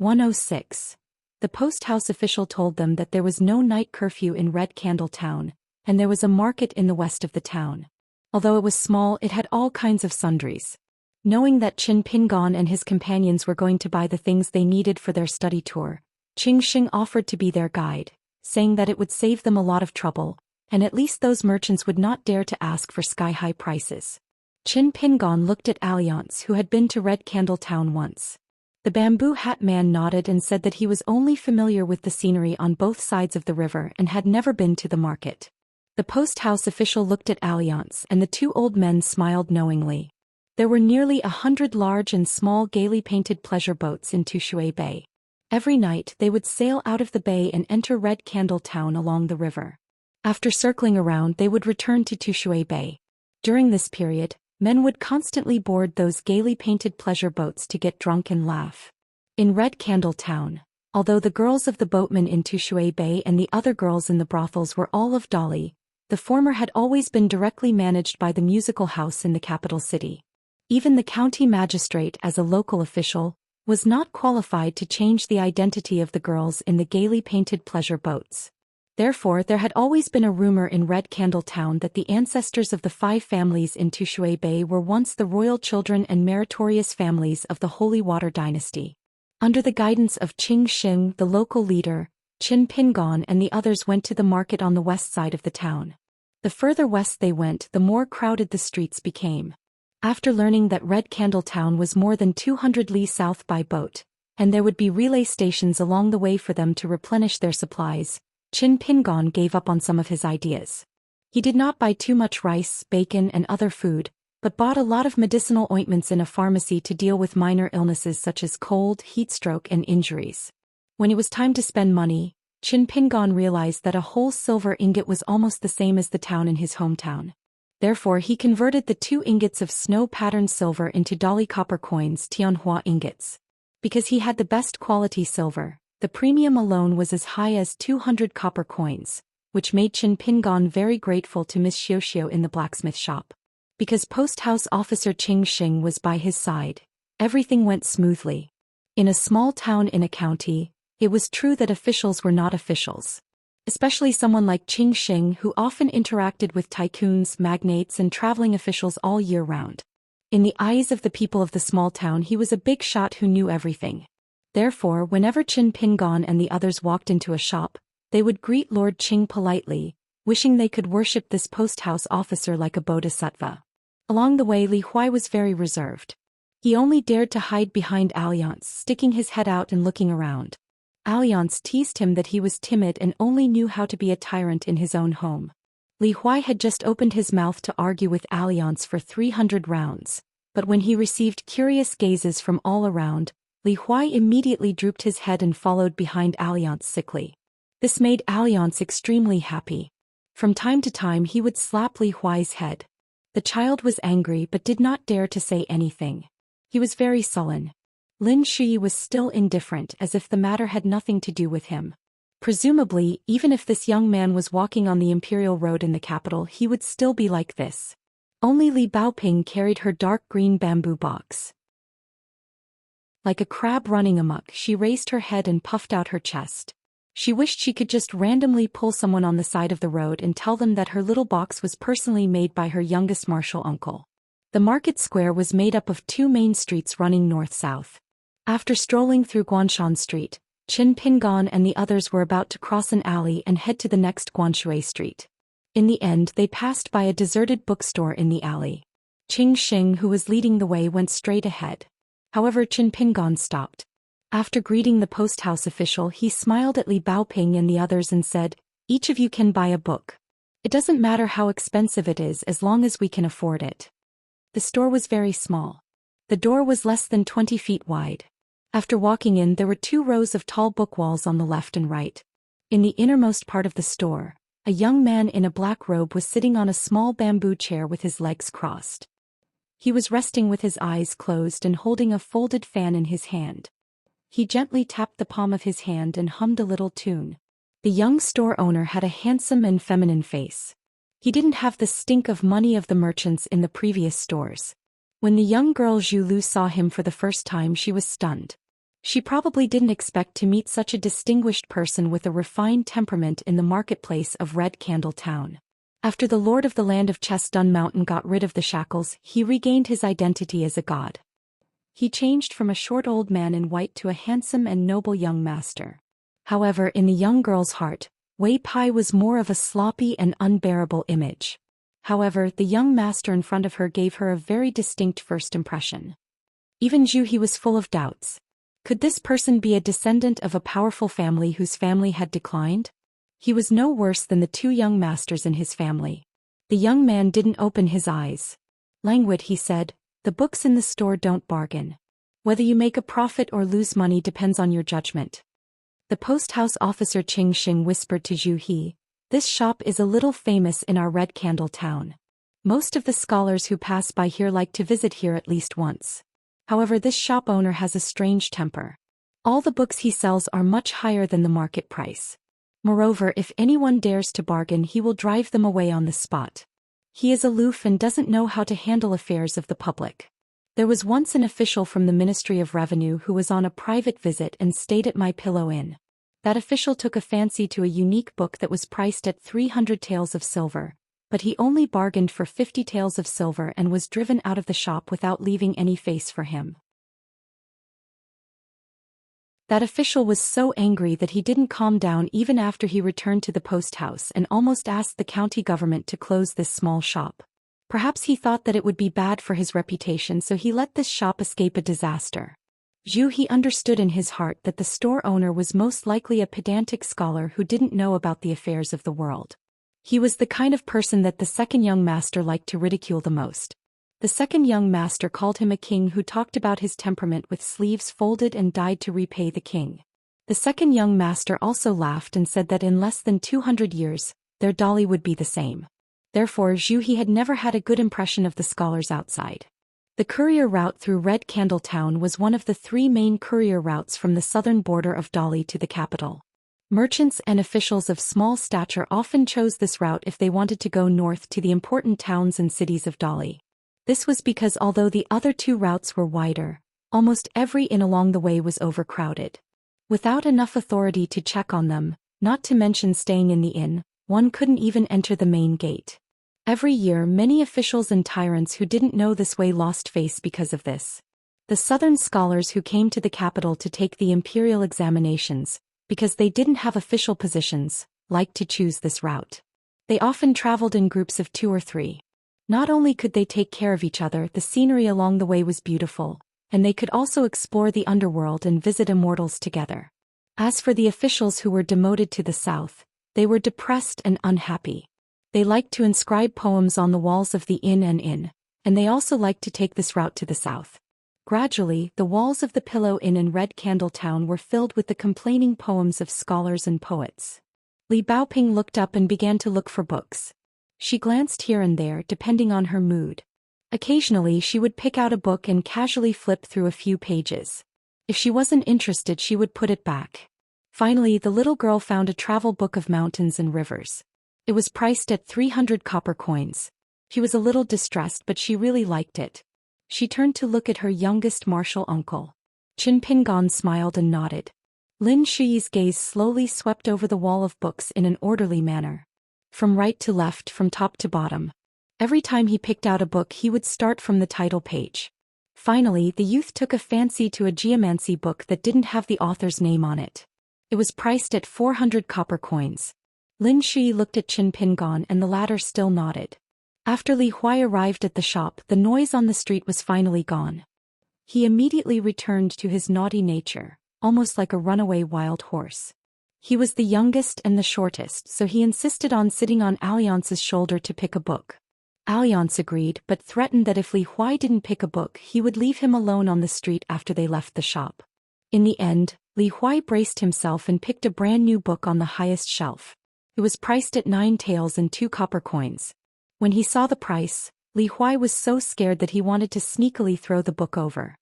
106. The post house official told them that there was no night curfew in Red Candle Town, and there was a market in the west of the town. Although it was small, it had all kinds of sundries. Knowing that Qin Pingon and his companions were going to buy the things they needed for their study tour, Xianxia offered to be their guide, saying that it would save them a lot of trouble, and at least those merchants would not dare to ask for sky-high prices. Qin Pingon looked at Alliance, who had been to Red Candle Town once. The bamboo hat man nodded and said that he was only familiar with the scenery on both sides of the river and had never been to the market. The post house official looked at Alliance, and the two old men smiled knowingly. There were nearly 100 large and small gaily painted pleasure boats in Tushui Bay. Every night they would sail out of the bay and enter Red Candle Town along the river. After circling around, they would return to Tushui Bay. During this period, men would constantly board those gaily painted pleasure boats to get drunk and laugh. In Red Candle Town, although the girls of the boatmen in Tushui Bay and the other girls in the brothels were all of Dali, the former had always been directly managed by the musical house in the capital city. Even the county magistrate, as a local official, was not qualified to change the identity of the girls in the gaily painted pleasure boats. Therefore, there had always been a rumor in Red Candle Town that the ancestors of the 5 families in Tushui Bay were once the royal children and meritorious families of the Holy Water dynasty. Under the guidance of Qing Xing, the local leader, Qin Pingon and the others went to the market on the west side of the town. The further west they went, the more crowded the streets became. After learning that Red Candle Town was more than 200 li south by boat, and there would be relay stations along the way for them to replenish their supplies, Qin Pingon gave up on some of his ideas. He did not buy too much rice, bacon and other food, but bought a lot of medicinal ointments in a pharmacy to deal with minor illnesses such as cold, heatstroke and injuries. When it was time to spend money, Qin Pingon realized that a whole silver ingot was almost the same as the town in his hometown. Therefore he converted the 2 ingots of snow-patterned silver into Dali copper coins, Tianhua ingots. Because he had the best quality silver, the premium alone was as high as 200 copper coins, which made Qin Pingon very grateful to Miss Xiaoxiao in the blacksmith shop. Because post house officer Qing Xing was by his side, everything went smoothly. In a small town in a county, it was true that officials were not officials. Especially someone like Qing Xing, who often interacted with tycoons, magnates and traveling officials all year round. In the eyes of the people of the small town, he was a big shot who knew everything. Therefore, whenever Qin Pingon and the others walked into a shop, they would greet Lord Qing politely, wishing they could worship this post-house officer like a bodhisattva. Along the way, Li Huai was very reserved. He only dared to hide behind Alliance, sticking his head out and looking around. Alliance teased him that he was timid and only knew how to be a tyrant in his own home. Li Huai had just opened his mouth to argue with Alliance for 300 rounds, but when he received curious gazes from all around, Li Huai immediately drooped his head and followed behind Alliance sickly. This made Alliance extremely happy. From time to time he would slap Li Huai's head. The child was angry but did not dare to say anything. He was very sullen. Lin Shui was still indifferent, as if the matter had nothing to do with him. Presumably, even if this young man was walking on the Imperial Road in the capital, he would still be like this. Only Li Baoping carried her dark green bamboo box. Like a crab running amok, she raised her head and puffed out her chest. She wished she could just randomly pull someone on the side of the road and tell them that her little box was personally made by her youngest martial uncle. The market square was made up of 2 main streets running north-south. After strolling through Guanshan Street, Qin Pingon and the others were about to cross an alley and head to the next Guanshui Street. In the end, they passed by a deserted bookstore in the alley. Qing Xing, who was leading the way, went straight ahead. However, Qin Pingon stopped. After greeting the post house official, he smiled at Li Baoping and the others and said, "Each of you can buy a book. It doesn't matter how expensive it is as long as we can afford it." The store was very small. The door was less than 20 feet wide. After walking in, there were 2 rows of tall book walls on the left and right. In the innermost part of the store, a young man in a black robe was sitting on a small bamboo chair with his legs crossed. He was resting with his eyes closed and holding a folded fan in his hand. He gently tapped the palm of his hand and hummed a little tune. The young store owner had a handsome and feminine face. He didn't have the stink of money of the merchants in the previous stores. When the young girl Zhu Lu saw him for the first time, she was stunned. She probably didn't expect to meet such a distinguished person with a refined temperament in the marketplace of Red Candle Town. After the Lord of the Land of Chestdun Mountain got rid of the shackles, he regained his identity as a god. He changed from a short old man in white to a handsome and noble young master. However, in the young girl's heart, Wei Pai was more of a sloppy and unbearable image. However, the young master in front of her gave her a very distinct first impression. Even Zhu He was full of doubts. Could this person be a descendant of a powerful family whose family had declined? He was no worse than the two young masters in his family. The young man didn't open his eyes. Languid, he said, "The books in the store don't bargain. Whether you make a profit or lose money depends on your judgment." The post-house officer Qing Xing whispered to Zhu He, "This shop is a little famous in our Red Candle Town. Most of the scholars who pass by here like to visit here at least once. However, this shop owner has a strange temper. All the books he sells are much higher than the market price. Moreover, if anyone dares to bargain, he will drive them away on the spot. He is aloof and doesn't know how to handle affairs of the public. There was once an official from the Ministry of Revenue who was on a private visit and stayed at My Pillow Inn. That official took a fancy to a unique book that was priced at 300 taels of silver, but he only bargained for 50 taels of silver and was driven out of the shop without leaving any face for him. That official was so angry that he didn't calm down even after he returned to the post house and almost asked the county government to close this small shop. Perhaps he thought that it would be bad for his reputation, so he let this shop escape a disaster. Zhu He understood in his heart that the store owner was most likely a pedantic scholar who didn't know about the affairs of the world. He was the kind of person that the second young master liked to ridicule the most. The second young master called him a king who talked about his temperament with sleeves folded and died to repay the king. The second young master also laughed and said that in less than 200 years, their dolly would be the same. Therefore, Zhu He had never had a good impression of the scholars outside. The courier route through Red Candle Town was one of the three main courier routes from the southern border of Dali to the capital. Merchants and officials of small stature often chose this route if they wanted to go north to the important towns and cities of Dali. This was because although the other two routes were wider, almost every inn along the way was overcrowded. Without enough authority to check on them, not to mention staying in the inn, one couldn't even enter the main gate. Every year, many officials and tyrants who didn't know this way lost face because of this. The southern scholars who came to the capital to take the imperial examinations, because they didn't have official positions, liked to choose this route. They often traveled in groups of 2 or 3. Not only could they take care of each other, the scenery along the way was beautiful, and they could also explore the underworld and visit immortals together. As for the officials who were demoted to the south, they were depressed and unhappy. They liked to inscribe poems on the walls of the inn and they also liked to take this route to the south. Gradually, the walls of the Pillow Inn in Red Candle Town were filled with the complaining poems of scholars and poets. Li Baoping looked up and began to look for books. She glanced here and there depending on her mood. Occasionally she would pick out a book and casually flip through a few pages. If she wasn't interested, she would put it back. Finally, the little girl found a travel book of mountains and rivers. It was priced at 300 copper coins. She was a little distressed, but she really liked it. She turned to look at her youngest martial uncle. Qin Pingon smiled and nodded. Lin Shiyi's gaze slowly swept over the wall of books in an orderly manner. From right to left, from top to bottom. Every time he picked out a book, he would start from the title page. Finally, the youth took a fancy to a geomancy book that didn't have the author's name on it. It was priced at 400 copper coins. Lin Shi looked at Qin Pingon and the latter still nodded. After Li Huai arrived at the shop, the noise on the street was finally gone. He immediately returned to his naughty nature, almost like a runaway wild horse. He was the youngest and the shortest, so he insisted on sitting on Alliance's shoulder to pick a book. Alliance agreed, but threatened that if Li Huai didn't pick a book, he would leave him alone on the street after they left the shop. In the end, Li Huai braced himself and picked a brand new book on the highest shelf. It was priced at 9 taels and 2 copper coins. When he saw the price, Li Huai was so scared that he wanted to sneakily throw the book over.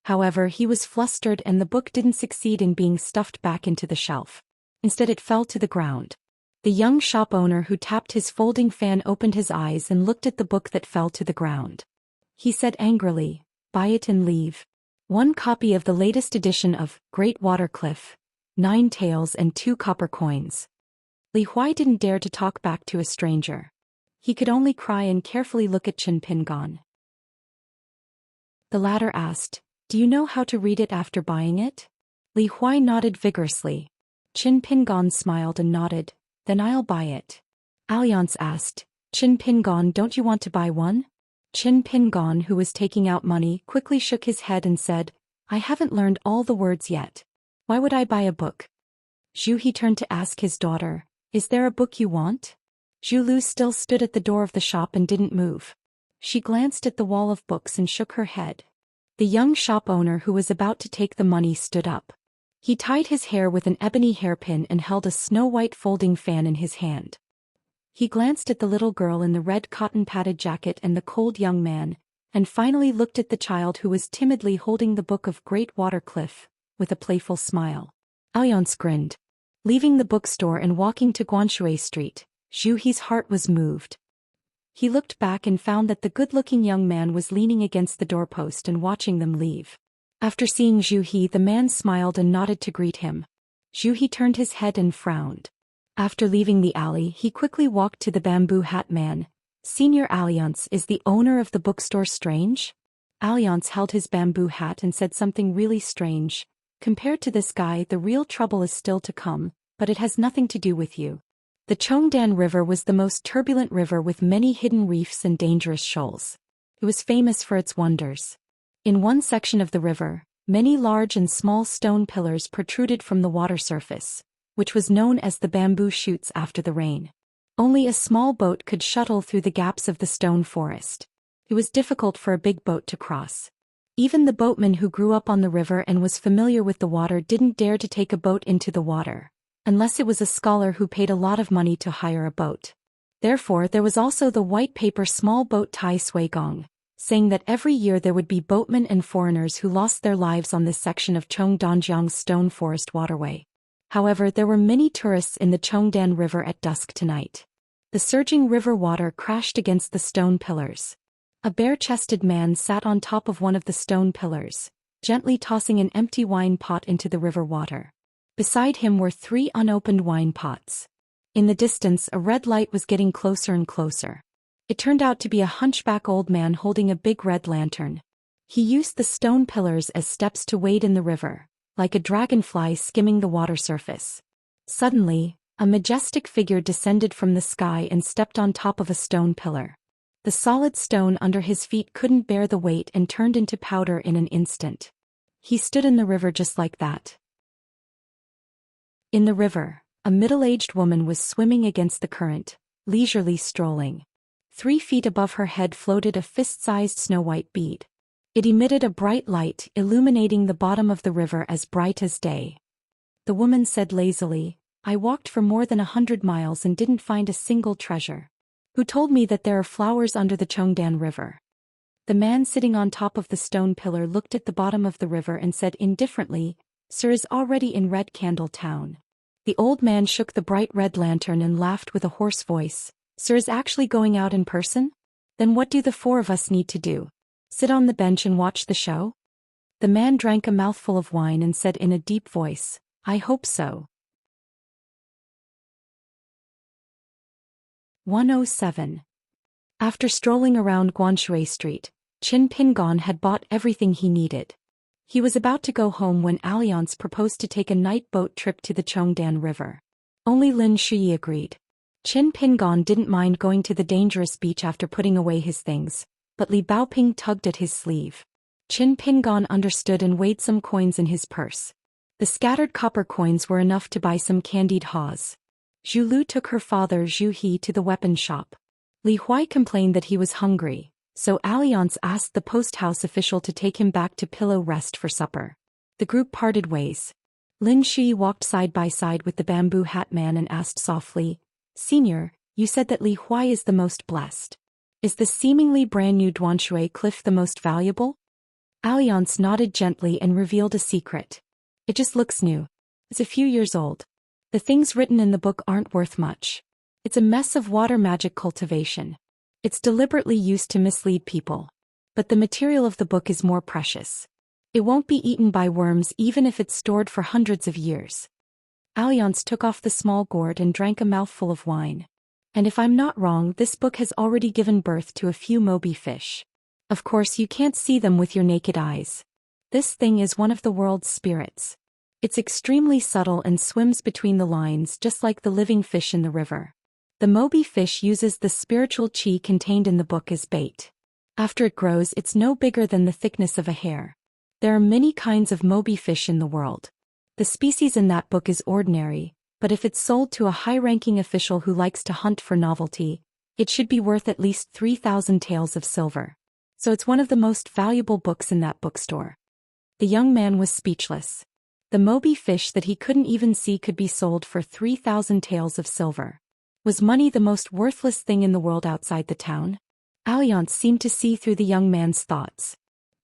However, he was flustered and the book didn't succeed in being stuffed back into the shelf. Instead, it fell to the ground. The young shop owner who tapped his folding fan opened his eyes and looked at the book that fell to the ground. He said angrily, "Buy it and leave." One copy of the latest edition of Great Water Cliff, 9 taels and 2 copper coins. Li Huai didn't dare to talk back to a stranger. He could only cry and carefully look at Qin Pingon. The latter asked, "Do you know how to read it after buying it?" Li Huai nodded vigorously. Qin Pingon smiled and nodded, "Then I'll buy it." Alliance asked, "Qin Pingon, don't you want to buy one?" Qin Pingon, who was taking out money, quickly shook his head and said, "I haven't learned all the words yet. Why would I buy a book?" Zhu He turned to ask his daughter, "Is there a book you want?" Zhu Lu still stood at the door of the shop and didn't move. She glanced at the wall of books and shook her head. The young shop owner who was about to take the money stood up. He tied his hair with an ebony hairpin and held a snow-white folding fan in his hand. He glanced at the little girl in the red cotton-padded jacket and the cold young man, and finally looked at the child who was timidly holding the book of Great Water Cliff, with a playful smile. Alliance grinned. Leaving the bookstore and walking to Guanshui Street, Zhu He's heart was moved. He looked back and found that the good-looking young man was leaning against the doorpost and watching them leave. After seeing Zhu He, the man smiled and nodded to greet him. Zhu He turned his head and frowned. After leaving the alley, he quickly walked to the bamboo hat man. "Senior Alliance, is the owner of the bookstore strange?" Alliance held his bamboo hat and said something really strange. "Compared to this guy, the real trouble is still to come, but it has nothing to do with you." The Chongdan River was the most turbulent river with many hidden reefs and dangerous shoals. It was famous for its wonders. In one section of the river, many large and small stone pillars protruded from the water surface, which was known as the bamboo shoots after the rain. Only a small boat could shuttle through the gaps of the stone forest. It was difficult for a big boat to cross. Even the boatman who grew up on the river and was familiar with the water didn't dare to take a boat into the water, unless it was a scholar who paid a lot of money to hire a boat. Therefore, there was also the white paper small boat Tai Sui Gong, saying that every year there would be boatmen and foreigners who lost their lives on this section of Chongdanjiang's stone forest waterway. However, there were many tourists in the Chongdan River at dusk tonight. The surging river water crashed against the stone pillars. A bare-chested man sat on top of one of the stone pillars, gently tossing an empty wine pot into the river water. Beside him were 3 unopened wine pots. In the distance, a red light was getting closer and closer. It turned out to be a hunchback old man holding a big red lantern. He used the stone pillars as steps to wade in the river, like a dragonfly skimming the water surface. Suddenly, a majestic figure descended from the sky and stepped on top of a stone pillar. The solid stone under his feet couldn't bear the weight and turned into powder in an instant. He stood in the river just like that. In the river, a middle-aged woman was swimming against the current, leisurely strolling. 3 feet above her head floated a fist-sized snow-white bead. It emitted a bright light, illuminating the bottom of the river as bright as day. The woman said lazily, "I walked for more than 100 miles and didn't find a single treasure. Who told me that there are flowers under the Chongdan River?" The man sitting on top of the stone pillar looked at the bottom of the river and said indifferently, "Sir is already in Red Candle Town." The old man shook the bright red lantern and laughed with a hoarse voice. "Sir is actually going out in person? Then what do the 4 of us need to do? Sit on the bench and watch the show?" The man drank a mouthful of wine and said in a deep voice, "I hope so." 107. After strolling around Guanshui Street, Qin Pingon had bought everything he needed. He was about to go home when Alliance proposed to take a night boat trip to the Chongdan River. Only Lin Shui agreed. Qin Pingon didn't mind going to the dangerous beach after putting away his things, but Li Baoping tugged at his sleeve. Qin Pingon understood and weighed some coins in his purse. The scattered copper coins were enough to buy some candied haws. Zhu Lu took her father Zhu He to the weapon shop. Li Huai complained that he was hungry, so Alliance asked the post-house official to take him back to Pillow Rest for supper. The group parted ways. Lin Shi walked side by side with the bamboo hat man and asked softly, "Senior, you said that Li Huai is the most blessed. Is the seemingly brand new Duanshui cliff the most valuable?" Alliance nodded gently and revealed a secret. "It just looks new. It's a few years old. The things written in the book aren't worth much. It's a mess of water magic cultivation. It's deliberately used to mislead people. But the material of the book is more precious. It won't be eaten by worms even if it's stored for hundreds of years. Alliance took off the small gourd and drank a mouthful of wine. And if I'm not wrong, this book has already given birth to a few Moby fish. Of course you can't see them with your naked eyes. This thing is one of the world's spirits. It's extremely subtle and swims between the lines just like the living fish in the river. The Moby fish uses the spiritual chi contained in the book as bait. After it grows, it's no bigger than the thickness of a hair. There are many kinds of Moby fish in the world. The species in that book is ordinary, but if it's sold to a high-ranking official who likes to hunt for novelty, it should be worth at least 3,000 taels of silver. So it's one of the most valuable books in that bookstore. The young man was speechless. The Moby fish that he couldn't even see could be sold for 3,000 taels of silver. Was money the most worthless thing in the world outside the town? Alliance seemed to see through the young man's thoughts.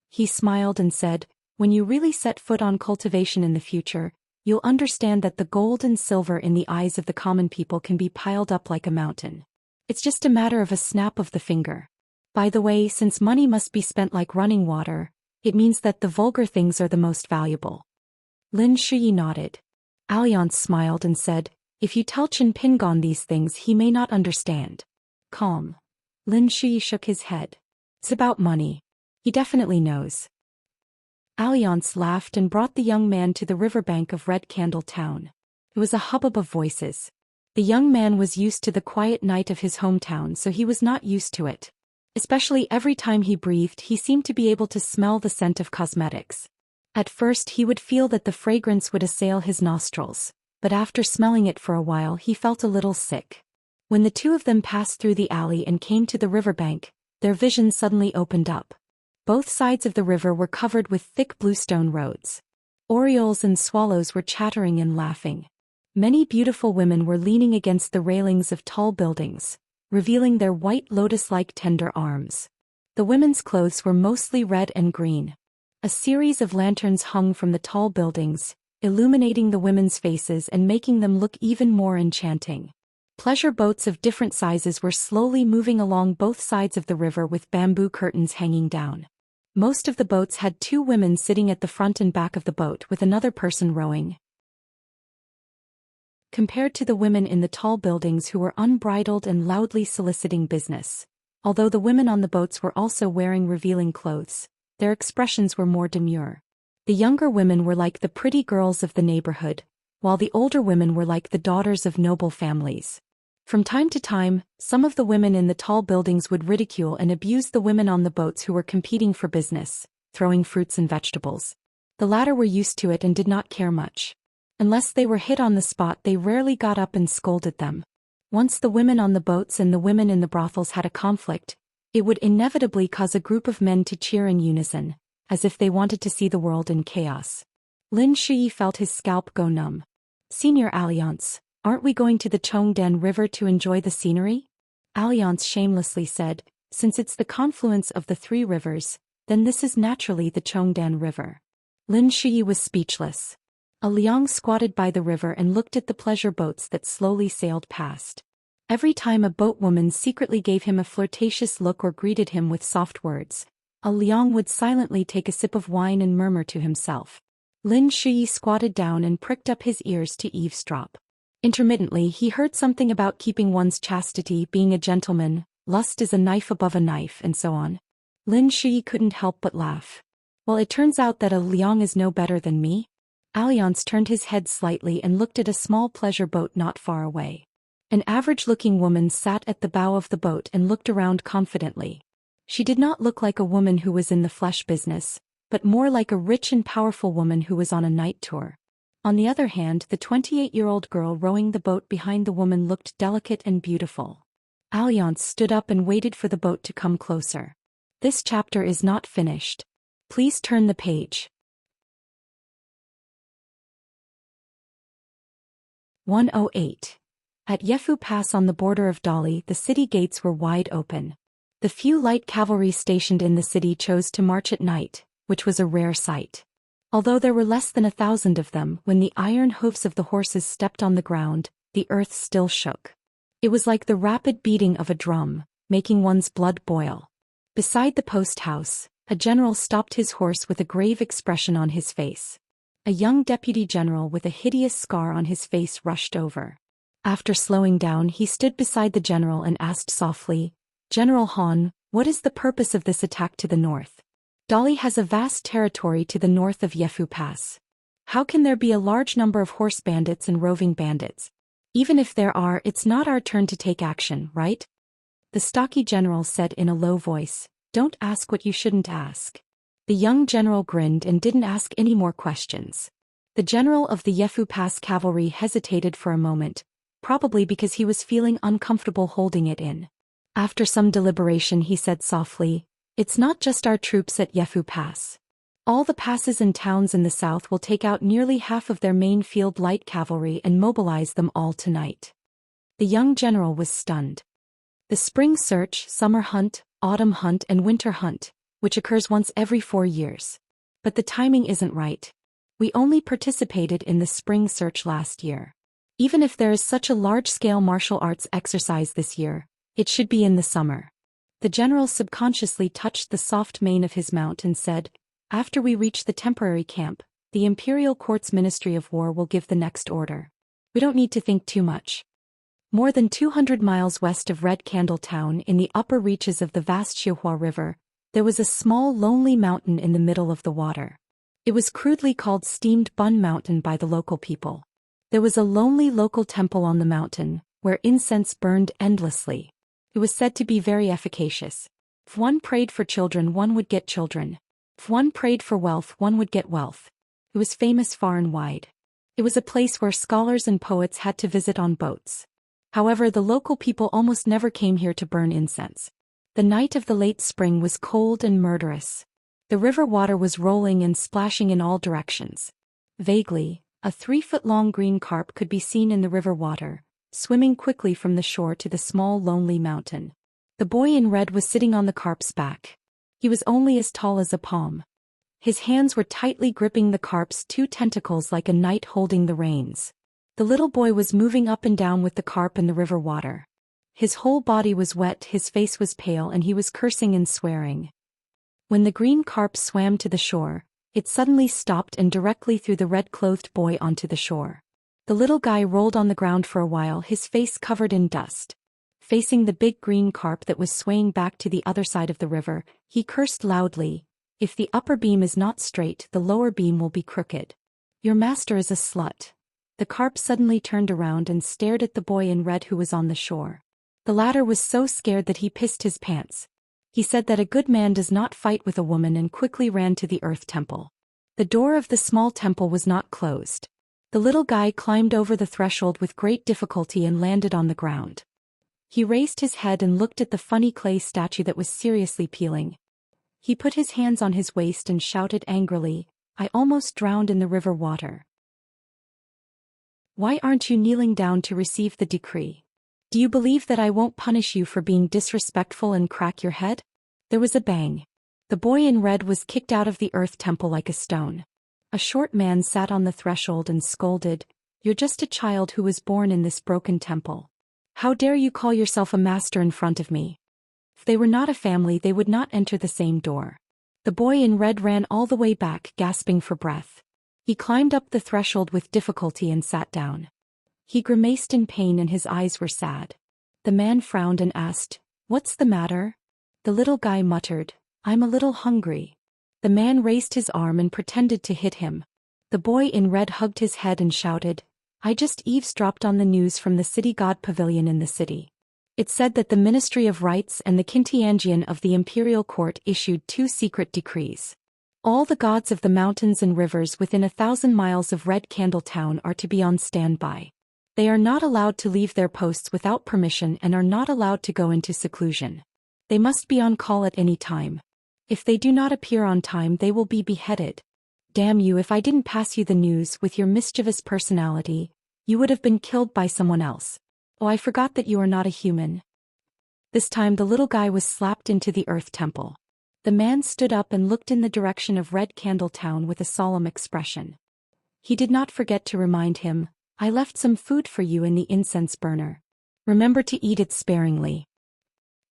He smiled and said, "When you really set foot on cultivation in the future, you'll understand that the gold and silver in the eyes of the common people can be piled up like a mountain. It's just a matter of a snap of the finger. By the way, since money must be spent like running water, it means that the vulgar things are the most valuable." Lin Shuyi nodded. Alliance smiled and said, "If you tell Chen Pingon these things he may not understand." Calm. Lin Shuyi shook his head. "It's about money. He definitely knows." Alliance laughed and brought the young man to the riverbank of Red Candle Town. It was a hubbub of voices. The young man was used to the quiet night of his hometown, so he was not used to it. Especially every time he breathed, he seemed to be able to smell the scent of cosmetics. At first he would feel that the fragrance would assail his nostrils, but after smelling it for a while he felt a little sick. When the two of them passed through the alley and came to the riverbank, their vision suddenly opened up. Both sides of the river were covered with thick bluestone roads. Orioles and swallows were chattering and laughing. Many beautiful women were leaning against the railings of tall buildings, revealing their white lotus-like tender arms. The women's clothes were mostly red and green. A series of lanterns hung from the tall buildings, illuminating the women's faces and making them look even more enchanting. Pleasure boats of different sizes were slowly moving along both sides of the river with bamboo curtains hanging down. Most of the boats had two women sitting at the front and back of the boat with another person rowing. Compared to the women in the tall buildings who were unbridled and loudly soliciting business, although the women on the boats were also wearing revealing clothes, their expressions were more demure. The younger women were like the pretty girls of the neighborhood, while the older women were like the daughters of noble families. From time to time, some of the women in the tall buildings would ridicule and abuse the women on the boats who were competing for business, throwing fruits and vegetables. The latter were used to it and did not care much. Unless they were hit on the spot, they rarely got up and scolded them. Once the women on the boats and the women in the brothels had a conflict, it would inevitably cause a group of men to cheer in unison, as if they wanted to see the world in chaos. Lin Shuyi felt his scalp go numb. "Senior Alliance, aren't we going to the Chongdan River to enjoy the scenery?" Alliance shamelessly said, "Since it's the confluence of the three rivers, then this is naturally the Chongdan River." Lin Shuyi was speechless. A liang squatted by the river and looked at the pleasure boats that slowly sailed past. Every time a boatwoman secretly gave him a flirtatious look or greeted him with soft words, a liang would silently take a sip of wine and murmur to himself. Lin Shuyi squatted down and pricked up his ears to eavesdrop. Intermittently he heard something about keeping one's chastity, being a gentleman, lust is a knife above a knife, and so on. Lin Shuyi couldn't help but laugh. "Well, it turns out that a liang is no better than me." Alliance turned his head slightly and looked at a small pleasure boat not far away. An average-looking woman sat at the bow of the boat and looked around confidently. She did not look like a woman who was in the flesh business, but more like a rich and powerful woman who was on a night tour. On the other hand, the 28-year-old girl rowing the boat behind the woman looked delicate and beautiful. Alliance stood up and waited for the boat to come closer. This chapter is not finished. Please turn the page. 108. At Yefu Pass on the border of Dali, the city gates were wide open. The few light cavalry stationed in the city chose to march at night, which was a rare sight. Although there were less than 1,000 of them, when the iron hoofs of the horses stepped on the ground, the earth still shook. It was like the rapid beating of a drum, making one's blood boil. Beside the post house, A general stopped his horse with a grave expression on his face. A young deputy general with a hideous scar on his face rushed over. After slowing down, he stood beside the general and asked softly, "General Han, what is the purpose of this attack to the north? Dali has a vast territory to the north of Yefu Pass. How can there be a large number of horse bandits and roving bandits? Even if there are, it's not our turn to take action, right?" The stocky general said in a low voice, "Don't ask what you shouldn't ask." The young general grinned and didn't ask any more questions. The general of the Yefu Pass cavalry hesitated for a moment, probably because he was feeling uncomfortable holding it in. After some deliberation he said softly, "It's not just our troops at Yefu Pass. All the passes and towns in the south will take out nearly half of their main field light cavalry and mobilize them all tonight." The young general was stunned. The spring search, summer hunt, autumn hunt and winter hunt, which occurs once every 4 years. But the timing isn't right. We only participated in the spring search last year. Even if there is such a large-scale martial arts exercise this year, it should be in the summer. The general subconsciously touched the soft mane of his mount and said, "After we reach the temporary camp, the Imperial Court's Ministry of War will give the next order. We don't need to think too much." More than 200 miles west of Red Candle Town in the upper reaches of the vast Xihua River, there was a small lonely mountain in the middle of the water. It was crudely called Steamed Bun Mountain by the local people. There was a lonely local temple on the mountain, where incense burned endlessly. It was said to be very efficacious. If one prayed for children, one would get children. If one prayed for wealth, one would get wealth. It was famous far and wide. It was a place where scholars and poets had to visit on boats. However, the local people almost never came here to burn incense. The night of the late spring was cold and murderous. The river water was rolling and splashing in all directions. Vaguely, a 3-foot-long green carp could be seen in the river water, swimming quickly from the shore to the small lonely mountain. The boy in red was sitting on the carp's back. He was only as tall as a palm. His hands were tightly gripping the carp's 2 tentacles like a knight holding the reins. The little boy was moving up and down with the carp in the river water. His whole body was wet, his face was pale, and he was cursing and swearing. When the green carp swam to the shore, it suddenly stopped and directly threw the red-clothed boy onto the shore. The little guy rolled on the ground for a while, his face covered in dust. Facing the big green carp that was swaying back to the other side of the river, he cursed loudly, "If the upper beam is not straight, the lower beam will be crooked. Your master is a slut." The carp suddenly turned around and stared at the boy in red who was on the shore. The latter was so scared that he pissed his pants. He said that a good man does not fight with a woman and quickly ran to the earth temple. The door of the small temple was not closed. The little guy climbed over the threshold with great difficulty and landed on the ground. He raised his head and looked at the funny clay statue that was seriously peeling. He put his hands on his waist and shouted angrily, "I almost drowned in the river water. Why aren't you kneeling down to receive the decree? Do you believe that I won't punish you for being disrespectful and crack your head?" There was a bang. The boy in red was kicked out of the earth temple like a stone. A short man sat on the threshold and scolded, "You're just a child who was born in this broken temple. How dare you call yourself a master in front of me?" If they were not a family, they would not enter the same door. The boy in red ran all the way back, gasping for breath. He climbed up the threshold with difficulty and sat down. He grimaced in pain and his eyes were sad. The man frowned and asked, "What's the matter?" The little guy muttered, "I'm a little hungry." The man raised his arm and pretended to hit him. The boy in red hugged his head and shouted, "I just eavesdropped on the news from the city god pavilion in the city. It said that the Ministry of Rights and the Qintianjian of the Imperial Court issued 2 secret decrees. All the gods of the mountains and rivers within 1,000 miles of Red Candle Town are to be on standby. They are not allowed to leave their posts without permission and are not allowed to go into seclusion. They must be on call at any time. If they do not appear on time, they will be beheaded. Damn you, if I didn't pass you the news with your mischievous personality, you would have been killed by someone else. Oh, I forgot that you are not a human." This time the little guy was slapped into the earth temple. The man stood up and looked in the direction of Red Candle Town with a solemn expression. He did not forget to remind him, "I left some food for you in the incense burner. Remember to eat it sparingly.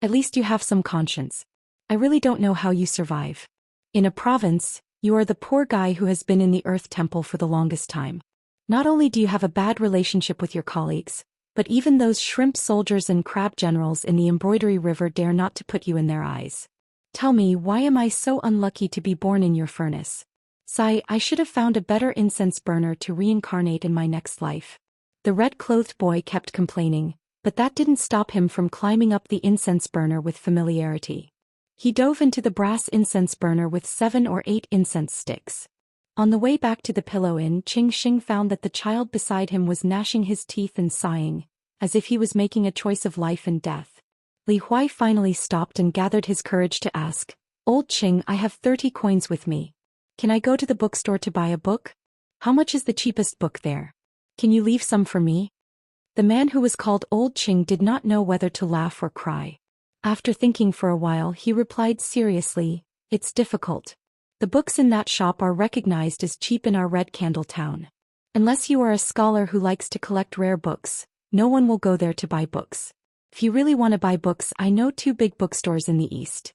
At least you have some conscience. I really don't know how you survive." In a province, you are the poor guy who has been in the Earth Temple for the longest time. Not only do you have a bad relationship with your colleagues, but even those shrimp soldiers and crab generals in the embroidery river dare not to put you in their eyes. Tell me, why am I so unlucky to be born in your furnace? Sigh, I should have found a better incense burner to reincarnate in my next life. The red-clothed boy kept complaining, but that didn't stop him from climbing up the incense burner with familiarity. He dove into the brass incense burner with 7 or 8 incense sticks. On the way back to the pillow inn, Xianxia found that the child beside him was gnashing his teeth and sighing, as if he was making a choice of life and death. Li Huai finally stopped and gathered his courage to ask, "Old Qing, I have 30 coins with me. Can I go to the bookstore to buy a book? How much is the cheapest book there? Can you leave some for me?" The man who was called Old Qing did not know whether to laugh or cry. After thinking for a while, he replied seriously, "It's difficult. The books in that shop are recognized as cheap in our Red Candle town. Unless you are a scholar who likes to collect rare books, no one will go there to buy books. If you really want to buy books, I know 2 big bookstores in the east.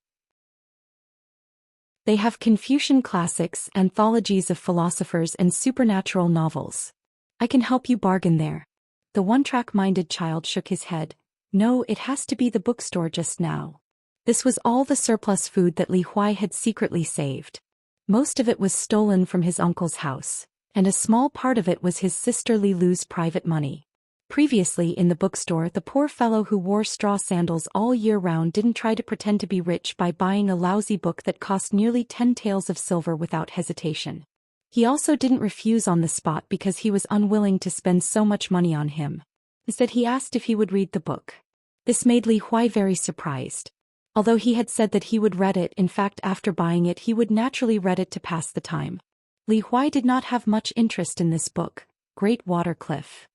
They have Confucian classics, anthologies of philosophers and supernatural novels. I can help you bargain there." The one-track-minded child shook his head. "No, it has to be the bookstore just now." This was all the surplus food that Li Huai had secretly saved. Most of it was stolen from his uncle's house, and a small part of it was his sister Li Lu's private money. Previously in the bookstore, the poor fellow who wore straw sandals all year round didn't try to pretend to be rich by buying a lousy book that cost nearly 10 taels of silver without hesitation. He also didn't refuse on the spot because he was unwilling to spend so much money on him. Instead, he asked if he would read the book. This made Li Huai very surprised. Although he had said that he would read it, in fact after buying it he would naturally read it to pass the time. Li Huai did not have much interest in this book, Great Water Cliff.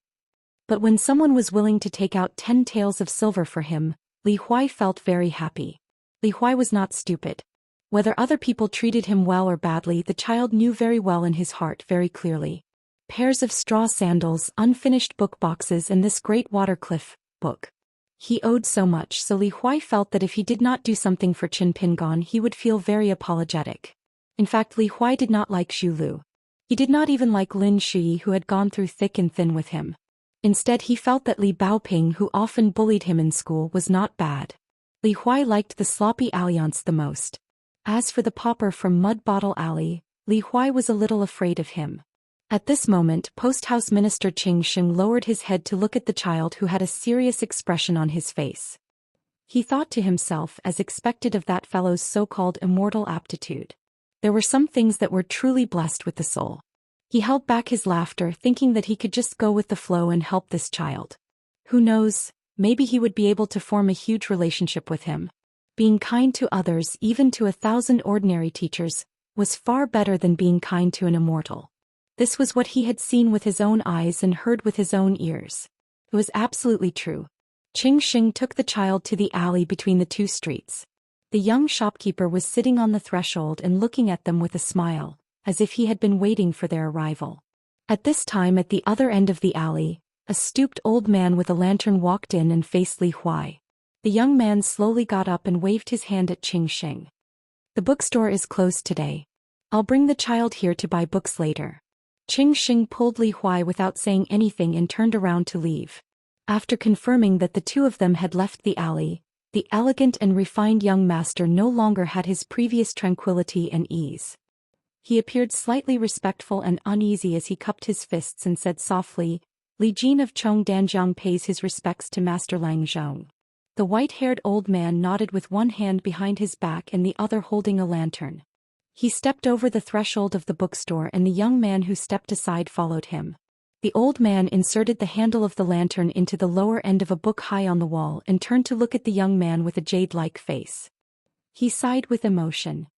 But when someone was willing to take out 10 taels of silver for him, Li Huai felt very happy. Li Huai was not stupid. Whether other people treated him well or badly, the child knew very well in his heart very clearly. Pairs of straw sandals, unfinished book boxes, and this Great Water Cliff book. He owed so much, so Li Huai felt that if he did not do something for Qin Pingon he would feel very apologetic. In fact, Li Huai did not like Xu Lu. He did not even like Lin Shui, who had gone through thick and thin with him. Instead, he felt that Li Baoping, who often bullied him in school, was not bad. Li Huai liked the sloppy Alliance the most. As for the pauper from Mud Bottle Alley, Li Huai was a little afraid of him. At this moment, Post-House Minister Qing Sheng lowered his head to look at the child, who had a serious expression on his face. He thought to himself, as expected of that fellow's so-called immortal aptitude. There were some things that were truly blessed with the soul. He held back his laughter, thinking that he could just go with the flow and help this child. Who knows, maybe he would be able to form a huge relationship with him. Being kind to others, even to 1,000 ordinary teachers, was far better than being kind to an immortal. This was what he had seen with his own eyes and heard with his own ears. It was absolutely true. Qing Sheng took the child to the alley between the 2 streets. The young shopkeeper was sitting on the threshold and looking at them with a smile, as if he had been waiting for their arrival. At this time, at the other end of the alley, a stooped old man with a lantern walked in and faced Li Huai. The young man slowly got up and waved his hand at Qing Sheng. "The bookstore is closed today. I'll bring the child here to buy books later." Qing Sheng pulled Li Huai without saying anything and turned around to leave. After confirming that the 2 of them had left the alley, the elegant and refined young master no longer had his previous tranquility and ease. He appeared slightly respectful and uneasy as he cupped his fists and said softly, "Li Jin of Chong Danjiang pays his respects to Master Lang Zhong." The white-haired old man nodded with one hand behind his back and the other holding a lantern. He stepped over the threshold of the bookstore and the young man who stepped aside followed him. The old man inserted the handle of the lantern into the lower end of a book high on the wall and turned to look at the young man with a jade-like face. He sighed with emotion.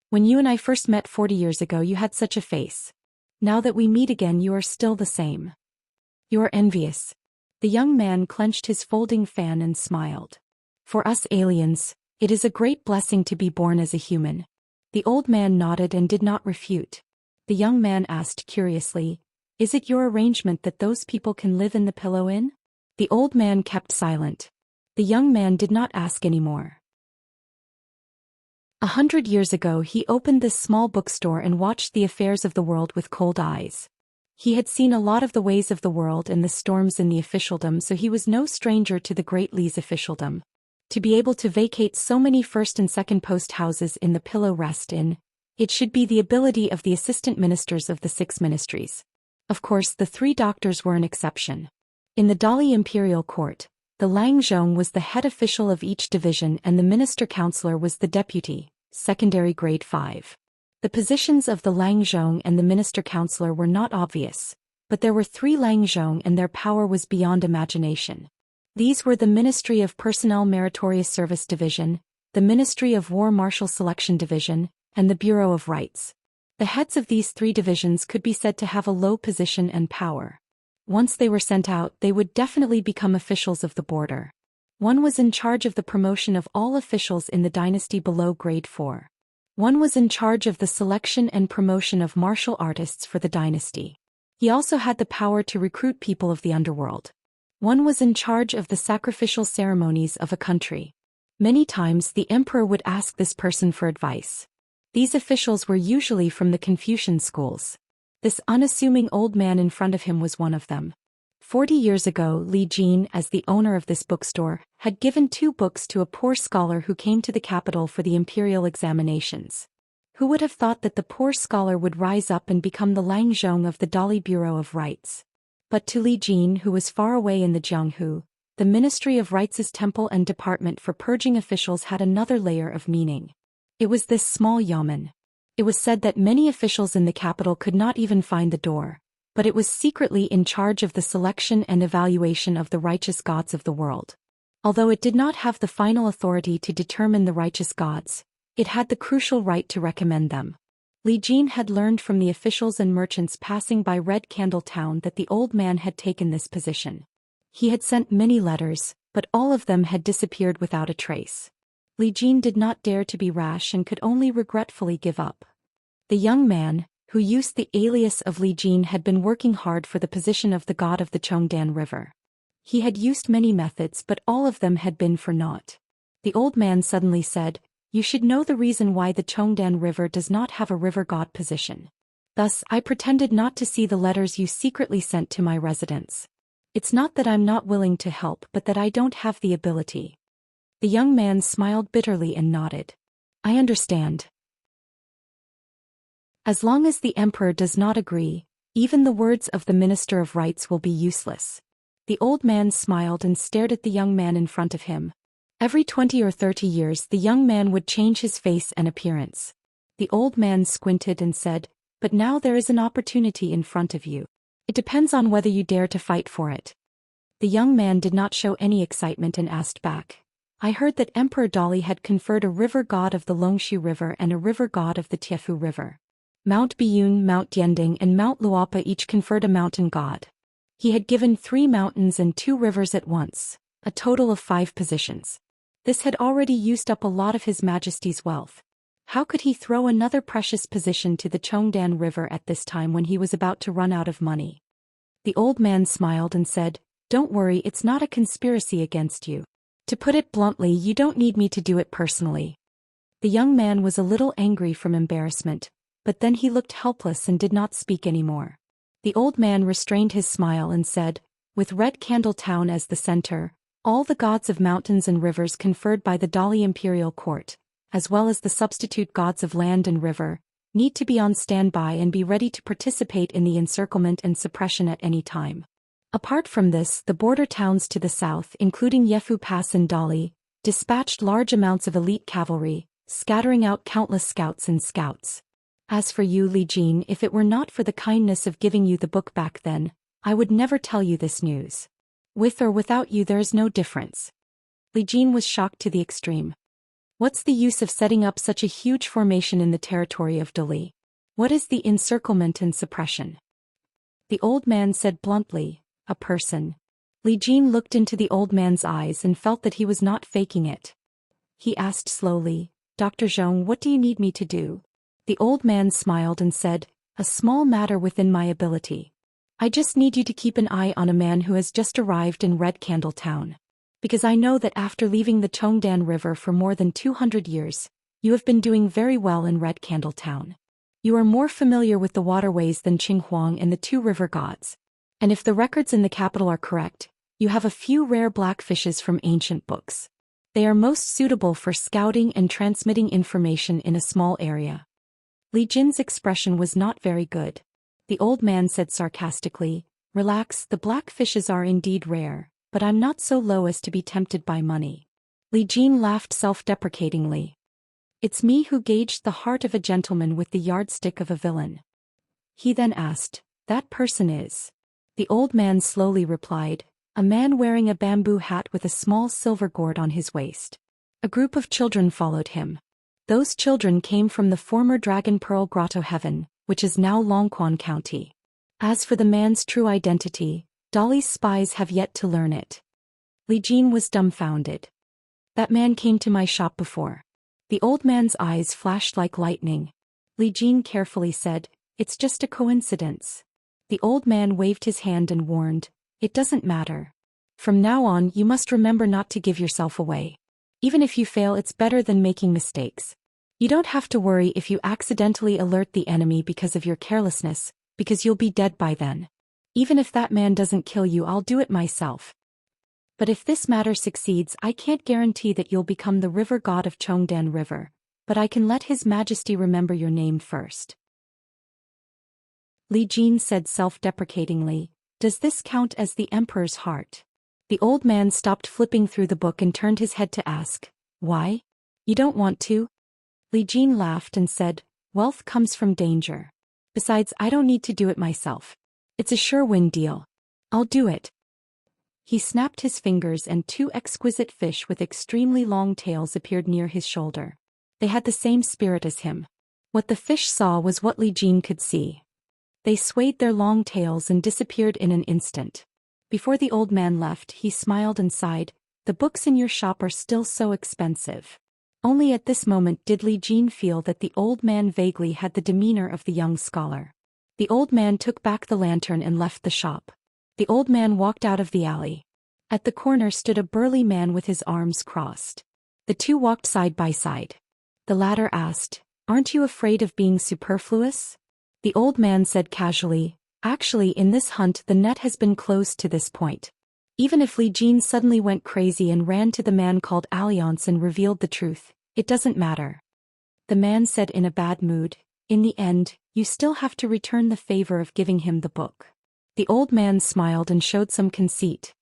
"When you and I first met 40 years ago you had such a face. Now that we meet again you are still the same. You are envious." The young man clenched his folding fan and smiled. "For us aliens, it is a great blessing to be born as a human." The old man nodded and did not refute. The young man asked curiously, "Is it your arrangement that those people can live in the Pillow Inn?" The old man kept silent. The young man did not ask any more. 100 years ago he opened this small bookstore and watched the affairs of the world with cold eyes. He had seen a lot of the ways of the world and the storms in the officialdom, so he was no stranger to the Great Li's officialdom. To be able to vacate so many first and second post houses in the Pillow Rest Inn, it should be the ability of the assistant ministers of the 6 ministries. Of course, the 3 doctors were an exception. In the Dali imperial court, the Langzhong was the head official of each division and the minister counselor was the deputy, secondary grade 5. The positions of the Langzhong and the minister counselor were not obvious, but there were 3 Langzhong and their power was beyond imagination. These were the Ministry of Personnel Meritorious Service Division, the Ministry of War Martial Selection Division, and the Bureau of Rights. The heads of these 3 divisions could be said to have a low position and power. Once they were sent out, they would definitely become officials of the border. One was in charge of the promotion of all officials in the dynasty below grade 4. One was in charge of the selection and promotion of martial artists for the dynasty. He also had the power to recruit people of the underworld. One was in charge of the sacrificial ceremonies of a country. Many times the emperor would ask this person for advice. These officials were usually from the Confucian schools. This unassuming old man in front of him was one of them. 40 years ago, Li Jin, as the owner of this bookstore, had given 2 books to a poor scholar who came to the capital for the imperial examinations. Who would have thought that the poor scholar would rise up and become the Langzhong of the Dali Bureau of Rights? But to Li Jin, who was far away in the Jianghu, the Ministry of Rights' temple and department for purging officials had another layer of meaning. It was this small yamen. It was said that many officials in the capital could not even find the door, but it was secretly in charge of the selection and evaluation of the righteous gods of the world. Although it did not have the final authority to determine the righteous gods, it had the crucial right to recommend them. Li Jin had learned from the officials and merchants passing by Red Candle Town that the old man had taken this position. He had sent many letters, but all of them had disappeared without a trace. Li Jin did not dare to be rash and could only regretfully give up. The young man, who used the alias of Li Jin, had been working hard for the position of the god of the Chongdan River. He had used many methods, but all of them had been for naught. The old man suddenly said, "You should know the reason why the Chongdan River does not have a river god position. Thus, I pretended not to see the letters you secretly sent to my residence. It's not that I'm not willing to help, but that I don't have the ability." The young man smiled bitterly and nodded. "I understand. As long as the emperor does not agree, even the words of the Minister of Rights will be useless." The old man smiled and stared at the young man in front of him. Every 20 or 30 years the young man would change his face and appearance. The old man squinted and said, "But now there is an opportunity in front of you. It depends on whether you dare to fight for it." The young man did not show any excitement and asked back, "I heard that Emperor Dali had conferred a river god of the Longshu River and a river god of the Tiefu River. Mount Biyun, Mount Dianding and Mount Luopa each conferred a mountain god. He had given 3 mountains and 2 rivers at once, a total of 5 positions. This had already used up a lot of His Majesty's wealth. How could he throw another precious position to the Chongdan River at this time when he was about to run out of money?" The old man smiled and said, "Don't worry, it's not a conspiracy against you. To put it bluntly, you don't need me to do it personally." The young man was a little angry from embarrassment, but then he looked helpless and did not speak anymore. The old man restrained his smile and said, "With Red Candle Town as the center, all the gods of mountains and rivers conferred by the Dali Imperial Court, as well as the substitute gods of land and river, need to be on standby and be ready to participate in the encirclement and suppression at any time. Apart from this, the border towns to the south, including Yefu Pass and Dali, dispatched large amounts of elite cavalry, scattering out countless scouts and scouts. As for you, Li Jin, if it were not for the kindness of giving you the book back then, I would never tell you this news. With or without you there is no difference." Li Jin was shocked to the extreme. "What's the use of setting up such a huge formation in the territory of Dali? What is the encirclement and suppression?" The old man said bluntly, "A person." Li Jin looked into the old man's eyes and felt that he was not faking it. He asked slowly, "Dr. Zhong, what do you need me to do?" The old man smiled and said, "A small matter within my ability. I just need you to keep an eye on a man who has just arrived in Red Candle Town. Because I know that after leaving the Chongdan River for more than 200 years, You have been doing very well in Red Candle Town. You are more familiar with the waterways than Qinghuang and the two river gods. And if the records in the capital are correct, you have a few rare blackfishes from ancient books. They are most suitable for scouting and transmitting information in a small area. Li Jin's expression was not very good. The old man said sarcastically, "Relax, the blackfishes are indeed rare, but I'm not so low as to be tempted by money." Li Jin laughed self-deprecatingly. "It's me who gauged the heart of a gentleman with the yardstick of a villain." He then asked, "That person is?" The old man slowly replied, "A man wearing a bamboo hat with a small silver gourd on his waist." A group of children followed him. Those children came from the former Dragon Pearl Grotto Heaven, which is now Longquan County. As for the man's true identity, Dolly's spies have yet to learn it. Li Jin was dumbfounded. "That man came to my shop before." The old man's eyes flashed like lightning. Li Jin carefully said, "It's just a coincidence." The old man waved his hand and warned, "It doesn't matter. From now on you must remember not to give yourself away. Even if you fail, it's better than making mistakes. You don't have to worry if you accidentally alert the enemy because of your carelessness, because you'll be dead by then. Even if that man doesn't kill you, I'll do it myself. But if this matter succeeds, I can't guarantee that you'll become the river god of Chongdan River, but I can let His Majesty remember your name first." Li Jin said self-deprecatingly, "Does this count as the Emperor's heart?" The old man stopped flipping through the book and turned his head to ask, "Why? You don't want to?" Li Jin laughed and said, "Wealth comes from danger. Besides, I don't need to do it myself. It's a sure win deal. I'll do it." He snapped his fingers and two exquisite fish with extremely long tails appeared near his shoulder. They had the same spirit as him. What the fish saw was what Li Jin could see. They swayed their long tails and disappeared in an instant. Before the old man left, he smiled and sighed, "The books in your shop are still so expensive." Only at this moment did Li Jin feel that the old man vaguely had the demeanor of the young scholar. The old man took back the lantern and left the shop. The old man walked out of the alley. At the corner stood a burly man with his arms crossed. The two walked side by side. The latter asked, "Aren't you afraid of being superfluous?" The old man said casually, "Actually, in this hunt the net has been closed to this point." Even if Li Jin suddenly went crazy and ran to the man called Alliance and revealed the truth, it doesn't matter. The man said in a bad mood, "In the end, you still have to return the favor of giving him the book." The old man smiled and showed some conceit.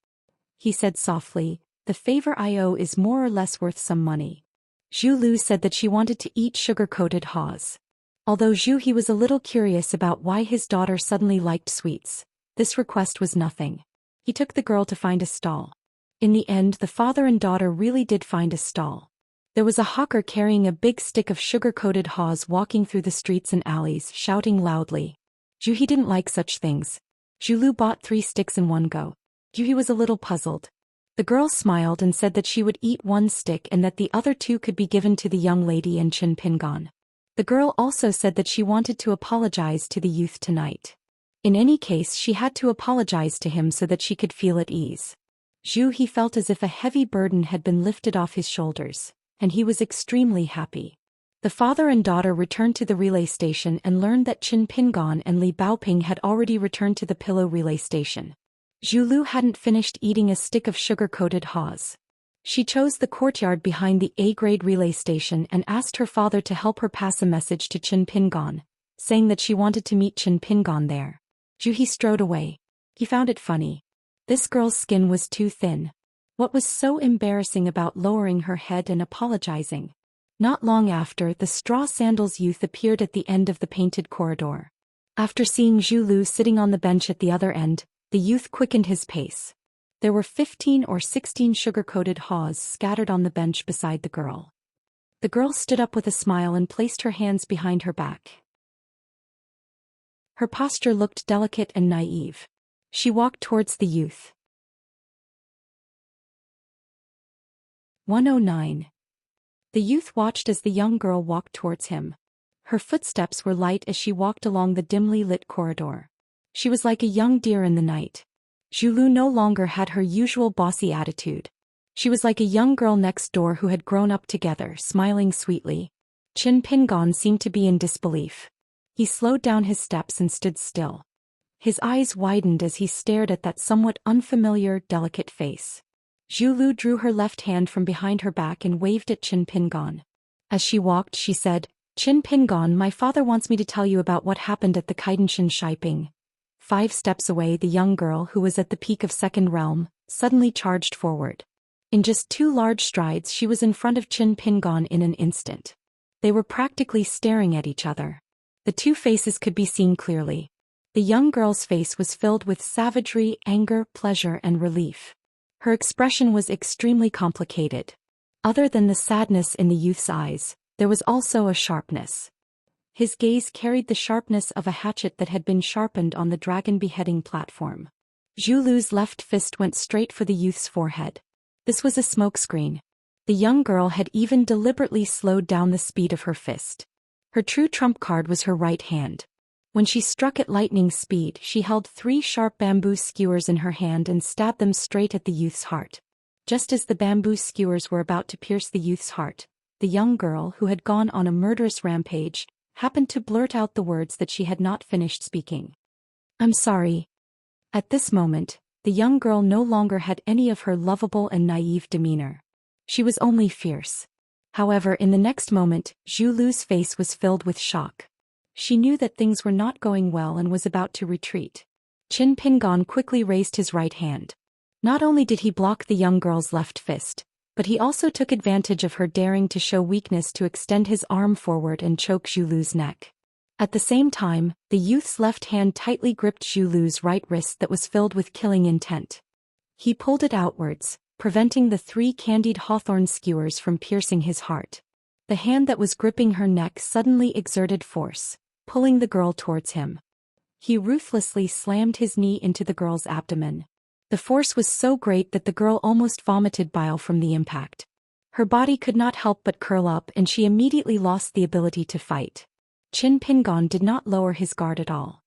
He said softly, "The favor I owe is more or less worth some money." Zhu Lu said that she wanted to eat sugar-coated haws. Although he was a little curious about why his daughter suddenly liked sweets, this request was nothing. He took the girl to find a stall. In the end, the father and daughter really did find a stall. There was a hawker carrying a big stick of sugar-coated haws walking through the streets and alleys, shouting loudly. He didn't like such things. Zhu Lu bought 3 sticks in one go. He was a little puzzled. The girl smiled and said that she would eat 1 stick and that the other 2 could be given to the young lady and Qin Pingon. The girl also said that she wanted to apologize to the youth tonight. In any case, she had to apologize to him so that she could feel at ease. He felt as if a heavy burden had been lifted off his shoulders, and he was extremely happy. The father and daughter returned to the relay station and learned that Qin Pingon and Li Baoping had already returned to the pillow relay station. Zhu Lu hadn't finished eating a stick of sugar-coated haws. She chose the courtyard behind the A-grade relay station and asked her father to help her pass a message to Qin Pingon, saying that she wanted to meet Qin Pingon there. He strode away. He found it funny. This girl's skin was too thin. What was so embarrassing about lowering her head and apologizing? Not long after, the straw sandals youth appeared at the end of the painted corridor. After seeing Zhu Lu sitting on the bench at the other end, the youth quickened his pace. There were 15 or 16 sugar-coated haws scattered on the bench beside the girl. The girl stood up with a smile and placed her hands behind her back. Her posture looked delicate and naive. She walked towards the youth. 109. The youth watched as the young girl walked towards him. Her footsteps were light as she walked along the dimly lit corridor. She was like a young deer in the night. Zhu Lu no longer had her usual bossy attitude. She was like a young girl next door who had grown up together, smiling sweetly. Qin Pingon seemed to be in disbelief. He slowed down his steps and stood still. His eyes widened as he stared at that somewhat unfamiliar, delicate face. Zhu Lu drew her left hand from behind her back and waved at Qin Pingon. As she walked, she said, "Qin Pingon, my father wants me to tell you about what happened at the Kaidenshin Shiping." 5 steps away, the young girl who was at the peak of second realm suddenly charged forward. In just 2 large strides, she was in front of Qin Pingon in an instant. They were practically staring at each other. The 2 faces could be seen clearly. The young girl's face was filled with savagery, anger, pleasure, and relief. Her expression was extremely complicated. Other than the sadness in the youth's eyes, there was also a sharpness. His gaze carried the sharpness of a hatchet that had been sharpened on the dragon beheading platform. Zhu Lu's left fist went straight for the youth's forehead. This was a smokescreen. The young girl had even deliberately slowed down the speed of her fist. Her true trump card was her right hand. When she struck at lightning speed, she held 3 sharp bamboo skewers in her hand and stabbed them straight at the youth's heart. Just as the bamboo skewers were about to pierce the youth's heart, the young girl, who had gone on a murderous rampage, happened to blurt out the words that she had not finished speaking. "I'm sorry." At this moment, the young girl no longer had any of her lovable and naive demeanor. She was only fierce. However, in the next moment, Zhu Lu's face was filled with shock. She knew that things were not going well and was about to retreat. Qin Pingon quickly raised his right hand. Not only did he block the young girl's left fist, but he also took advantage of her daring to show weakness to extend his arm forward and choke Zhu Lu's neck. At the same time, the youth's left hand tightly gripped Zhu Lu's right wrist that was filled with killing intent. He pulled it outwards, preventing the 3 candied hawthorn skewers from piercing his heart. The hand that was gripping her neck suddenly exerted force, pulling the girl towards him. He ruthlessly slammed his knee into the girl's abdomen. The force was so great that the girl almost vomited bile from the impact. Her body could not help but curl up and she immediately lost the ability to fight. Qin Pingon did not lower his guard at all.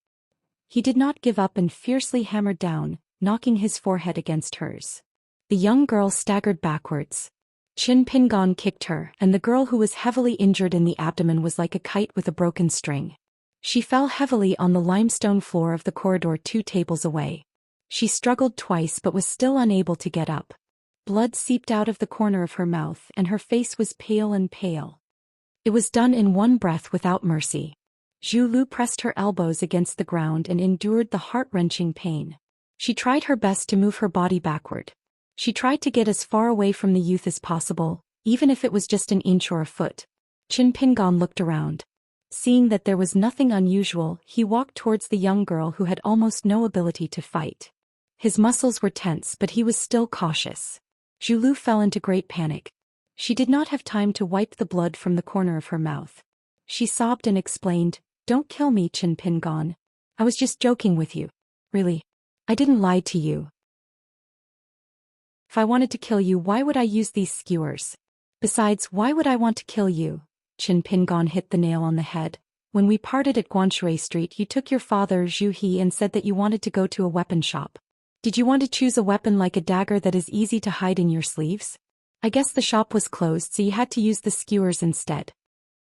He did not give up and fiercely hammered down, knocking his forehead against hers. The young girl staggered backwards. Qin Pingon kicked her, and the girl, who was heavily injured in the abdomen, was like a kite with a broken string. She fell heavily on the limestone floor of the corridor 2 tables away. She struggled twice but was still unable to get up. Blood seeped out of the corner of her mouth and her face was pale and pale. It was done in one breath without mercy. Zhu Lu pressed her elbows against the ground and endured the heart-wrenching pain. She tried her best to move her body backward. She tried to get as far away from the youth as possible, even if it was just an inch or a foot. Qin Pingon looked around. Seeing that there was nothing unusual, he walked towards the young girl who had almost no ability to fight. His muscles were tense but he was still cautious. Zhu Lu fell into great panic. She did not have time to wipe the blood from the corner of her mouth. She sobbed and explained, "Don't kill me, Qin Pingon. I was just joking with you. Really. I didn't lie to you. If I wanted to kill you, why would I use these skewers? Besides, why would I want to kill you?" Qin Pingon hit the nail on the head. "When we parted at Guanshui Street, you took your father Zhu He and said that you wanted to go to a weapon shop. Did you want to choose a weapon like a dagger that is easy to hide in your sleeves? I guess the shop was closed, so you had to use the skewers instead."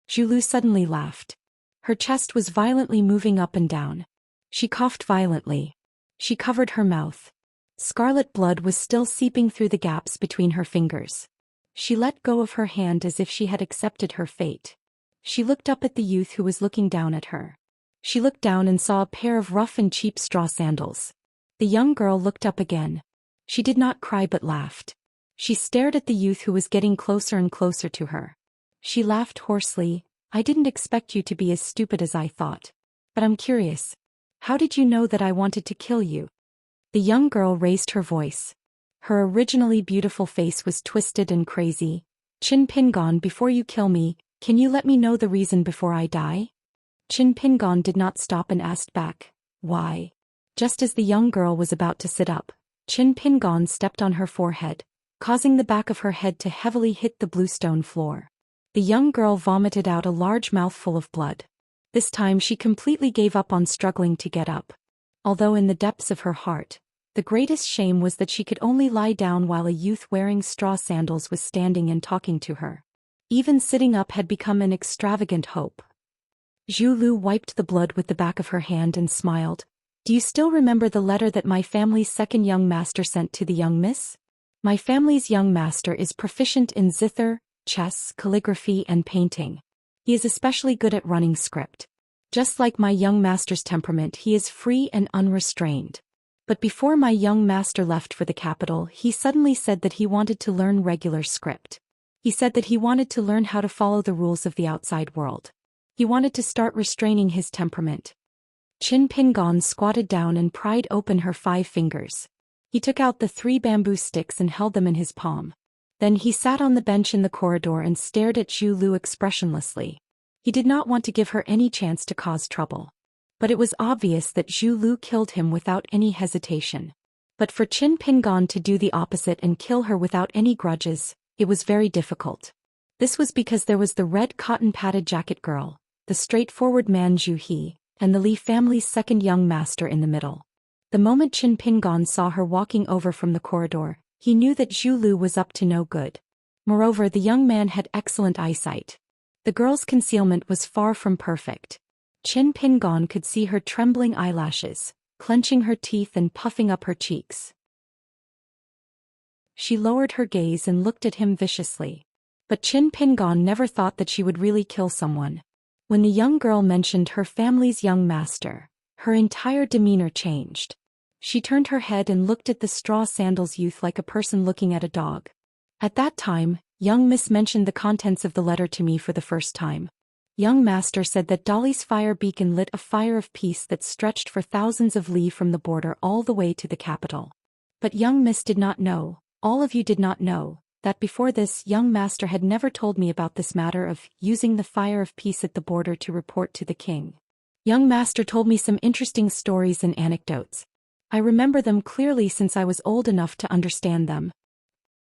Zhu Lu suddenly laughed. Her chest was violently moving up and down. She coughed violently. She covered her mouth. Scarlet blood was still seeping through the gaps between her fingers. She let go of her hand as if she had accepted her fate. She looked up at the youth who was looking down at her. She looked down and saw a pair of rough and cheap straw sandals. The young girl looked up again. She did not cry but laughed. She stared at the youth who was getting closer and closer to her. She laughed hoarsely. "I didn't expect you to be as stupid as I thought. But I'm curious. How did you know that I wanted to kill you?" The young girl raised her voice. Her originally beautiful face was twisted and crazy. "Qin Pingon, before you kill me, can you let me know the reason before I die?" Qin Pingon did not stop and asked back, "Why?" Just as the young girl was about to sit up, Qin Pingon stepped on her forehead, causing the back of her head to heavily hit the bluestone floor. The young girl vomited out a large mouthful of blood. This time she completely gave up on struggling to get up. Although in the depths of her heart, the greatest shame was that she could only lie down while a youth wearing straw sandals was standing and talking to her. Even sitting up had become an extravagant hope. Zhu Lu wiped the blood with the back of her hand and smiled. Do you still remember the letter that my family's second young master sent to the young miss? My family's young master is proficient in zither, chess, calligraphy, and painting. He is especially good at running script. Just like my young master's temperament, he is free and unrestrained. But before my young master left for the capital, he suddenly said that he wanted to learn regular script. He said that he wanted to learn how to follow the rules of the outside world. He wanted to start restraining his temperament. Qin Pingon squatted down and pried open her 5 fingers. He took out the 3 bamboo sticks and held them in his palm. Then he sat on the bench in the corridor and stared at Zhu Lu expressionlessly. He did not want to give her any chance to cause trouble. But it was obvious that Zhu Lu killed him without any hesitation. But for Qin Pingon to do the opposite and kill her without any grudges, it was very difficult. This was because there was the red cotton-padded jacket girl, the straightforward man Zhu He, and the Li family's second young master in the middle. The moment Qin Pingon saw her walking over from the corridor, he knew that Zhu Lu was up to no good. Moreover, the young man had excellent eyesight. The girl's concealment was far from perfect. Qin Pingon could see her trembling eyelashes, clenching her teeth and puffing up her cheeks. She lowered her gaze and looked at him viciously. But Qin Pingon never thought that she would really kill someone. When the young girl mentioned her family's young master, her entire demeanor changed. She turned her head and looked at the straw sandals youth like a person looking at a dog. At that time, young Miss mentioned the contents of the letter to me for the first time. Young master said that Dolly's fire beacon lit a fire of peace that stretched for thousands of li from the border all the way to the capital. But young Miss did not know, all of you did not know, that before this young master had never told me about this matter of using the fire of peace at the border to report to the king. Young master told me some interesting stories and anecdotes. I remember them clearly since I was old enough to understand them.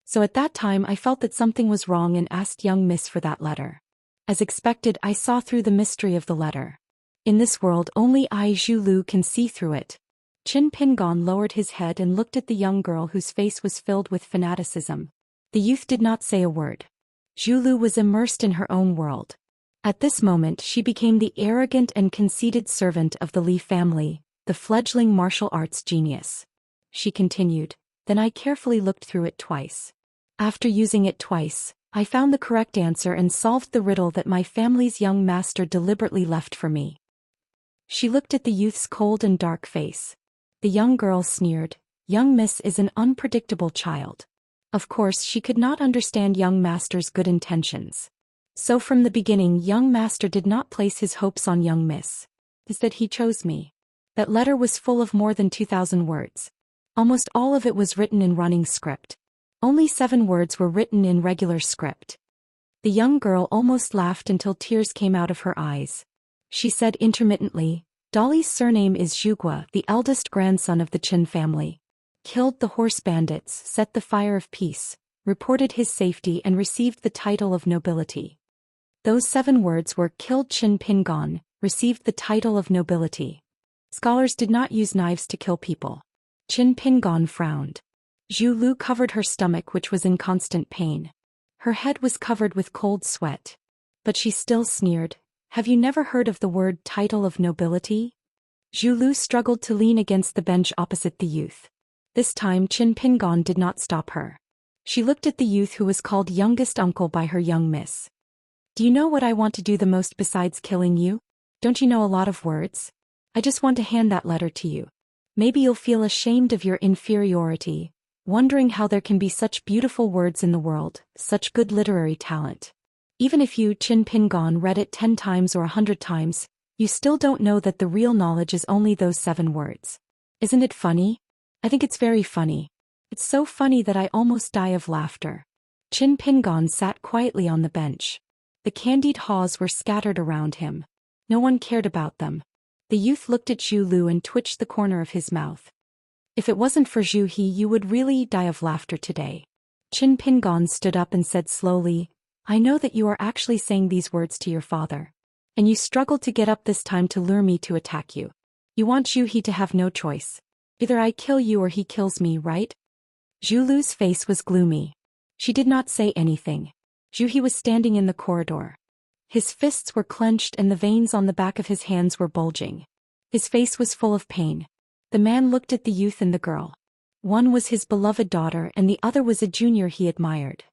So at that time I felt that something was wrong and asked young Miss for that letter. As expected, I saw through the mystery of the letter. In this world only I, Zhu Lu, can see through it. Qin Pingon lowered his head and looked at the young girl whose face was filled with fanaticism. The youth did not say a word. Zhu Lu was immersed in her own world. At this moment she became the arrogant and conceited servant of the Li family, the fledgling martial arts genius. She continued, then I carefully looked through it twice. After using it twice, I found the correct answer and solved the riddle that my family's young master deliberately left for me. She looked at the youth's cold and dark face. The young girl sneered, young Miss is an unpredictable child. Of course she could not understand young master's good intentions. So from the beginning young master did not place his hopes on young Miss. Is that he chose me. That letter was full of more than 2,000 words. Almost all of it was written in running script. Only 7 words were written in regular script. The young girl almost laughed until tears came out of her eyes. She said intermittently, Dolly's surname is Zhugua, the eldest grandson of the Qin family. Killed the horse bandits, set the fire of peace, reported his safety and received the title of nobility. Those 7 words were killed Qin Pingon, received the title of nobility. Scholars did not use knives to kill people. Qin Pingon frowned. Zhu Lu covered her stomach which was in constant pain. Her head was covered with cold sweat. But she still sneered, have you never heard of the word title of nobility? Zhu Lu struggled to lean against the bench opposite the youth. This time Qin Pingon did not stop her. She looked at the youth who was called youngest uncle by her young miss. Do you know what I want to do the most besides killing you? Don't you know a lot of words? I just want to hand that letter to you. Maybe you'll feel ashamed of your inferiority, wondering how there can be such beautiful words in the world, such good literary talent. Even if you, Qin Pingon, read it 10 times or 100 times, you still don't know that the real knowledge is only those 7 words. Isn't it funny? I think it's very funny. It's so funny that I almost die of laughter. Qin Pingon sat quietly on the bench. The candied haws were scattered around him. No one cared about them. The youth looked at Zhu Lu and twitched the corner of his mouth. If it wasn't for Zhu He, you would really die of laughter today. Qin Pingon stood up and said slowly, I know that you are actually saying these words to your father. And you struggled to get up this time to lure me to attack you. You want Zhu He to have no choice. Either I kill you or he kills me, right? Zhu Lu's face was gloomy. She did not say anything. Zhu He was standing in the corridor. His fists were clenched and the veins on the back of his hands were bulging. His face was full of pain. The man looked at the youth and the girl. One was his beloved daughter and the other was a junior he admired.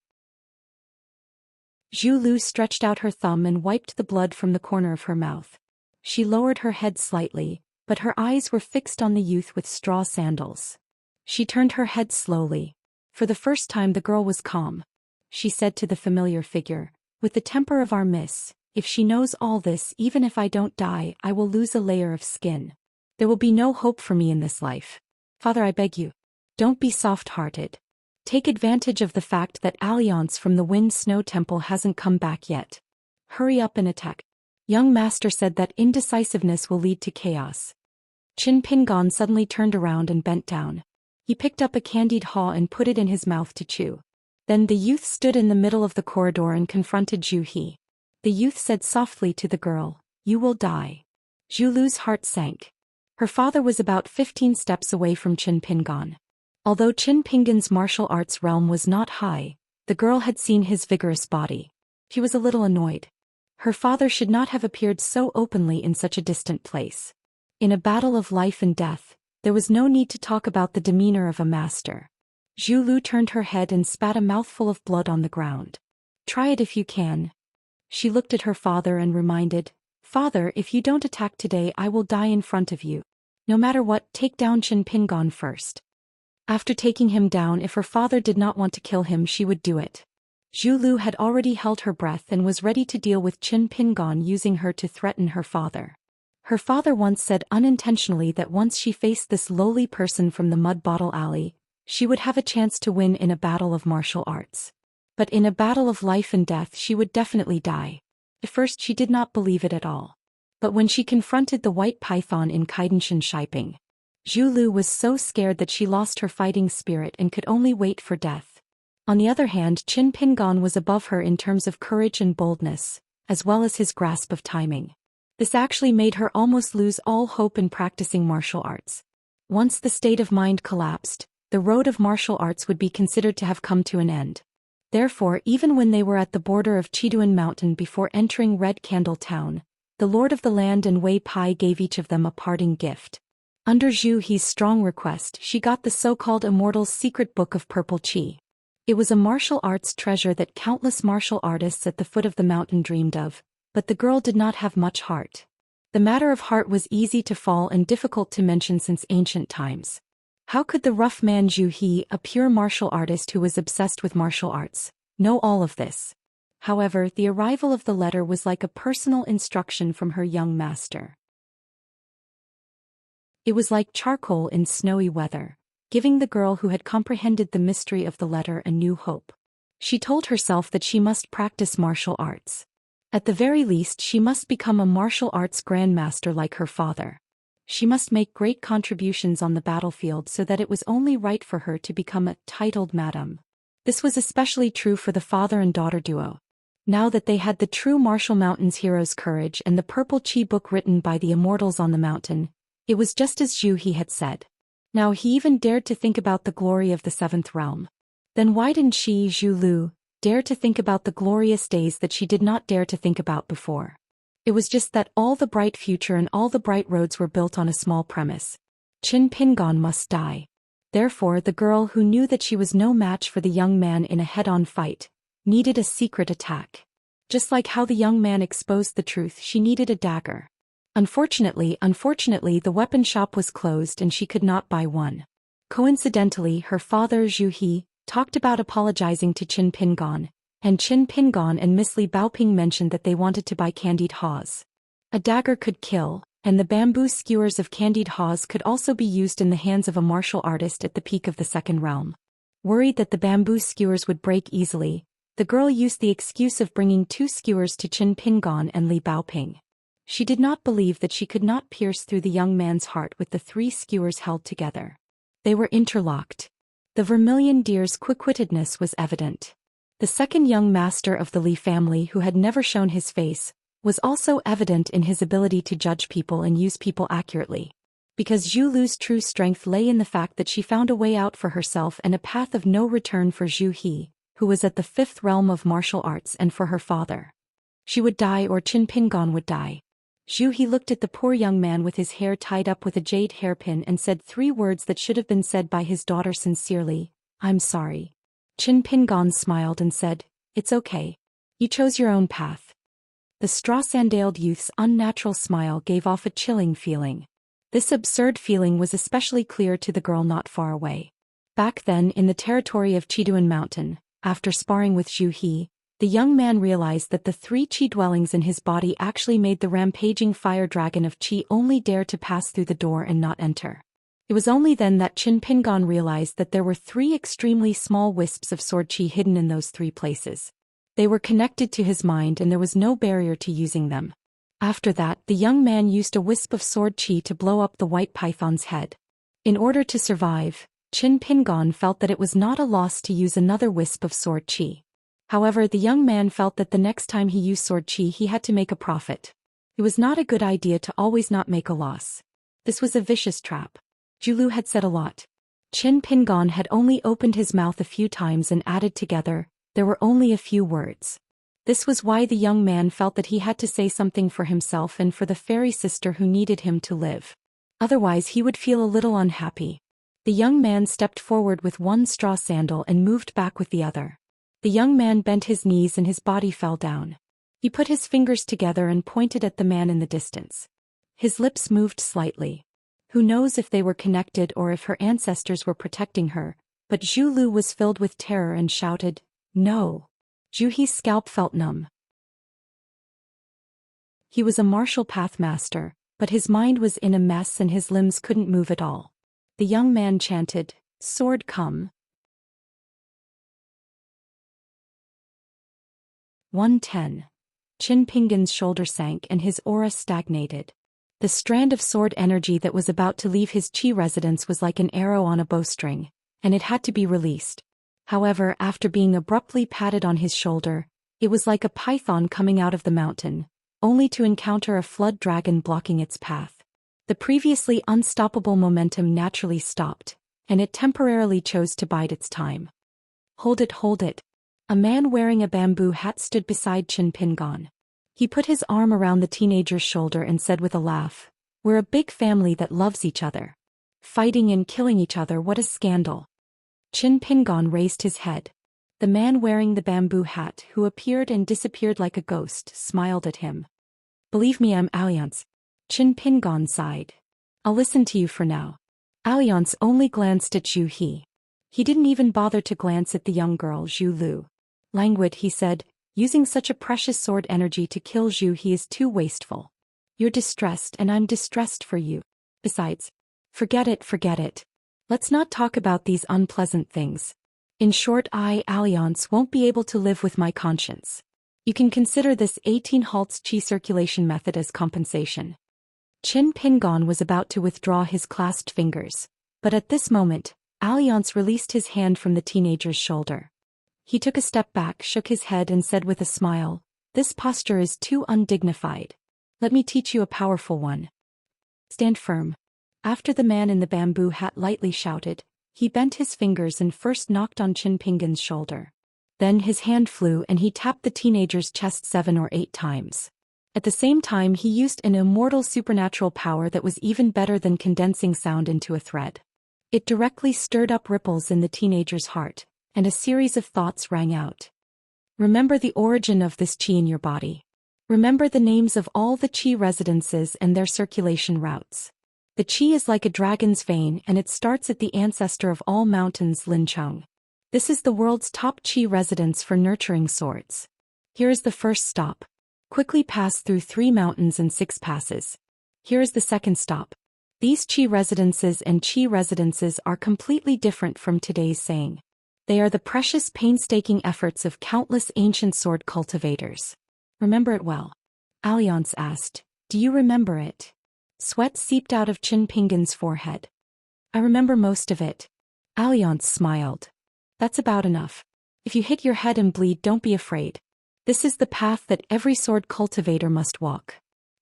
Zhu Lu stretched out her thumb and wiped the blood from the corner of her mouth. She lowered her head slightly, but her eyes were fixed on the youth with straw sandals. She turned her head slowly. For the first time the girl was calm. She said to the familiar figure, "With the temper of our miss, if she knows all this, even if I don't die, I will lose a layer of skin. There will be no hope for me in this life. Father, I beg you, don't be soft-hearted. Take advantage of the fact that Alliance from the Wind Snow Temple hasn't come back yet. Hurry up and attack." Young master said that indecisiveness will lead to chaos. Qin Pingon suddenly turned around and bent down. He picked up a candied haw and put it in his mouth to chew. Then the youth stood in the middle of the corridor and confronted Zhu He. The youth said softly to the girl, "You will die." Zhu Lu's heart sank. Her father was about 15 steps away from Qin Pingon. Although Qin Pingon's martial arts realm was not high, the girl had seen his vigorous body. She was a little annoyed. Her father should not have appeared so openly in such a distant place. In a battle of life and death, there was no need to talk about the demeanor of a master. Zhu Lu turned her head and spat a mouthful of blood on the ground. "Try it if you can." She looked at her father and reminded, "Father, if you don't attack today, I will die in front of you. No matter what, take down Qin Pingon first." After taking him down, if her father did not want to kill him, she would do it. Zhu Lu had already held her breath and was ready to deal with Qin Pingon, using her to threaten her father. Her father once said unintentionally that once she faced this lowly person from the Mud Bottle Alley, she would have a chance to win in a battle of martial arts. But in a battle of life and death she would definitely die. At first she did not believe it at all. But when she confronted the white python in Kaidenshin Shiping, Zhu Lu was so scared that she lost her fighting spirit and could only wait for death. On the other hand, Qin Pingon was above her in terms of courage and boldness, as well as his grasp of timing. This actually made her almost lose all hope in practicing martial arts. Once the state of mind collapsed, the road of martial arts would be considered to have come to an end. Therefore, even when they were at the border of Chiduan Mountain before entering Red Candle Town, the Lord of the Land and Wei Pai gave each of them a parting gift. Under Zhu He's strong request, she got the so-called Immortal's secret book of purple qi. It was a martial arts treasure that countless martial artists at the foot of the mountain dreamed of, but the girl did not have much heart. The matter of heart was easy to fall and difficult to mention since ancient times. How could the rough man Zhu He, a pure martial artist who was obsessed with martial arts, know all of this? However, the arrival of the letter was like a personal instruction from her young master. It was like charcoal in snowy weather, giving the girl who had comprehended the mystery of the letter a new hope. She told herself that she must practice martial arts. At the very least, she must become a martial arts grandmaster like her father. She must make great contributions on the battlefield so that it was only right for her to become a titled madam. This was especially true for the father and daughter duo. Now that they had the true Martial Mountain's hero's courage and the purple qi book written by the immortals on the mountain, it was just as Zhu He had said. Now he even dared to think about the glory of the seventh realm. Then why didn't she, Zhu Lu, dare to think about the glorious days that she did not dare to think about before? It was just that all the bright future and all the bright roads were built on a small premise. Qin Pingon must die. Therefore, the girl who knew that she was no match for the young man in a head-on fight, needed a secret attack. Just like how the young man exposed the truth, she needed a dagger. Unfortunately, the weapon shop was closed and she could not buy one. Coincidentally, her father, Zhu He, talked about apologizing to Qin Pingon, and Qin Pingon and Miss Li Baoping mentioned that they wanted to buy candied haws. A dagger could kill, and the bamboo skewers of candied haws could also be used in the hands of a martial artist at the peak of the second realm. Worried that the bamboo skewers would break easily, the girl used the excuse of bringing 2 skewers to Qin Pingon and Li Baoping. She did not believe that she could not pierce through the young man's heart with the 3 skewers held together. They were interlocked. The vermilion deer's quick-wittedness was evident. The second young master of the Li family, who had never shown his face, was also evident in his ability to judge people and use people accurately. Because Zhu Lu's true strength lay in the fact that she found a way out for herself and a path of no return for Zhu He, who was at the 5th realm of martial arts, and for her father. She would die or Qin Pingon would die. Zhu He looked at the poor young man with his hair tied up with a jade hairpin and said 3 words that should have been said by his daughter sincerely: "I'm sorry." Qin Pingon smiled and said, "It's okay. You chose your own path." The straw-sandaled youth's unnatural smile gave off a chilling feeling. This absurd feeling was especially clear to the girl not far away. Back then in the territory of Qiduan Mountain, after sparring with Zhu He, the young man realized that the 3 Qi dwellings in his body actually made the rampaging fire dragon of Qi only dare to pass through the door and not enter. It was only then that Qin Pingon realized that there were 3 extremely small wisps of sword Qi hidden in those 3 places. They were connected to his mind and there was no barrier to using them. After that, the young man used a wisp of sword Qi to blow up the white python's head. In order to survive, Qin Pingon felt that it was not a loss to use another wisp of sword Qi. However, the young man felt that the next time he used sword Qi he had to make a profit. It was not a good idea to always not make a loss. This was a vicious trap. Zhulu had said a lot. Qin Pingon had only opened his mouth a few times and added together, there were only a few words. This was why the young man felt that he had to say something for himself and for the fairy sister who needed him to live. Otherwise he would feel a little unhappy. The young man stepped forward with one straw sandal and moved back with the other. The young man bent his knees and his body fell down. He put his fingers together and pointed at the man in the distance. His lips moved slightly. Who knows if they were connected or if her ancestors were protecting her, but Zhu Lu was filled with terror and shouted, "No!" Zhu He's scalp felt numb. He was a martial path master, but his mind was in a mess and his limbs couldn't move at all. The young man chanted, "Sword come." 110. Qin Pingon's shoulder sank and his aura stagnated. The strand of sword energy that was about to leave his Qi residence was like an arrow on a bowstring, and it had to be released. However, after being abruptly patted on his shoulder, it was like a python coming out of the mountain, only to encounter a flood dragon blocking its path. The previously unstoppable momentum naturally stopped, and it temporarily chose to bide its time. "Hold it, hold it." A man wearing a bamboo hat stood beside Qin Pingon. He put his arm around the teenager's shoulder and said with a laugh, "We're a big family that loves each other. Fighting and killing each other, what a scandal." Qin Pingon raised his head. The man wearing the bamboo hat, who appeared and disappeared like a ghost, smiled at him. "Believe me, I'm Alliance." Qin Pingon sighed. "I'll listen to you for now." Alliance only glanced at Zhu He. He didn't even bother to glance at the young girl, Zhu Lu. "Languid," he said, "using such a precious sword energy to kill Zhu He is too wasteful. You're distressed and I'm distressed for you. Besides, forget it, forget it. Let's not talk about these unpleasant things. In short, I, Alliance, won't be able to live with my conscience. You can consider this 18 halts Qi circulation method as compensation." Qin Pingon was about to withdraw his clasped fingers, but at this moment, Alliance released his hand from the teenager's shoulder. He took a step back, shook his head and said with a smile, "This posture is too undignified. Let me teach you a powerful one. Stand firm." After the man in the bamboo hat lightly shouted, he bent his fingers and first knocked on Qin Pingon's shoulder. Then his hand flew and he tapped the teenager's chest 7 or 8 times. At the same time he used an immortal supernatural power that was even better than condensing sound into a thread. It directly stirred up ripples in the teenager's heart, and a series of thoughts rang out. Remember the origin of this Qi in your body. Remember the names of all the Qi residences and their circulation routes. The Qi is like a dragon's vein and it starts at the ancestor of all mountains, Lincheng. This is the world's top Qi residence for nurturing swords. Here is the first stop. Quickly pass through 3 mountains and 6 passes. Here is the second stop. These Qi residences and Qi residences are completely different from today's saying. They are the precious painstaking efforts of countless ancient sword cultivators. Remember it well. Alliance asked, "Do you remember it?" Sweat seeped out of Qin Pingon's forehead. "I remember most of it." Alliance smiled. "That's about enough. If you hit your head and bleed, don't be afraid. This is the path that every sword cultivator must walk.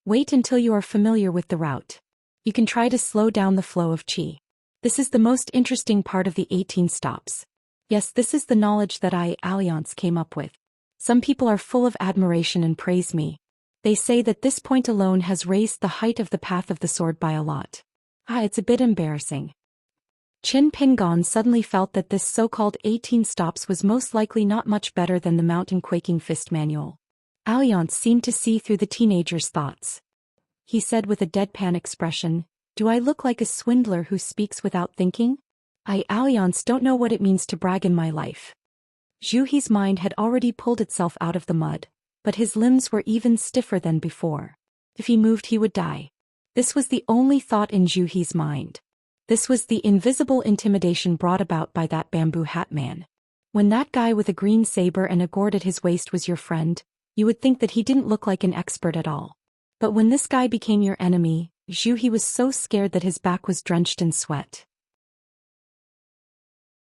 Wait until you are familiar with the route. You can try to slow down the flow of Qi. This is the most interesting part of the 18 stops. Yes, this is the knowledge that I, Alliance, came up with. Some people are full of admiration and praise me. They say that this point alone has raised the height of the path of the sword by a lot. It's a bit embarrassing. Qin Pingon suddenly felt that this so-called 18 stops was most likely not much better than the Mountain Quaking Fist manual. Alliance seemed to see through the teenager's thoughts. He said with a deadpan expression, "Do I look like a swindler who speaks without thinking? I, Alliance, don't know what it means to brag in my life." Zhu He's mind had already pulled itself out of the mud, but his limbs were even stiffer than before. If he moved he would die. This was the only thought in Zhu He's mind. This was the invisible intimidation brought about by that bamboo hat man. When that guy with a green saber and a gourd at his waist was your friend, you would think that he didn't look like an expert at all. But when this guy became your enemy, Zhu He was so scared that his back was drenched in sweat.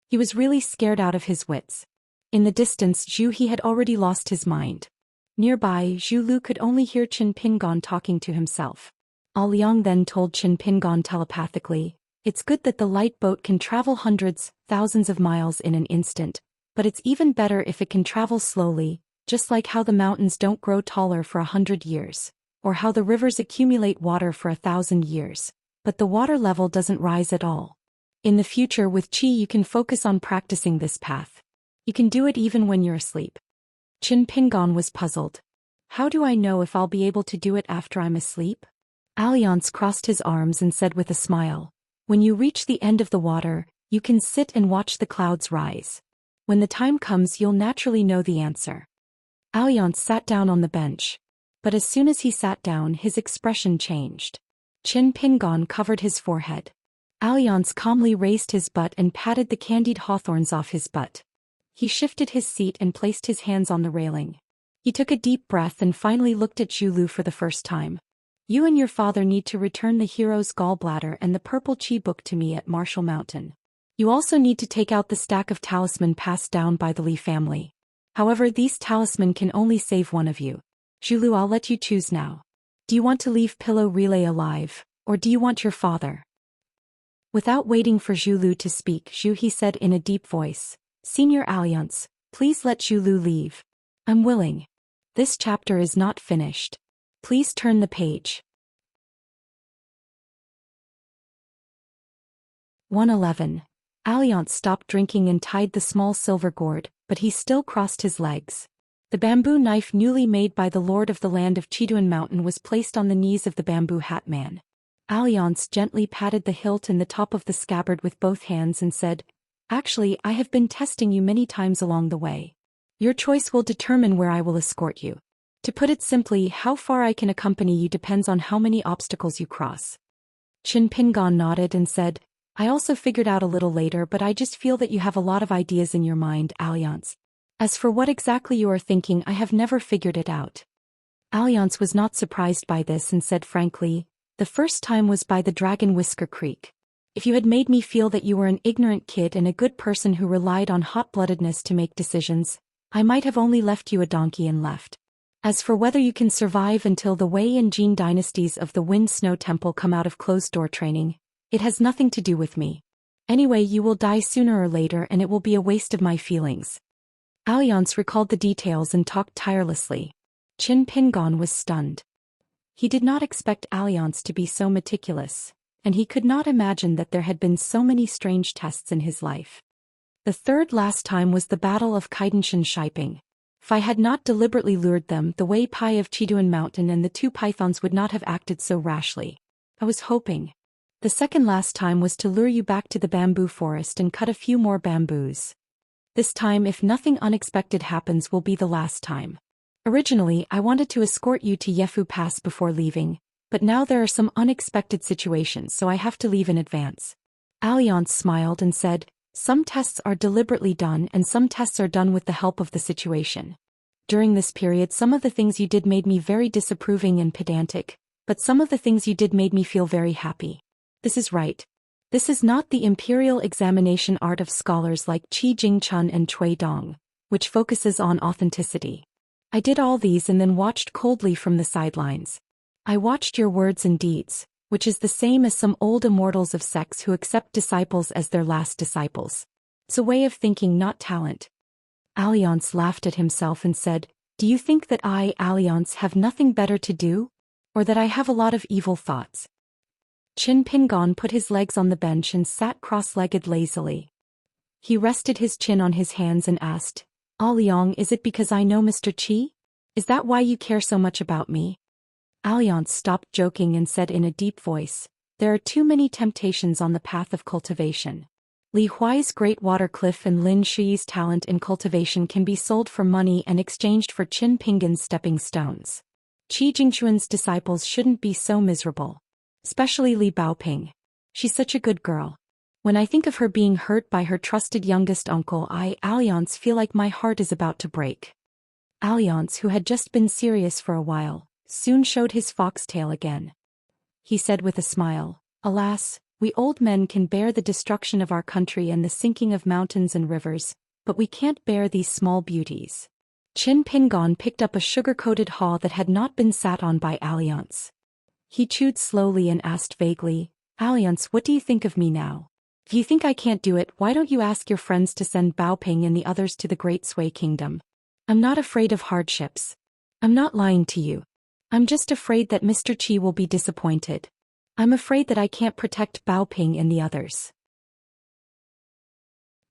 He was really scared out of his wits. In the distance, Zhu He had already lost his mind. Nearby, Zhu Lu could only hear Qin Pingon talking to himself. A Liang then told Qin Pingon telepathically, "It's good that the light boat can travel hundreds, thousands of miles in an instant, but it's even better if it can travel slowly, just like how the mountains don't grow taller for 100 years, or how the rivers accumulate water for 1,000 years, but the water level doesn't rise at all. In the future with Qi you can focus on practicing this path. You can do it even when you're asleep." Qin Pingon was puzzled. "How do I know if I'll be able to do it after I'm asleep?" Alliance crossed his arms and said with a smile, "When you reach the end of the water, you can sit and watch the clouds rise. When the time comes you'll naturally know the answer." Alliance sat down on the bench. But as soon as he sat down his expression changed. Qin Pingon covered his forehead. Alliance calmly raised his butt and patted the candied hawthorns off his butt. He shifted his seat and placed his hands on the railing. He took a deep breath and finally looked at Zhu Lu for the first time. "You and your father need to return the hero's gallbladder and the purple Qi book to me at Marshall Mountain. You also need to take out the stack of talisman passed down by the Li family. However, these talisman can only save one of you. Zhu Lu, I'll let you choose now. Do you want to leave Pillow Relay alive, or do you want your father?" Without waiting for Zhu Lu to speak, Zhu He said in a deep voice, "Senior Alliance, please let Zhu Lu leave. I'm willing. This chapter is not finished. Please turn the page." 111. Alliance stopped drinking and tied the small silver gourd, but he still crossed his legs. The bamboo knife newly made by the lord of the land of Chiduan Mountain was placed on the knees of the bamboo hat man. Alliance gently patted the hilt and the top of the scabbard with both hands and said, "Actually, I have been testing you many times along the way. Your choice will determine where I will escort you. To put it simply, how far I can accompany you depends on how many obstacles you cross." Qin Pingon nodded and said, "I also figured out a little later, but I just feel that you have a lot of ideas in your mind, Alliance. As for what exactly you are thinking, I have never figured it out." Alliance was not surprised by this and said frankly, "The first time was by the Dragon Whisker Creek. If you had made me feel that you were an ignorant kid and a good person who relied on hot-bloodedness to make decisions, I might have only left you a donkey and left. As for whether you can survive until the Wei and Jin dynasties of the Wind Snow Temple come out of closed-door training, it has nothing to do with me. Anyway, you will die sooner or later and it will be a waste of my feelings." Alliance recalled the details and talked tirelessly. Qin Pingon was stunned. He did not expect Alliance to be so meticulous, and he could not imagine that there had been so many strange tests in his life. The third last time was the Battle of Kaidenshan Shiping. If I had not deliberately lured them, the Wei Pai of Chiduan Mountain and the two pythons would not have acted so rashly. I was hoping. The second last time was to lure you back to the bamboo forest and cut a few more bamboos. This time, if nothing unexpected happens, will be the last time. Originally, I wanted to escort you to Yefu Pass before leaving, but now there are some unexpected situations, so I have to leave in advance." Alliance smiled and said, "Some tests are deliberately done and some tests are done with the help of the situation. During this period, some of the things you did made me very disapproving and pedantic, but some of the things you did made me feel very happy. This is right. This is not the imperial examination art of scholars like Qi Jingchun and Cui Dong, which focuses on authenticity. I did all these and then watched coldly from the sidelines. I watched your words and deeds, which is the same as some old immortals of sects who accept disciples as their last disciples. It's a way of thinking, not talent. Alliance laughed at himself and said, "Do you think that I, Alliance, have nothing better to do? Or that I have a lot of evil thoughts?" Qin Pingon put his legs on the bench and sat cross-legged lazily. He rested his chin on his hands and asked, "Liang, is it because I know Mr. Qi? Is that why you care so much about me?" Alliance stopped joking and said in a deep voice, "There are too many temptations on the path of cultivation. Li Huai's Great Water Cliff and Lin Shi's talent in cultivation can be sold for money and exchanged for Qin Pingon's stepping stones. Qi Jingquan's disciples shouldn't be so miserable. Especially Li Baoping. She's such a good girl. When I think of her being hurt by her trusted youngest uncle, I, Alliance, feel like my heart is about to break." Alliance, who had just been serious for a while, soon showed his foxtail again. He said with a smile, "Alas, we old men can bear the destruction of our country and the sinking of mountains and rivers, but we can't bear these small beauties." Qin Pingon picked up a sugar-coated haw that had not been sat on by Alliance. He chewed slowly and asked vaguely, "Alliance, what do you think of me now? If you think I can't do it, why don't you ask your friends to send Baoping and the others to the Great Sui Kingdom? I'm not afraid of hardships. I'm not lying to you. I'm just afraid that Mr. Qi will be disappointed. I'm afraid that I can't protect Baoping and the others."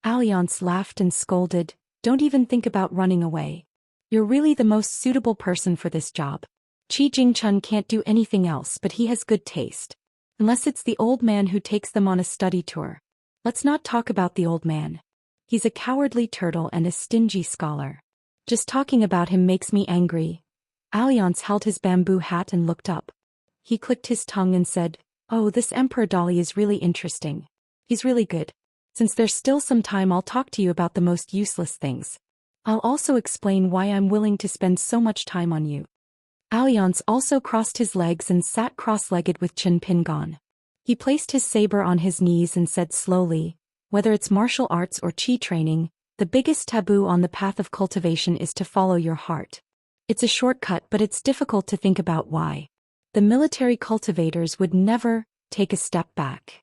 Alliance laughed and scolded, "Don't even think about running away. You're really the most suitable person for this job. Qi Jingchun can't do anything else, but he has good taste. Unless it's the old man who takes them on a study tour. Let's not talk about the old man. He's a cowardly turtle and a stingy scholar. Just talking about him makes me angry." Alliance held his bamboo hat and looked up. He clicked his tongue and said, "Oh, this Emperor Dolly is really interesting. He's really good. Since there's still some time, I'll talk to you about the most useless things. I'll also explain why I'm willing to spend so much time on you." Alliance also crossed his legs and sat cross-legged with Qin Pingon. He placed his saber on his knees and said slowly, "Whether it's martial arts or Qi training, the biggest taboo on the path of cultivation is to follow your heart. It's a shortcut, but it's difficult to think about why. The military cultivators would never take a step back.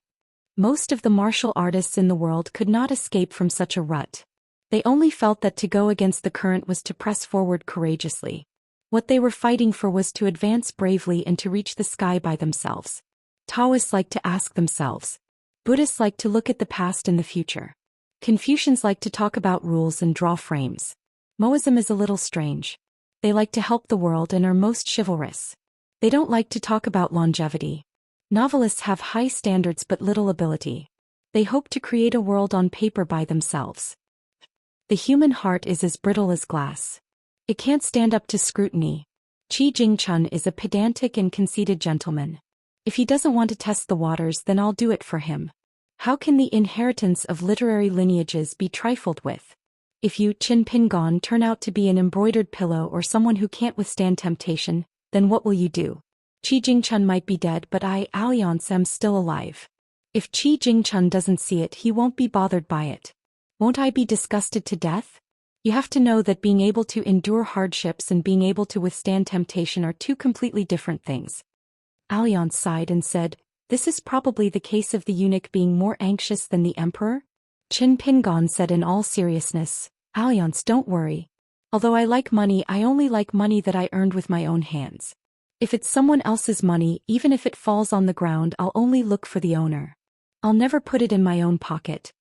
Most of the martial artists in the world could not escape from such a rut. They only felt that to go against the current was to press forward courageously. What they were fighting for was to advance bravely and to reach the sky by themselves. Taoists like to ask themselves. Buddhists like to look at the past and the future. Confucians like to talk about rules and draw frames. Moism is a little strange. They like to help the world and are most chivalrous. They don't like to talk about longevity. Novelists have high standards but little ability. They hope to create a world on paper by themselves. The human heart is as brittle as glass. It can't stand up to scrutiny. Qi Jingchun is a pedantic and conceited gentleman. If he doesn't want to test the waters, then I'll do it for him. How can the inheritance of literary lineages be trifled with? If you, Qin Pingon, turn out to be an embroidered pillow or someone who can't withstand temptation, then what will you do? Qi Jingchun might be dead, but I, Alliance, am still alive. If Qi Jingchun doesn't see it, he won't be bothered by it. Won't I be disgusted to death? You have to know that being able to endure hardships and being able to withstand temptation are two completely different things." Alliance sighed and said, "This is probably the case of the eunuch being more anxious than the emperor?" Qin Pingon said in all seriousness, "Alliance, don't worry. Although I like money, I only like money that I earned with my own hands. If it's someone else's money, even if it falls on the ground, I'll only look for the owner. I'll never put it in my own pocket."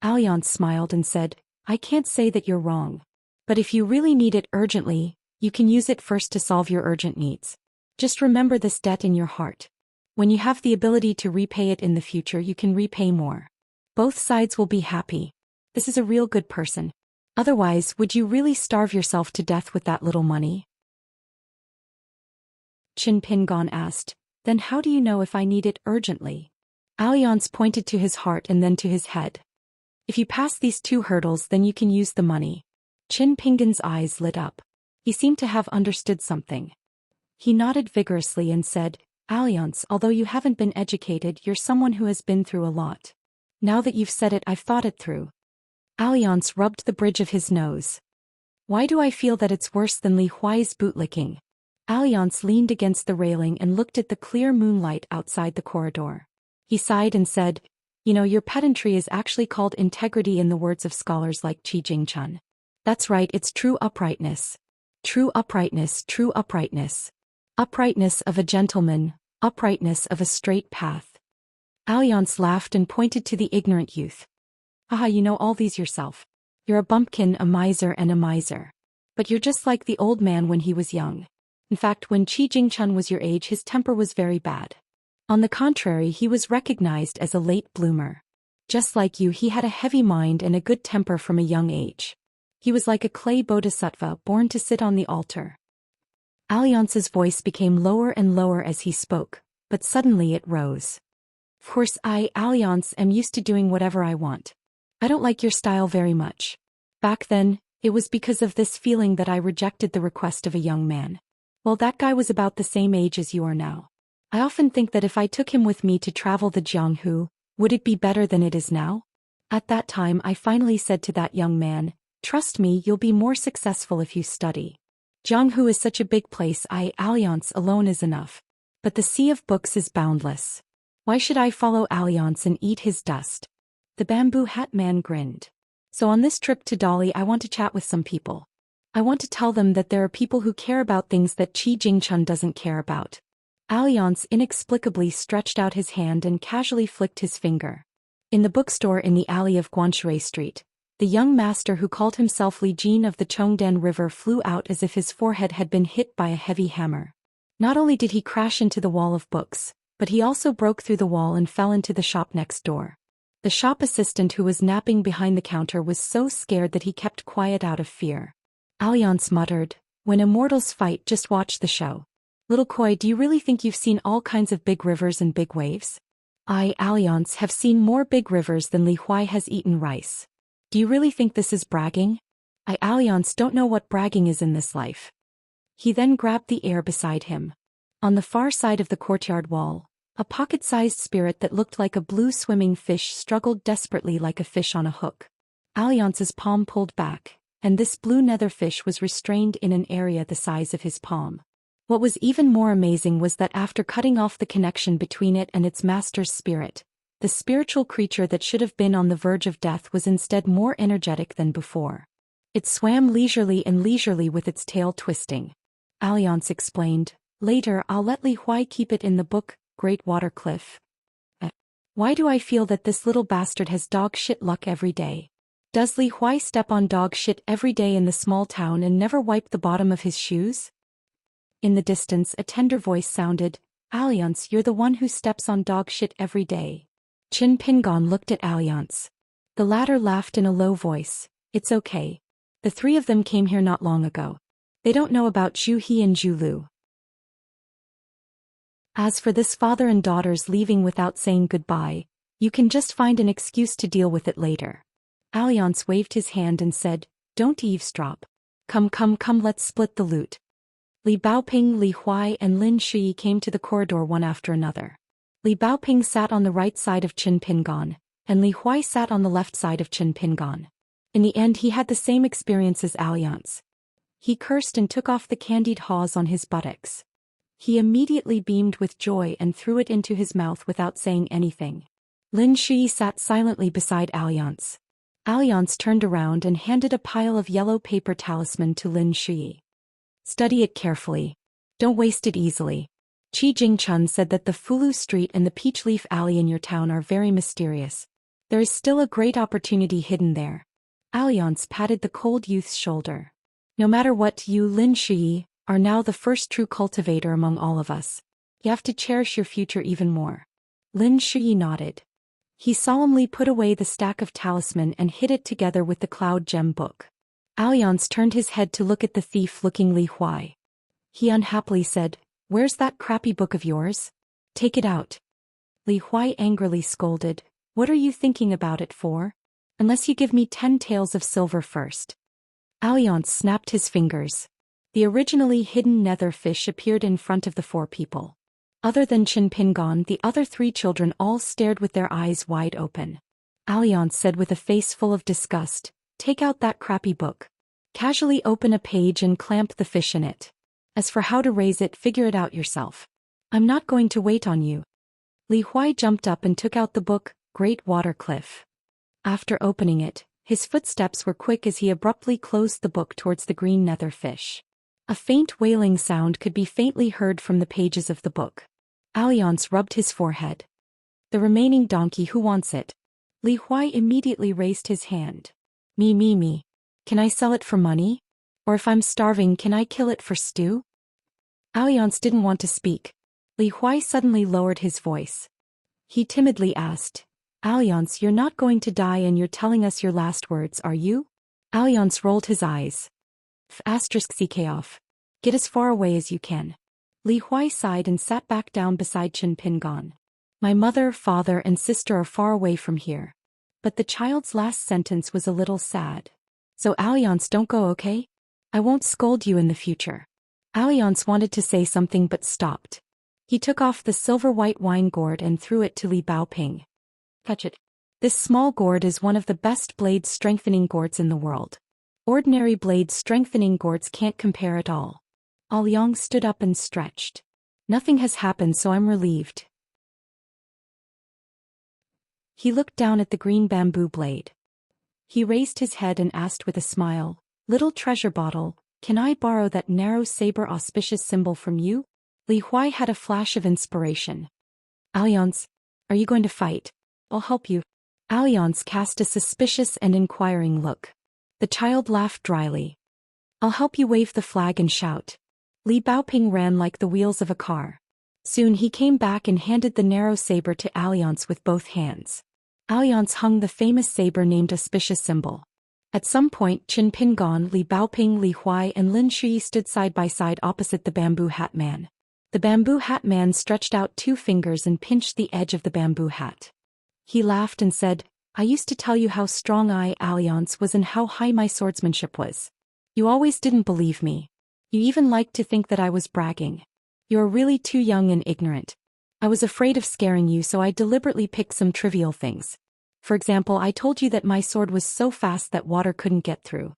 Alliance smiled and said, "I can't say that you're wrong. But if you really need it urgently, you can use it first to solve your urgent needs. Just remember this debt in your heart. When you have the ability to repay it in the future, you can repay more. Both sides will be happy. This is a real good person. Otherwise, would you really starve yourself to death with that little money?" Qin Pingon asked, "Then how do you know if I need it urgently?" Alliance pointed to his heart and then to his head. "If you pass these two hurdles, then you can use the money." Qin Pingon's eyes lit up. He seemed to have understood something. He nodded vigorously and said, "Alliance, although you haven't been educated, you're someone who has been through a lot. Now that you've said it, I've thought it through." Alliance rubbed the bridge of his nose. "Why do I feel that it's worse than Li Huai's bootlicking?" Alliance leaned against the railing and looked at the clear moonlight outside the corridor. He sighed and said, You know, your pedantry is actually called integrity in the words of scholars like Qi Jingchun. That's right, it's true uprightness. True uprightness, true uprightness. Uprightness of a gentleman, uprightness of a straight path. Alliance laughed and pointed to the ignorant youth. Haha, you know all these yourself. You're a bumpkin, a miser and a miser. But you're just like the old man when he was young. In fact, when Qi Jingchun was your age, his temper was very bad. On the contrary, he was recognized as a late bloomer. Just like you, he had a heavy mind and a good temper from a young age. He was like a clay bodhisattva born to sit on the altar. Alliance's voice became lower and lower as he spoke, but suddenly it rose. Of course, I, Alliance, am used to doing whatever I want. I don't like your style very much. Back then, it was because of this feeling that I rejected the request of a young man. Well, that guy was about the same age as you are now. I often think that if I took him with me to travel the Jianghu, would it be better than it is now? At that time I finally said to that young man, trust me, you'll be more successful if you study. Jianghu is such a big place, Alliance alone is enough. But the sea of books is boundless. Why should I follow Alliance and eat his dust? The bamboo hat man grinned. So on this trip to Dali I want to chat with some people. I want to tell them that there are people who care about things that Qi Jingchun doesn't care about. Alliance inexplicably stretched out his hand and casually flicked his finger. In the bookstore in the alley of Guanshui Street, the young master who called himself Li Jin of the Chongdan River flew out as if his forehead had been hit by a heavy hammer. Not only did he crash into the wall of books, but he also broke through the wall and fell into the shop next door. The shop assistant who was napping behind the counter was so scared that he kept quiet out of fear. Alliance muttered, when immortals fight, just watch the show. Little Koi, do you really think you've seen all kinds of big rivers and big waves? I, Alliance, have seen more big rivers than Li Huai has eaten rice. Do you really think this is bragging? I, Alliance, don't know what bragging is in this life. He then grabbed the air beside him. On the far side of the courtyard wall, a pocket-sized spirit that looked like a blue swimming fish struggled desperately like a fish on a hook. Alliance's palm pulled back, and this blue netherfish was restrained in an area the size of his palm. What was even more amazing was that after cutting off the connection between it and its master's spirit, the spiritual creature that should have been on the verge of death was instead more energetic than before. It swam leisurely with its tail twisting. Alliance explained, later I'll let Li Huai keep it in the book, Great Water Cliff. Why do I feel that this little bastard has dog shit luck every day? Does Li Huai step on dog shit every day in the small town and never wipe the bottom of his shoes? In the distance a tender voice sounded, Alliance, you're the one who steps on dog shit every day. Qin Pingon looked at Alliance. The latter laughed in a low voice, it's okay. The three of them came here not long ago. They don't know about Zhu He and Zhu Lu. As for this father and daughters leaving without saying goodbye, you can just find an excuse to deal with it later. Alliance waved his hand and said, don't eavesdrop. Come, let's split the loot. Li Baoping, Li Huai and Lin Shui came to the corridor one after another. Li Baoping sat on the right side of Qin Pingon, and Li Huai sat on the left side of Qin Pingon. In the end he had the same experience as Alliance. He cursed and took off the candied haws on his buttocks. He immediately beamed with joy and threw it into his mouth without saying anything. Lin Shui sat silently beside Alliance. Alliance turned around and handed a pile of yellow paper talisman to Lin Shui. Study it carefully. Don't waste it easily. Qi Jingchun said that the Fulu Street and the Peach Leaf Alley in your town are very mysterious. There is still a great opportunity hidden there. Alliance patted the cold youth's shoulder. No matter what, you, Lin Shui, are now the first true cultivator among all of us. You have to cherish your future even more. Lin Shui nodded. He solemnly put away the stack of talisman and hid it together with the Cloud Gem book. Alliance turned his head to look at the thief-looking Li Huai. He unhappily said, where's that crappy book of yours? Take it out. Li Huai angrily scolded, what are you thinking about it for? Unless you give me 10 taels of silver first. Alliance snapped his fingers. The originally hidden nether fish appeared in front of the four people. Other than Qin Pingon, the other three children all stared with their eyes wide open. Alliance said with a face full of disgust, take out that crappy book. Casually open a page and clamp the fish in it. As for how to raise it, figure it out yourself. I'm not going to wait on you. Li Huai jumped up and took out the book, Great Water Cliff. After opening it, his footsteps were quick as he abruptly closed the book towards the green nether fish. A faint wailing sound could be faintly heard from the pages of the book. Alliance rubbed his forehead. The remaining donkey, who wants it? Li Huai immediately raised his hand. Me. Can I sell it for money? Or if I'm starving, can I kill it for stew? Alliance didn't want to speak. Li Huai suddenly lowered his voice. He timidly asked, Alliance, you're not going to die and you're telling us your last words, are you? Alliance rolled his eyes. *CK off. Get as far away as you can. Li Huai sighed and sat back down beside Chen Pingon. My mother, father, and sister are far away from here. But the child's last sentence was a little sad. So Alliance, don't go, okay? I won't scold you in the future. Alliance wanted to say something but stopped. He took off the silver-white wine gourd and threw it to Li Baoping. Touch it. This small gourd is one of the best blade strengthening gourds in the world. Ordinary blade strengthening gourds can't compare at all. Aoyang stood up and stretched. Nothing has happened, so I'm relieved. He looked down at the green bamboo blade. He raised his head and asked with a smile, Little treasure bottle, can I borrow that narrow saber auspicious symbol from you? Li Huai had a flash of inspiration. Alliance, are you going to fight? I'll help you. Alliance cast a suspicious and inquiring look. The child laughed dryly. I'll help you wave the flag and shout. Li Baoping ran like the wheels of a car. Soon he came back and handed the narrow saber to Alliance with both hands. Alliance hung the famous saber named Auspicious Symbol. At some point, Chen Pingon, Li Baoping, Li Huai, and Lin Shui stood side by side opposite the bamboo hat man. The bamboo hat man stretched out 2 fingers and pinched the edge of the bamboo hat. He laughed and said, I used to tell you how strong I, Alliance, was and how high my swordsmanship was. You always didn't believe me. You even liked to think that I was bragging. You're really too young and ignorant. I was afraid of scaring you, so I deliberately picked some trivial things. For example, I told you that my sword was so fast that water couldn't get through.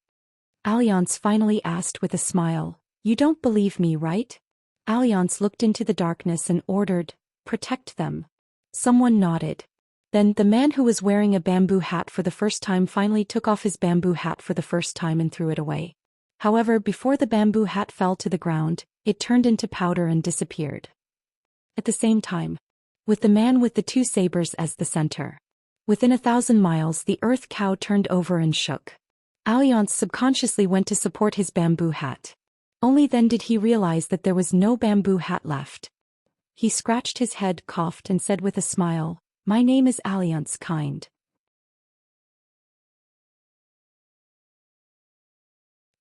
Alliance finally asked with a smile, You don't believe me, right? Alliance looked into the darkness and ordered, Protect them. Someone nodded. Then, the man who was wearing a bamboo hat for the first time finally took off his bamboo hat for the first time and threw it away. However, before the bamboo hat fell to the ground, it turned into powder and disappeared. At the same time, with the man with the 2 sabers as the center. Within 1,000 miles, the earth cow turned over and shook. Alliance subconsciously went to support his bamboo hat. Only then did he realize that there was no bamboo hat left. He scratched his head, coughed, and said with a smile, My name is Alliance Kind.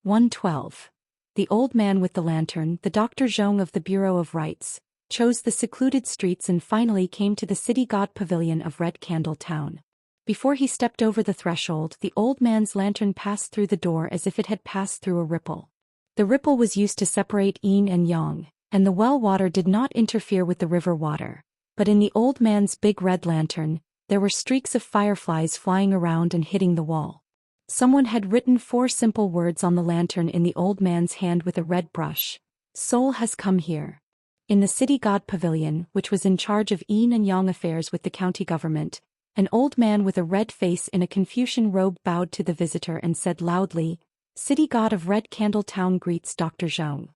112. The old man with the lantern, the Dr. Zhong of the Bureau of Rites, chose the secluded streets and finally came to the city god pavilion of Red Candle Town. Before he stepped over the threshold, the old man's lantern passed through the door as if it had passed through a ripple. The ripple was used to separate yin and yang, and the well water did not interfere with the river water. But in the old man's big red lantern, there were streaks of fireflies flying around and hitting the wall. Someone had written 4 simple words on the lantern in the old man's hand with a red brush. Soul has come here. In the city god pavilion, which was in charge of yin and yang affairs with the county government, an old man with a red face in a Confucian robe bowed to the visitor and said loudly, City god of Red Candle Town greets Dr. Zhong.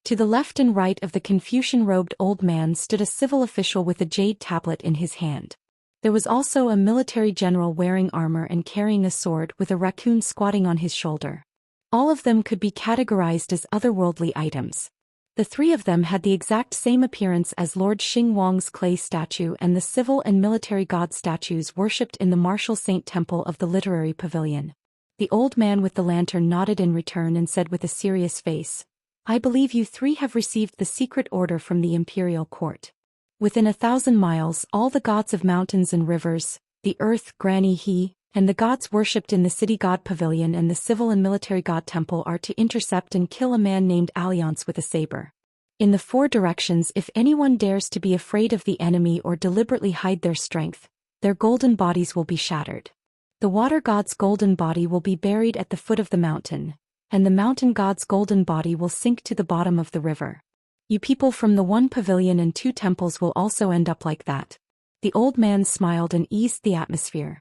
To the left and right of the Confucian-robed old man stood a civil official with a jade tablet in his hand. There was also a military general wearing armor and carrying a sword with a raccoon squatting on his shoulder. All of them could be categorized as otherworldly items. The 3 of them had the exact same appearance as Lord Xing Wang's clay statue and the civil and military god statues worshipped in the martial saint temple of the literary pavilion. The old man with the lantern nodded in return and said with a serious face, I believe you 3 have received the secret order from the imperial court. Within 1,000 miles, all the gods of mountains and rivers, the earth, Granny He, and the gods worshipped in the city god pavilion and the civil and military god temple are to intercept and kill a man named Alliance with a saber. In the 4 directions, if anyone dares to be afraid of the enemy or deliberately hide their strength, their golden bodies will be shattered. The water god's golden body will be buried at the foot of the mountain, and the mountain god's golden body will sink to the bottom of the river. You people from the 1 pavilion and 2 temples will also end up like that. The old man smiled and eased the atmosphere.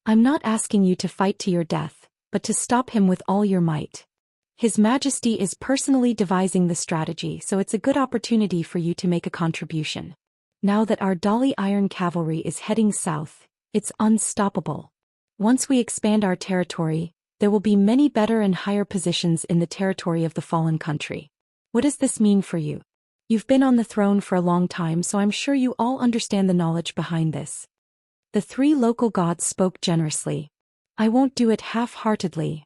I'm not asking you to fight to your death, but to stop him with all your might. His Majesty is personally devising the strategy, so it's a good opportunity for you to make a contribution. Now that our Dali Iron Cavalry is heading south, it's unstoppable. Once we expand our territory, there will be many better and higher positions in the territory of the fallen country. What does this mean for you? You've been on the throne for a long time, so I'm sure you all understand the knowledge behind this. The three local gods spoke generously. I won't do it half-heartedly.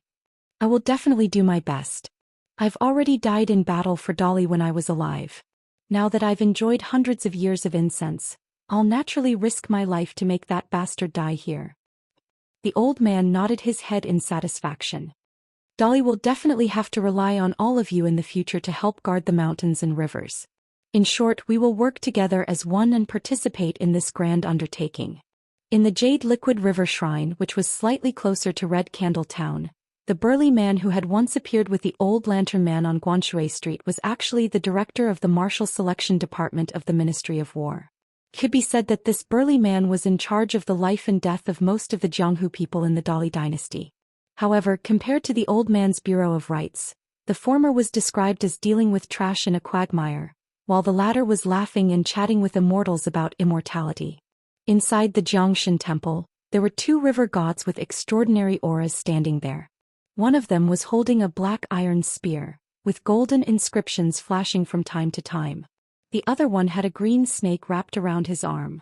I will definitely do my best. I've already died in battle for Dali when I was alive. Now that I've enjoyed hundreds of years of incense, I'll naturally risk my life to make that bastard die here. The old man nodded his head in satisfaction. Dali will definitely have to rely on all of you in the future to help guard the mountains and rivers. In short, we will work together as one and participate in this grand undertaking. In the Jade Liquid River Shrine, which was slightly closer to Red Candle Town, the burly man who had once appeared with the old lantern man on Guanshui Street was actually the director of the Martial Selection Department of the Ministry of War. It could be said that this burly man was in charge of the life and death of most of the Jianghu people in the Dali dynasty. However, compared to the old man's Bureau of Rights, the former was described as dealing with trash in a quagmire, while the latter was laughing and chatting with immortals about immortality. Inside the Xianxia temple, there were two river gods with extraordinary auras standing there. One of them was holding a black iron spear, with golden inscriptions flashing from time to time. The other one had a green snake wrapped around his arm.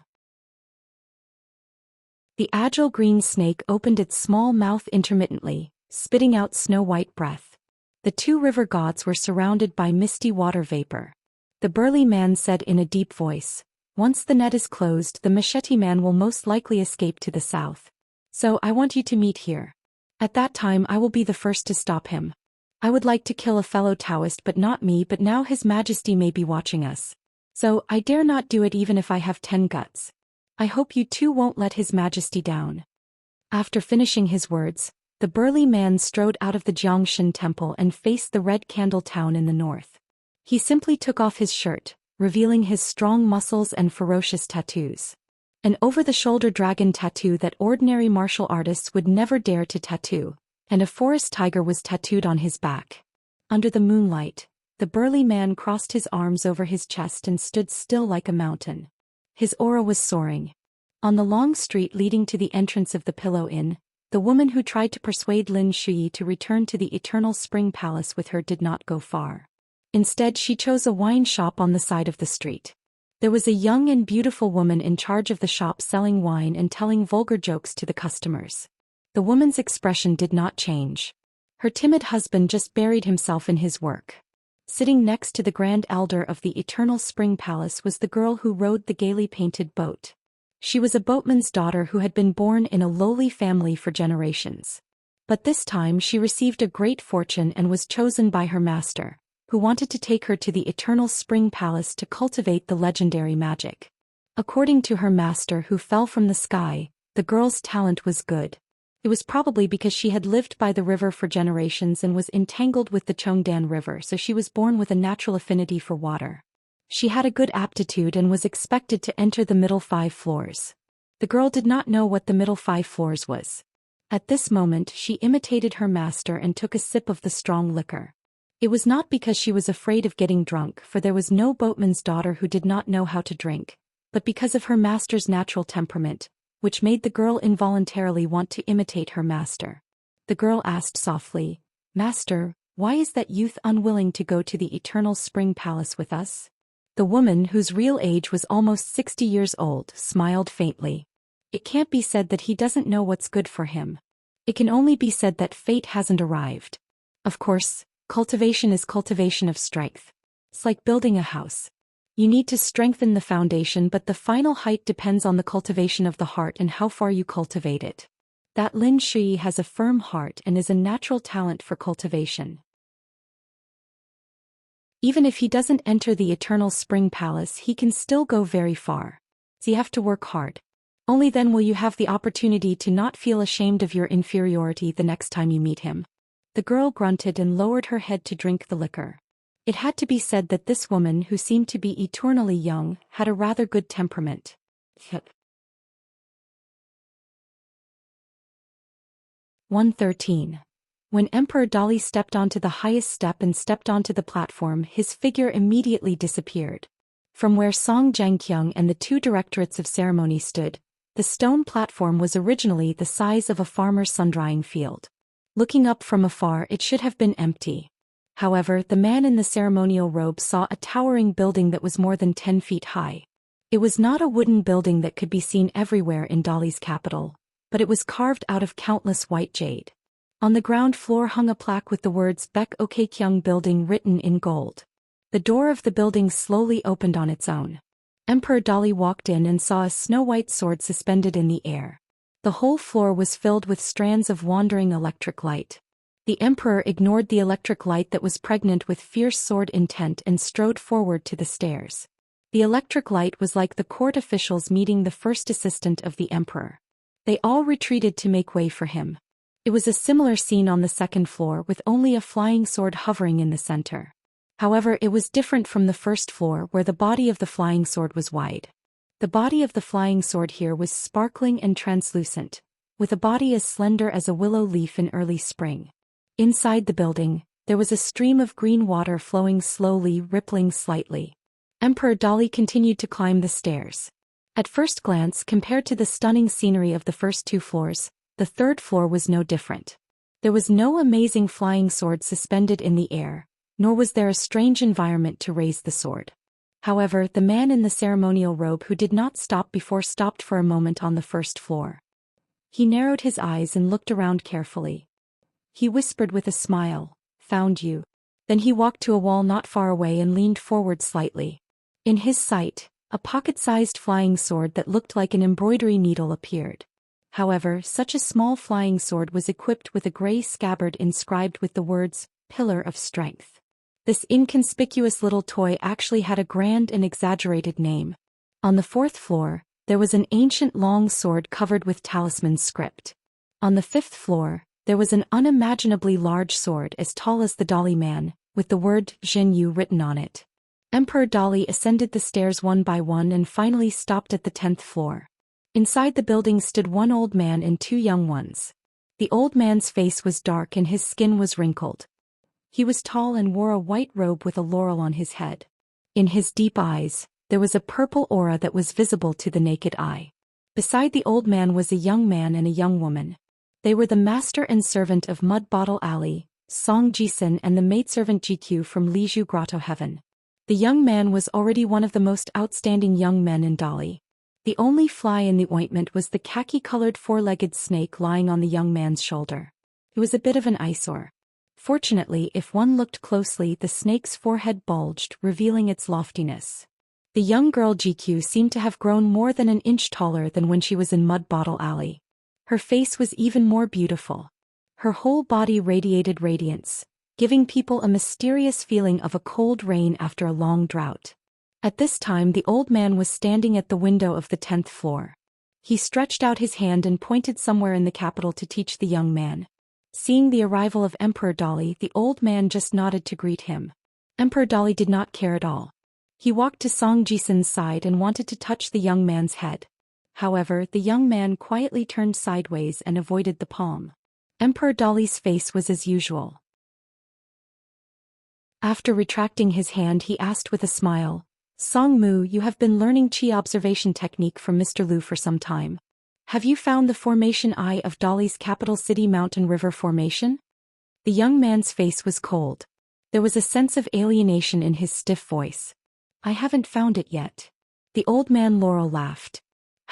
The agile green snake opened its small mouth intermittently, spitting out snow-white breath. The two river gods were surrounded by misty water vapor. The burly man said in a deep voice, "Once the net is closed, the machete man will most likely escape to the south. So I want you to meet here. At that time I will be the first to stop him. I would like to kill a fellow Daoist, but not me, but now His Majesty may be watching us. So I dare not do it even if I have 10 guts. I hope you two won't let His Majesty down." After finishing his words, the burly man strode out of the Xianxia temple and faced the Red Candle Town in the north. He simply took off his shirt, revealing his strong muscles and ferocious tattoos. An over-the-shoulder dragon tattoo that ordinary martial artists would never dare to tattoo, and a forest tiger was tattooed on his back. Under the moonlight, the burly man crossed his arms over his chest and stood still like a mountain. His aura was soaring. On the long street leading to the entrance of the Pillow Inn, the woman who tried to persuade Lin Shui to return to the Eternal Spring Palace with her did not go far. Instead, she chose a wine shop on the side of the street. There was a young and beautiful woman in charge of the shop selling wine and telling vulgar jokes to the customers. The woman's expression did not change. Her timid husband just buried himself in his work. Sitting next to the Grand Elder of the Eternal Spring Palace was the girl who rowed the gaily painted boat. She was a boatman's daughter who had been born in a lowly family for generations. But this time she received a great fortune and was chosen by her master, who wanted to take her to the Eternal Spring Palace to cultivate the legendary magic. According to her master who fell from the sky, the girl's talent was good. It was probably because she had lived by the river for generations and was entangled with the Chongdan River, so she was born with a natural affinity for water. She had a good aptitude and was expected to enter the middle 5 floors. The girl did not know what the middle 5 floors was. At this moment she imitated her master and took a sip of the strong liquor. It was not because she was afraid of getting drunk, for there was no boatman's daughter who did not know how to drink, but because of her master's natural temperament, which made the girl involuntarily want to imitate her master. The girl asked softly, "Master, why is that youth unwilling to go to the Eternal Spring Palace with us?" The woman, whose real age was almost 60 years old, smiled faintly. "It can't be said that he doesn't know what's good for him. It can only be said that fate hasn't arrived. Of course, cultivation is cultivation of strength. It's like building a house. You need to strengthen the foundation, but the final height depends on the cultivation of the heart and how far you cultivate it. That Lin Shui has a firm heart and is a natural talent for cultivation. Even if he doesn't enter the Eternal Spring Palace, he can still go very far. So you have to work hard. Only then will you have the opportunity to not feel ashamed of your inferiority the next time you meet him." The girl grunted and lowered her head to drink the liquor. It had to be said that this woman, who seemed to be eternally young, had a rather good temperament. 113. When Emperor Dali stepped onto the highest step and stepped onto the platform, his figure immediately disappeared. From where Song Zhengqiang and the two directorates of ceremony stood, the stone platform was originally the size of a farmer's sun-drying field. Looking up from afar, it should have been empty. However, the man in the ceremonial robe saw a towering building that was more than 10 feet high. It was not a wooden building that could be seen everywhere in Dali's capital, but it was carved out of countless white jade. On the ground floor hung a plaque with the words Baek Okkyang Building written in gold. The door of the building slowly opened on its own. Emperor Dali walked in and saw a snow-white sword suspended in the air. The whole floor was filled with strands of wandering electric light. The emperor ignored the electric light that was pregnant with fierce sword intent and strode forward to the stairs. The electric light was like the court officials meeting the first assistant of the emperor. They all retreated to make way for him. It was a similar scene on the second floor with only a flying sword hovering in the center. However, it was different from the first floor where the body of the flying sword was wide. The body of the flying sword here was sparkling and translucent, with a body as slender as a willow leaf in early spring. Inside the building, there was a stream of green water flowing slowly, rippling slightly. Emperor Dali continued to climb the stairs. At first glance, compared to the stunning scenery of the first two floors, the third floor was no different. There was no amazing flying sword suspended in the air, nor was there a strange environment to raise the sword. However, the man in the ceremonial robe who did not stop before stopped for a moment on the first floor. He narrowed his eyes and looked around carefully. He whispered with a smile, "Found you." Then he walked to a wall not far away and leaned forward slightly. In his sight, a pocket-sized flying sword that looked like an embroidery needle appeared. However, such a small flying sword was equipped with a gray scabbard inscribed with the words, "Pillar of Strength." This inconspicuous little toy actually had a grand and exaggerated name. On the fourth floor, there was an ancient long sword covered with talisman script. On the fifth floor, there was an unimaginably large sword as tall as the Dali man, with the word Zhenyu written on it. Emperor Dali ascended the stairs one by one and finally stopped at the 10th floor. Inside the building stood one old man and two young ones. The old man's face was dark and his skin was wrinkled. He was tall and wore a white robe with a laurel on his head. In his deep eyes, there was a purple aura that was visible to the naked eye. Beside the old man was a young man and a young woman. They were the master and servant of Mud Bottle Alley, Song Jisun, and the maidservant GQ from Liju Grotto Heaven. The young man was already one of the most outstanding young men in Dali. The only fly in the ointment was the khaki-colored four-legged snake lying on the young man's shoulder. It was a bit of an eyesore. Fortunately, if one looked closely, the snake's forehead bulged, revealing its loftiness. The young girl GQ seemed to have grown more than an inch taller than when she was in Mud Bottle Alley. Her face was even more beautiful. Her whole body radiated radiance, giving people a mysterious feeling of a cold rain after a long drought. At this time, the old man was standing at the window of the 10th floor. He stretched out his hand and pointed somewhere in the capital to teach the young man. Seeing the arrival of Emperor Dali, the old man just nodded to greet him. Emperor Dali did not care at all. He walked to Song Jisun's side and wanted to touch the young man's head. However, the young man quietly turned sideways and avoided the palm. Emperor Dali's face was as usual. After retracting his hand, he asked with a smile, "Song Mu, you have been learning Qi observation technique from Mr. Lu for some time. Have you found the formation eye of Dali's capital city mountain river formation?" The young man's face was cold. There was a sense of alienation in his stiff voice. "I haven't found it yet." The old man Laurel laughed.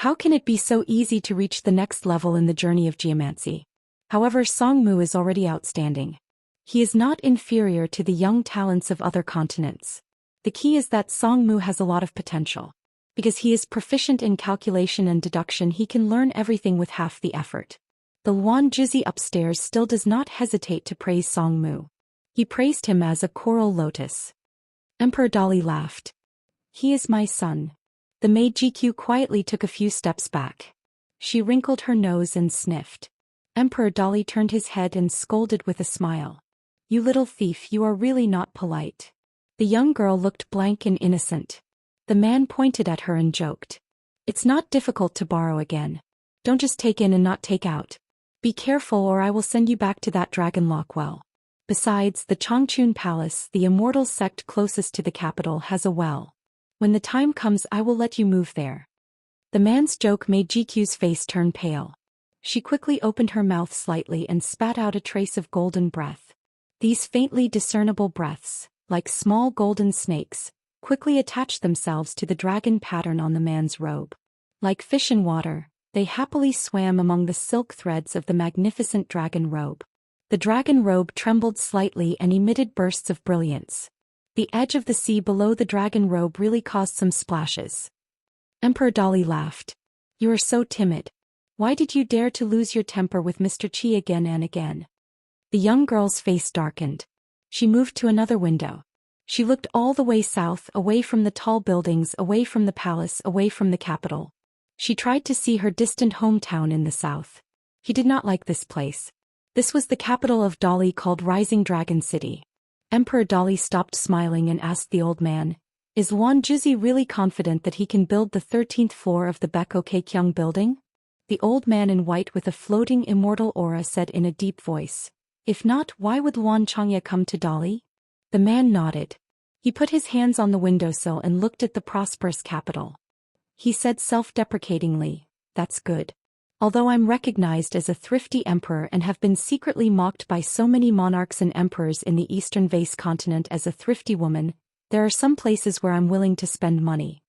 "How can it be so easy to reach the next level in the journey of geomancy? However, Song Mu is already outstanding. He is not inferior to the young talents of other continents. The key is that Song Mu has a lot of potential. Because he is proficient in calculation and deduction, he can learn everything with half the effort." The Luan Jizi upstairs still does not hesitate to praise Song Mu. He praised him as a coral lotus. Emperor Dali laughed. "He is my son." The maid GQ quietly took a few steps back. She wrinkled her nose and sniffed. Emperor Dali turned his head and scolded with a smile. "You little thief, you are really not polite." The young girl looked blank and innocent. The man pointed at her and joked. "It's not difficult to borrow again. Don't just take in and not take out." Be careful or I will send you back to that dragon lock well. Besides, the Changchun Palace, the Immortal sect closest to the capital, has a well. When the time comes I will let you move there. The man's joke made GQ's face turn pale. She quickly opened her mouth slightly and spat out a trace of golden breath. These faintly discernible breaths, like small golden snakes, quickly attached themselves to the dragon pattern on the man's robe. Like fish in water, they happily swam among the silk threads of the magnificent dragon robe. The dragon robe trembled slightly and emitted bursts of brilliance. The edge of the sea below the dragon robe really caused some splashes. Emperor Dali laughed. You are so timid. Why did you dare to lose your temper with Mr. Qi again and again? The young girl's face darkened. She moved to another window. She looked all the way south, away from the tall buildings, away from the palace, away from the capital. She tried to see her distant hometown in the south. He did not like this place. This was the capital of Dali, called Rising Dragon City. Emperor Dali stopped smiling and asked the old man, is Luan Juzi really confident that he can build the 13th floor of the Beko Keikyang building? The old man in white with a floating immortal aura said in a deep voice, if not, why would Luan Changya come to Dali? The man nodded. He put his hands on the windowsill and looked at the prosperous capital. He said self-deprecatingly, that's good. Although I'm recognized as a thrifty emperor and have been secretly mocked by so many monarchs and emperors in the eastern vase continent as a thrifty woman, there are some places where I'm willing to spend money.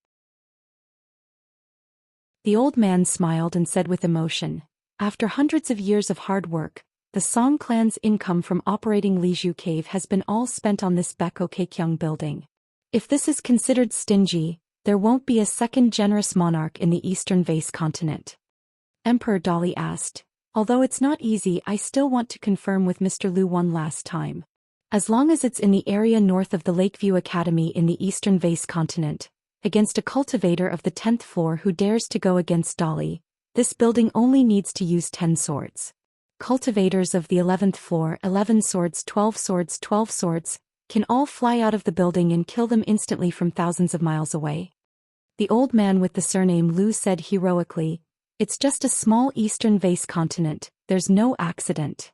The old man smiled and said with emotion, after hundreds of years of hard work, the Song clan's income from operating Liju Cave has been all spent on this Beko Keikyang building. If this is considered stingy, there won't be a second generous monarch in the eastern vase continent. Emperor Dali asked, although it's not easy, I still want to confirm with Mr. Lu one last time. As long as it's in the area north of the Lakeview Academy in the eastern vase continent, against a cultivator of the 10th floor who dares to go against Dali, this building only needs to use 10 swords. Cultivators of the 11th floor, 11 swords, 12 swords, 12 swords, can all fly out of the building and kill them instantly from thousands of miles away. The old man with the surname Lu said heroically, it's just a small eastern vase continent, there's no accident.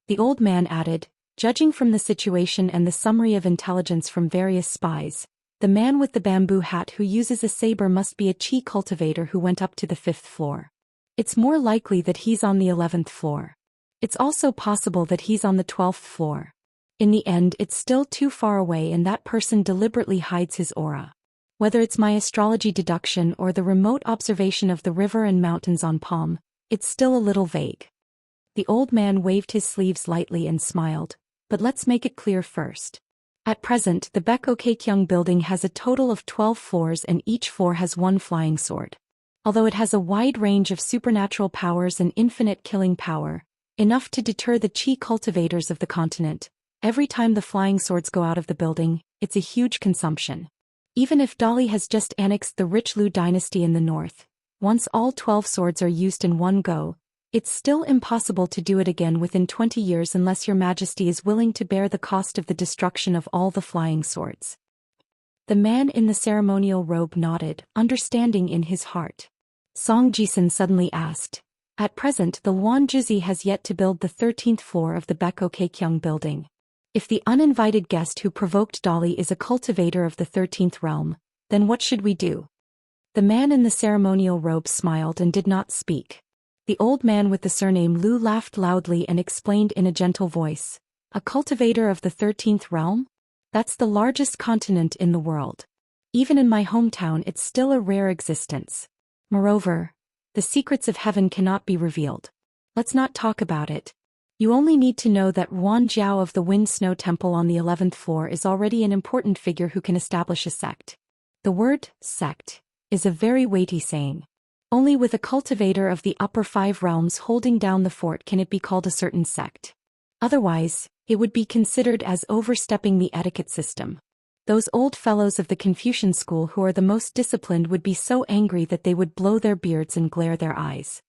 The old man added, judging from the situation and the summary of intelligence from various spies, the man with the bamboo hat who uses a saber must be a chi cultivator who went up to the 5th floor. It's more likely that he's on the 11th floor. It's also possible that he's on the 12th floor. In the end, it's still too far away and that person deliberately hides his aura. Whether it's my astrology deduction or the remote observation of the river and mountains on Palm, it's still a little vague. The old man waved his sleeves lightly and smiled, but let's make it clear first. At present, the Beko Keikyang building has a total of 12 floors and each floor has one flying sword. Although it has a wide range of supernatural powers and infinite killing power, enough to deter the chi cultivators of the continent, every time the flying swords go out of the building, it's a huge consumption. Even if Dali has just annexed the rich Lu dynasty in the north, once all 12 swords are used in one go, it's still impossible to do it again within 20 years unless your majesty is willing to bear the cost of the destruction of all the flying swords. The man in the ceremonial robe nodded, understanding in his heart. Song Jisun suddenly asked, at present the Luan Juzi has yet to build the 13th floor of the Beko Keikyang building. If the uninvited guest who provoked Dali is a cultivator of the 13th realm, then what should we do? The man in the ceremonial robe smiled and did not speak. The old man with the surname Lu laughed loudly and explained in a gentle voice, a cultivator of the 13th realm? That's the largest continent in the world. Even in my hometown it's still a rare existence. Moreover, the secrets of heaven cannot be revealed. Let's not talk about it. You only need to know that Ruan Jiao of the Wind Snow Temple on the 11th floor is already an important figure who can establish a sect. The word, sect, is a very weighty saying. Only with a cultivator of the upper 5 realms holding down the fort can it be called a certain sect. Otherwise, it would be considered as overstepping the etiquette system. Those old fellows of the Confucian school who are the most disciplined would be so angry that they would blow their beards and glare their eyes.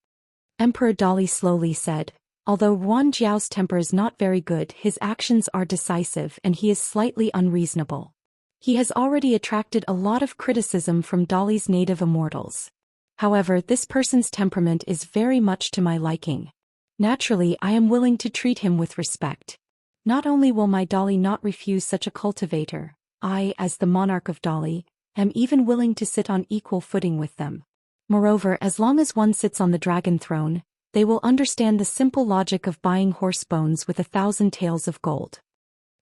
Emperor Dali slowly said, although Ruan Jiao's temper is not very good, his actions are decisive and he is slightly unreasonable. He has already attracted a lot of criticism from Dali's native immortals. However, this person's temperament is very much to my liking. Naturally, I am willing to treat him with respect. Not only will my Dolly not refuse such a cultivator, I, as the monarch of Dolly, am even willing to sit on equal footing with them. Moreover, as long as one sits on the dragon throne, they will understand the simple logic of buying horse bones with 1,000 taels of gold.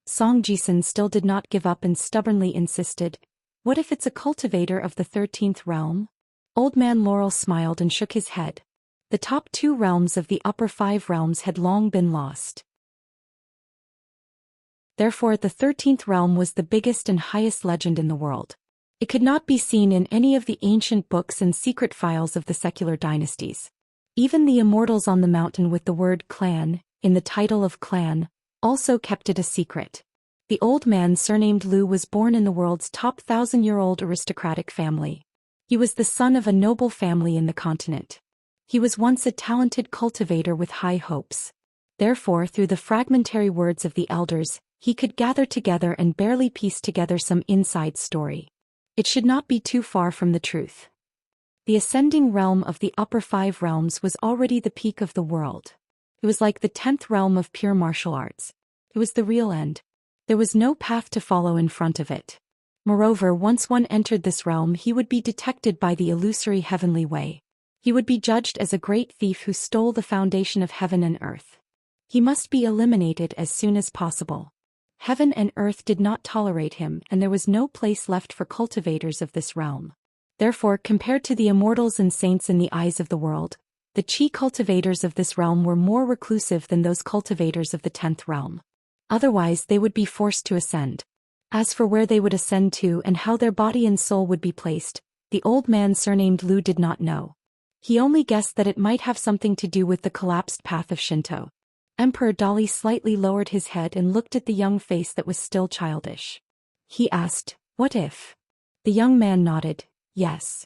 Song Jisun still did not give up and stubbornly insisted, "What if it's a cultivator of the 13th realm?" Old Man Laurel smiled and shook his head. The top 2 realms of the upper 5 realms had long been lost. Therefore, the 13th realm was the biggest and highest legend in the world. It could not be seen in any of the ancient books and secret files of the secular dynasties. Even the immortals on the mountain with the word clan, in the title of clan, also kept it a secret. The old man surnamed Lu was born in the world's top 1,000-year-old aristocratic family. He was the son of a noble family in the continent. He was once a talented cultivator with high hopes. Therefore, through the fragmentary words of the elders, he could gather together and barely piece together some inside story. It should not be too far from the truth. The ascending realm of the upper 5 realms was already the peak of the world. It was like the 10th realm of pure martial arts. It was the real end. There was no path to follow in front of it. Moreover, once one entered this realm, he would be detected by the illusory heavenly way. He would be judged as a great thief who stole the foundation of heaven and earth. He must be eliminated as soon as possible. Heaven and earth did not tolerate him, and there was no place left for cultivators of this realm. Therefore, compared to the immortals and saints in the eyes of the world, the chi cultivators of this realm were more reclusive than those cultivators of the 10th realm. Otherwise, they would be forced to ascend. As for where they would ascend to and how their body and soul would be placed, the old man surnamed Lu did not know. He only guessed that it might have something to do with the collapsed path of Shinto. Emperor Dali slightly lowered his head and looked at the young face that was still childish. He asked, "What if?" The young man nodded, "Yes."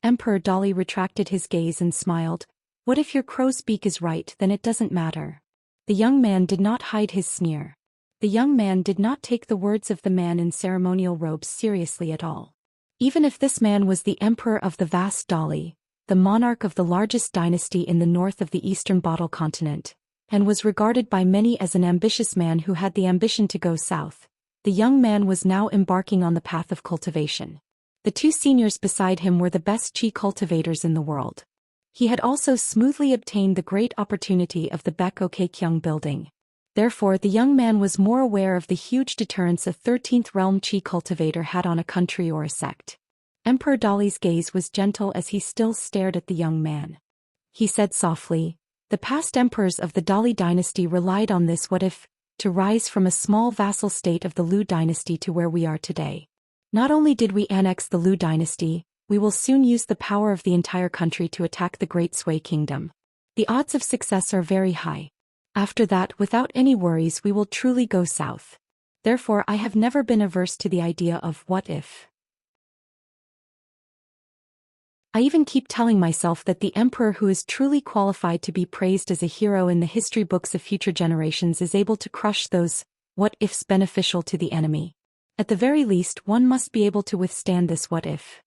Emperor Dali retracted his gaze and smiled, "What if your crow's beak is right, then it doesn't matter." The young man did not hide his sneer. The young man did not take the words of the man in ceremonial robes seriously at all. Even if this man was the emperor of the vast Dali, the monarch of the largest dynasty in the north of the eastern bottle continent, and was regarded by many as an ambitious man who had the ambition to go south, the young man was now embarking on the path of cultivation. The 2 seniors beside him were the best chi cultivators in the world. He had also smoothly obtained the great opportunity of the Baekokkyung building. Therefore, the young man was more aware of the huge deterrence a 13th realm chi cultivator had on a country or a sect. Emperor Dali's gaze was gentle as he still stared at the young man. He said softly, "The past emperors of the Dali dynasty relied on this what if, to rise from a small vassal state of the Lu dynasty to where we are today. Not only did we annex the Lu dynasty, we will soon use the power of the entire country to attack the Great Sui Kingdom. The odds of success are very high. After that, without any worries, we will truly go south. Therefore, I have never been averse to the idea of what if. I even keep telling myself that the emperor who is truly qualified to be praised as a hero in the history books of future generations is able to crush those what-ifs beneficial to the enemy. At the very least, one must be able to withstand this what-if."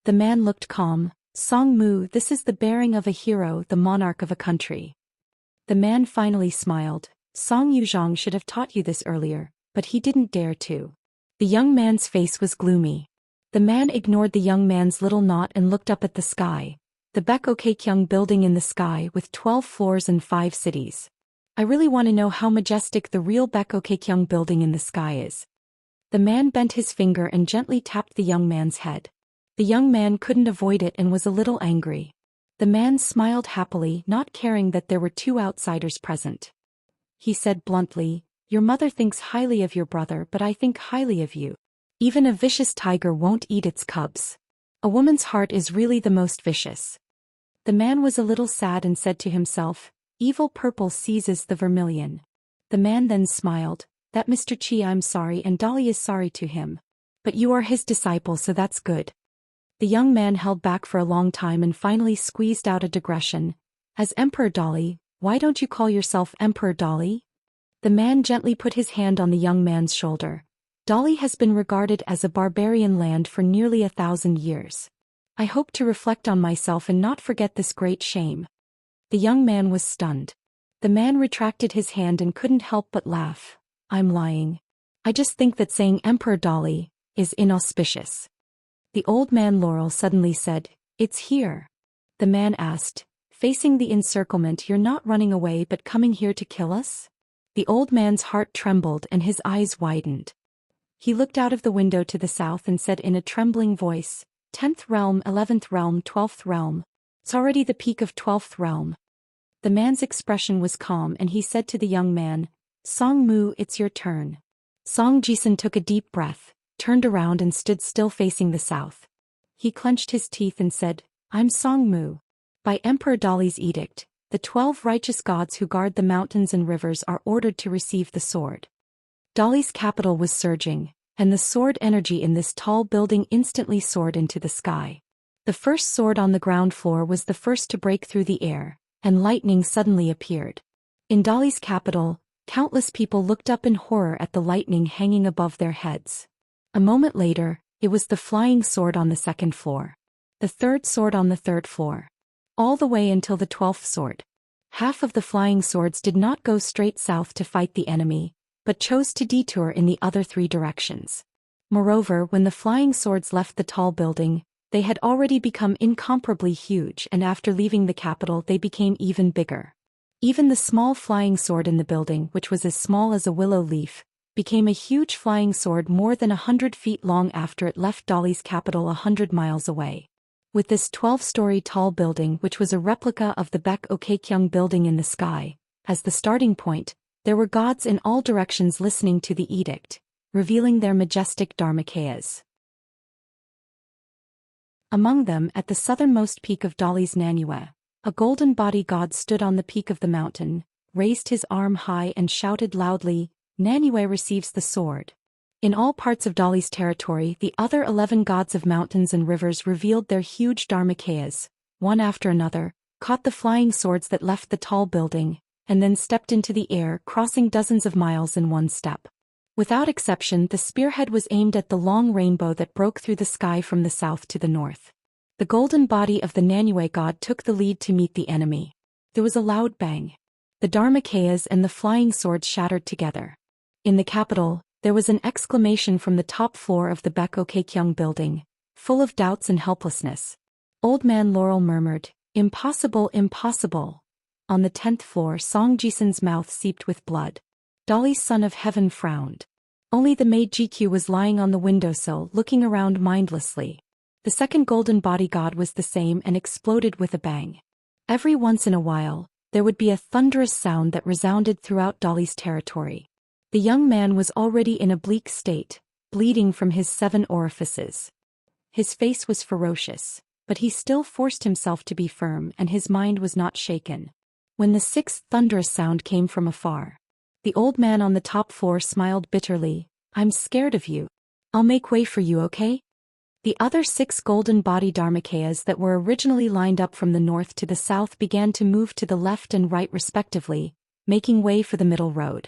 The man looked calm. "Song Mu, this is the bearing of a hero, the monarch of a country." The man finally smiled. "Song Yuzhong should have taught you this earlier, but he didn't dare to." The young man's face was gloomy. The man ignored the young man's little knot and looked up at the sky. The Baekokkyung building in the sky with 12 floors and 5 cities. I really want to know how majestic the real Baekokkyung building in the sky is. The man bent his finger and gently tapped the young man's head. The young man couldn't avoid it and was a little angry. The man smiled happily, not caring that there were 2 outsiders present. He said bluntly, "Your mother thinks highly of your brother, but I think highly of you. Even a vicious tiger won't eat its cubs. A woman's heart is really the most vicious." The man was a little sad and said to himself, "Evil purple seizes the vermilion." The man then smiled, "That Mr. Chi, I'm sorry, and Dolly is sorry to him. But you are his disciple, so that's good." The young man held back for a long time and finally squeezed out a digression. "As Emperor Dolly, why don't you call yourself Emperor Dolly?" The man gently put his hand on the young man's shoulder. "Dolly has been regarded as a barbarian land for nearly 1,000 years. I hope to reflect on myself and not forget this great shame." The young man was stunned. The man retracted his hand and couldn't help but laugh. I'm lying. I just think that saying Emperor Dali is inauspicious. The old man Laurel suddenly said, It's here. The man asked, facing the encirclement, You're not running away but coming here to kill us? The old man's heart trembled and his eyes widened. He looked out of the window to the south and said in a trembling voice, 10th realm, 11th realm, 12th realm. It's already the peak of 12th realm. The man's expression was calm and he said to the young man, Song Mu, it's your turn. Song Jisun took a deep breath, turned around and stood still facing the south. He clenched his teeth and said, I'm Song Mu. By Emperor Dali's edict, the 12 righteous gods who guard the mountains and rivers are ordered to receive the sword. Dali's capital was surging, and the sword energy in this tall building instantly soared into the sky. The first sword on the ground floor was the first to break through the air, and lightning suddenly appeared. In Dali's capital, countless people looked up in horror at the lightning hanging above their heads. A moment later, it was the flying sword on the second floor. The third sword on the third floor. All the way until the 12th sword. Half of the flying swords did not go straight south to fight the enemy, but chose to detour in the other 3 directions. Moreover, when the flying swords left the tall building, they had already become incomparably huge, and after leaving the capital they became even bigger. Even the small flying sword in the building, which was as small as a willow leaf, became a huge flying sword more than 100 feet long after it left Dali's capital 100 miles away. With this 12-story tall building, which was a replica of the Baek Okkyung building in the sky, as the starting point, there were gods in all directions listening to the edict, revealing their majestic dharmakayas. Among them, at the southernmost peak of Dali's Nanue, a golden body god stood on the peak of the mountain, raised his arm high and shouted loudly, Nanue receives the sword. In all parts of Dali's territory, the other 11 gods of mountains and rivers revealed their huge dharmakayas, one after another, caught the flying swords that left the tall building, and then stepped into the air, crossing dozens of miles in one step. Without exception, the spearhead was aimed at the long rainbow that broke through the sky from the south to the north. The golden body of the Nanue god took the lead to meet the enemy. There was a loud bang. The dharmakayas and the flying swords shattered together. In the capital, there was an exclamation from the top floor of the Baek Okkyung building, full of doubts and helplessness. Old man Laurel murmured, Impossible, impossible. On the 10th floor, Song Jisun's mouth seeped with blood. Dali's son of heaven frowned. Only the maid GQ was lying on the windowsill, looking around mindlessly. The second golden body god was the same and exploded with a bang. Every once in a while, there would be a thunderous sound that resounded throughout Dali's territory. The young man was already in a bleak state, bleeding from his 7 orifices. His face was ferocious, but he still forced himself to be firm and his mind was not shaken. When the 6th thunderous sound came from afar, the old man on the top floor smiled bitterly, I'm scared of you. I'll make way for you, okay? The other 6 golden body dharmakayas that were originally lined up from the north to the south began to move to the left and right respectively, making way for the middle road.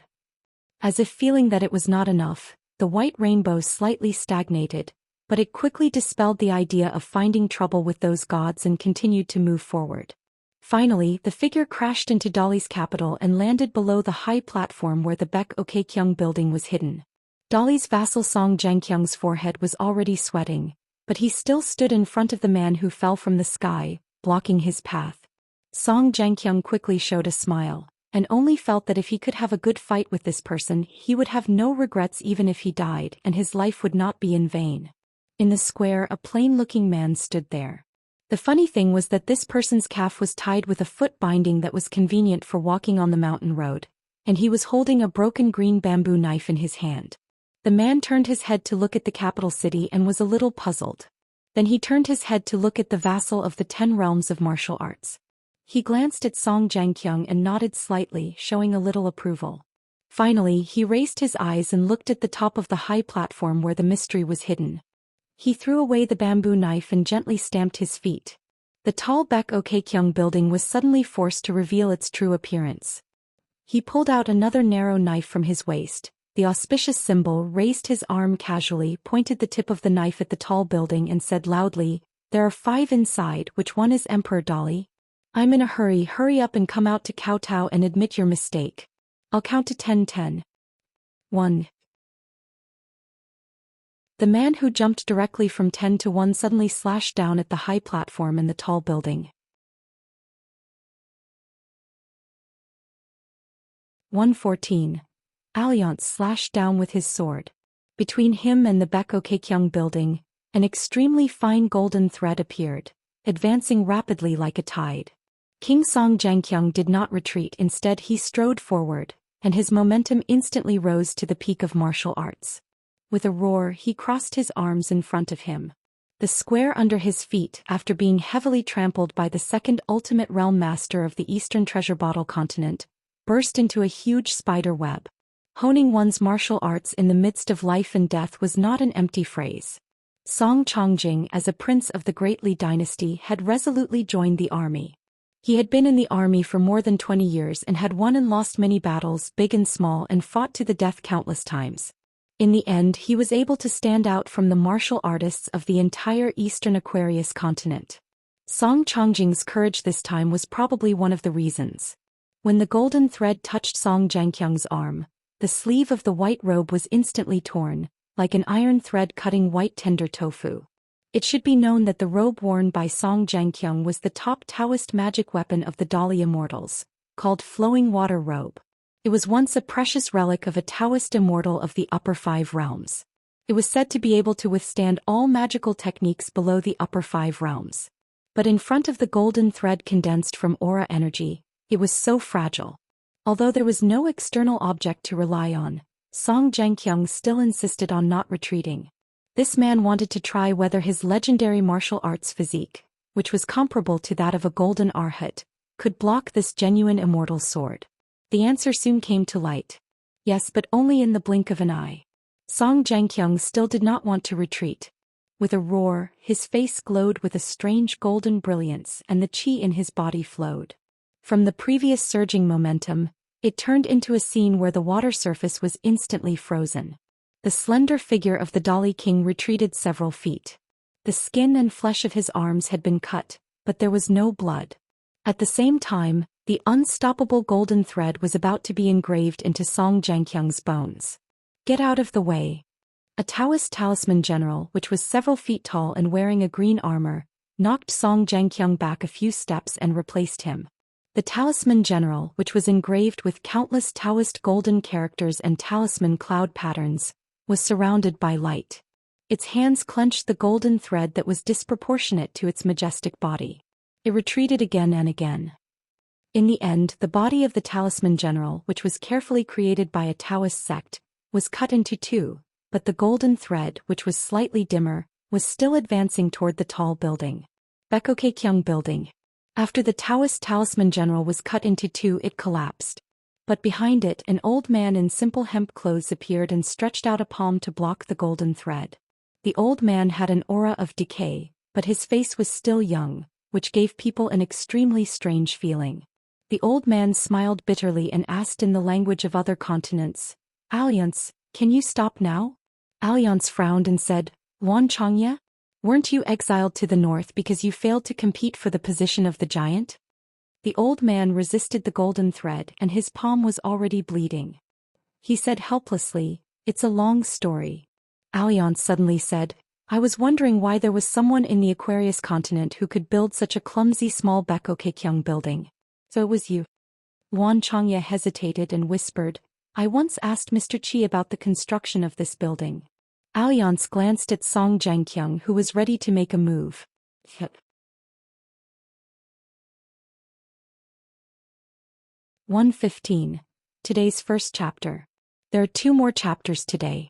As if feeling that it was not enough, the white rainbow slightly stagnated, but it quickly dispelled the idea of finding trouble with those gods and continued to move forward. Finally, the figure crashed into Dali's capital and landed below the high platform where the Baek Okkyung building was hidden. Dali's vassal Song Jianqiang's forehead was already sweating, but he still stood in front of the man who fell from the sky, blocking his path. Song Jianqiang quickly showed a smile, and only felt that if he could have a good fight with this person, he would have no regrets even if he died, and his life would not be in vain. In the square, a plain-looking man stood there. The funny thing was that this person's calf was tied with a foot binding that was convenient for walking on the mountain road, and he was holding a broken green bamboo knife in his hand. The man turned his head to look at the capital city and was a little puzzled. Then he turned his head to look at the vassal of the 10 realms of martial arts. He glanced at Song Jianqiang and nodded slightly, showing a little approval. Finally, he raised his eyes and looked at the top of the high platform where the mystery was hidden. He threw away the bamboo knife and gently stamped his feet. The tall Baek Okkyung building was suddenly forced to reveal its true appearance. He pulled out another narrow knife from his waist. The auspicious symbol, raised his arm casually, pointed the tip of the knife at the tall building and said loudly, There are 5 inside, which one is Emperor Dali? I'm in a hurry, hurry up and come out to kowtow and admit your mistake. I'll count to 10. 1. The man who jumped directly from 10 to 1 suddenly slashed down at the high platform in the tall building. 114. Alliance slashed down with his sword. Between him and the Baekokkyung building, an extremely fine golden thread appeared, advancing rapidly like a tide. King Song Jianqiang did not retreat, instead he strode forward, and his momentum instantly rose to the peak of martial arts. With a roar, he crossed his arms in front of him. The square under his feet, after being heavily trampled by the second ultimate realm master of the Eastern Treasure Bottle continent, burst into a huge spider web. Honing one's martial arts in the midst of life and death was not an empty phrase. Song Chongjing, as a prince of the Great Li dynasty, had resolutely joined the army. He had been in the army for more than 20 years and had won and lost many battles, big and small, and fought to the death countless times. In the end, he was able to stand out from the martial artists of the entire Eastern Aquarius continent. Song Chongjing's courage this time was probably one of the reasons. When the golden thread touched Song Jianqiang's arm, the sleeve of the white robe was instantly torn, like an iron thread cutting white tender tofu. It should be known that the robe worn by Song Jianqiang was the top Taoist magic weapon of the Dali Immortals, called Flowing Water Robe. It was once a precious relic of a Taoist immortal of the upper 5 realms. It was said to be able to withstand all magical techniques below the upper 5 realms. But in front of the golden thread condensed from aura energy, it was so fragile. Although there was no external object to rely on, Song Jianqiang still insisted on not retreating. This man wanted to try whether his legendary martial arts physique, which was comparable to that of a golden arhat, could block this genuine immortal sword. The answer soon came to light. Yes, but only in the blink of an eye. Song Jianqiang still did not want to retreat. With a roar, his face glowed with a strange golden brilliance and the qi in his body flowed. From the previous surging momentum, it turned into a scene where the water surface was instantly frozen. The slender figure of the Dali King retreated several feet. The skin and flesh of his arms had been cut, but there was no blood. At the same time, the unstoppable golden thread was about to be engraved into Song Jianqiang's bones. Get out of the way. A Taoist talisman general, which was several feet tall and wearing a green armor, knocked Song Jianqiang back a few steps and replaced him. The talisman general, which was engraved with countless Taoist golden characters and talisman cloud patterns, was surrounded by light. Its hands clenched the golden thread that was disproportionate to its majestic body. It retreated again and again. In the end, the body of the talisman general, which was carefully created by a Taoist sect, was cut into 2, but the golden thread, which was slightly dimmer, was still advancing toward the tall building. Baekokkyung building. After the Taoist talisman general was cut into 2, it collapsed. But behind it, an old man in simple hemp clothes appeared and stretched out a palm to block the golden thread. The old man had an aura of decay, but his face was still young, which gave people an extremely strange feeling. The old man smiled bitterly and asked in the language of other continents, "Alliance, can you stop now?" Alliance frowned and said, "Wan Changya? Weren't you exiled to the north because you failed to compete for the position of the giant?" The old man resisted the golden thread and his palm was already bleeding. He said helplessly, "It's a long story." Alliance suddenly said, "I was wondering why there was someone in the Aquarius continent who could build such a clumsy small Baekokkyung building. So it was you." Wan Changya hesitated and whispered, "I once asked Mr. Qi about the construction of this building." Alliance glanced at Song Jianqiang, who was ready to make a move. 115. Today's first chapter. There are 2 more chapters today.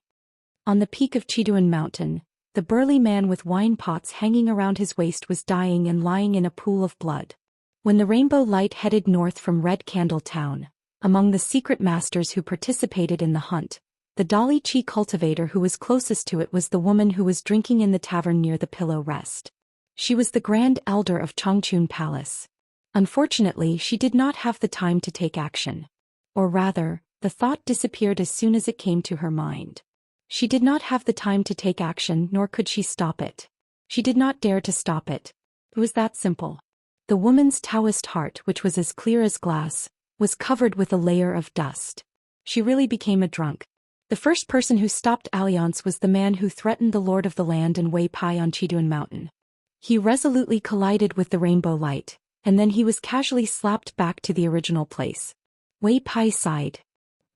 On the peak of Chiduan Mountain, the burly man with wine pots hanging around his waist was dying and lying in a pool of blood. When the rainbow light headed north from Red Candle Town, among the secret masters who participated in the hunt, the Dali Chi cultivator who was closest to it was the woman who was drinking in the tavern near the pillow rest. She was the Grand Elder of Chongchun Palace. Unfortunately, she did not have the time to take action. Or rather, the thought disappeared as soon as it came to her mind. She did not have the time to take action, nor could she stop it. She did not dare to stop it. It was that simple. The woman's Taoist heart, which was as clear as glass, was covered with a layer of dust. She really became a drunk. The first person who stopped Alliance was the man who threatened the Lord of the Land and Wei Pai on Chiduan Mountain. He resolutely collided with the rainbow light, and then he was casually slapped back to the original place. Wei Pai sighed.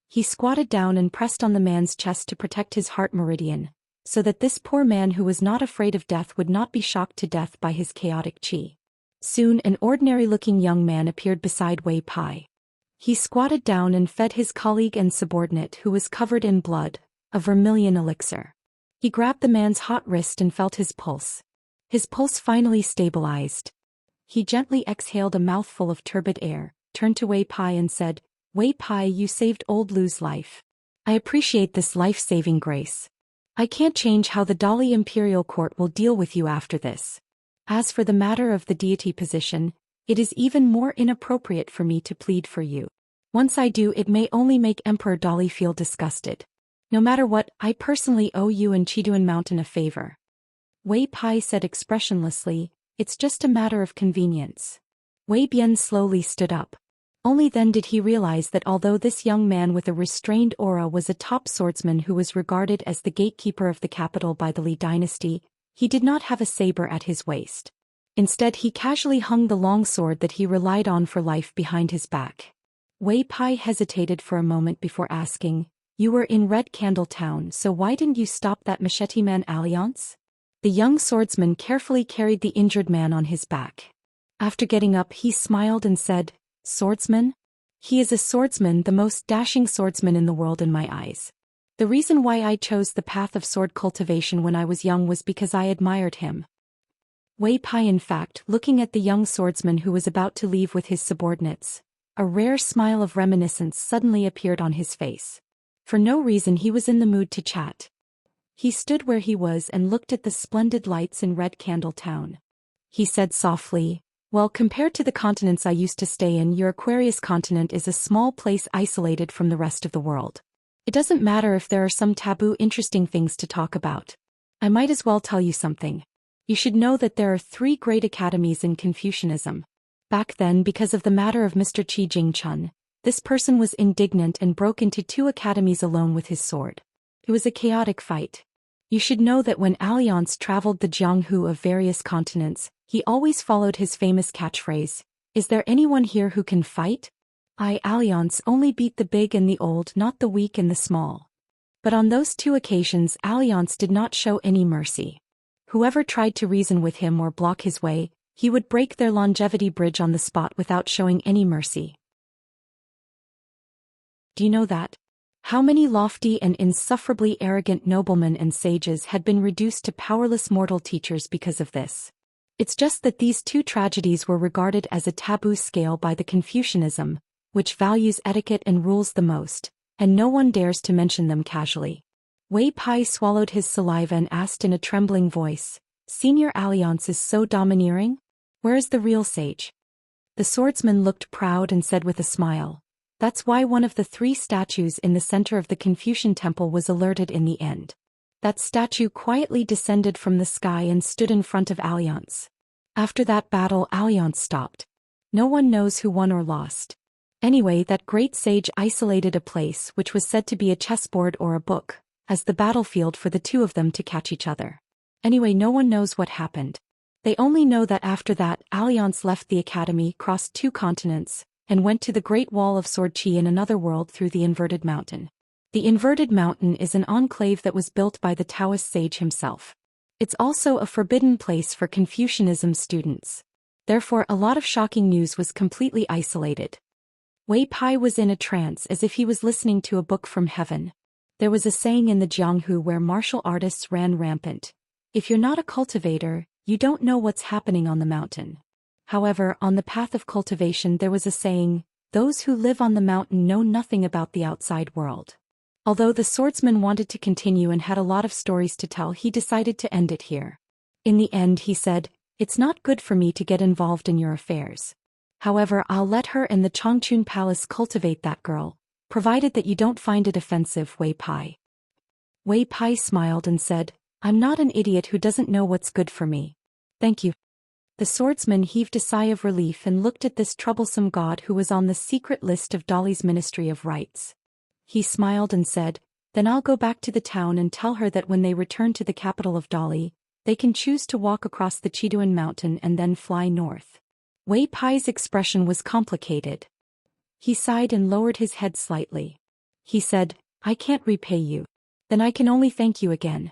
He squatted down and pressed on the man's chest to protect his heart meridian, so that this poor man who was not afraid of death would not be shocked to death by his chaotic qi. Soon an ordinary-looking young man appeared beside Wei Pai. He squatted down and fed his colleague and subordinate who was covered in blood, a vermilion elixir. He grabbed the man's hot wrist and felt his pulse. His pulse finally stabilized. He gently exhaled a mouthful of turbid air, turned to Wei Pai and said, "Wei Pai, you saved old Lu's life. I appreciate this life-saving grace. I can't change how the Dali Imperial Court will deal with you after this. As for the matter of the deity position, it is even more inappropriate for me to plead for you. Once I do, it may only make Emperor Dali feel disgusted. No matter what, I personally owe you and Chiduan Mountain a favor." Wei Pai said expressionlessly, "It's just a matter of convenience." Wei Bian slowly stood up. Only then did he realize that although this young man with a restrained aura was a top swordsman who was regarded as the gatekeeper of the capital by the Li dynasty, he did not have a saber at his waist. Instead, he casually hung the long sword that he relied on for life behind his back. Wei Pai hesitated for a moment before asking, "You were in Red Candle Town, so why didn't you stop that machete man Alliance?" The young swordsman carefully carried the injured man on his back. After getting up, he smiled and said, "Swordsman? He is a swordsman, the most dashing swordsman in the world in my eyes. The reason why I chose the path of sword cultivation when I was young was because I admired him." Wei Pai, in fact, looking at the young swordsman who was about to leave with his subordinates, a rare smile of reminiscence suddenly appeared on his face. For no reason, he was in the mood to chat. He stood where he was and looked at the splendid lights in Red Candle Town. He said softly, "Well, compared to the continents I used to stay in, your Aquarius continent is a small place isolated from the rest of the world. It doesn't matter if there are some taboo interesting things to talk about. I might as well tell you something. You should know that there are 3 great academies in Confucianism. Back then, because of the matter of Mr. Qi Jingchun, this person was indignant and broke into 2 academies alone with his sword. It was a chaotic fight. You should know that when Alliance traveled the Jianghu of various continents, he always followed his famous catchphrase, 'Is there anyone here who can fight? I, Alliance, only beat the big and the old, not the weak and the small.' But on those 2 occasions, Alliance did not show any mercy. Whoever tried to reason with him or block his way, he would break their longevity bridge on the spot without showing any mercy. Do you know that? How many lofty and insufferably arrogant noblemen and sages had been reduced to powerless mortal teachers because of this? It's just that these 2 tragedies were regarded as a taboo scale by the Confucianism, which values etiquette and rules the most, and no one dares to mention them casually. Wei Pai swallowed his saliva and asked in a trembling voice, "Senior Alliance is so domineering? Where is the real sage?" The swordsman looked proud and said with a smile, "That's why one of the 3 statues in the center of the Confucian temple was alerted in the end. That statue quietly descended from the sky and stood in front of Alliance. After that battle, Alliance stopped. No one knows who won or lost. Anyway, that great sage isolated a place which was said to be a chessboard or a book, as the battlefield for the 2 of them to catch each other. Anyway, no one knows what happened. They only know that after that, Alliance left the academy, crossed 2 continents, and went to the Great Wall of Sword Qi in another world through the Inverted Mountain. The Inverted Mountain is an enclave that was built by the Taoist sage himself. It's also a forbidden place for Confucianism students. Therefore, a lot of shocking news was completely isolated. Wei Pai was in a trance as if he was listening to a book from heaven. There was a saying in the Jianghu where martial artists ran rampant. If you're not a cultivator, you don't know what's happening on the mountain. However, on the path of cultivation there was a saying, those who live on the mountain know nothing about the outside world. Although the swordsman wanted to continue and had a lot of stories to tell, he decided to end it here. In the end, he said, "It's not good for me to get involved in your affairs. However, I'll let her and the Changchun Palace cultivate that girl, provided that you don't find it offensive, Wei Pai." Wei Pai smiled and said, "I'm not an idiot who doesn't know what's good for me. Thank you." The swordsman heaved a sigh of relief and looked at this troublesome god who was on the secret list of Dali's Ministry of Rites. He smiled and said, "Then I'll go back to the town and tell her that when they return to the capital of Dali, they can choose to walk across the Chiduan mountain and then fly north." Wei Pai's expression was complicated. He sighed and lowered his head slightly. He said, "I can't repay you. Then I can only thank you again."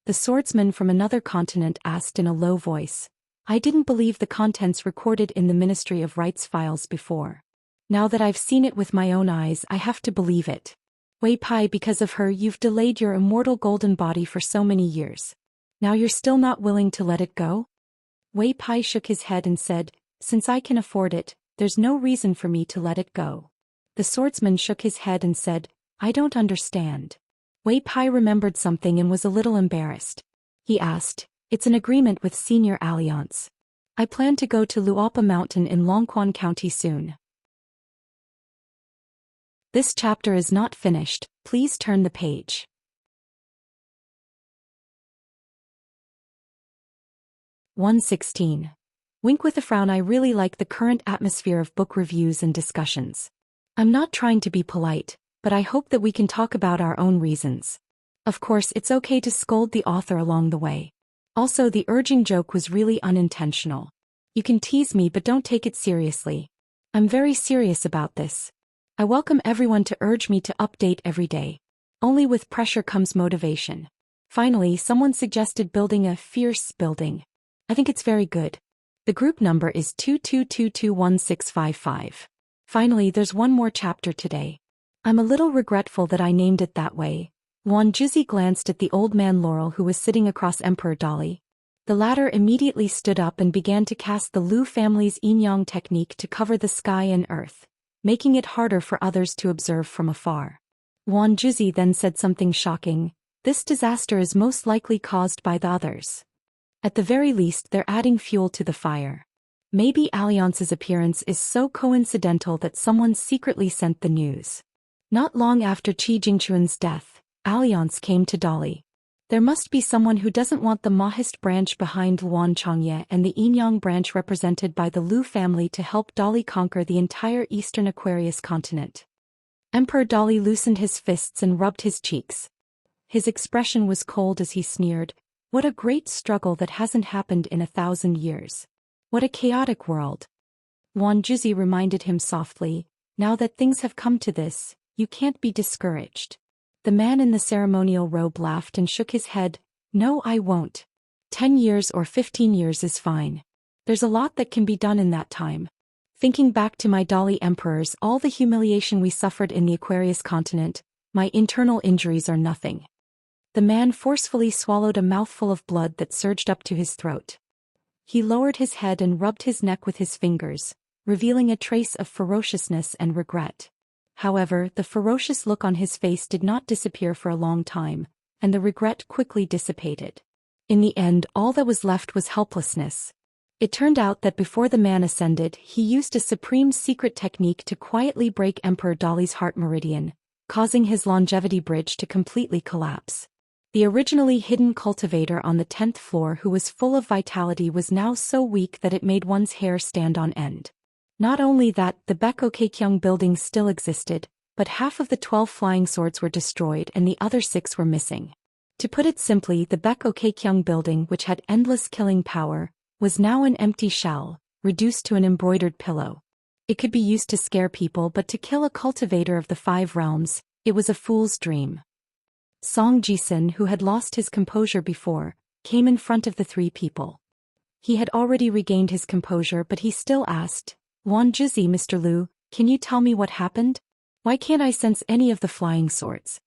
The swordsman from another continent asked in a low voice, "I didn't believe the contents recorded in the Ministry of Rites files before. Now that I've seen it with my own eyes, I have to believe it. Wei Pai, because of her you've delayed your immortal golden body for so many years. Now you're still not willing to let it go?" Wei Pai shook his head and said, "Since I can afford it, there's no reason for me to let it go." The swordsman shook his head and said, "I don't understand." Wei Pai remembered something and was a little embarrassed. He asked, "It's an agreement with Senior Alliance. I plan to go to Luopa Mountain in Longquan County soon." This chapter is not finished, please turn the page. (116) Wink with a frown. I really like the current atmosphere of book reviews and discussions. I'm not trying to be polite, but I hope that we can talk about our own reasons. Of course, it's okay to scold the author along the way. Also, the urging joke was really unintentional. You can tease me, but don't take it seriously. I'm very serious about this. I welcome everyone to urge me to update every day. Only with pressure comes motivation. Finally, someone suggested building a fierce building. I think it's very good. The group number is 22221655. Finally, there's one more chapter today. I'm a little regretful that I named it that way. Wan Juzi glanced at the old man Laurel who was sitting across Emperor Dali. The latter immediately stood up and began to cast the Lu family's yin-yang technique to cover the sky and earth, making it harder for others to observe from afar. Wan Juzi then said something shocking: "This disaster is most likely caused by the others. At the very least, they're adding fuel to the fire. Maybe Alliance's appearance is so coincidental that someone secretly sent the news." Not long after Qi Jingquan's death, Alliance came to Dali. There must be someone who doesn't want the Mahist branch behind Luan Changye and the Yinyang branch represented by the Lu family to help Dali conquer the entire eastern Aquarius continent. Emperor Dali loosened his fists and rubbed his cheeks. His expression was cold as he sneered, "What a great struggle that hasn't happened in 1,000 years. What a chaotic world." Wan Juzi reminded him softly, "Now that things have come to this, you can't be discouraged." The man in the ceremonial robe laughed and shook his head, "No, I won't. 10 years or 15 years is fine. There's a lot that can be done in that time. Thinking back to my Dali emperors, all the humiliation we suffered in the Aquarius continent, my internal injuries are nothing." The man forcefully swallowed a mouthful of blood that surged up to his throat. He lowered his head and rubbed his neck with his fingers, revealing a trace of ferociousness and regret. However, the ferocious look on his face did not disappear for a long time, and the regret quickly dissipated. In the end, all that was left was helplessness. It turned out that before the man ascended, he used a supreme secret technique to quietly break Emperor Dali's heart meridian, causing his longevity bridge to completely collapse. The originally hidden cultivator on the 10th floor, who was full of vitality, was now so weak that it made one's hair stand on end. Not only that, the Beko Keikyung building still existed, but half of the 12 flying swords were destroyed and the other 6 were missing. To put it simply, the Beko Keikyung building, which had endless killing power, was now an empty shell, reduced to an embroidered pillow. It could be used to scare people, but to kill a cultivator of the 5 realms, it was a fool's dream. Song Jisun, who had lost his composure before, came in front of the 3 people. He had already regained his composure, but he still asked, "Wan Juzi, Mr. Lu, can you tell me what happened? Why can't I sense any of the flying swords?"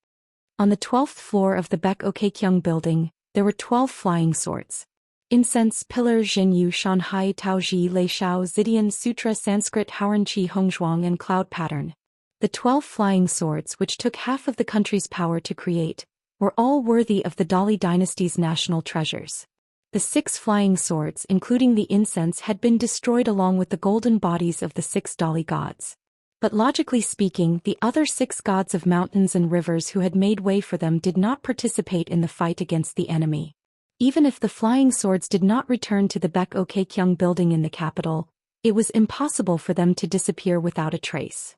On the 12th floor of the Beko Keikyung building, there were 12 flying swords. Incense, Pillar, Jinyu, Shanhai, Taoji, Lei Shao, Zidian, Sutra, Sanskrit, Hauranqi, Hongzhuang, and Cloud Pattern. The 12 flying swords, which took half of the country's power to create, were all worthy of the Dali dynasty's national treasures. The 6 flying swords, including the incense, had been destroyed along with the golden bodies of the 6 Dali gods. But logically speaking, the other 6 gods of mountains and rivers who had made way for them did not participate in the fight against the enemy. Even if the flying swords did not return to the Baek-ok-kyung building in the capital, it was impossible for them to disappear without a trace.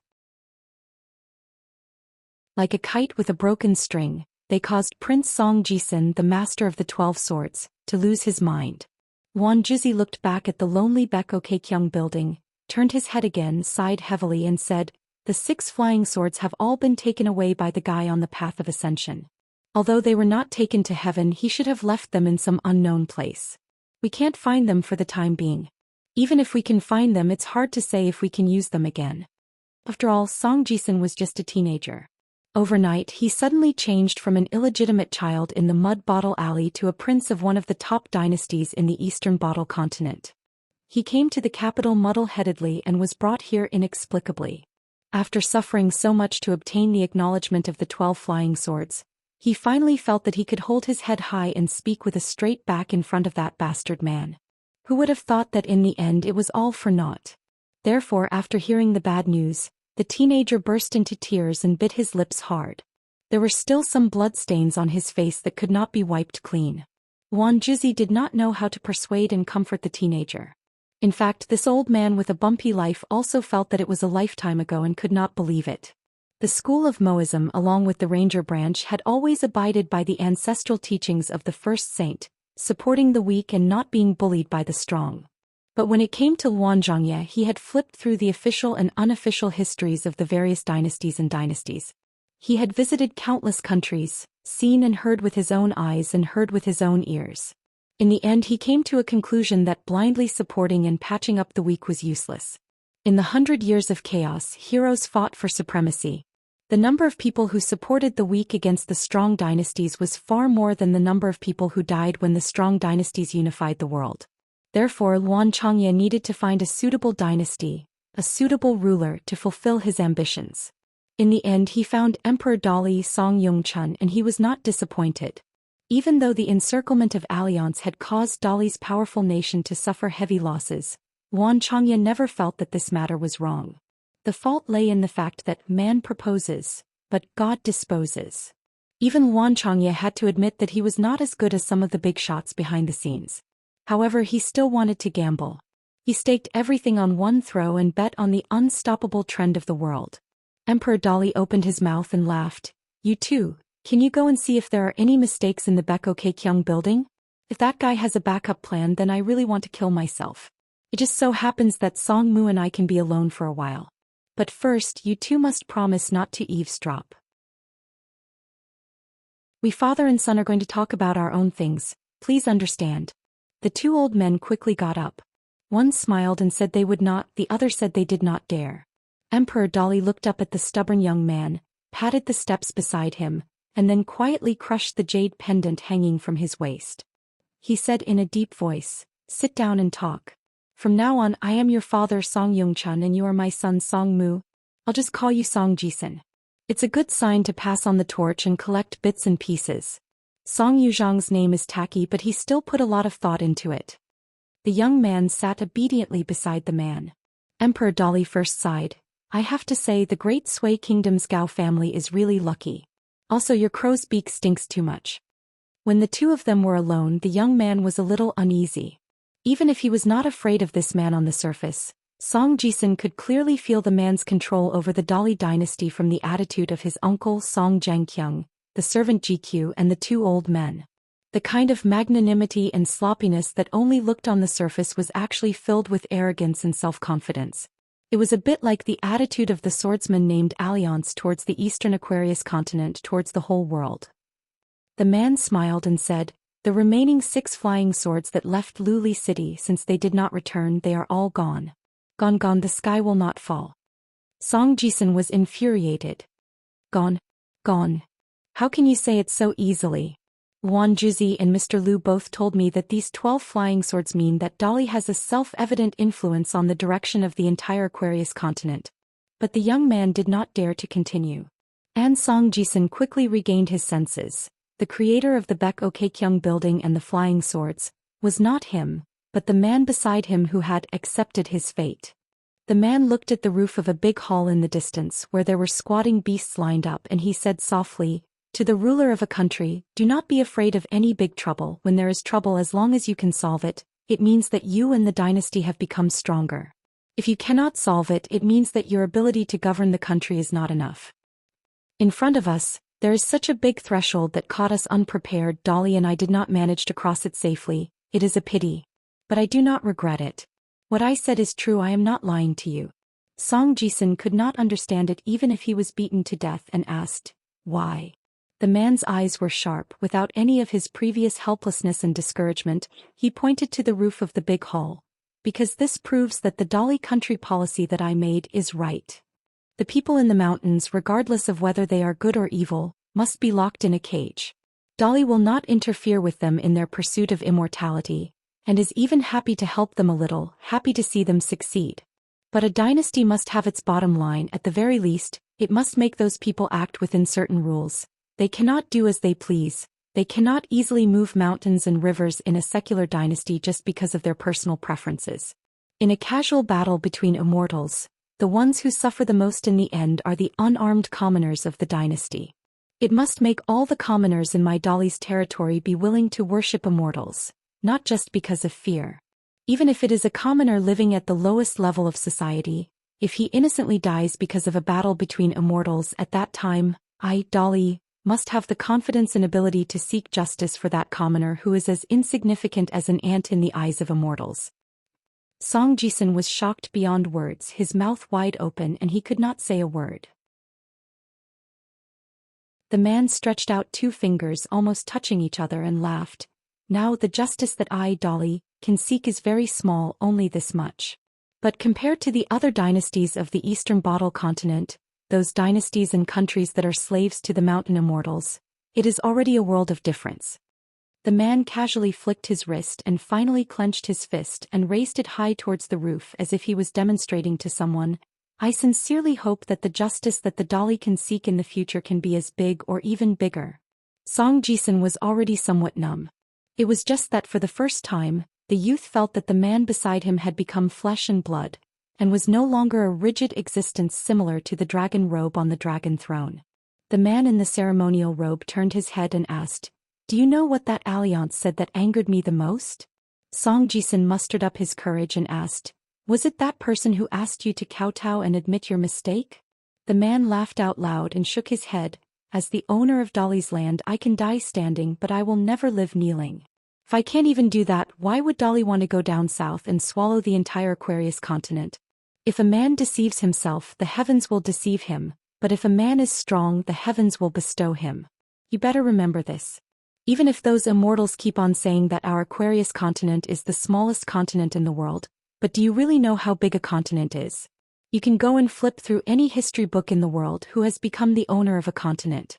Like a kite with a broken string, they caused Prince Song Jisun, the master of the 12 swords, to lose his mind. Wan Juzi looked back at the lonely Baek-ok-kyung building, turned his head again, sighed heavily and said, "The 6 flying swords have all been taken away by the guy on the path of ascension. Although they were not taken to heaven, he should have left them in some unknown place. We can't find them for the time being. Even if we can find them, it's hard to say if we can use them again." After all, Song Jisun was just a teenager. Overnight, he suddenly changed from an illegitimate child in the Mud Bottle Alley to a prince of one of the top dynasties in the Eastern Bottle continent. He came to the capital muddle-headedly and was brought here inexplicably. After suffering so much to obtain the acknowledgement of the 12 flying swords, he finally felt that he could hold his head high and speak with a straight back in front of that bastard man. Who would have thought that in the end it was all for naught? Therefore, after hearing the bad news, the teenager burst into tears and bit his lips hard. There were still some bloodstains on his face that could not be wiped clean. Wan Juzi did not know how to persuade and comfort the teenager. In fact, this old man with a bumpy life also felt that it was a lifetime ago and could not believe it. The school of Moism, along with the Ranger branch, had always abided by the ancestral teachings of the first saint, supporting the weak and not being bullied by the strong. But when it came to Luanzhangye, he had flipped through the official and unofficial histories of the various dynasties. He had visited countless countries, seen and heard with his own eyes and heard with his own ears. In the end, he came to a conclusion that blindly supporting and patching up the weak was useless. In the 100 years of chaos, heroes fought for supremacy. The number of people who supported the weak against the strong dynasties was far more than the number of people who died when the strong dynasties unified the world. Therefore, Luanzhangye needed to find a suitable dynasty, a suitable ruler to fulfill his ambitions. In the end, he found Emperor Dali Song Yongchun, and he was not disappointed. Even though the encirclement of Alliance had caused Dali's powerful nation to suffer heavy losses, Luanzhangye never felt that this matter was wrong. The fault lay in the fact that man proposes, but God disposes. Even Luanzhangye had to admit that he was not as good as some of the big shots behind the scenes. However, he still wanted to gamble. He staked everything on one throw and bet on the unstoppable trend of the world. Emperor Dali opened his mouth and laughed. "You too, can you go and see if there are any mistakes in the Baek-ok-kyung building? If that guy has a backup plan, then I really want to kill myself. It just so happens that Song Mu and I can be alone for a while. But first, you two must promise not to eavesdrop. We father and son are going to talk about our own things, please understand." The 2 old men quickly got up. One smiled and said they would not, the other said they did not dare. Emperor Dali looked up at the stubborn young man, patted the steps beside him, and then quietly crushed the jade pendant hanging from his waist. He said in a deep voice, "Sit down and talk. From now on, I am your father Song Yongchun and you are my son Song Mu. I'll just call you Song Jisun. It's a good sign to pass on the torch and collect bits and pieces." Song Yuzhang's name is tacky, but he still put a lot of thought into it. The young man sat obediently beside the man. Emperor Dali first sighed. "I have to say the great Sui Kingdom's Gao family is really lucky. Also, your crow's beak stinks too much." When the 2 of them were alone, the young man was a little uneasy. Even if he was not afraid of this man on the surface, Song Jisun could clearly feel the man's control over the Dali dynasty from the attitude of his uncle Song Zhangqiang, the servant GQ, and the 2 old men. The kind of magnanimity and sloppiness that only looked on the surface was actually filled with arrogance and self-confidence. It was a bit like the attitude of the swordsman named Alliance towards the Eastern Aquarius continent, towards the whole world. The man smiled and said, "The remaining 6 flying swords that left Luli City, since they did not return, they are all gone. Gone, the sky will not fall." Song Jisun was infuriated. Gone. How can you say it so easily? Wan Juzi and Mr. Liu both told me that these 12 flying swords mean that Dali has a self-evident influence on the direction of the entire Aquarius continent. But the young man did not dare to continue. And Song Jisun quickly regained his senses. The creator of the Baek-ok-kyung building and the flying swords was not him, but the man beside him who had accepted his fate. The man looked at the roof of a big hall in the distance where there were squatting beasts lined up, and he said softly, To the ruler of a country, do not be afraid of any big trouble. When there is trouble, as long as you can solve it, it means that you and the dynasty have become stronger. If you cannot solve it, it means that your ability to govern the country is not enough. In front of us, there is such a big threshold that caught us unprepared. Dolly and I did not manage to cross it safely. It is a pity. But I do not regret it. What I said is true. I am not lying to you. Zhou Xian could not understand it even if he was beaten to death and asked, why? The man's eyes were sharp. Without any of his previous helplessness and discouragement, he pointed to the roof of the big hall. Because this proves that the Dolly country policy that I made is right. The people in the mountains, regardless of whether they are good or evil, must be locked in a cage. Dolly will not interfere with them in their pursuit of immortality, and is even happy to help them a little, happy to see them succeed. But a dynasty must have its bottom line. At the very least, it must make those people act within certain rules. They cannot do as they please. They cannot easily move mountains and rivers in a secular dynasty just because of their personal preferences. In a casual battle between immortals, the ones who suffer the most in the end are the unarmed commoners of the dynasty. It must make all the commoners in my Dolly's territory be willing to worship immortals, not just because of fear. Even if it is a commoner living at the lowest level of society, if he innocently dies because of a battle between immortals at that time, I, Dolly, must have the confidence and ability to seek justice for that commoner who is as insignificant as an ant in the eyes of immortals. Zhou Xian was shocked beyond words, his mouth wide open, and he could not say a word. The man stretched out 2 fingers almost touching each other and laughed. Now the justice that I, Dolly, can seek is very small, only this much. But compared to the other dynasties of the Eastern Bottle continent, those dynasties and countries that are slaves to the mountain immortals, it is already a world of difference. The man casually flicked his wrist and finally clenched his fist and raised it high towards the roof as if he was demonstrating to someone, I sincerely hope that the justice that the Dolly can seek in the future can be as big or even bigger. Zhou Xian was already somewhat numb. It was just that for the first time, the youth felt that the man beside him had become flesh and blood, and was no longer a rigid existence similar to the dragon robe on the dragon throne. The man in the ceremonial robe turned his head and asked, do you know what that alliance said that angered me the most? Zhou Xian mustered up his courage and asked, was it that person who asked you to kowtow and admit your mistake? The man laughed out loud and shook his head, as the owner of Dolly's land I can die standing but I will never live kneeling. If I can't even do that, why would Dolly want to go down south and swallow the entire Aquarius continent? If a man deceives himself, the heavens will deceive him, but if a man is strong, the heavens will bestow him. You better remember this. Even if those immortals keep on saying that our Aquarius continent is the smallest continent in the world, but do you really know how big a continent is? You can go and flip through any history book in the world who has become the owner of a continent.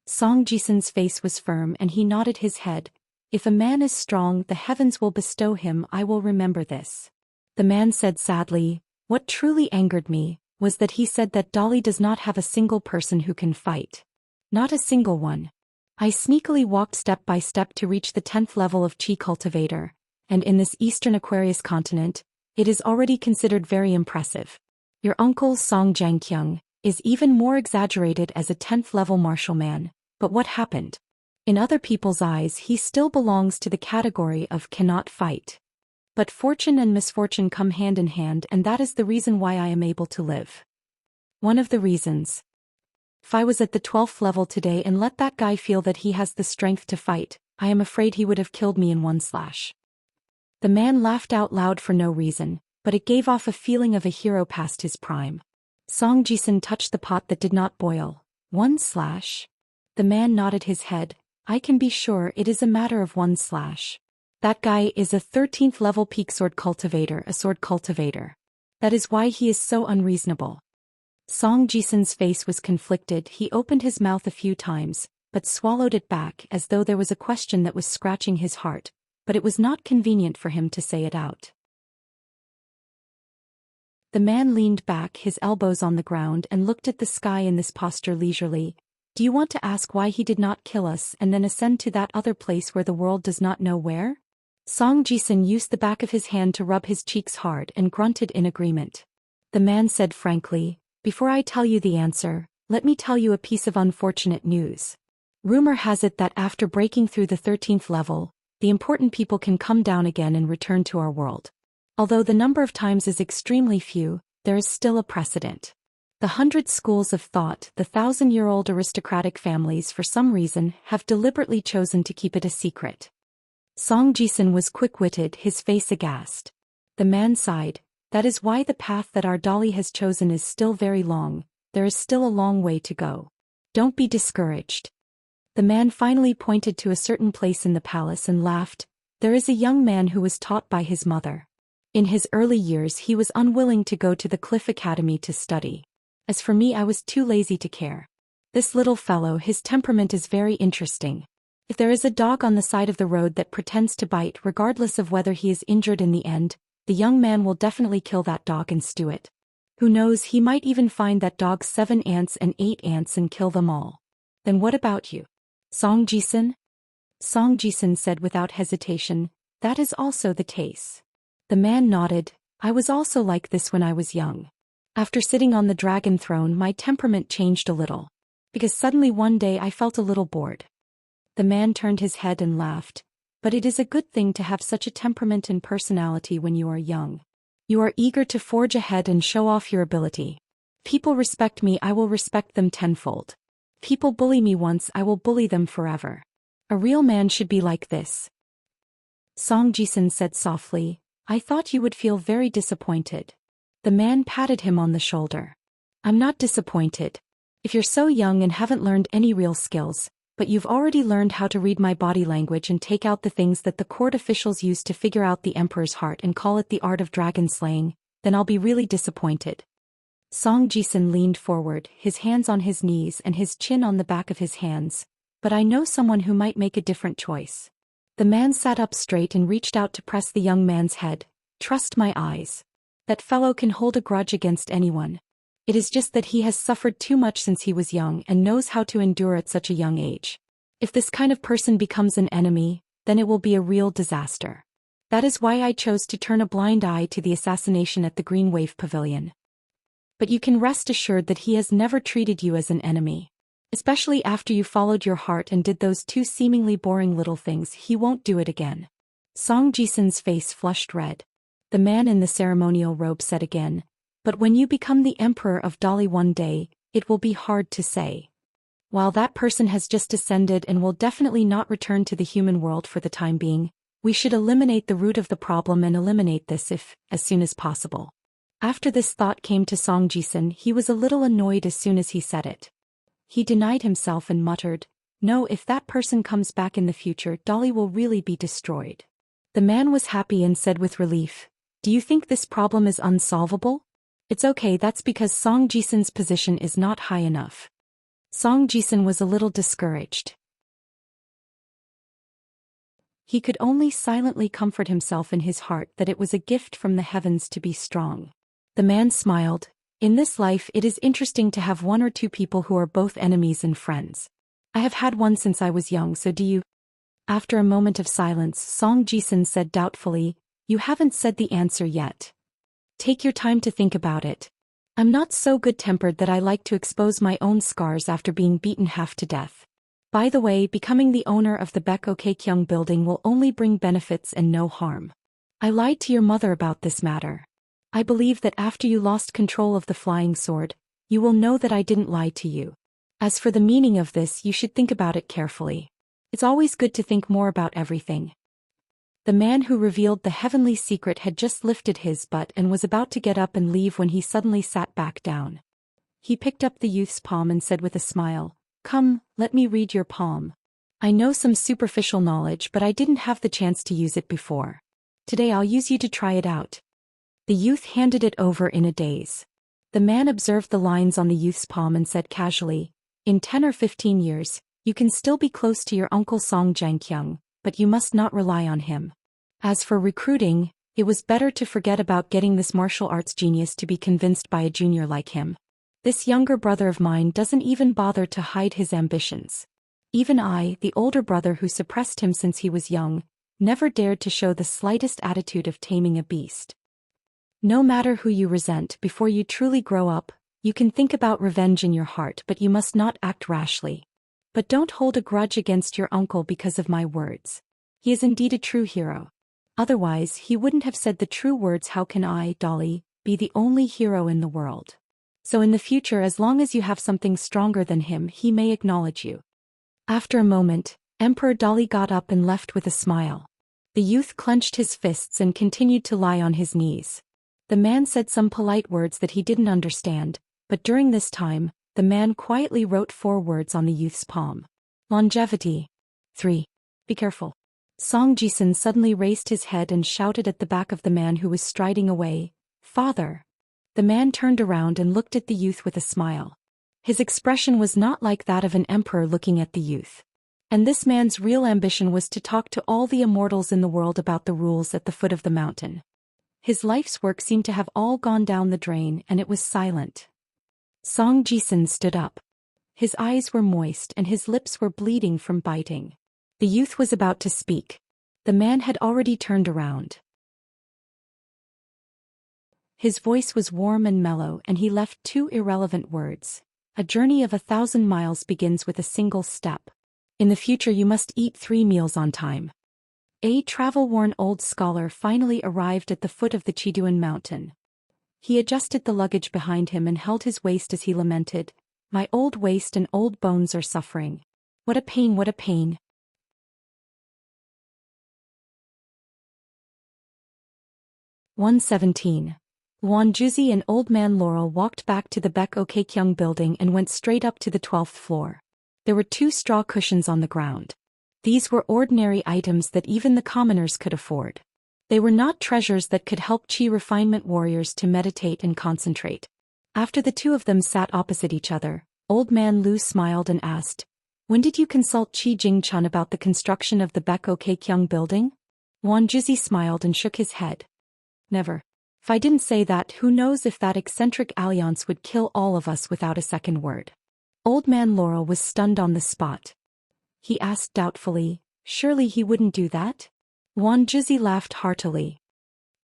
Zhou Xian's face was firm and he nodded his head. If a man is strong, the heavens will bestow him. I will remember this. The man said sadly, what truly angered me was that he said that Dolly does not have a single person who can fight. Not a single one. I sneakily walked step by step to reach the 10th level of Qi Cultivator, and in this Eastern Aquarius continent, it is already considered very impressive. Your uncle Song Jiangqiang is even more exaggerated as a 10th level martial man, but what happened? In other people's eyes he still belongs to the category of cannot fight. But fortune and misfortune come hand in hand, and that is the reason why I am able to live. One of the reasons. If I was at the 12th level today and let that guy feel that he has the strength to fight, I am afraid he would have killed me in one slash. The man laughed out loud for no reason, but it gave off a feeling of a hero past his prime. Zhou Xian touched the pot that did not boil. One slash? The man nodded his head. I can be sure it is a matter of one slash. That guy is a 13th level peak sword cultivator, a sword cultivator. That is why he is so unreasonable. Zhou Xian's face was conflicted. He opened his mouth a few times, but swallowed it back as though there was a question that was scratching his heart, but it was not convenient for him to say it out. The man leaned back, his elbows on the ground, and looked at the sky in this posture leisurely. Do you want to ask why he did not kill us and then ascend to that other place where the world does not know where? Zhou Xian used the back of his hand to rub his cheeks hard and grunted in agreement. The man said frankly, before I tell you the answer, let me tell you a piece of unfortunate news. Rumor has it that after breaking through the 13th level, the important people can come down again and return to our world. Although the number of times is extremely few, there is still a precedent. The 100 schools of thought, the 1,000-year-old aristocratic families for some reason have deliberately chosen to keep it a secret. Song Jisun was quick-witted, his face aghast. The man sighed. That is why the path that our Dolly has chosen is still very long. There is still a long way to go. Don't be discouraged. The man finally pointed to a certain place in the palace and laughed. There is a young man who was taught by his mother. In his early years he was unwilling to go to the Cliff Academy to study. As for me, I was too lazy to care. This little fellow, his temperament is very interesting. If there is a dog on the side of the road that pretends to bite regardless of whether he is injured in the end, the young man will definitely kill that dog and stew it. Who knows, he might even find that dog's 7 ants and 8 ants and kill them all. Then what about you? Song Jisun? Song Jisun said without hesitation, that is also the case. The man nodded. I was also like this when I was young. After sitting on the dragon throne, my temperament changed a little. Because suddenly one day I felt a little bored. The man turned his head and laughed. But it is a good thing to have such a temperament and personality when you are young. You are eager to forge ahead and show off your ability. People respect me, I will respect them tenfold. People bully me once, I will bully them forever. A real man should be like this. Song Jisun said softly, I thought you would feel very disappointed. The man patted him on the shoulder. I'm not disappointed. If you're so young and haven't learned any real skills, but you've already learned how to read my body language and take out the things that the court officials use to figure out the emperor's heart and call it the art of dragon slaying, then I'll be really disappointed. Song Jisun leaned forward, his hands on his knees and his chin on the back of his hands. But I know someone who might make a different choice. The man sat up straight and reached out to press the young man's head. Trust my eyes. That fellow can hold a grudge against anyone. It is just that he has suffered too much since he was young and knows how to endure at such a young age. If this kind of person becomes an enemy, then it will be a real disaster. That is why I chose to turn a blind eye to the assassination at the Green Wave Pavilion. But you can rest assured that he has never treated you as an enemy. Especially after you followed your heart and did those 2 seemingly boring little things, he won't do it again. Song Jisun's face flushed red. The man in the ceremonial robe said again, but when you become the emperor of Dali one day, it will be hard to say. While that person has just ascended and will definitely not return to the human world for the time being, we should eliminate the root of the problem and eliminate this as soon as possible. After this thought came to Song Jisun, he was a little annoyed as soon as he said it. He denied himself and muttered, no, if that person comes back in the future, Dolly will really be destroyed. The man was happy and said with relief, do you think this problem is unsolvable? It's okay, that's because Song Jisun's position is not high enough. Song Jisun was a little discouraged. He could only silently comfort himself in his heart that it was a gift from the heavens to be strong. The man smiled. In this life it is interesting to have 1 or 2 people who are both enemies and friends. I have had one since I was young, so do you? After a moment of silence, Song Jisun said doubtfully, you haven't said the answer yet. Take your time to think about it. I'm not so good-tempered that I like to expose my own scars after being beaten half to death. By the way, becoming the owner of the Baek-ok-kyung building will only bring benefits and no harm. I lied to your mother about this matter. I believe that after you lost control of the flying sword, you will know that I didn't lie to you. As for the meaning of this, you should think about it carefully. It's always good to think more about everything. The man who revealed the heavenly secret had just lifted his butt and was about to get up and leave when he suddenly sat back down. He picked up the youth's palm and said with a smile, come, let me read your palm. I know some superficial knowledge, but I didn't have the chance to use it before. Today I'll use you to try it out. The youth handed it over in a daze. The man observed the lines on the youth's palm and said casually, in 10 or 15 years, you can still be close to your uncle Song Jiankyung, but you must not rely on him. As for recruiting, it was better to forget about getting this martial arts genius to be convinced by a junior like him. This younger brother of mine doesn't even bother to hide his ambitions. Even I, the older brother who suppressed him since he was young, never dared to show the slightest attitude of taming a beast. No matter who you resent, before you truly grow up, you can think about revenge in your heart, but you must not act rashly. But don't hold a grudge against your uncle because of my words. He is indeed a true hero. Otherwise, he wouldn't have said the true words, how can I, Dolly, be the only hero in the world? So in the future, as long as you have something stronger than him, he may acknowledge you. After a moment, Emperor Dolly got up and left with a smile. The youth clenched his fists and continued to lie on his knees. The man said some polite words that he didn't understand, but during this time, the man quietly wrote 4 words on the youth's palm. Longevity. 3. Be careful. Zhou Xian suddenly raised his head and shouted at the back of the man who was striding away, "Father!" The man turned around and looked at the youth with a smile. His expression was not like that of an emperor looking at the youth. And this man's real ambition was to talk to all the immortals in the world about the rules at the foot of the mountain. His life's work seemed to have all gone down the drain, and it was silent. Zhou Xian stood up. His eyes were moist and his lips were bleeding from biting. The youth was about to speak. The man had already turned around. His voice was warm and mellow, and he left 2 irrelevant words. A journey of 1,000 miles begins with a single step. In the future you must eat 3 meals on time. A travel-worn old scholar finally arrived at the foot of the Chiduan mountain. He adjusted the luggage behind him and held his waist as he lamented, "My old waist and old bones are suffering. What a pain, what a pain." 117. Wanjuzi and Old Man Laurel walked back to the Baek-ok-kyung building and went straight up to the 12th floor. There were 2 straw cushions on the ground. These were ordinary items that even the commoners could afford. They were not treasures that could help Qi refinement warriors to meditate and concentrate. After the 2 of them sat opposite each other, Old Man Lu smiled and asked, "When did you consult Qi Jingchun about the construction of the Baek-ok-kyung building?" Wanjuzi smiled and shook his head. "Never. If I didn't say that, who knows if that eccentric alliance would kill all of us without a second word." Old Man Laurel was stunned on the spot. He asked doubtfully, "Surely he wouldn't do that?" Wanjuzi laughed heartily.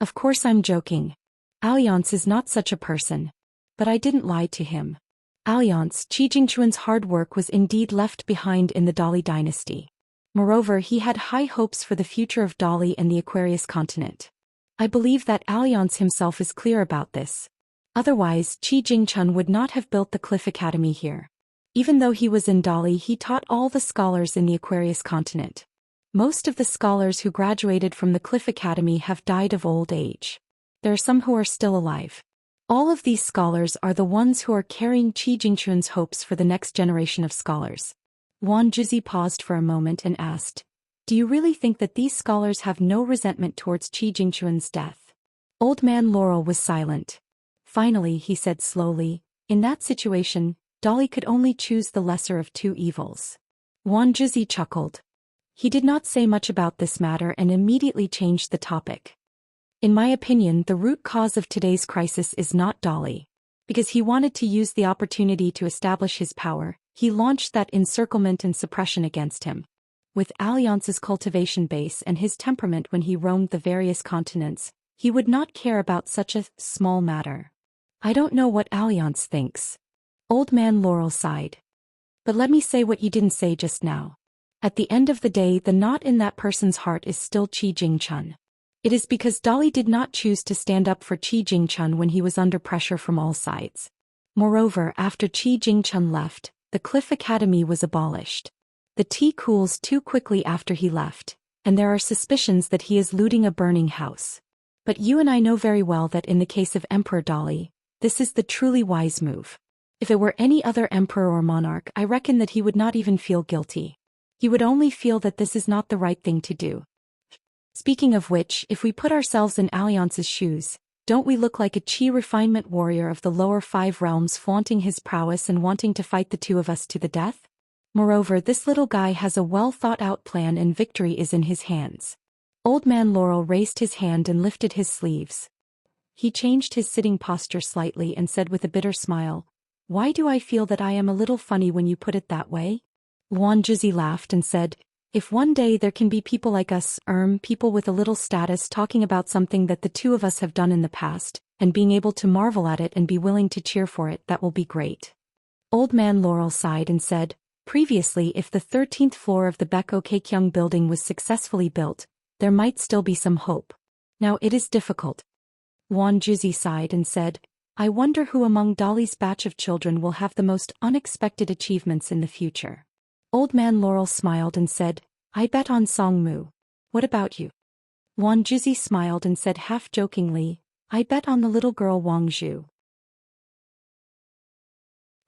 "Of course I'm joking. Alliance is not such a person. But I didn't lie to him. Alliance, Qi Jingchuan's hard work was indeed left behind in the Dali dynasty. Moreover, he had high hopes for the future of Dali and the Aquarius continent. I believe that Alliance himself is clear about this. Otherwise, Qi Jingchun would not have built the Cliff Academy here. Even though he was in Dali, he taught all the scholars in the Aquarius continent. Most of the scholars who graduated from the Cliff Academy have died of old age. There are some who are still alive. All of these scholars are the ones who are carrying Qi Jingchun's hopes for the next generation of scholars." Wanjuzi paused for a moment and asked, "Do you really think that these scholars have no resentment towards Qi Jingchun's death?" Old Man Laurel was silent. Finally, he said slowly, "In that situation, Dali could only choose the lesser of 2 evils." Wanjuzi chuckled. He did not say much about this matter and immediately changed the topic. "In my opinion, the root cause of today's crisis is not Dali. Because he wanted to use the opportunity to establish his power, he launched that encirclement and suppression against him. With Alliance's cultivation base and his temperament when he roamed the various continents, he would not care about such a small matter. I don't know what Alliance thinks." Old Man Laurel sighed. "But let me say what you didn't say just now. At the end of the day, the knot in that person's heart is still Qi Jingchun. It is because Dali did not choose to stand up for Qi Jingchun when he was under pressure from all sides. Moreover, after Qi Jingchun left, the Cliff Academy was abolished. The tea cools too quickly after he left, and there are suspicions that he is looting a burning house. But you and I know very well that in the case of Emperor Dali, this is the truly wise move. If it were any other emperor or monarch, I reckon that he would not even feel guilty. He would only feel that this is not the right thing to do. Speaking of which, if we put ourselves in Alliance's shoes, don't we look like a Qi refinement warrior of the lower 5 realms flaunting his prowess and wanting to fight the 2 of us to the death? Moreover, this little guy has a well-thought-out plan and victory is in his hands." Old Man Laurel raised his hand and lifted his sleeves. He changed his sitting posture slightly and said with a bitter smile, "Why do I feel that I am a little funny when you put it that way?" Wanjuzi laughed and said, "If one day there can be people like us, people with a little status talking about something that the 2 of us have done in the past, and being able to marvel at it and be willing to cheer for it, that will be great." Old Man Laurel sighed and said, Previously, if the 13th floor of the Beko Keikyung building was successfully built, there might still be some hope. Now it is difficult. Wan Juzi sighed and said, I wonder who among Dali's batch of children will have the most unexpected achievements in the future. Old man Laurel smiled and said, I bet on Song Mu. What about you? Wan Juzi smiled and said half-jokingly, I bet on the little girl Wang Zhu.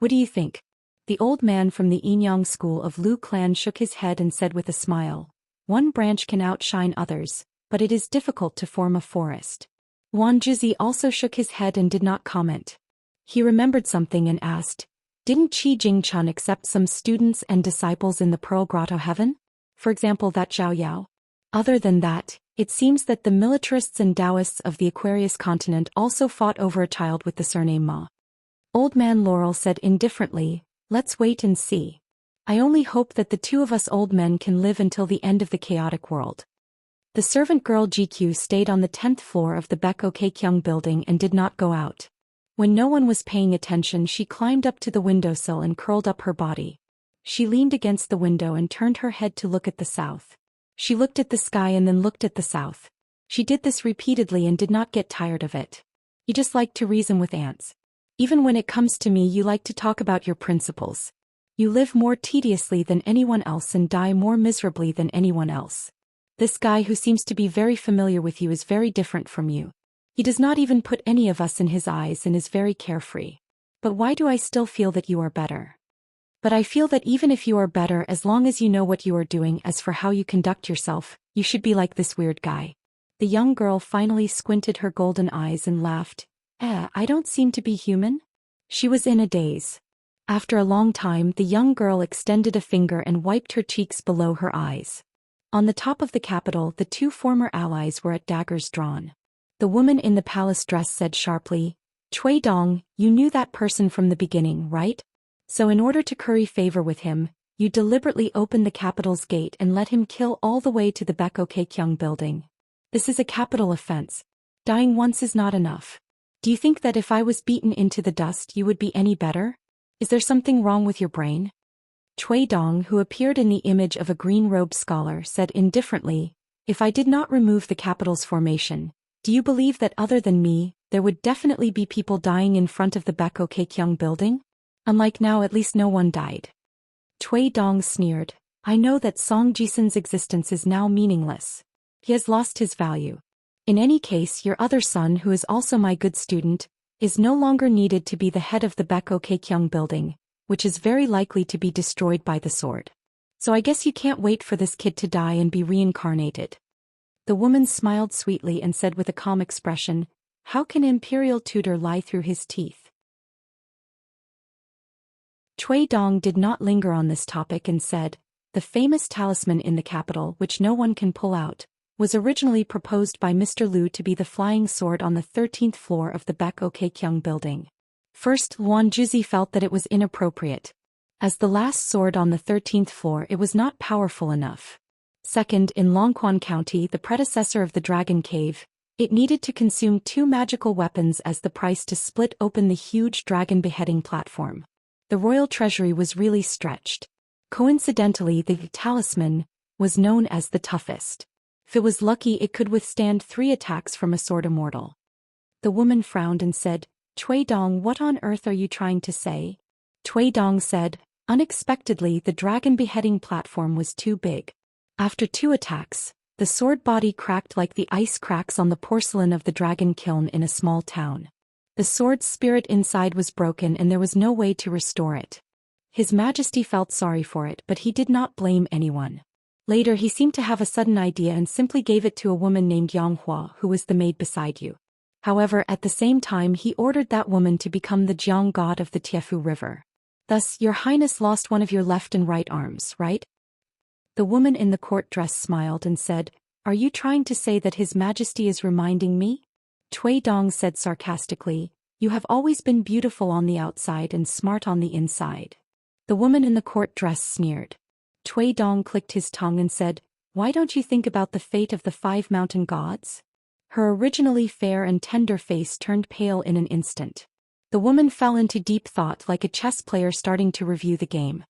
What do you think? The old man from the Yinyang school of Lu clan shook his head and said with a smile, one branch can outshine others, but it is difficult to form a forest. Wan Juzi also shook his head and did not comment. He remembered something and asked, didn't Qi Jingchun accept some students and disciples in the Pearl Grotto heaven? For example that Zhao Yao? Other than that, it seems that the militarists and Daoists of the Aquarius continent also fought over a child with the surname Ma. Old man Laurel said indifferently, let's wait and see. I only hope that the two of us old men can live until the end of the chaotic world. The servant girl GQ stayed on the 10th floor of the Beko Keikyung building and did not go out. When no one was paying attention, she climbed up to the windowsill and curled up her body. She leaned against the window and turned her head to look at the south. She looked at the sky and then looked at the south. She did this repeatedly and did not get tired of it. You just like to reason with ants. Even when it comes to me, you like to talk about your principles. You live more tediously than anyone else and die more miserably than anyone else. This guy who seems to be very familiar with you is very different from you. He does not even put any of us in his eyes and is very carefree. But why do I still feel that you are better? But I feel that even if you are better, as long as you know what you are doing, as for how you conduct yourself, you should be like this weird guy. The young girl finally squinted her golden eyes and laughed. I don't seem to be human? She was in a daze. After a long time, the young girl extended a finger and wiped her cheeks below her eyes. On the top of the capital, the two former allies were at daggers drawn. The woman in the palace dress said sharply, Cui Dong, you knew that person from the beginning, right? So in order to curry favor with him, you deliberately opened the capital's gate and let him kill all the way to the Beko Keikyung building. This is a capital offense. Dying once is not enough. Do you think that if I was beaten into the dust you would be any better? Is there something wrong with your brain? Cui Dong, who appeared in the image of a green-robed scholar, said indifferently, if I did not remove the capital's formation, do you believe that other than me, there would definitely be people dying in front of the Beko Keikyung building? Unlike now, at least no one died. Cui Dong sneered, I know that Song Jisun's existence is now meaningless. He has lost his value. In any case, your other son, who is also my good student, is no longer needed to be the head of the Beko Keikyung building, which is very likely to be destroyed by the sword. So I guess you can't wait for this kid to die and be reincarnated. The woman smiled sweetly and said with a calm expression, how can imperial tutor lie through his teeth? Cui Dong did not linger on this topic and said, the famous talisman in the capital, which no one can pull out, was originally proposed by Mr. Liu to be the flying sword on the 13th floor of the Beko Keikyung building. First, Wan Juzi felt that it was inappropriate. As the last sword on the 13th floor, it was not powerful enough. Second, in Longquan County, the predecessor of the Dragon Cave, it needed to consume 2 magical weapons as the price to split open the huge dragon beheading platform. The royal treasury was really stretched. Coincidentally, the talisman was known as the toughest. If it was lucky, it could withstand 3 attacks from a sword immortal. The woman frowned and said, Cui Dong, what on earth are you trying to say? Cui Dong said, unexpectedly, the dragon beheading platform was too big. After 2 attacks, the sword body cracked like the ice cracks on the porcelain of the dragon kiln in a small town. The sword's spirit inside was broken and there was no way to restore it. His Majesty felt sorry for it, but he did not blame anyone. Later, he seemed to have a sudden idea and simply gave it to a woman named Yang Hua, who was the maid beside you. However, at the same time, he ordered that woman to become the Jiang god of the Tiefu River. Thus, your highness lost one of your left and right arms, right? The woman in the court dress smiled and said, are you trying to say that His Majesty is reminding me? Cui Dong said sarcastically, you have always been beautiful on the outside and smart on the inside. The woman in the court dress sneered. Cui Dong clicked his tongue and said, why don't you think about the fate of the 5 mountain gods? Her originally fair and tender face turned pale in an instant. The woman fell into deep thought like a chess player starting to review the game.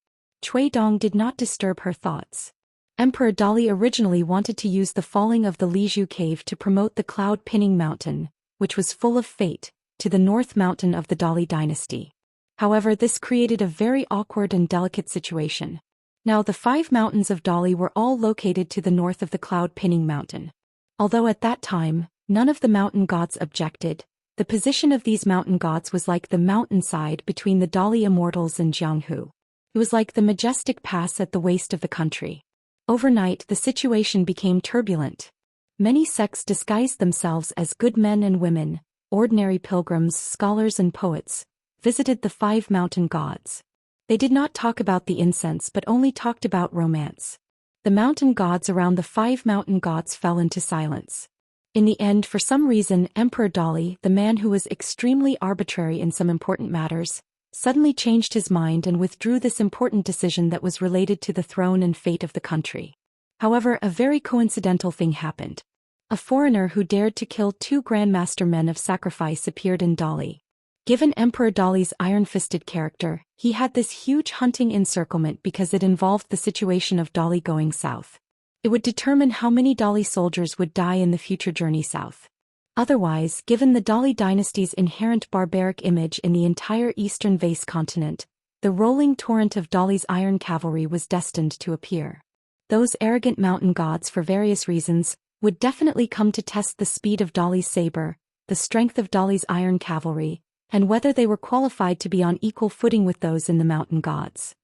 Cui Dong did not disturb her thoughts. Emperor Dali originally wanted to use the falling of the Lizhu cave to promote the cloud-pinning mountain, which was full of fate, to the north mountain of the Dali dynasty. However, this created a very awkward and delicate situation. Now the 5 mountains of Dali were all located to the north of the cloud-pinning mountain. Although at that time, none of the mountain gods objected, the position of these mountain gods was like the mountainside between the Dali immortals and Jianghu. It was like the majestic pass at the waist of the country. Overnight, the situation became turbulent. Many sects disguised themselves as good men and women, ordinary pilgrims, scholars and poets, visited the 5 mountain gods. They did not talk about the incense but only talked about romance. The mountain gods around the 5 mountain gods fell into silence. In the end, for some reason, Emperor Dali, the man who was extremely arbitrary in some important matters, suddenly changed his mind and withdrew this important decision that was related to the throne and fate of the country. However, a very coincidental thing happened. A foreigner who dared to kill 2 grandmaster men of sacrifice appeared in Dali. Given Emperor Dali's iron-fisted character, he had this huge hunting encirclement because it involved the situation of Dali going south. It would determine how many Dali soldiers would die in the future journey south. Otherwise, given the Dali dynasty's inherent barbaric image in the entire eastern vase continent, the rolling torrent of Dali's iron cavalry was destined to appear. Those arrogant mountain gods, for various reasons, would definitely come to test the speed of Dali's saber, the strength of Dali's iron cavalry, and whether they were qualified to be on equal footing with those in the mountain gods.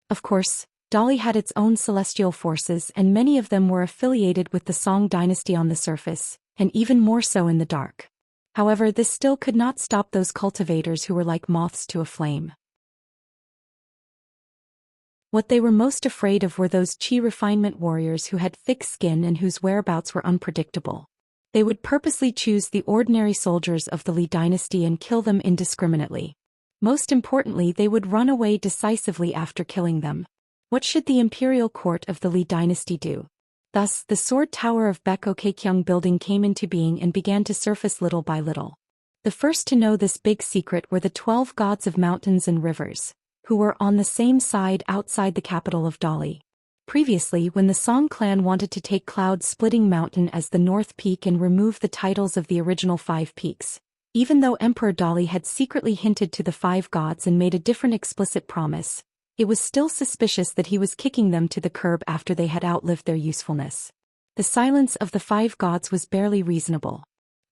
Of course, Dali had its own celestial forces and many of them were affiliated with the Song dynasty on the surface, and even more so in the dark. However, this still could not stop those cultivators who were like moths to a flame. What they were most afraid of were those chi refinement warriors who had thick skin and whose whereabouts were unpredictable. They would purposely choose the ordinary soldiers of the Li dynasty and kill them indiscriminately. Most importantly, they would run away decisively after killing them. What should the imperial court of the Li dynasty do? Thus, the sword tower of Beko Keikyung building came into being and began to surface little by little. The first to know this big secret were the 12 gods of mountains and rivers, who were on the same side outside the capital of Dali. Previously, when the Song clan wanted to take Cloud-Splitting Mountain as the North Peak and remove the titles of the original 5 peaks, even though Emperor Dali had secretly hinted to the 5 gods and made a different explicit promise, it was still suspicious that he was kicking them to the curb after they had outlived their usefulness. The silence of the 5 gods was barely reasonable.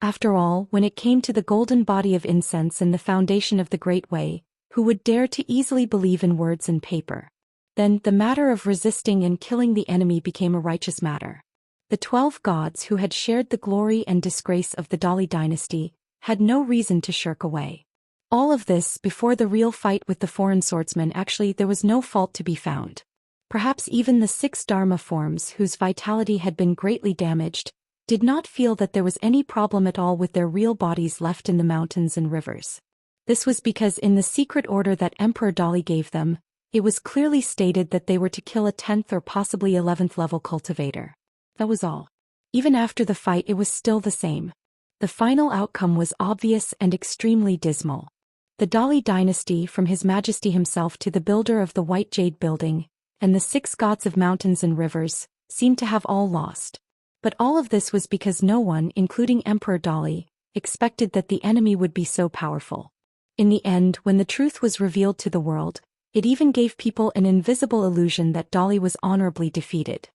After all, when it came to the golden body of incense and the foundation of the Great Way, who would dare to easily believe in words and paper? Then, the matter of resisting and killing the enemy became a righteous matter. The 12 gods who had shared the glory and disgrace of the Dali dynasty had no reason to shirk away. All of this before the real fight with the foreign swordsmen. Actually, there was no fault to be found. Perhaps even the 6 Dharma forms, whose vitality had been greatly damaged, did not feel that there was any problem at all with their real bodies left in the mountains and rivers. This was because in the secret order that Emperor Dali gave them, it was clearly stated that they were to kill a 10th or possibly 11th level cultivator. That was all. Even after the fight, it was still the same. The final outcome was obvious and extremely dismal. The Dali dynasty, from His Majesty himself to the builder of the White Jade Building, and the 6 gods of mountains and rivers, seemed to have all lost. But all of this was because no one, including Emperor Dali, expected that the enemy would be so powerful. In the end, when the truth was revealed to the world, it even gave people an invisible illusion that Dali was honorably defeated.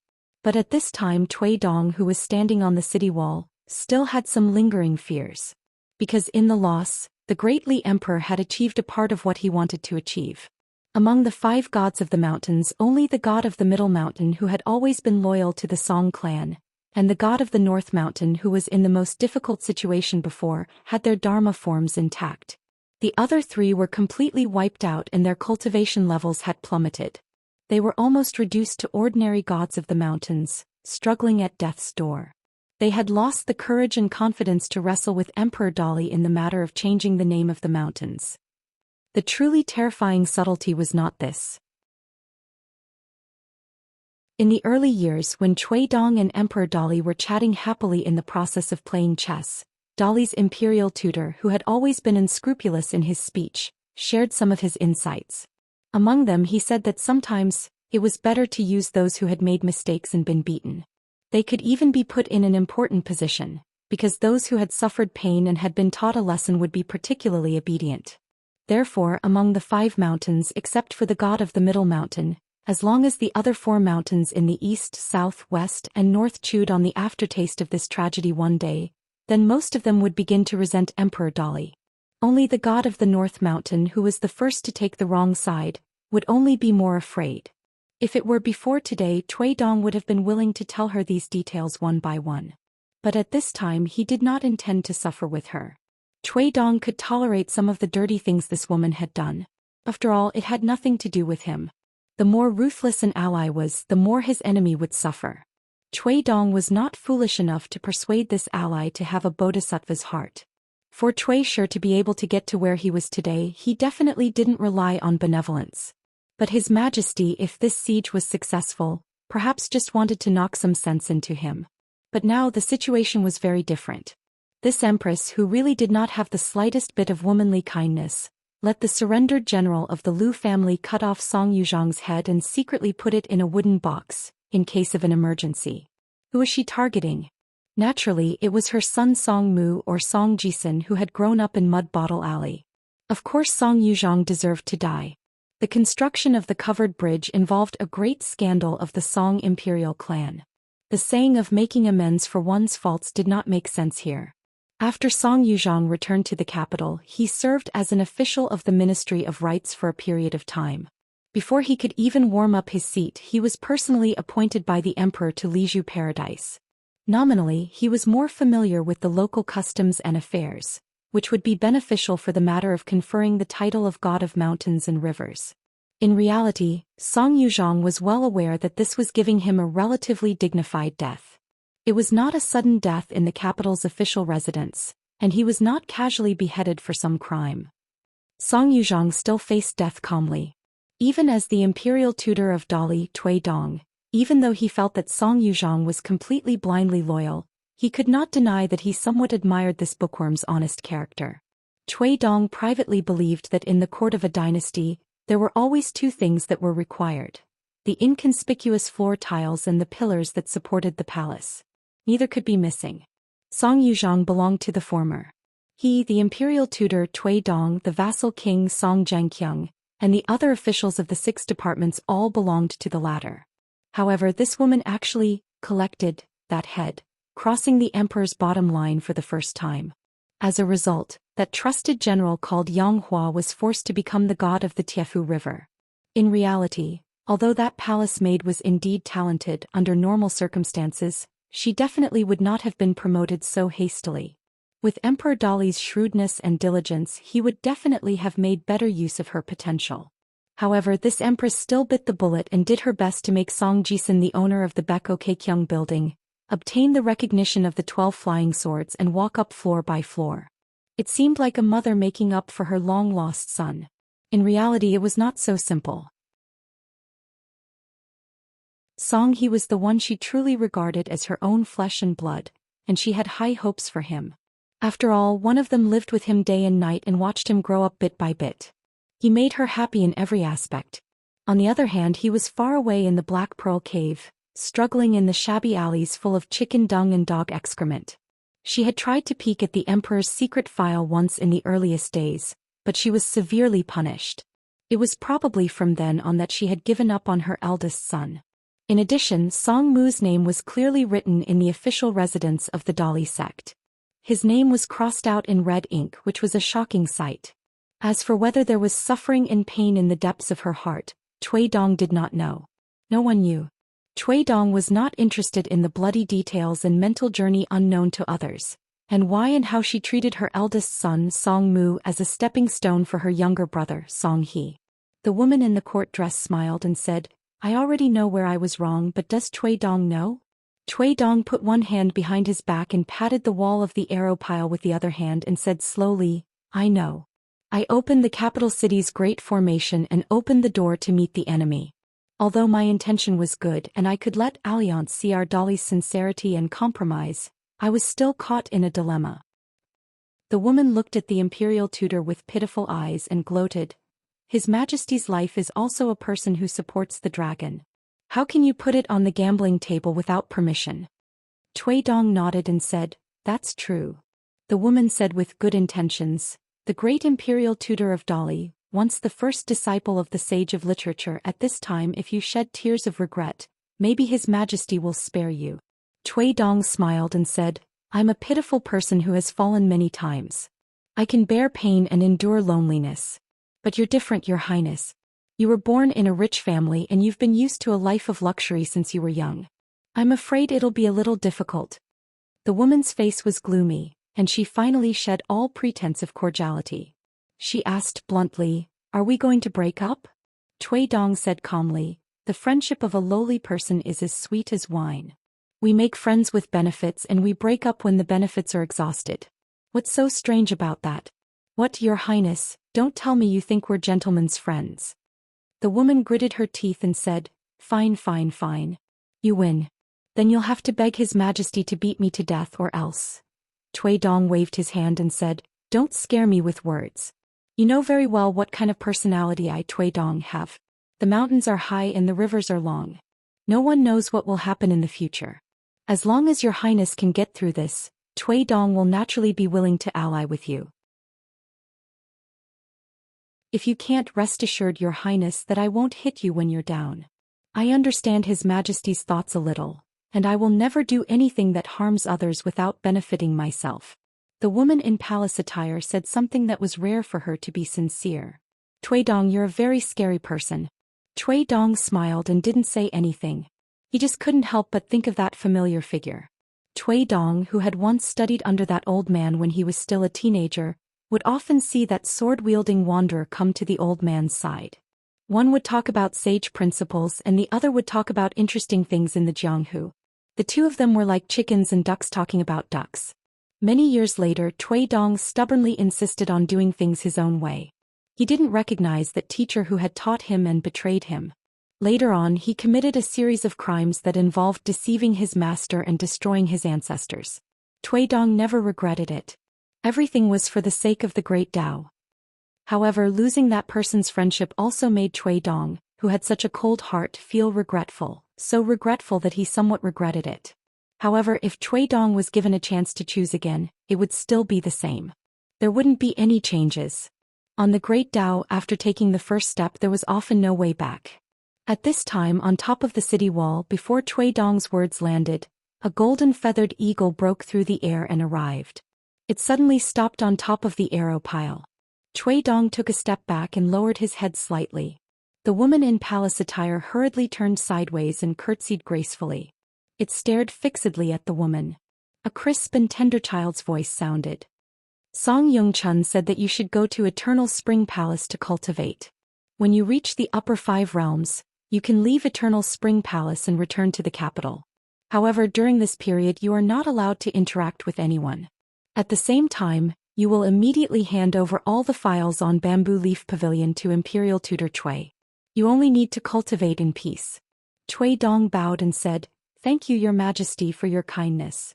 But at this time, Cui Dong, who was standing on the city wall, still had some lingering fears. Because in the loss, the great Li Emperor had achieved a part of what he wanted to achieve. Among the 5 gods of the mountains, only the god of the Middle Mountain, who had always been loyal to the Song clan, and the god of the North Mountain, who was in the most difficult situation before, had their Dharma forms intact. The other 3 were completely wiped out and their cultivation levels had plummeted. They were almost reduced to ordinary gods of the mountains, struggling at death's door. They had lost the courage and confidence to wrestle with Emperor Dali in the matter of changing the name of the mountains. The truly terrifying subtlety was not this. In the early years, when Cui Dong and Emperor Dali were chatting happily in the process of playing chess, Dali's imperial tutor, who had always been unscrupulous in his speech, shared some of his insights. Among them he said that sometimes, it was better to use those who had made mistakes and been beaten. They could even be put in an important position, because those who had suffered pain and had been taught a lesson would be particularly obedient. Therefore, among the 5 mountains except for the god of the middle mountain, as long as the other 4 mountains in the east, south, west, and north chewed on the aftertaste of this tragedy one day, then most of them would begin to resent Emperor Dali. Only the god of the north mountain, who was the first to take the wrong side, would only be more afraid. If it were before today, Cui Dong would have been willing to tell her these details one by one. But at this time he did not intend to suffer with her. Cui Dong could tolerate some of the dirty things this woman had done. After all, it had nothing to do with him. The more ruthless an ally was, the more his enemy would suffer. Cui Dong was not foolish enough to persuade this ally to have a bodhisattva's heart. For Cui sure to be able to get to where he was today, he definitely didn't rely on benevolence. But His Majesty, if this siege was successful, perhaps just wanted to knock some sense into him. But now the situation was very different. This empress, who really did not have the slightest bit of womanly kindness, let the surrendered general of the Lu family cut off Song Yuzhong's head and secretly put it in a wooden box, in case of an emergency. Who was she targeting? Naturally, it was her son Song Mu or Song Jisun, who had grown up in Mud Bottle Alley. Of course Song Yuzhong deserved to die. The construction of the covered bridge involved a great scandal of the Song imperial clan. The saying of making amends for one's faults did not make sense here. After Song Yuzhong returned to the capital, he served as an official of the Ministry of Rites for a period of time. Before he could even warm up his seat, he was personally appointed by the emperor to Liju Paradise. Nominally, he was more familiar with the local customs and affairs, which would be beneficial for the matter of conferring the title of God of Mountains and Rivers. In reality, Song Yuzhong was well aware that this was giving him a relatively dignified death. It was not a sudden death in the capital's official residence, and he was not casually beheaded for some crime. Song Yuzhong still faced death calmly. Even as the imperial tutor of Dali, Cui Dong, even though he felt that Song Yuzhong was completely blindly loyal, he could not deny that he somewhat admired this bookworm's honest character. Cui Dong privately believed that in the court of a dynasty, there were always 2 things that were required: the inconspicuous floor tiles and the pillars that supported the palace. Neither could be missing. Song Yuzhong belonged to the former. He, the imperial tutor Cui Dong, the vassal king Song Zhengqiang, and the other officials of the 6 departments all belonged to the latter. However, this woman actually collected that head, crossing the emperor's bottom line for the first time. As a result, that trusted general called Yang Hua was forced to become the god of the Tiefu River. In reality, although that palace maid was indeed talented under normal circumstances, she definitely would not have been promoted so hastily. With Emperor Dali's shrewdness and diligence, he would definitely have made better use of her potential. However, this empress still bit the bullet and did her best to make Song Jisun the owner of the Beko Keikyung building, obtain the recognition of the 12 flying swords and walk up floor by floor. It seemed like a mother making up for her long-lost son. In reality, it was not so simple. Song He was the one she truly regarded as her own flesh and blood, and she had high hopes for him. After all, one of them lived with him day and night and watched him grow up bit by bit. He made her happy in every aspect. On the other hand, he was far away in the Black Pearl Cave, struggling in the shabby alleys full of chicken dung and dog excrement. She had tried to peek at the emperor's secret file once in the earliest days, but she was severely punished. It was probably from then on that she had given up on her eldest son. In addition, Song Mu's name was clearly written in the official residence of the Dali sect. His name was crossed out in red ink, which was a shocking sight. As for whether there was suffering and pain in the depths of her heart, Cui Dong did not know. No one knew. Cui Dong was not interested in the bloody details and mental journey unknown to others, and why and how she treated her eldest son Song Mu as a stepping stone for her younger brother Song He. The woman in the court dress smiled and said, "I already know where I was wrong, but does Cui Dong know?" Cui Dong put one hand behind his back and patted the wall of the arrow pile with the other hand and said slowly, "I know. I opened the capital city's great formation and opened the door to meet the enemy. Although my intention was good and I could let Alliance see our Dali's sincerity and compromise, I was still caught in a dilemma." The woman looked at the imperial tutor with pitiful eyes and gloated, His Majesty's life is also a person who supports the dragon. How can you put it on the gambling table without permission? Cui Dong nodded and said, that's true. The woman said with good intentions, the great imperial tutor of Dali, once the first disciple of the sage of literature. At this time, if you shed tears of regret, maybe His Majesty will spare you. Cui Dong smiled and said, I'm a pitiful person who has fallen many times. I can bear pain and endure loneliness. But you're different, Your Highness. You were born in a rich family and you've been used to a life of luxury since you were young. I'm afraid it'll be a little difficult. The woman's face was gloomy, and she finally shed all pretense of cordiality. She asked bluntly, are we going to break up? Cui Dong said calmly, the friendship of a lowly person is as sweet as wine. We make friends with benefits and we break up when the benefits are exhausted. What's so strange about that? What, Your Highness, don't tell me you think we're gentlemen's friends. The woman gritted her teeth and said, fine, fine, fine. You win. Then you'll have to beg His Majesty to beat me to death or else. Cui Dong waved his hand and said, don't scare me with words. You know very well what kind of personality I, Cui Dong, have. The mountains are high and the rivers are long. No one knows what will happen in the future. As long as Your Highness can get through this, Cui Dong will naturally be willing to ally with you. If you can't, rest assured, Your Highness, that I won't hit you when you're down. I understand His Majesty's thoughts a little, and I will never do anything that harms others without benefiting myself. The woman in palace attire said something that was rare for her to be sincere. Cui Dong, you're a very scary person. Cui Dong smiled and didn't say anything. He just couldn't help but think of that familiar figure. Cui Dong, who had once studied under that old man when he was still a teenager, would often see that sword-wielding wanderer come to the old man's side. One would talk about sage principles and the other would talk about interesting things in the Jianghu. The two of them were like chickens and ducks talking about ducks. Many years later, Cui Dong stubbornly insisted on doing things his own way. He didn't recognize that teacher who had taught him and betrayed him. Later on, he committed a series of crimes that involved deceiving his master and destroying his ancestors. Cui Dong never regretted it. Everything was for the sake of the great Tao. However, losing that person's friendship also made Cui Dong, who had such a cold heart, feel regretful, so regretful that he somewhat regretted it. However, if Cui Dong was given a chance to choose again, it would still be the same. There wouldn't be any changes. On the great Tao, after taking the first step, there was often no way back. At this time, on top of the city wall, before Cui Dong's words landed, a golden feathered eagle broke through the air and arrived. It suddenly stopped on top of the arrow pile. Cui Dong took a step back and lowered his head slightly. The woman in palace attire hurriedly turned sideways and curtsied gracefully. It stared fixedly at the woman. A crisp and tender child's voice sounded. Song Yongchun said that you should go to Eternal Spring Palace to cultivate. When you reach the upper 5 realms, you can leave Eternal Spring Palace and return to the capital. However, during this period you are not allowed to interact with anyone. At the same time, you will immediately hand over all the files on Bamboo Leaf Pavilion to Imperial Tutor Cui. You only need to cultivate in peace. Cui Dong bowed and said, thank you, Your Majesty, for your kindness.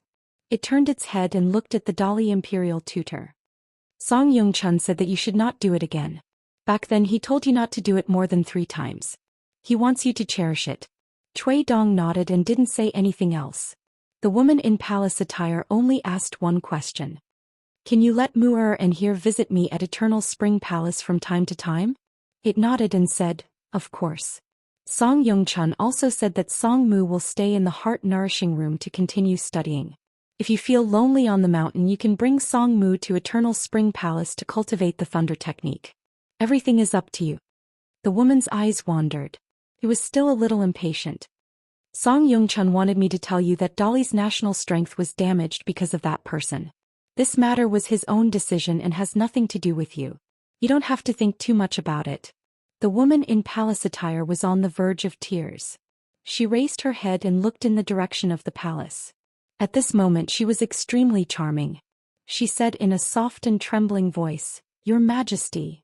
It turned its head and looked at the Dali Imperial Tutor. Song Yongchun said that you should not do it again. Back then he told you not to do it more than 3 times. He wants you to cherish it. Cui Dong nodded and didn't say anything else. The woman in palace attire only asked one question. Can you let Mu-er and here visit me at Eternal Spring Palace from time to time? It nodded and said, of course. Song Yongchun also said that Song Mu will stay in the heart-nourishing room to continue studying. If you feel lonely on the mountain, you can bring Song Mu to Eternal Spring Palace to cultivate the thunder technique. Everything is up to you. The woman's eyes wandered. He was still a little impatient. Song Yongchun wanted me to tell you that Dali's national strength was damaged because of that person. This matter was his own decision and has nothing to do with you. You don't have to think too much about it. The woman in palace attire was on the verge of tears. She raised her head and looked in the direction of the palace. At this moment she was extremely charming. She said in a soft and trembling voice, Your Majesty.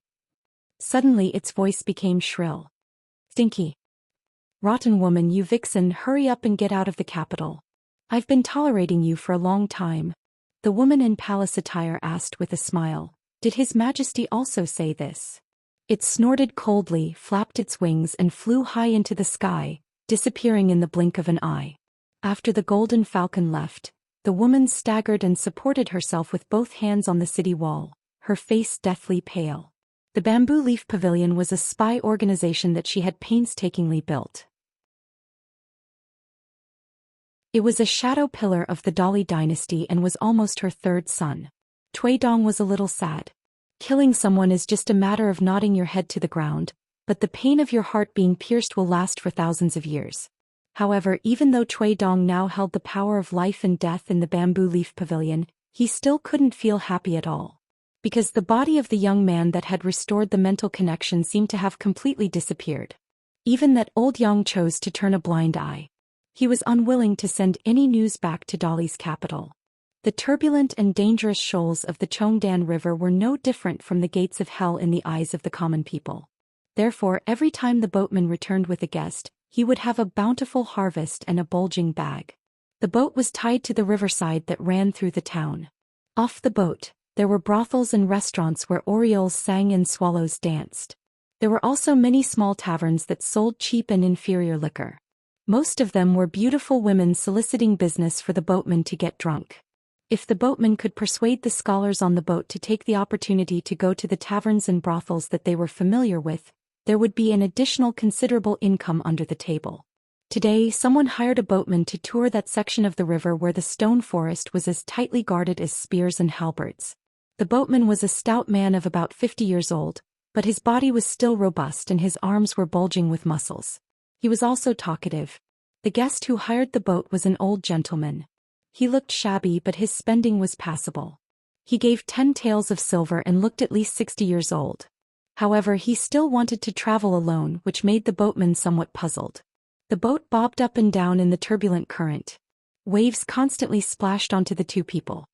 Suddenly its voice became shrill. Stinky. Rotten woman, you vixen, hurry up and get out of the capital. I've been tolerating you for a long time. The woman in palace attire asked with a smile, did His Majesty also say this? It snorted coldly, flapped its wings and flew high into the sky, disappearing in the blink of an eye. After the golden falcon left, the woman staggered and supported herself with both hands on the city wall, her face deathly pale. The bamboo leaf pavilion was a spy organization that she had painstakingly built. It was a shadow pillar of the Dali dynasty and was almost her third son. Cui Dong was a little sad. Killing someone is just a matter of nodding your head to the ground, but the pain of your heart being pierced will last for thousands of years. However, even though Cui Dong now held the power of life and death in the bamboo leaf pavilion, he still couldn't feel happy at all. Because the body of the young man that had restored the mental connection seemed to have completely disappeared. Even that old Yang chose to turn a blind eye. He was unwilling to send any news back to Dali's capital. The turbulent and dangerous shoals of the Chongdan River were no different from the gates of hell in the eyes of the common people. Therefore, every time the boatman returned with a guest, he would have a bountiful harvest and a bulging bag. The boat was tied to the riverside that ran through the town. Off the boat, there were brothels and restaurants where orioles sang and swallows danced. There were also many small taverns that sold cheap and inferior liquor. Most of them were beautiful women soliciting business for the boatman to get drunk. If the boatman could persuade the scholars on the boat to take the opportunity to go to the taverns and brothels that they were familiar with, there would be an additional considerable income under the table. Today, someone hired a boatman to tour that section of the river where the stone forest was as tightly guarded as spears and halberds. The boatman was a stout man of about 50 years old, but his body was still robust and his arms were bulging with muscles. He was also talkative. The guest who hired the boat was an old gentleman. He looked shabby but his spending was passable. He gave 10 taels of silver and looked at least 60 years old. However, he still wanted to travel alone, which made the boatman somewhat puzzled. The boat bobbed up and down in the turbulent current. Waves constantly splashed onto the two people.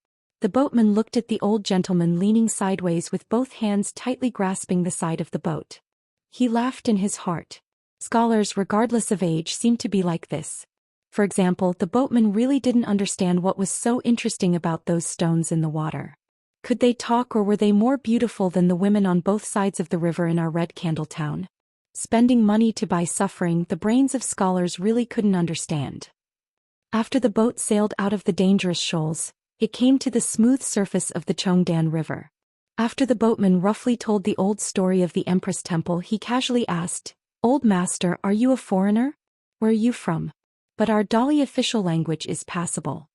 The boatman looked at the old gentleman leaning sideways with both hands tightly grasping the side of the boat. He laughed in his heart. Scholars, regardless of age, seemed to be like this. For example, the boatman really didn't understand what was so interesting about those stones in the water. Could they talk, or were they more beautiful than the women on both sides of the river in our Red Candle Town? Spending money to buy suffering, the brains of scholars really couldn't understand. After the boat sailed out of the dangerous shoals, it came to the smooth surface of the Chongdan River. After the boatman roughly told the old story of the Empress Temple, he casually asked, "Old master, are you a foreigner? Where are you from?" "But our Dali official language is passable.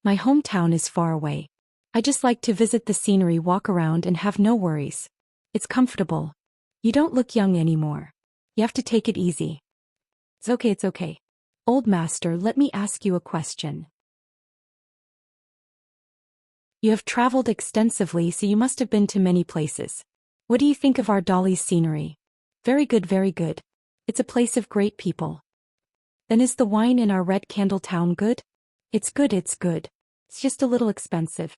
My hometown is far away. I just like to visit the scenery, walk around and have no worries. It's comfortable. You don't look young anymore. You have to take it easy." It's okay. "Old master, let me ask you a question. You have traveled extensively, so you must have been to many places. What do you think of our Dali's scenery?" Very good. It's a place of great people." "Then is the wine in our Red Candle Town good?" It's good. It's just a little expensive."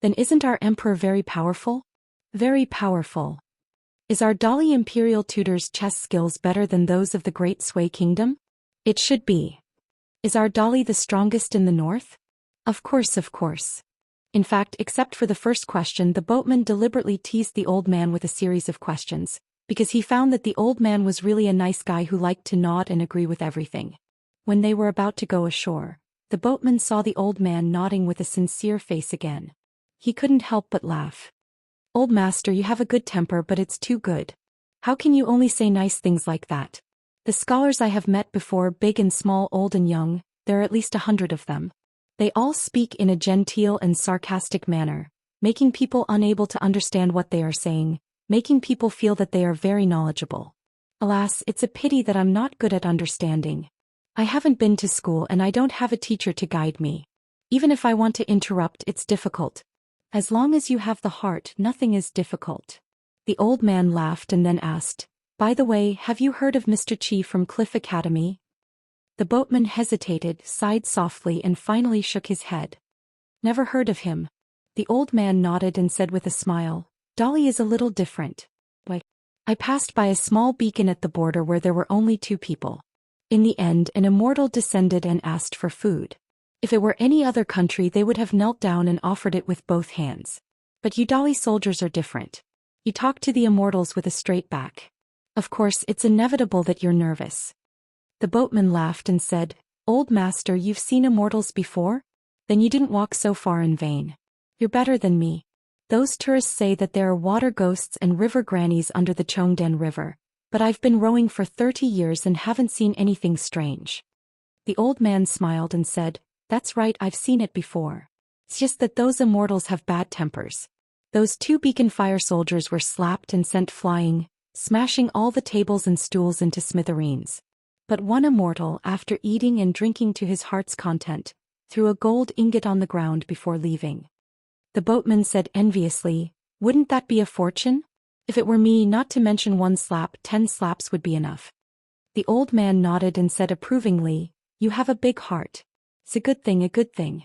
"Then isn't our emperor very powerful?" "Very powerful." "Is our Dali imperial tutor's chess skills better than those of the Great Sui Kingdom?" "It should be." "Is our Dali the strongest in the north?" Of course. In fact, except for the first question, the boatman deliberately teased the old man with a series of questions, because he found that the old man was really a nice guy who liked to nod and agree with everything. When they were about to go ashore, the boatman saw the old man nodding with a sincere face again. He couldn't help but laugh. "Old master, you have a good temper, but it's too good. How can you only say nice things like that? The scholars I have met before, big and small, old and young, there are at least 100 of them. They all speak in a genteel and sarcastic manner, making people unable to understand what they are saying, making people feel that they are very knowledgeable. Alas, it's a pity that I'm not good at understanding. I haven't been to school and I don't have a teacher to guide me. Even if I want to interrupt, it's difficult. As long as you have the heart, nothing is difficult." The old man laughed and then asked, "By the way, have you heard of Mr. Chi from Cliff Academy?" The boatman hesitated, sighed softly and finally shook his head. "Never heard of him." The old man nodded and said with a smile, "Dali is a little different. I passed by a small beacon at the border where there were only 2 people. In the end, an immortal descended and asked for food. If it were any other country, they would have knelt down and offered it with both hands. But you Dali soldiers are different. You talk to the immortals with a straight back. Of course, it's inevitable that you're nervous. The boatman laughed and said, Old master, you've seen immortals before? Then you didn't walk so far in vain. You're better than me. Those tourists say that there are water ghosts and river grannies under the Chongden River, but I've been rowing for 30 years and haven't seen anything strange. The old man smiled and said, That's right, I've seen it before. It's just that those immortals have bad tempers. Those 2 beacon fire soldiers were slapped and sent flying, smashing all the tables and stools into smithereens. But one immortal, after eating and drinking to his heart's content, threw a gold ingot on the ground before leaving. The boatman said enviously, Wouldn't that be a fortune? If it were me, not to mention 1 slap, 10 slaps would be enough. The old man nodded and said approvingly, You have a big heart. It's a good thing, a good thing.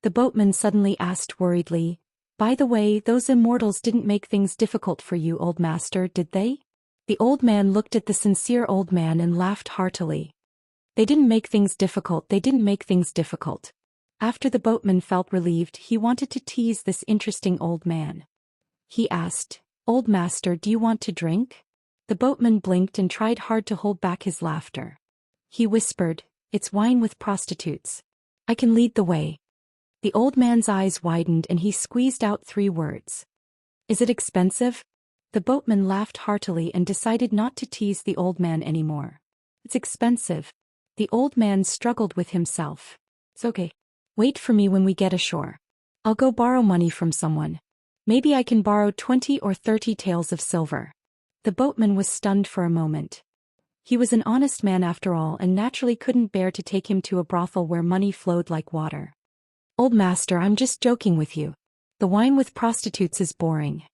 The boatman suddenly asked worriedly, By the way, those immortals didn't make things difficult for you, old master, did they? The old man looked at the sincere old man and laughed heartily. They didn't make things difficult, they didn't make things difficult. After the boatman felt relieved, he wanted to tease this interesting old man. He asked, Old master, do you want to drink? The boatman blinked and tried hard to hold back his laughter. He whispered, It's wine with prostitutes. I can lead the way. The old man's eyes widened and he squeezed out 3 words. Is it expensive? The boatman laughed heartily and decided not to tease the old man anymore. It's expensive. The old man struggled with himself. It's okay. Wait for me when we get ashore. I'll go borrow money from someone. Maybe I can borrow 20 or 30 taels of silver. The boatman was stunned for a moment. He was an honest man after all and naturally couldn't bear to take him to a brothel where money flowed like water. Old master, I'm just joking with you. The wine with prostitutes is boring.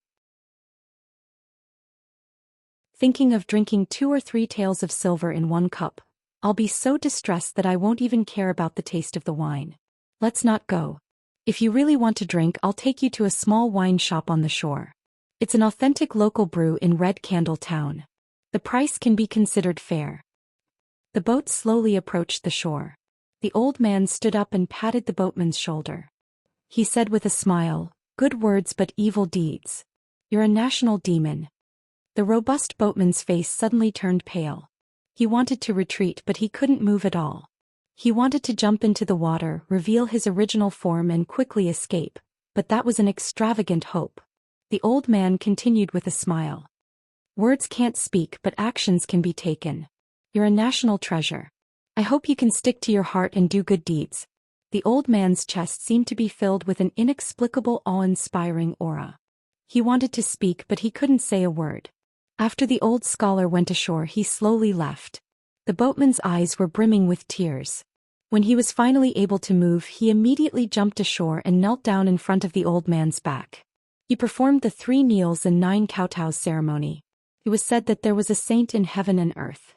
Thinking of drinking 2 or 3 taels of silver in 1 cup, I'll be so distressed that I won't even care about the taste of the wine. Let's not go. If you really want to drink, I'll take you to a small wine shop on the shore. It's an authentic local brew in Red Candle Town. The price can be considered fair. The boat slowly approached the shore. The old man stood up and patted the boatman's shoulder. He said with a smile, Good words but evil deeds. You're a national demon. The robust boatman's face suddenly turned pale. He wanted to retreat but he couldn't move at all. He wanted to jump into the water, reveal his original form and quickly escape, but that was an extravagant hope. The old man continued with a smile. Words can't speak but actions can be taken. You're a national treasure. I hope you can stick to your heart and do good deeds. The old man's chest seemed to be filled with an inexplicable awe-inspiring aura. He wanted to speak but he couldn't say a word. After the old scholar went ashore, he slowly left. The boatman's eyes were brimming with tears. When he was finally able to move, he immediately jumped ashore and knelt down in front of the old man's back. He performed the 3 kneels and 9 kowtows ceremony. It was said that there was a saint in heaven and earth.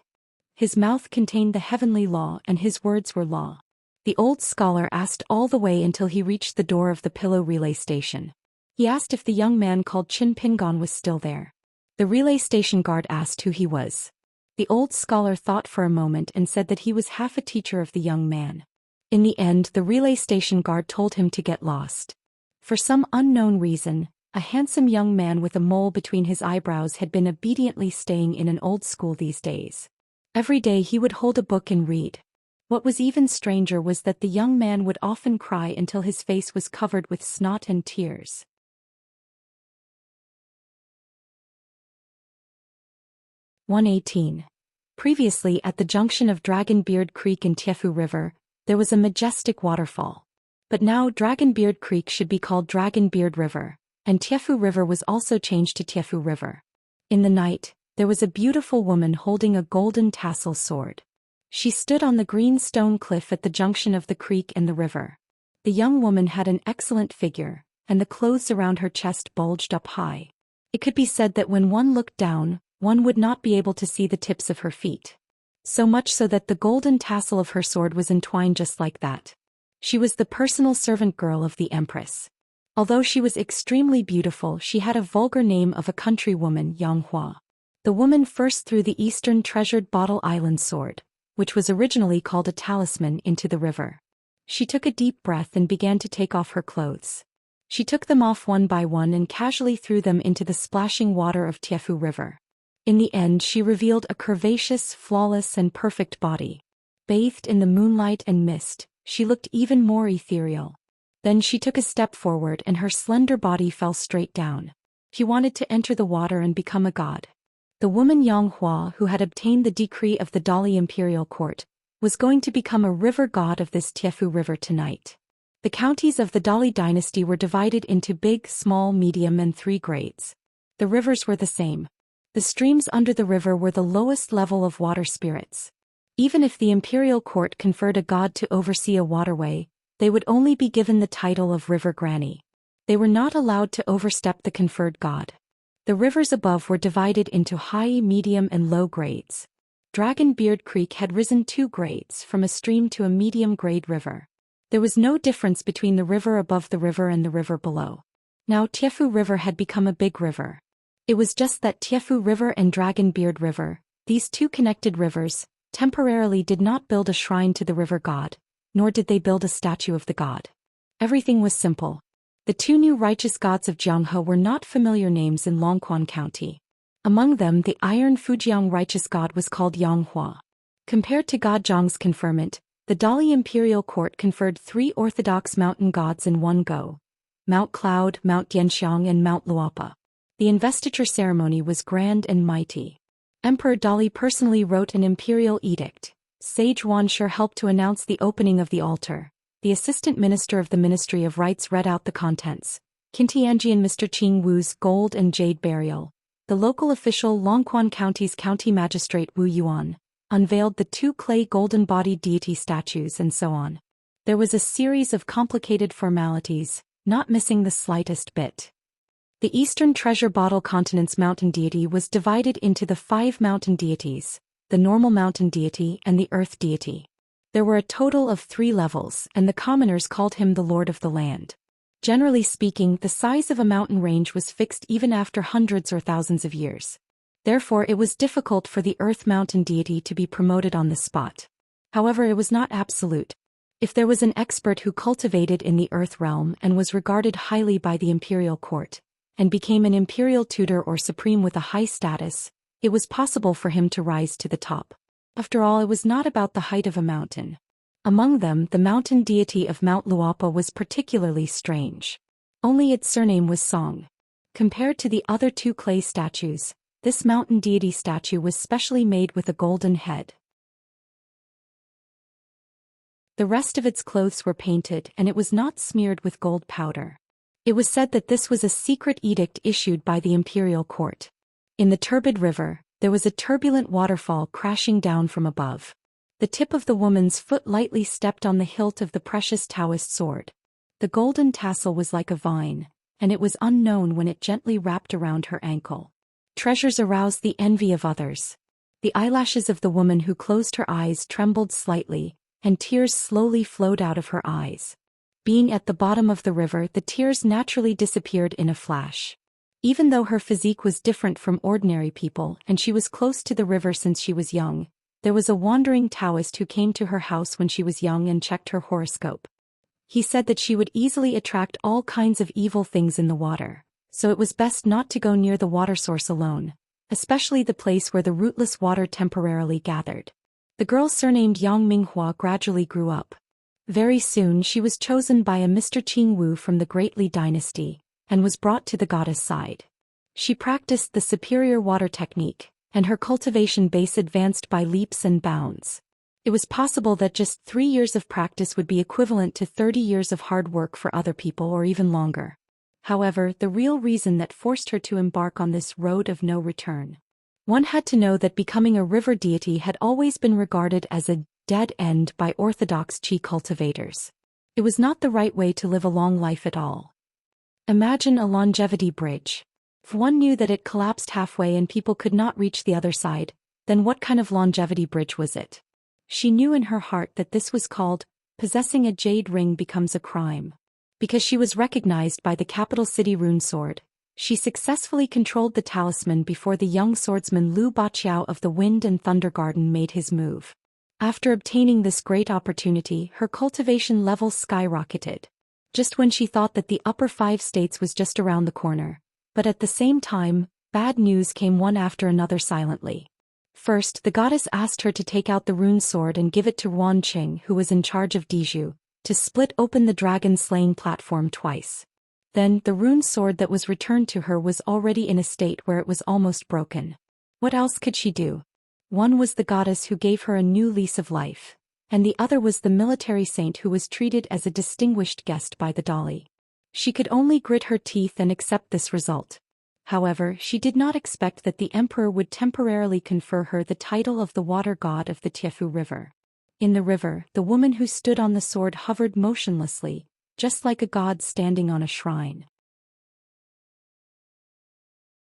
His mouth contained the heavenly law and his words were law. The old scholar asked all the way until he reached the door of the pillow relay station. He asked if the young man called Chin Pingon was still there. The relay station guard asked who he was. The old scholar thought for a moment and said that he was half a teacher of the young man. In the end, the relay station guard told him to get lost. For some unknown reason, a handsome young man with a mole between his eyebrows had been obediently staying in an old school these days. Every day he would hold a book and read. What was even stranger was that the young man would often cry until his face was covered with snot and tears. 118. Previously at the junction of Dragonbeard Creek and Tiefu River, there was a majestic waterfall. But now Dragonbeard Creek should be called Dragonbeard River, and Tiefu River was also changed to Tiefu River. In the night, there was a beautiful woman holding a golden tassel sword. She stood on the green stone cliff at the junction of the creek and the river. The young woman had an excellent figure, and the clothes around her chest bulged up high. It could be said that when one looked down, one would not be able to see the tips of her feet. So much so that the golden tassel of her sword was entwined just like that. She was the personal servant girl of the Empress. Although she was extremely beautiful, she had a vulgar name of a countrywoman, Yanghua. The woman first threw the eastern treasured Bottle Island sword, which was originally called a talisman, into the river. She took a deep breath and began to take off her clothes. She took them off one by one and casually threw them into the splashing water of Tiefu River. In the end, she revealed a curvaceous, flawless and perfect body. Bathed in the moonlight and mist, she looked even more ethereal. Then she took a step forward and her slender body fell straight down. She wanted to enter the water and become a god. The woman Yang Hua, who had obtained the decree of the Dali imperial court, was going to become a river god of this Tiefu River tonight. The counties of the Dali dynasty were divided into big, small, medium and 3 grades. The rivers were the same. The streams under the river were the lowest level of water spirits. Even if the imperial court conferred a god to oversee a waterway, they would only be given the title of River Granny. They were not allowed to overstep the conferred god. The rivers above were divided into high, medium and low grades. Dragon Beard Creek had risen 2 grades from a stream to a medium-grade river. There was no difference between the river above the river and the river below. Now Tiefu River had become a big river. It was just that Tiefu River and Dragon Beard River, these 2 connected rivers, temporarily did not build a shrine to the river god, nor did they build a statue of the god. Everything was simple. The 2 new righteous gods of Jianghe were not familiar names in Longquan County. Among them, the Iron Fujiang righteous god was called Yang Hua. Compared to God Zhang's conferment, the Dali imperial court conferred 3 orthodox mountain gods in one go: Mount Cloud, Mount Dianxiang and Mount Luopa. The investiture ceremony was grand and mighty. Emperor Dali personally wrote an imperial edict. Sage Wanshi helped to announce the opening of the altar. The assistant minister of the Ministry of Rites read out the contents. Qintianjian Mr. Qing Wu's gold and jade burial. The local official Longquan County's county magistrate Wu Yuan unveiled the 2 clay golden-bodied deity statues and so on. There was a series of complicated formalities, not missing the slightest bit. The Eastern Treasure Bottle Continent's mountain deity was divided into the 5 mountain deities, the normal mountain deity and the earth deity. There were a total of 3 levels, and the commoners called him the Lord of the Land. Generally speaking, the size of a mountain range was fixed even after hundreds or thousands of years. Therefore, it was difficult for the earth mountain deity to be promoted on the spot. However, it was not absolute. If there was an expert who cultivated in the earth realm and was regarded highly by the imperial court, and became an imperial tutor or supreme with a high status, it was possible for him to rise to the top. After all, it was not about the height of a mountain. Among them, the mountain deity of Mount Luopa was particularly strange. Only its surname was Song. Compared to the other 2 clay statues, this mountain deity statue was specially made with a golden head. The rest of its clothes were painted and it was not smeared with gold powder. It was said that this was a secret edict issued by the imperial court. In the turbid river, there was a turbulent waterfall crashing down from above. The tip of the woman's foot lightly stepped on the hilt of the precious Daoist sword. The golden tassel was like a vine, and it was unknown when it gently wrapped around her ankle. Treasures aroused the envy of others. The eyelashes of the woman who closed her eyes trembled slightly, and tears slowly flowed out of her eyes. Being at the bottom of the river, the tears naturally disappeared in a flash. Even though her physique was different from ordinary people and she was close to the river since she was young, there was a wandering Taoist who came to her house when she was young and checked her horoscope. He said that she would easily attract all kinds of evil things in the water, so it was best not to go near the water source alone, especially the place where the rootless water temporarily gathered. The girl surnamed Yang Minghua gradually grew up. Very soon she was chosen by a Mr. Qing Wu from the Great Li dynasty, and was brought to the goddess side. She practiced the superior water technique, and her cultivation base advanced by leaps and bounds. It was possible that just 3 years of practice would be equivalent to 30 years of hard work for other people or even longer. However, the real reason that forced her to embark on this road of no return. One had to know that becoming a river deity had always been regarded as a dead end by orthodox qi cultivators. It was not the right way to live a long life at all. Imagine a longevity bridge. If one knew that it collapsed halfway and people could not reach the other side, then what kind of longevity bridge was it? She knew in her heart that this was called, possessing a jade ring becomes a crime. Because she was recognized by the capital city rune sword, she successfully controlled the talisman before the young swordsman Liu Baqiao of the Wind and Thunder Garden made his move. After obtaining this great opportunity, her cultivation level skyrocketed. just when she thought that the upper 5 states was just around the corner. But at the same time, bad news came one after another silently. First, the goddess asked her to take out the rune sword and give it to Ruan Qing, who was in charge of Diju, to split open the dragon-slaying platform twice. Then, the rune sword that was returned to her was already in a state where it was almost broken. What else could she do? One was the goddess who gave her a new lease of life, and the other was the military saint who was treated as a distinguished guest by the Dali. She could only grit her teeth and accept this result. However, she did not expect that the emperor would temporarily confer her the title of the water god of the Tiefu River. In the river, the woman who stood on the sword hovered motionlessly, just like a god standing on a shrine.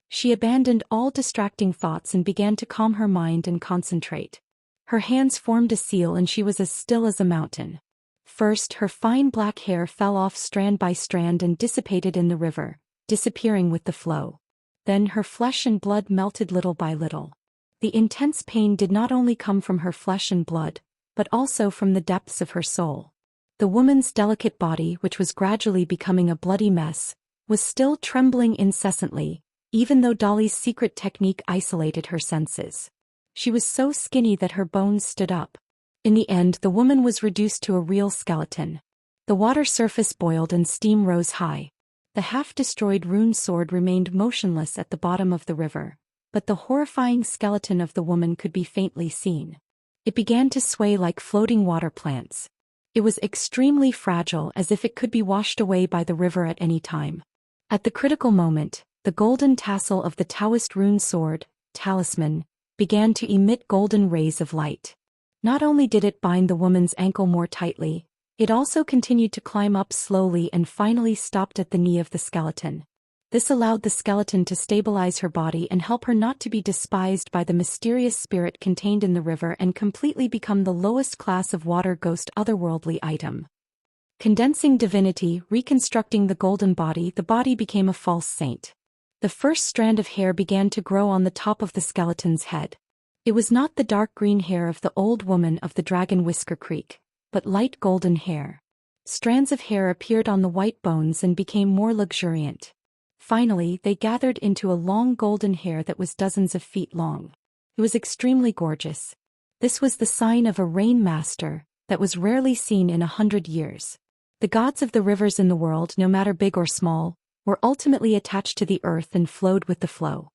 She abandoned all distracting thoughts and began to calm her mind and concentrate. Her hands formed a seal and she was as still as a mountain. First, her fine black hair fell off strand by strand and dissipated in the river, disappearing with the flow. Then her flesh and blood melted little by little. The intense pain did not only come from her flesh and blood, but also from the depths of her soul. The woman's delicate body, which was gradually becoming a bloody mess, was still trembling incessantly, even though Dali's secret technique isolated her senses. She was so skinny that her bones stood up. In the end, the woman was reduced to a real skeleton. The water surface boiled and steam rose high. The half-destroyed rune sword remained motionless at the bottom of the river, but the horrifying skeleton of the woman could be faintly seen. It began to sway like floating water plants. It was extremely fragile, as if it could be washed away by the river at any time. At the critical moment, the golden tassel of the Daoist rune sword, talisman, began to emit golden rays of light. Not only did it bind the woman's ankle more tightly, it also continued to climb up slowly and finally stopped at the knee of the skeleton. This allowed the skeleton to stabilize her body and help her not to be despised by the mysterious spirit contained in the river and completely become the lowest class of water ghost otherworldly item. Condensing divinity, reconstructing the golden body, the body became a false saint. The first strand of hair began to grow on the top of the skeleton's head. It was not the dark green hair of the old woman of the Dragon Whisker Creek, but light golden hair. Strands of hair appeared on the white bones and became more luxuriant. Finally, they gathered into a long golden hair that was dozens of feet long. It was extremely gorgeous. This was the sign of a rain master that was rarely seen in 100 years. The gods of the rivers in the world, no matter big or small, were ultimately attached to the earth and flowed with the flow.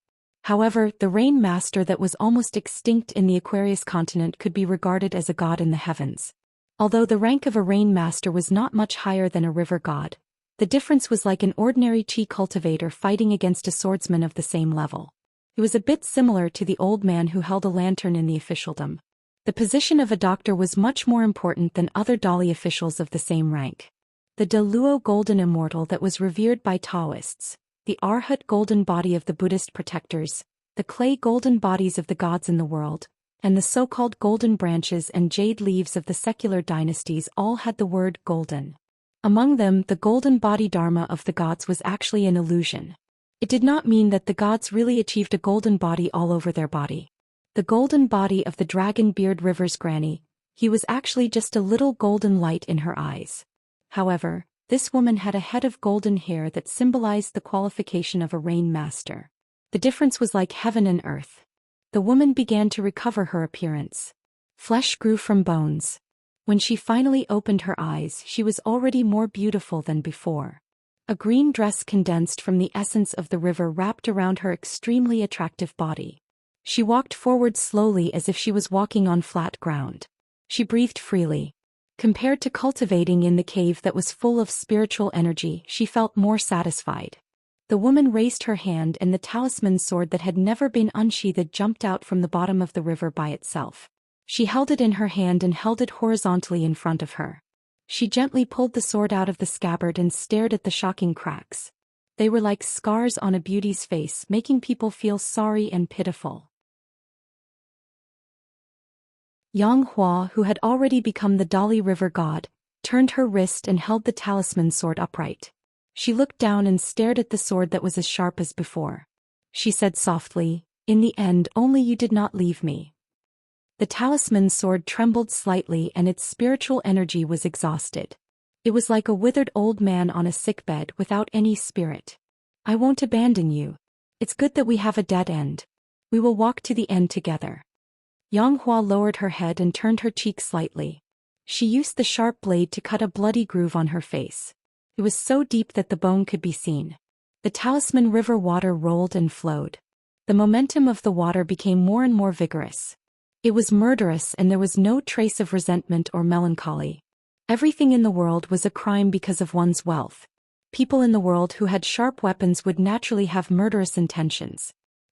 However, the rain master that was almost extinct in the Aquarius continent could be regarded as a god in the heavens. Although the rank of a rain master was not much higher than a river god, the difference was like an ordinary chi cultivator fighting against a swordsman of the same level. It was a bit similar to the old man who held a lantern in the officialdom. The position of a doctor was much more important than other Dali officials of the same rank. The De Luo golden immortal that was revered by Daoists, the Arhat golden body of the Buddhist protectors, the clay golden bodies of the gods in the world, and the so-called golden branches and jade leaves of the secular dynasties all had the word golden. Among them, the golden body dharma of the gods was actually an illusion. It did not mean that the gods really achieved a golden body all over their body. The golden body of the dragon beard river's granny, he was actually just a little golden light in her eyes. However, this woman had a head of golden hair that symbolized the qualification of a rain master. The difference was like heaven and earth. The woman began to recover her appearance. Flesh grew from bones. When she finally opened her eyes, she was already more beautiful than before. A green dress condensed from the essence of the river wrapped around her extremely attractive body. She walked forward slowly as if she was walking on flat ground. She breathed freely. Compared to cultivating in the cave that was full of spiritual energy, she felt more satisfied. The woman raised her hand and the talisman sword that had never been unsheathed jumped out from the bottom of the river by itself. She held it in her hand and held it horizontally in front of her. She gently pulled the sword out of the scabbard and stared at the shocking cracks. They were like scars on a beauty's face, making people feel sorry and pitiful. Yang Hua, who had already become the Dali River god, turned her wrist and held the talisman sword upright. She looked down and stared at the sword that was as sharp as before. She said softly, "In the end, only you did not leave me." The talisman sword trembled slightly and its spiritual energy was exhausted. It was like a withered old man on a sickbed without any spirit. I won't abandon you. It's good that we have a dead end. We will walk to the end together. Yang Hua lowered her head and turned her cheek slightly. She used the sharp blade to cut a bloody groove on her face. It was so deep that the bone could be seen. The talisman river water rolled and flowed. The momentum of the water became more and more vigorous. It was murderous and there was no trace of resentment or melancholy. Everything in the world was a crime because of one's wealth. People in the world who had sharp weapons would naturally have murderous intentions.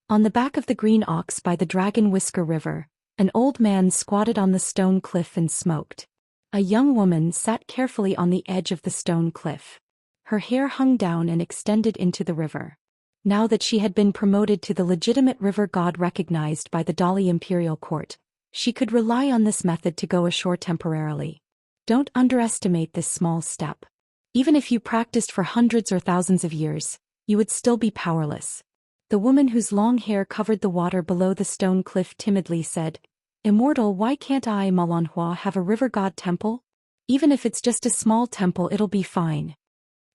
On the back of the green ox by the Dragon Whisker River, an old man squatted on the stone cliff and smoked. A young woman sat carefully on the edge of the stone cliff. Her hair hung down and extended into the river. Now that she had been promoted to the legitimate river god recognized by the Dali imperial court, she could rely on this method to go ashore temporarily. Don't underestimate this small step. Even if you practiced for hundreds or thousands of years, you would still be powerless. The woman whose long hair covered the water below the stone cliff timidly said, "Immortal, why can't I, Malanhua, have a river god temple? Even if it's just a small temple, it'll be fine."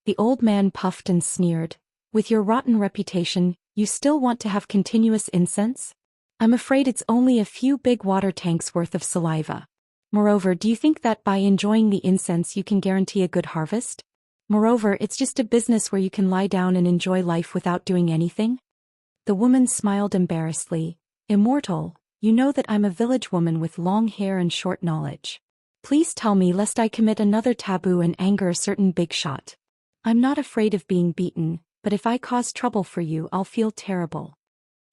The old man puffed and sneered. "With your rotten reputation, you still want to have continuous incense? I'm afraid it's only a few big water tanks worth of saliva. Moreover, do you think that by enjoying the incense you can guarantee a good harvest? Moreover, it's just a business where you can lie down and enjoy life without doing anything?" The woman smiled embarrassedly. "Immortal, you know that I'm a village woman with long hair and short knowledge. Please tell me lest I commit another taboo and anger a certain big shot. I'm not afraid of being beaten, but if I cause trouble for you, I'll feel terrible."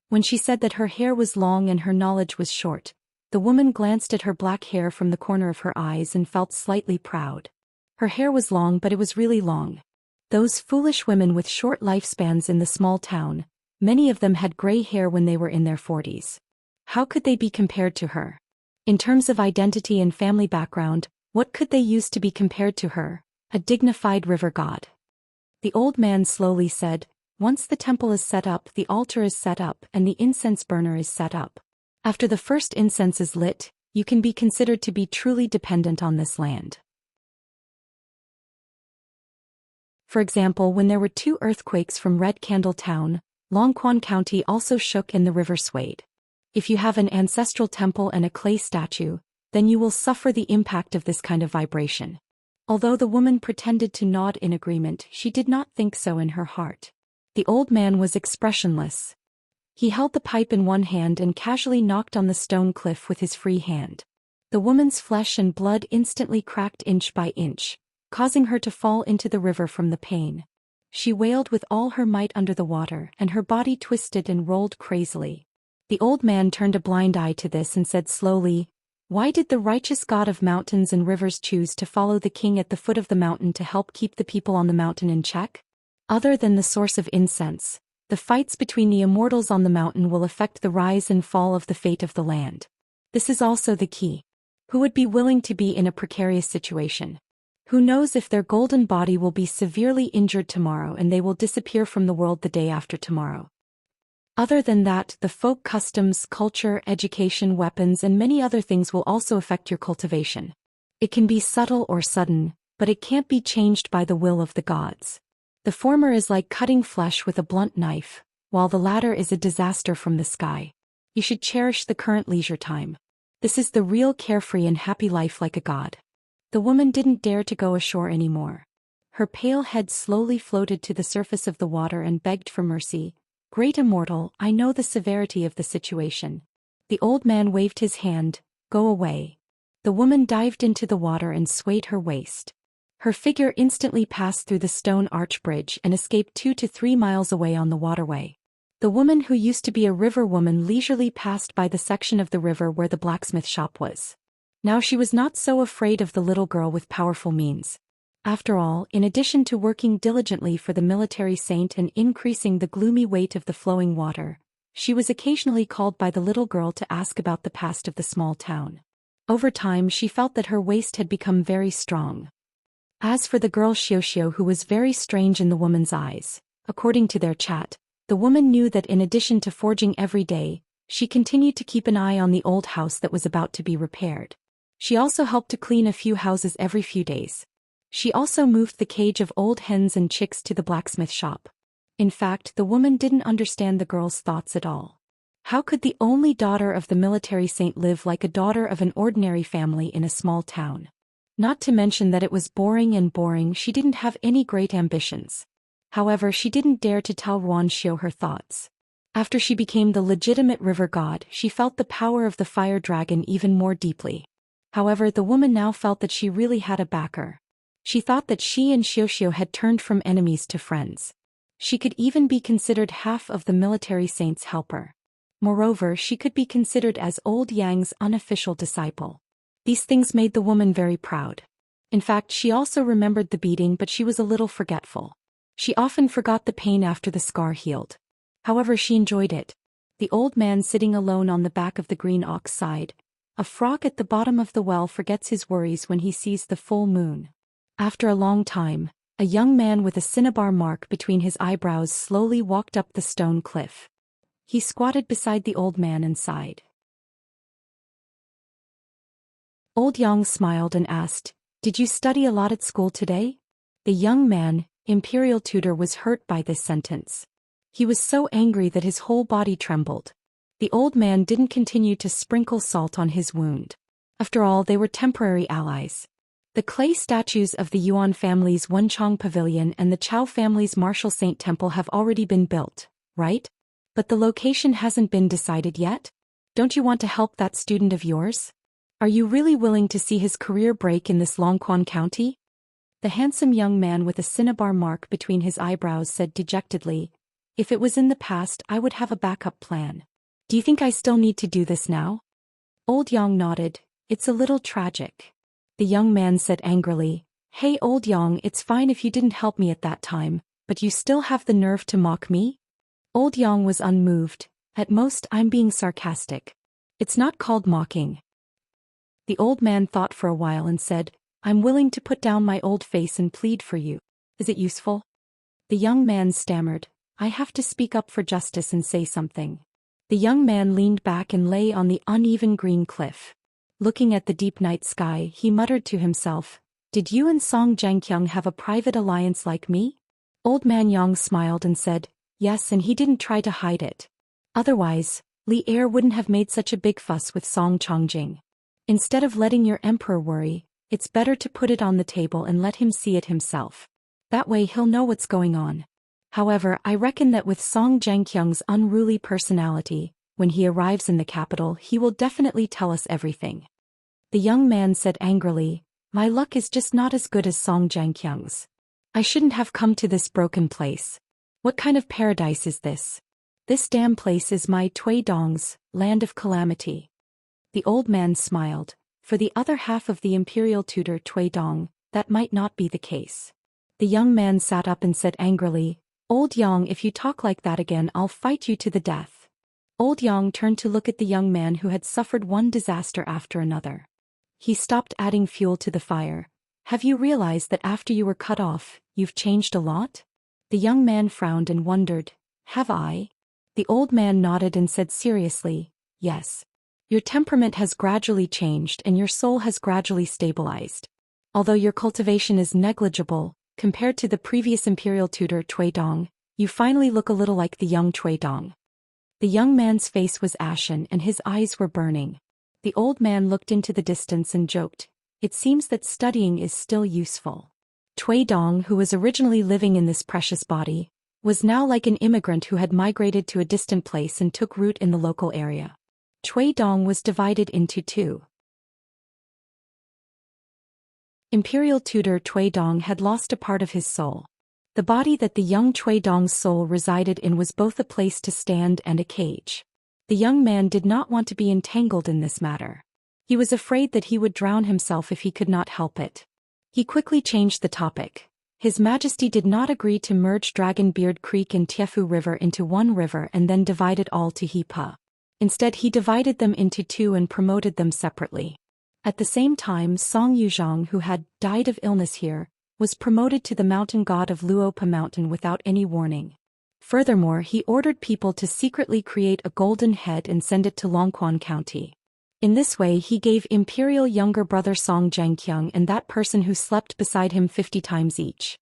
When she said that her hair was long and her knowledge was short, the woman glanced at her black hair from the corner of her eyes and felt slightly proud. Her hair was long, but it was really long. Those foolish women with short lifespans in the small town, many of them had gray hair when they were in their 40s. How could they be compared to her? In terms of identity and family background, what could they use to be compared to her, a dignified river god? The old man slowly said, "Once the temple is set up, the altar is set up, and the incense burner is set up. After the first incense is lit, you can be considered to be truly dependent on this land." For example, when there were 2 earthquakes from Red Candle Town, Longquan County also shook and the river swayed. If you have an ancestral temple and a clay statue, then you will suffer the impact of this kind of vibration. Although the woman pretended to nod in agreement, she did not think so in her heart. The old man was expressionless. He held the pipe in one hand and casually knocked on the stone cliff with his free hand. The woman's flesh and blood instantly cracked inch by inch, causing her to fall into the river from the pain. She wailed with all her might under the water, and her body twisted and rolled crazily. The old man turned a blind eye to this and said slowly, "Why did the righteous god of mountains and rivers choose to follow the king at the foot of the mountain to help keep the people on the mountain in check? Other than the source of incense, the fights between the immortals on the mountain will affect the rise and fall of the fate of the land. This is also the key. Who would be willing to be in a precarious situation? Who knows if their golden body will be severely injured tomorrow and they will disappear from the world the day after tomorrow? Other than that, the folk customs, culture, education, weapons, and many other things will also affect your cultivation. It can be subtle or sudden, but it can't be changed by the will of the gods. The former is like cutting flesh with a blunt knife, while the latter is a disaster from the sky. You should cherish the current leisure time. This is the real carefree and happy life like a god." The woman didn't dare to go ashore anymore. Her pale head slowly floated to the surface of the water and begged for mercy. "Great Immortal, I know the severity of the situation." The old man waved his hand. "Go away." The woman dived into the water and swayed her waist. Her figure instantly passed through the stone arch bridge and escaped 2 to 3 miles away on the waterway. The woman who used to be a river woman leisurely passed by the section of the river where the blacksmith shop was. Now she was not so afraid of the little girl with powerful means. After all, in addition to working diligently for the military saint and increasing the gloomy weight of the flowing water, she was occasionally called by the little girl to ask about the past of the small town. Over time she felt that her waist had become very strong. As for the girl Xiaoxiu, who was very strange in the woman's eyes, according to their chat, the woman knew that in addition to forging every day, she continued to keep an eye on the old house that was about to be repaired. She also helped to clean a few houses every few days. She also moved the cage of old hens and chicks to the blacksmith shop. In fact, the woman didn't understand the girl's thoughts at all. How could the only daughter of the military saint live like a daughter of an ordinary family in a small town? Not to mention that it was boring, she didn't have any great ambitions. However, she didn't dare to tell Ruan Xiu her thoughts. After she became the legitimate river god, she felt the power of the fire dragon even more deeply. However, the woman now felt that she really had a backer. She thought that she and Xiu had turned from enemies to friends. She could even be considered half of the military saint's helper. Moreover, she could be considered as old Yang's unofficial disciple. These things made the woman very proud. In fact, she also remembered the beating, but she was a little forgetful. She often forgot the pain after the scar healed. However, she enjoyed it. The old man sitting alone on the back of the green ox sighed. A frog at the bottom of the well forgets his worries when he sees the full moon. After a long time, a young man with a cinnabar mark between his eyebrows slowly walked up the stone cliff. He squatted beside the old man and sighed. Old Yang smiled and asked, "Did you study a lot at school today?" The young man, imperial tutor, was hurt by this sentence. He was so angry that his whole body trembled. The old man didn't continue to sprinkle salt on his wound. After all, they were temporary allies. The clay statues of the Yuan family's Wenchong Pavilion and the Chao family's Martial Saint Temple have already been built, right? But the location hasn't been decided yet? Don't you want to help that student of yours? Are you really willing to see his career break in this Longquan County? The handsome young man with a cinnabar mark between his eyebrows said dejectedly, "If it was in the past, I would have a backup plan. Do you think I still need to do this now?" Old Yang nodded. "It's a little tragic." The young man said angrily, "Hey Old Yang, it's fine if you didn't help me at that time, but you still have the nerve to mock me?" Old Yang was unmoved. "At most, I'm being sarcastic. It's not called mocking." The old man thought for a while and said, "I'm willing to put down my old face and plead for you. Is it useful?" The young man stammered, "I have to speak up for justice and say something." The young man leaned back and lay on the uneven green cliff. Looking at the deep night sky, he muttered to himself, "Did you and Song Zhangqiang have a private alliance like me?" Old man Yang smiled and said, "Yes, and he didn't try to hide it. Otherwise, Li Er wouldn't have made such a big fuss with Song Chongjing. Instead of letting your emperor worry, it's better to put it on the table and let him see it himself. That way he'll know what's going on. However, I reckon that with Song Zhangqiang's unruly personality, when he arrives in the capital, he will definitely tell us everything." The young man said angrily, "My luck is just not as good as Song Zhangqiang's. I shouldn't have come to this broken place. What kind of paradise is this? This damn place is my Tui Dong's land of calamity." The old man smiled. For the other half of the imperial tutor Tui Dong, that might not be the case. The young man sat up and said angrily, "Old Yang, if you talk like that again, I'll fight you to the death." Old Yang turned to look at the young man who had suffered one disaster after another. He stopped adding fuel to the fire. "Have you realized that after you were cut off, you've changed a lot?" The young man frowned and wondered, "Have I?" The old man nodded and said seriously, "Yes. Your temperament has gradually changed and your soul has gradually stabilized. Although your cultivation is negligible, compared to the previous imperial tutor Tui Dong, you finally look a little like the young Tui Dong." The young man's face was ashen and his eyes were burning. The old man looked into the distance and joked, "It seems that studying is still useful." Tui Dong, who was originally living in this precious body, was now like an immigrant who had migrated to a distant place and took root in the local area. Tui Dong was divided into two. Imperial tutor Tui Dong had lost a part of his soul. The body that the young Tui Dong's soul resided in was both a place to stand and a cage. The young man did not want to be entangled in this matter. He was afraid that he would drown himself if he could not help it. He quickly changed the topic. His Majesty did not agree to merge Dragonbeard Creek and Tiefu River into one river and then divide it all to Hepa. Instead, he divided them into two and promoted them separately. At the same time, Song Yuzhong, who had died of illness here, was promoted to the mountain god of Luopa Mountain without any warning. Furthermore, he ordered people to secretly create a golden head and send it to Longquan County. In this way he gave imperial younger brother Song Zhangqiang and that person who slept beside him 50 times each.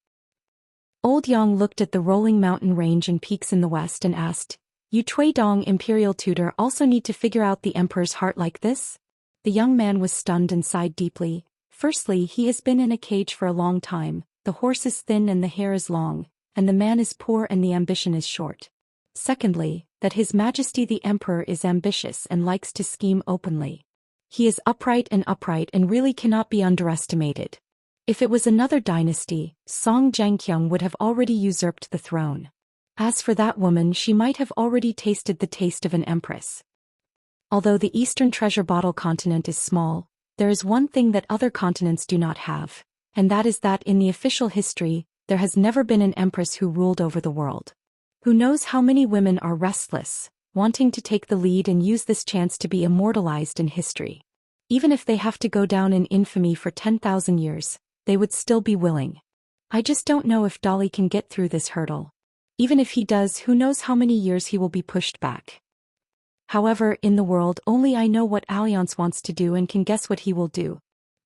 Old Yang looked at the rolling mountain range and peaks in the west and asked, "You Cui Dong imperial tutor also need to figure out the emperor's heart like this?" The young man was stunned and sighed deeply. Firstly, he has been in a cage for a long time, the horse is thin and the hair is long, and the man is poor and the ambition is short. Secondly, that His Majesty the Emperor is ambitious and likes to scheme openly. He is upright and really cannot be underestimated. If it was another dynasty, Song Zhangqiang would have already usurped the throne. As for that woman, she might have already tasted the taste of an empress. Although the Eastern Treasure Bottle continent is small, there is one thing that other continents do not have, and that is that in the official history, there has never been an empress who ruled over the world. Who knows how many women are restless, wanting to take the lead and use this chance to be immortalized in history. Even if they have to go down in infamy for 10,000 years, they would still be willing. I just don't know if Dolly can get through this hurdle. Even if he does, who knows how many years he will be pushed back. However, in the world only I know what Alliance wants to do and can guess what he will do.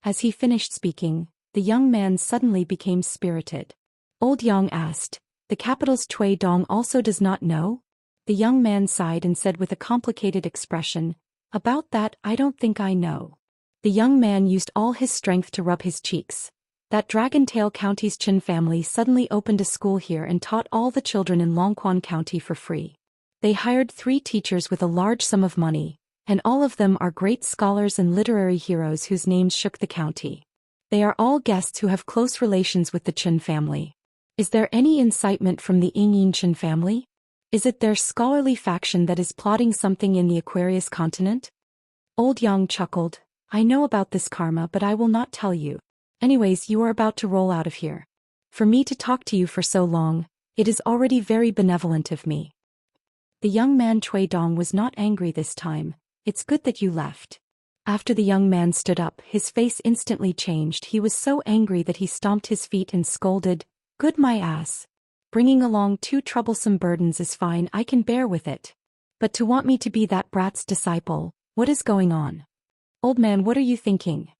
As he finished speaking, the young man suddenly became spirited. Old Yang asked, "The capital's Cui Dong also does not know?" The young man sighed and said with a complicated expression, "About that I don't think I know." The young man used all his strength to rub his cheeks. That Dragontail County's Chen family suddenly opened a school here and taught all the children in Longquan County for free. They hired 3 teachers with a large sum of money, and all of them are great scholars and literary heroes whose names shook the county. They are all guests who have close relations with the Chen family. Is there any incitement from the Yingyin Chen family? Is it their scholarly faction that is plotting something in the Aquarius continent? Old Yang chuckled. "I know about this karma, but I will not tell you. Anyways, you are about to roll out of here. For me to talk to you for so long, it is already very benevolent of me." The young man Cui Dong was not angry this time. "It's good that you left." After the young man stood up, his face instantly changed. He was so angry that he stomped his feet and scolded, "Good my ass. Bringing along 2 troublesome burdens is fine, I can bear with it. But to want me to be that brat's disciple, what is going on? Old man, what are you thinking?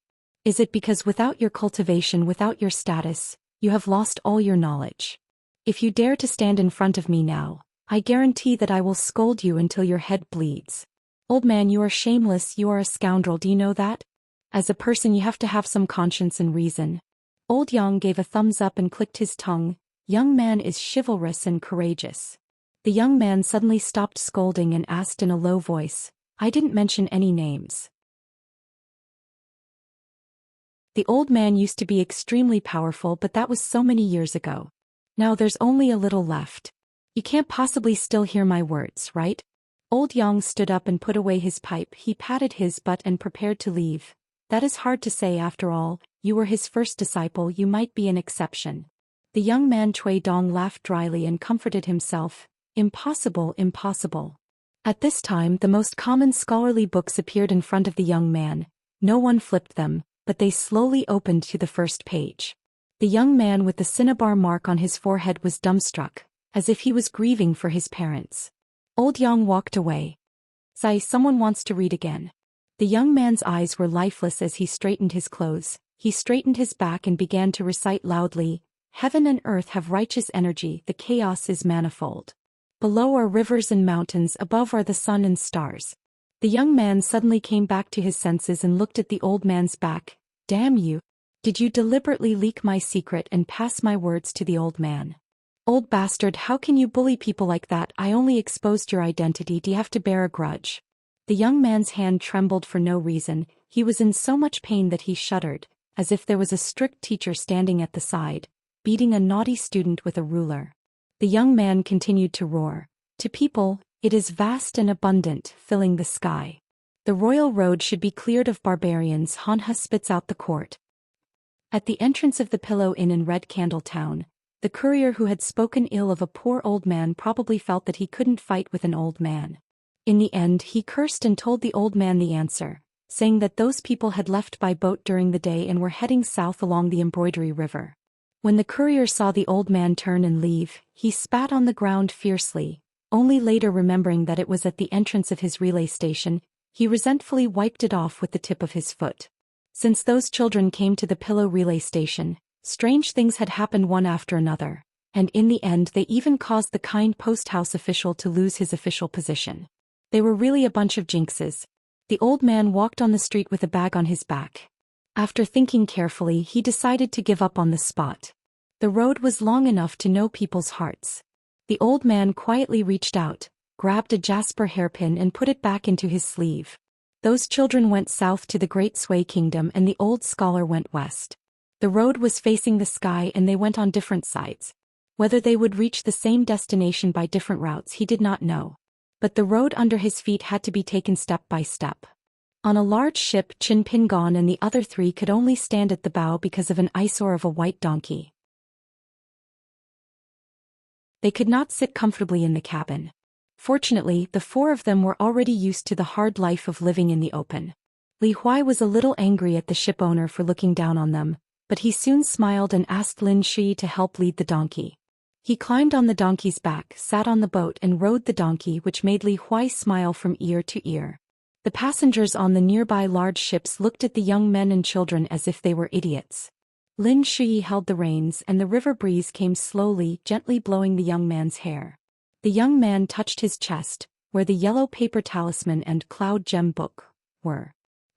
Is it because without your cultivation, without your status, you have lost all your knowledge? If you dare to stand in front of me now, I guarantee that I will scold you until your head bleeds. Old man, you are shameless, you are a scoundrel, do you know that? As a person you have to have some conscience and reason." Old Yang gave a thumbs up and clicked his tongue. Young man is chivalrous and courageous. The young man suddenly stopped scolding and asked in a low voice, "I didn't mention any names." The old man used to be extremely powerful, but that was so many years ago. Now there's only a little left. You can't possibly still hear my words, right? Old Yang stood up and put away his pipe. He patted his butt and prepared to leave. "That is hard to say after all, you were his first disciple, you might be an exception." The young man Cui Dong laughed dryly and comforted himself. "Impossible, impossible." At this time the most common scholarly books appeared in front of the young man. No one flipped them, but they slowly opened to the first page. The young man with the cinnabar mark on his forehead was dumbstruck, as if he was grieving for his parents. Old Yang walked away. "Say, someone wants to read again." The young man's eyes were lifeless as he straightened his clothes. He straightened his back and began to recite loudly, "Heaven and earth have righteous energy, the chaos is manifold. Below are rivers and mountains, above are the sun and stars." The young man suddenly came back to his senses and looked at the old man's back. "Damn you! Did you deliberately leak my secret and pass my words to the old man? Old bastard, how can you bully people like that? I only exposed your identity, do you have to bear a grudge?" The young man's hand trembled for no reason. He was in so much pain that he shuddered, as if there was a strict teacher standing at the side, beating a naughty student with a ruler. The young man continued to roar, "To people, it is vast and abundant, filling the sky. The royal road should be cleared of barbarians. Hanha spits out the court." At the entrance of the Pillow Inn in Red Candle Town, the courier who had spoken ill of a poor old man probably felt that he couldn't fight with an old man. In the end he cursed and told the old man the answer, saying that those people had left by boat during the day and were heading south along the Embroidery River. When the courier saw the old man turn and leave, he spat on the ground fiercely, only later remembering that it was at the entrance of his relay station. He resentfully wiped it off with the tip of his foot. Since those children came to the pillow relay station, strange things had happened one after another, and in the end they even caused the kind post house official to lose his official position. They were really a bunch of jinxes. The old man walked on the street with a bag on his back. After thinking carefully, he decided to give up on the spot. The road was long enough to know people's hearts. The old man quietly reached out, grabbed a jasper hairpin and put it back into his sleeve. Those children went south to the Great Sway Kingdom and the old scholar went west. The road was facing the sky and they went on different sides. Whether they would reach the same destination by different routes he did not know. But the road under his feet had to be taken step by step. On a large ship, Qin Pingon and the other three could only stand at the bow because of an eyesore of a white donkey. They could not sit comfortably in the cabin. Fortunately, the four of them were already used to the hard life of living in the open. Li Huai was a little angry at the ship owner for looking down on them, but he soon smiled and asked Lin Shi to help lead the donkey. He climbed on the donkey's back, sat on the boat and rode the donkey, which made Li Huai smile from ear to ear. The passengers on the nearby large ships looked at the young men and children as if they were idiots. Lin Shi held the reins and the river breeze came slowly, gently blowing the young man's hair. The young man touched his chest, where the yellow paper talisman and cloud gem book were.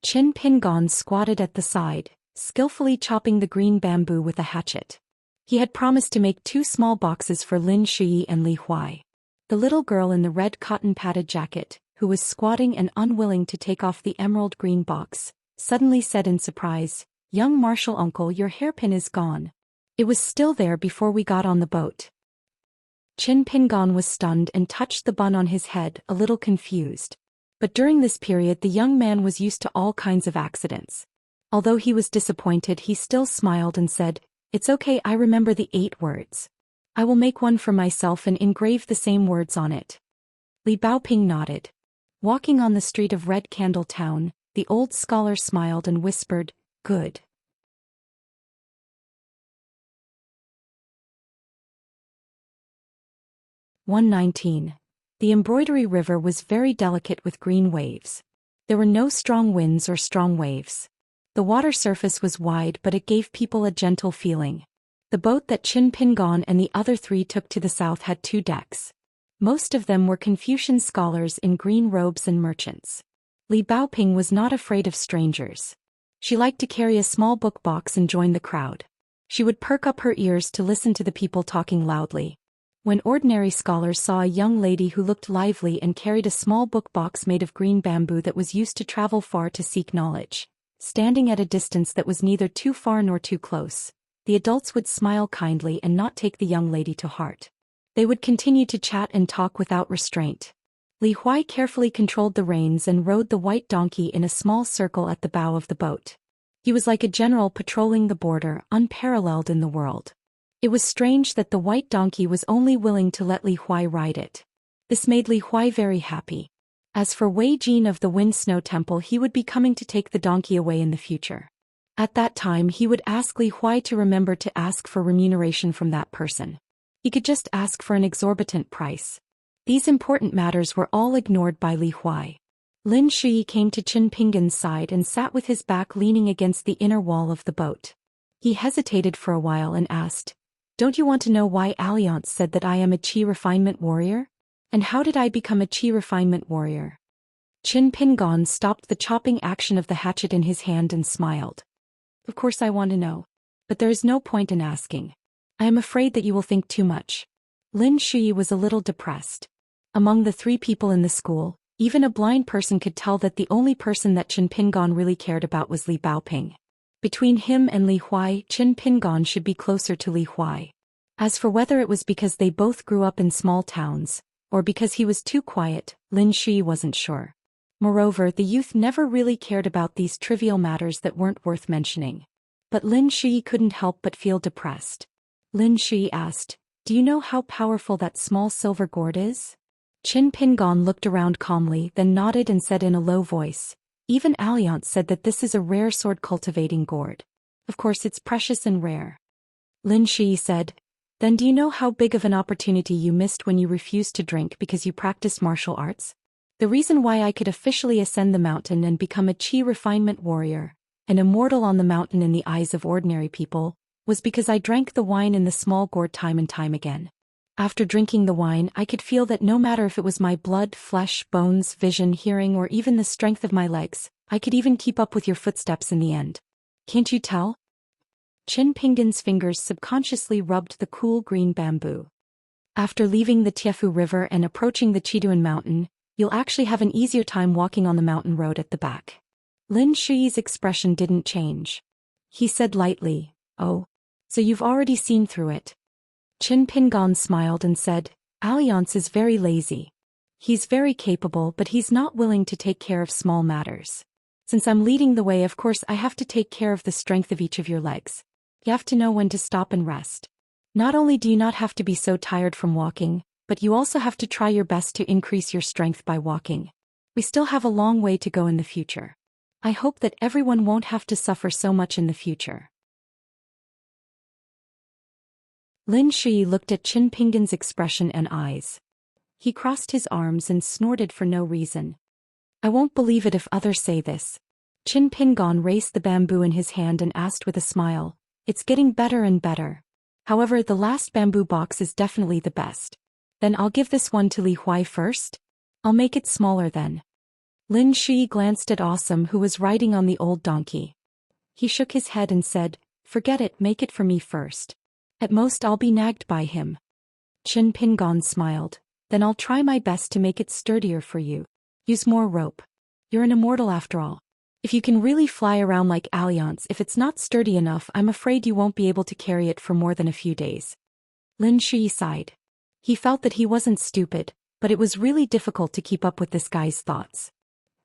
Qin Pingon squatted at the side, skillfully chopping the green bamboo with a hatchet. He had promised to make 2 small boxes for Lin Shi and Li Huai. The little girl in the red cotton padded jacket, who was squatting and unwilling to take off the emerald green box, suddenly said in surprise, "Young Marshal Uncle, your hairpin is gone." It was still there before we got on the boat. Qin Pingon was stunned and touched the bun on his head, a little confused. But during this period the young man was used to all kinds of accidents. Although he was disappointed, he still smiled and said, "It's okay, I remember the 8 words. I will make one for myself and engrave the same words on it." Li Baoping nodded. Walking on the street of Red Candle Town, the old scholar smiled and whispered, "Good." (119) The embroidery river was very delicate with green waves. There were no strong winds or strong waves. The water surface was wide, but it gave people a gentle feeling. The boat that Qin Pingon and the other 3 took to the south had 2 decks. Most of them were Confucian scholars in green robes and merchants. Li Baoping was not afraid of strangers. She liked to carry a small book box and join the crowd. She would perk up her ears to listen to the people talking loudly. When ordinary scholars saw a young lady who looked lively and carried a small book box made of green bamboo that was used to travel far to seek knowledge, standing at a distance that was neither too far nor too close, the adults would smile kindly and not take the young lady to heart. They would continue to chat and talk without restraint. Li Huai carefully controlled the reins and rode the white donkey in a small circle at the bow of the boat. He was like a general patrolling the border, unparalleled in the world. It was strange that the white donkey was only willing to let Li Huai ride it. This made Li Huai very happy. As for Wei Jin of the Wind Snow Temple, he would be coming to take the donkey away in the future. At that time he would ask Li Huai to remember to ask for remuneration from that person. He could just ask for an exorbitant price. These important matters were all ignored by Li Huai. Lin Shi came to Qin Pingon's side and sat with his back leaning against the inner wall of the boat. He hesitated for a while and asked, "Don't you want to know why Alliance said that I am a Qi refinement warrior? And how did I become a Qi refinement warrior?" Qin Pingon stopped the chopping action of the hatchet in his hand and smiled. "Of course I want to know. But there is no point in asking. I am afraid that you will think too much." Lin Shi was a little depressed. Among the 3 people in the school, even a blind person could tell that the only person that Qin Pingon really cared about was Li Baoping. Between him and Li Huai, Qin Pingon should be closer to Li Huai. As for whether it was because they both grew up in small towns, or because he was too quiet, Lin Shi wasn't sure. Moreover, the youth never really cared about these trivial matters that weren't worth mentioning. But Lin Shi couldn't help but feel depressed. Lin Shi asked, "Do you know how powerful that small silver gourd is?" Qin Pingon looked around calmly, then nodded and said in a low voice, "Even Alliance said that this is a rare sword cultivating gourd. Of course it's precious and rare." Lin Shi said, "Then do you know how big of an opportunity you missed when you refused to drink because you practiced martial arts? The reason why I could officially ascend the mountain and become a chi refinement warrior, an immortal on the mountain in the eyes of ordinary people, was because I drank the wine in the small gourd time and time again. After drinking the wine, I could feel that no matter if it was my blood, flesh, bones, vision, hearing, or even the strength of my legs, I could even keep up with your footsteps in the end. Can't you tell? Qin Pingan's fingers subconsciously rubbed the cool green bamboo. After leaving the Tiefu River and approaching the Chiduan Mountain, you'll actually have an easier time walking on the mountain road at the back. Lin Shuyi's expression didn't change. He said lightly, "Oh, so you've already seen through it." Qin Pingan smiled and said, "Alliance is very lazy. He's very capable, but he's not willing to take care of small matters. Since I'm leading the way, of course I have to take care of the strength of each of your legs. You have to know when to stop and rest. Not only do you not have to be so tired from walking, but you also have to try your best to increase your strength by walking. We still have a long way to go in the future. I hope that everyone won't have to suffer so much in the future." Lin Shuyi looked at Qin Pingan's expression and eyes. He crossed his arms and snorted for no reason. "I won't believe it if others say this." Qin Pingan raised the bamboo in his hand and asked with a smile, "It's getting better and better. However, the last bamboo box is definitely the best. Then I'll give this one to Li Huai first? I'll make it smaller then." Lin Shuyi glanced at Awesome, who was riding on the old donkey. He shook his head and said, "Forget it, make it for me first. At most I'll be nagged by him." Qin Pingan smiled, "Then I'll try my best to make it sturdier for you. Use more rope. You're an immortal after all. If you can really fly around like Alliance, if it's not sturdy enough, I'm afraid you won't be able to carry it for more than a few days." Lin Shuyi sighed. He felt that he wasn't stupid, but it was really difficult to keep up with this guy's thoughts.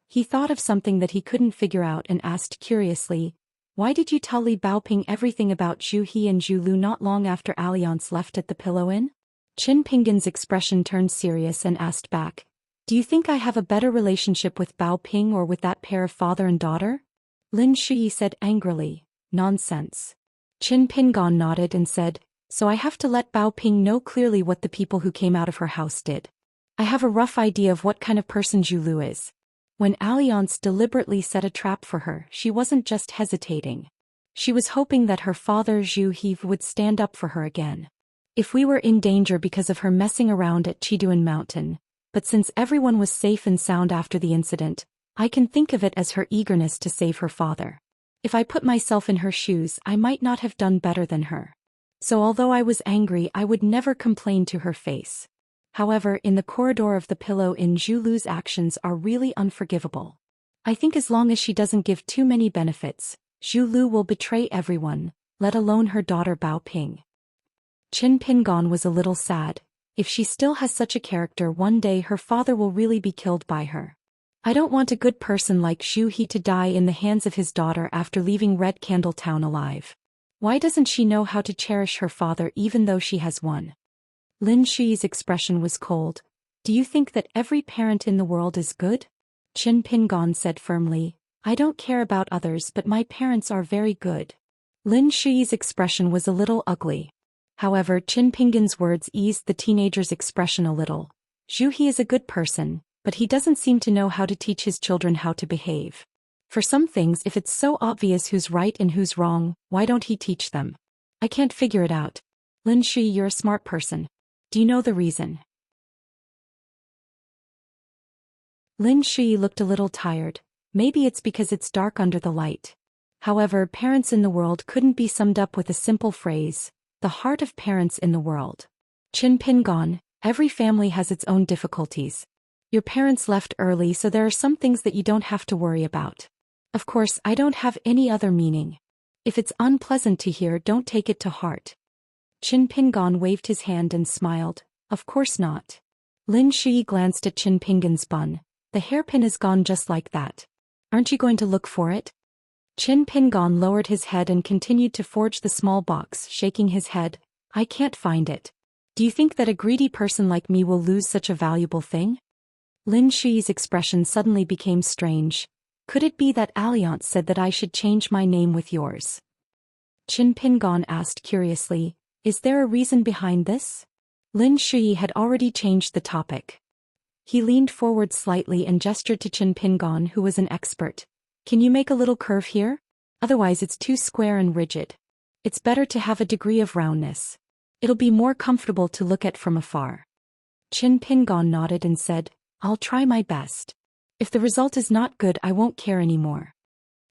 He thought of something that he couldn't figure out and asked curiously, "Why did you tell Li Baoping everything about Zhu He and Zhu Lu not long after Alliance left at the Pillow Inn?" Qin Pingan's expression turned serious and asked back, "Do you think I have a better relationship with Baoping or with that pair of father and daughter?" Lin Shuyi said angrily, "Nonsense." Qin Pingan nodded and said, "So I have to let Baoping know clearly what the people who came out of her house did. I have a rough idea of what kind of person Zhu Lu is. When Alliance deliberately set a trap for her, she wasn't just hesitating. She was hoping that her father Zhu He would stand up for her again. If we were in danger because of her messing around at Chiduan Mountain, but since everyone was safe and sound after the incident, I can think of it as her eagerness to save her father. If I put myself in her shoes, I might not have done better than her. So although I was angry, I would never complain to her face. However, in the corridor of the Pillow Inn, Zhu Lu's actions are really unforgivable. I think as long as she doesn't give too many benefits, Zhu Lu will betray everyone, let alone her daughter Baoping." Qin Pingan was a little sad. If she still has such a character, one day her father will really be killed by her. I don't want a good person like Zhu He to die in the hands of his daughter after leaving Red Candle Town alive. Why doesn't she know how to cherish her father even though she has one? Lin Shuyi's expression was cold. "Do you think that every parent in the world is good?" Qin Pingan said firmly, "I don't care about others, but my parents are very good." Lin Shuyi's expression was a little ugly. However, Qin Pingan's words eased the teenager's expression a little. Zhu He is a good person, but he doesn't seem to know how to teach his children how to behave. For some things, if it's so obvious who's right and who's wrong, why don't he teach them? I can't figure it out. Lin Shuyi, you're a smart person. Do you know the reason? Lin Shuyi looked a little tired. Maybe it's because it's dark under the light. However, parents in the world couldn't be summed up with a simple phrase, the heart of parents in the world. Qin Pingan, every family has its own difficulties. Your parents left early, so there are some things that you don't have to worry about. Of course, I don't have any other meaning. If it's unpleasant to hear, don't take it to heart. Qin Pingan waved his hand and smiled. Of course not. Lin Shuyi glanced at Qin Pingan's bun. The hairpin is gone just like that. Aren't you going to look for it? Qin Pingan lowered his head and continued to forge the small box, shaking his head. I can't find it. Do you think that a greedy person like me will lose such a valuable thing? Lin Shuyi's expression suddenly became strange. Could it be that Alliance said that I should change my name with yours? Qin Pingan asked curiously, is there a reason behind this? Lin Shuyi had already changed the topic. He leaned forward slightly and gestured to Qin Pingon, who was an expert. Can you make a little curve here? Otherwise it's too square and rigid. It's better to have a degree of roundness. It'll be more comfortable to look at from afar. Qin Pingon nodded and said, I'll try my best. If the result is not good, I won't care anymore.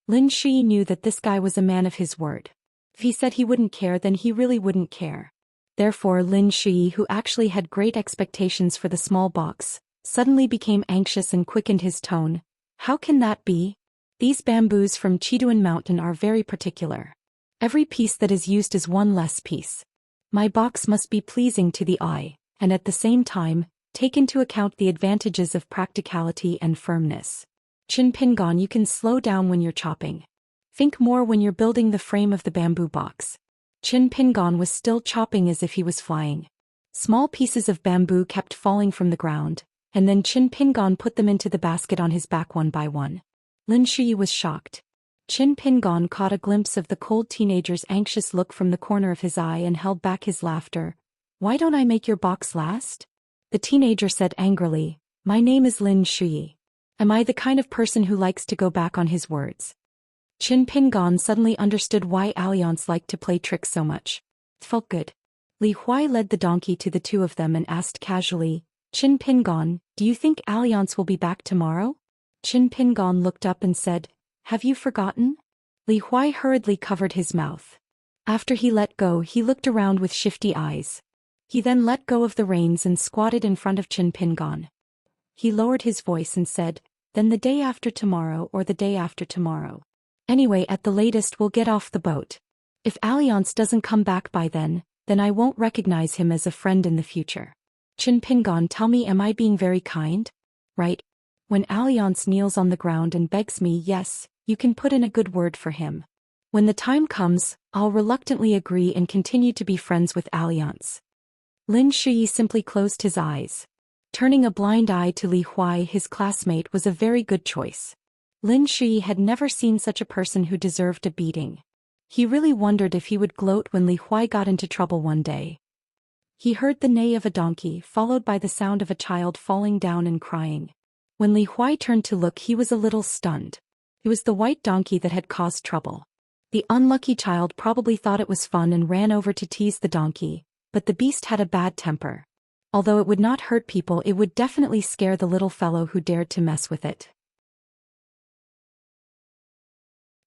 Lin Shi knew that this guy was a man of his word. If he said he wouldn't care, then he really wouldn't care. Therefore Lin Shi, who actually had great expectations for the small box, suddenly became anxious and quickened his tone. How can that be? These bamboos from Chiduan Mountain are very particular. Every piece that is used is one less piece. My box must be pleasing to the eye, and at the same time, take into account the advantages of practicality and firmness. Qin Pingon, you can slow down when you're chopping. Think more when you're building the frame of the bamboo box. Qin Pingon was still chopping as if he was flying. Small pieces of bamboo kept falling from the ground, and then Qin Pingon put them into the basket on his back one by one. Lin Shi was shocked. Qin Pingon caught a glimpse of the cold teenager's anxious look from the corner of his eye and held back his laughter. Why don't I make your box last? The teenager said angrily, My name is Lin Shi. Am I the kind of person who likes to go back on his words? Qin Pingon suddenly understood why Alliance liked to play tricks so much. It felt good. Li Huai led the donkey to the two of them and asked casually, Qin Pingon, do you think Alliance will be back tomorrow? Qin Pingon looked up and said, Have you forgotten? Li Huai hurriedly covered his mouth. After he let go, he looked around with shifty eyes. He then let go of the reins and squatted in front of Qin Pingon. He lowered his voice and said, Then the day after tomorrow or the day after tomorrow. Anyway, at the latest we'll get off the boat. If Alliance doesn't come back by then I won't recognize him as a friend in the future. Qin Pingon, tell me, am I being very kind? Right? When Alliance kneels on the ground and begs me, yes, you can put in a good word for him. When the time comes, I'll reluctantly agree and continue to be friends with Alliance. Lin Shi simply closed his eyes. Turning a blind eye to Li Huai, his classmate, was a very good choice. Lin Shi had never seen such a person who deserved a beating. He really wondered if he would gloat when Li Huai got into trouble one day. He heard the neigh of a donkey, followed by the sound of a child falling down and crying. When Li Huai turned to look, he was a little stunned. It was the white donkey that had caused trouble. The unlucky child probably thought it was fun and ran over to tease the donkey, but the beast had a bad temper. Although it would not hurt people, it would definitely scare the little fellow who dared to mess with it.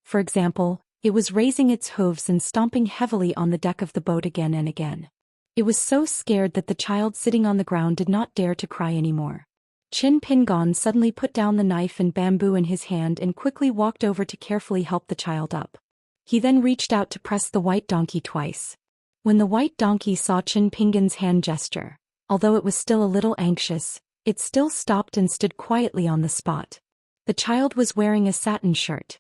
For example, it was raising its hooves and stomping heavily on the deck of the boat again and again. It was so scared that the child sitting on the ground did not dare to cry anymore. Qin Pingon suddenly put down the knife and bamboo in his hand and quickly walked over to carefully help the child up. He then reached out to press the white donkey twice. When the white donkey saw Qin Pingon's hand gesture, although it was still a little anxious, it still stopped and stood quietly on the spot. The child was wearing a satin shirt.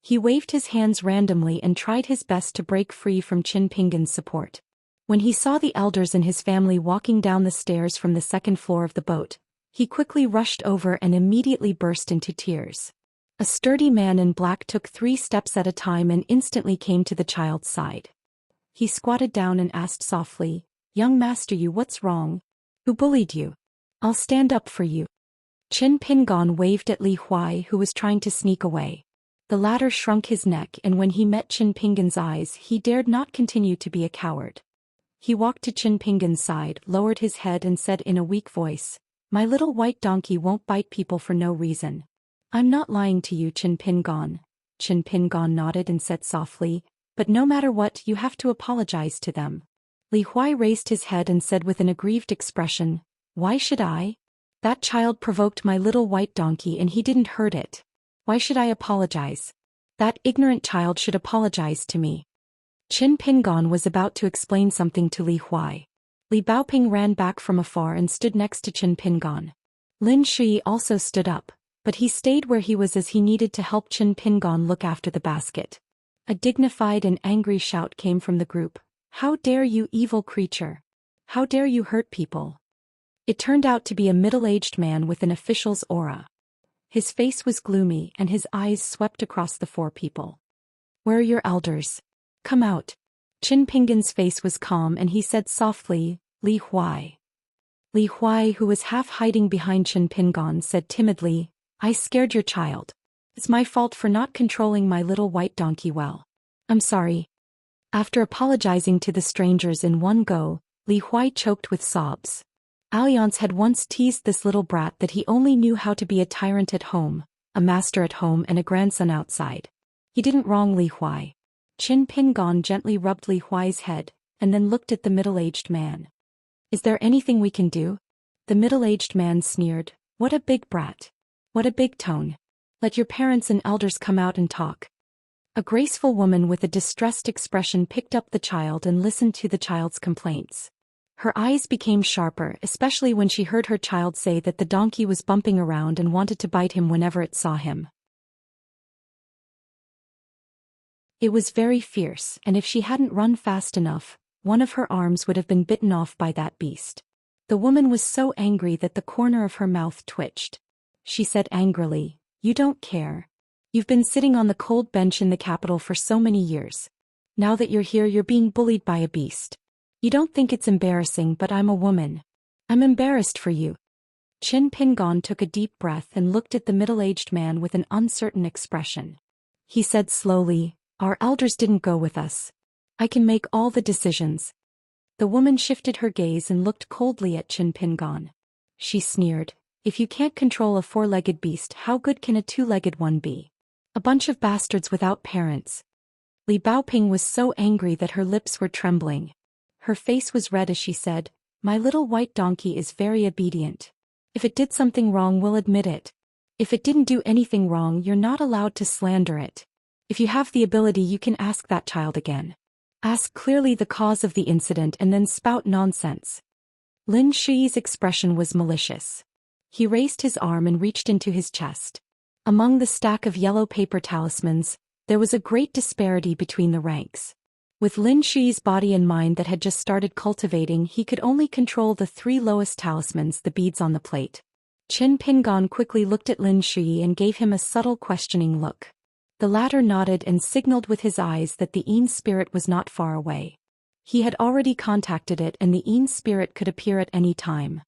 He waved his hands randomly and tried his best to break free from Qin Pingon's support. When he saw the elders and his family walking down the stairs from the second floor of the boat, he quickly rushed over and immediately burst into tears. A sturdy man in black took 3 steps at a time and instantly came to the child's side. He squatted down and asked softly, Young master, what's wrong? Who bullied you? I'll stand up for you. Qin Pingon waved at Li Huai, who was trying to sneak away. The latter shrunk his neck, and when he met Qin Pingon's eyes, he dared not continue to be a coward. He walked to Qin Pingon's side, lowered his head and said in a weak voice, My little white donkey won't bite people for no reason. I'm not lying to you, Qin Pingon. Qin Pingon nodded and said softly, But no matter what, you have to apologize to them. Li Huai raised his head and said with an aggrieved expression, Why should I? That child provoked my little white donkey and he didn't hurt it. Why should I apologize? That ignorant child should apologize to me. Qin Pingon was about to explain something to Li Huai. Li Baoping ran back from afar and stood next to Qin Pingon. Lin Shi also stood up, but he stayed where he was as he needed to help Qin Pingon look after the basket. A dignified and angry shout came from the group. How dare you, evil creature! How dare you hurt people! It turned out to be a middle-aged man with an official's aura. His face was gloomy and his eyes swept across the 4 people. Where are your elders? Come out. Qin Pingon's face was calm and he said softly, Li Huai. Li Huai, who was half hiding behind Chen Pingon, said timidly, I scared your child. It's my fault for not controlling my little white donkey well. I'm sorry. After apologizing to the strangers in one go, Li Huai choked with sobs. Alliance had once teased this little brat that he only knew how to be a tyrant at home, a master at home and a grandson outside. He didn't wrong Li Huai. Chen Pingon gently rubbed Li Huai's head, and then looked at the middle-aged man. Is there anything we can do? The middle-aged man sneered, What a big brat. What a big tone. Let your parents and elders come out and talk. A graceful woman with a distressed expression picked up the child and listened to the child's complaints. Her eyes became sharper, especially when she heard her child say that the donkey was bumping around and wanted to bite him whenever it saw him. It was very fierce, and if she hadn't run fast enough, one of her arms would have been bitten off by that beast. The woman was so angry that the corner of her mouth twitched. She said angrily, You don't care. You've been sitting on the cold bench in the capital for so many years. Now that you're here, you're being bullied by a beast. You don't think it's embarrassing, but I'm a woman. I'm embarrassed for you. Chen Pingon took a deep breath and looked at the middle-aged man with an uncertain expression. He said slowly, Our elders didn't go with us. I can make all the decisions. The woman shifted her gaze and looked coldly at Chen Pingon. She sneered, If you can't control a four-legged beast, how good can a two-legged one be? A bunch of bastards without parents. Li Baoping was so angry that her lips were trembling. Her face was red as she said, My little white donkey is very obedient. If it did something wrong, we'll admit it. If it didn't do anything wrong, you're not allowed to slander it. If you have the ability, you can ask that child again. Ask clearly the cause of the incident and then spout nonsense. Lin Shi's expression was malicious. He raised his arm and reached into his chest. Among the stack of yellow paper talismans, there was a great disparity between the ranks. With Lin Shi's body and mind that had just started cultivating, he could only control the 3 lowest talismans, the beads on the plate. Chen Pingon quickly looked at Lin Shi and gave him a subtle questioning look. The latter nodded and signaled with his eyes that the Yin spirit was not far away. He had already contacted it and the Yin spirit could appear at any time.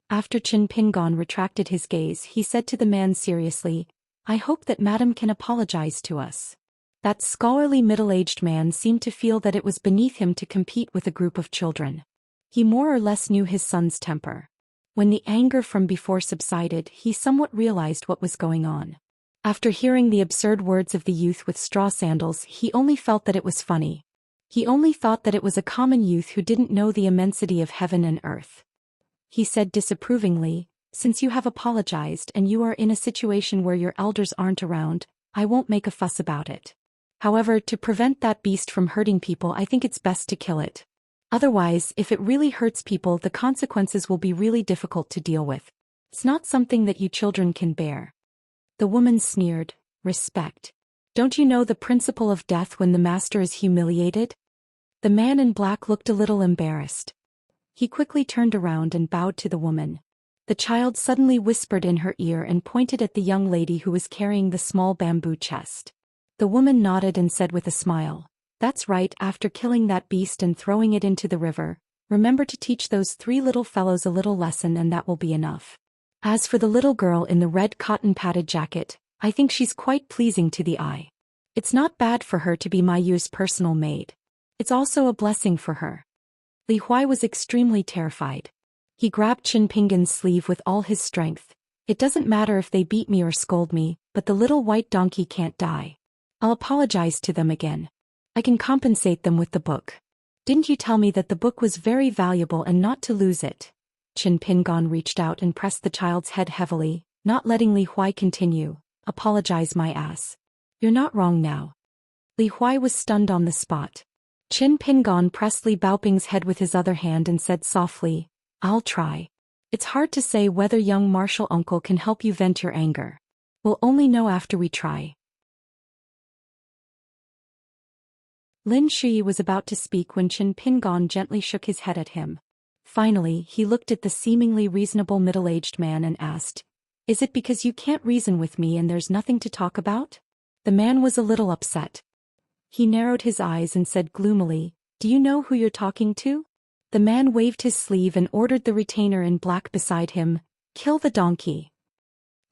After Chen Pingon retracted his gaze, he said to the man seriously, I hope that Madam can apologize to us. That scholarly middle-aged man seemed to feel that it was beneath him to compete with a group of children. He more or less knew his son's temper. When the anger from before subsided, he somewhat realized what was going on. After hearing the absurd words of the youth with straw sandals, he only felt that it was funny. He only thought that it was a common youth who didn't know the immensity of heaven and earth. He said disapprovingly, Since you have apologized and you are in a situation where your elders aren't around, I won't make a fuss about it. However, to prevent that beast from hurting people, I think it's best to kill it. Otherwise, if it really hurts people, the consequences will be really difficult to deal with. It's not something that you children can bear. The woman sneered, Respect. Don't you know the principle of death when the master is humiliated? The man in black looked a little embarrassed. He quickly turned around and bowed to the woman. The child suddenly whispered in her ear and pointed at the young lady who was carrying the small bamboo chest. The woman nodded and said with a smile, That's right, after killing that beast and throwing it into the river, remember to teach those 3 little fellows a little lesson and that will be enough. As for the little girl in the red cotton-padded jacket, I think she's quite pleasing to the eye. It's not bad for her to be my Yu's personal maid. It's also a blessing for her. Li Huai was extremely terrified. He grabbed Chen Pingon's sleeve with all his strength. It doesn't matter if they beat me or scold me, but the little white donkey can't die. I'll apologize to them again. I can compensate them with the book. Didn't you tell me that the book was very valuable and not to lose it? Chen Pingon reached out and pressed the child's head heavily, not letting Li Huai continue. Apologize my ass. You're not wrong now. Li Huai was stunned on the spot. Chen Pingon pressed Li Baoping's head with his other hand and said softly, I'll try. It's hard to say whether young martial uncle can help you vent your anger. We'll only know after we try. Lin Shi was about to speak when Chen Pingon gently shook his head at him. Finally, he looked at the seemingly reasonable middle-aged man and asked, Is it because you can't reason with me and there's nothing to talk about? The man was a little upset. He narrowed his eyes and said gloomily, Do you know who you're talking to? The man waved his sleeve and ordered the retainer in black beside him, "Kill the donkey."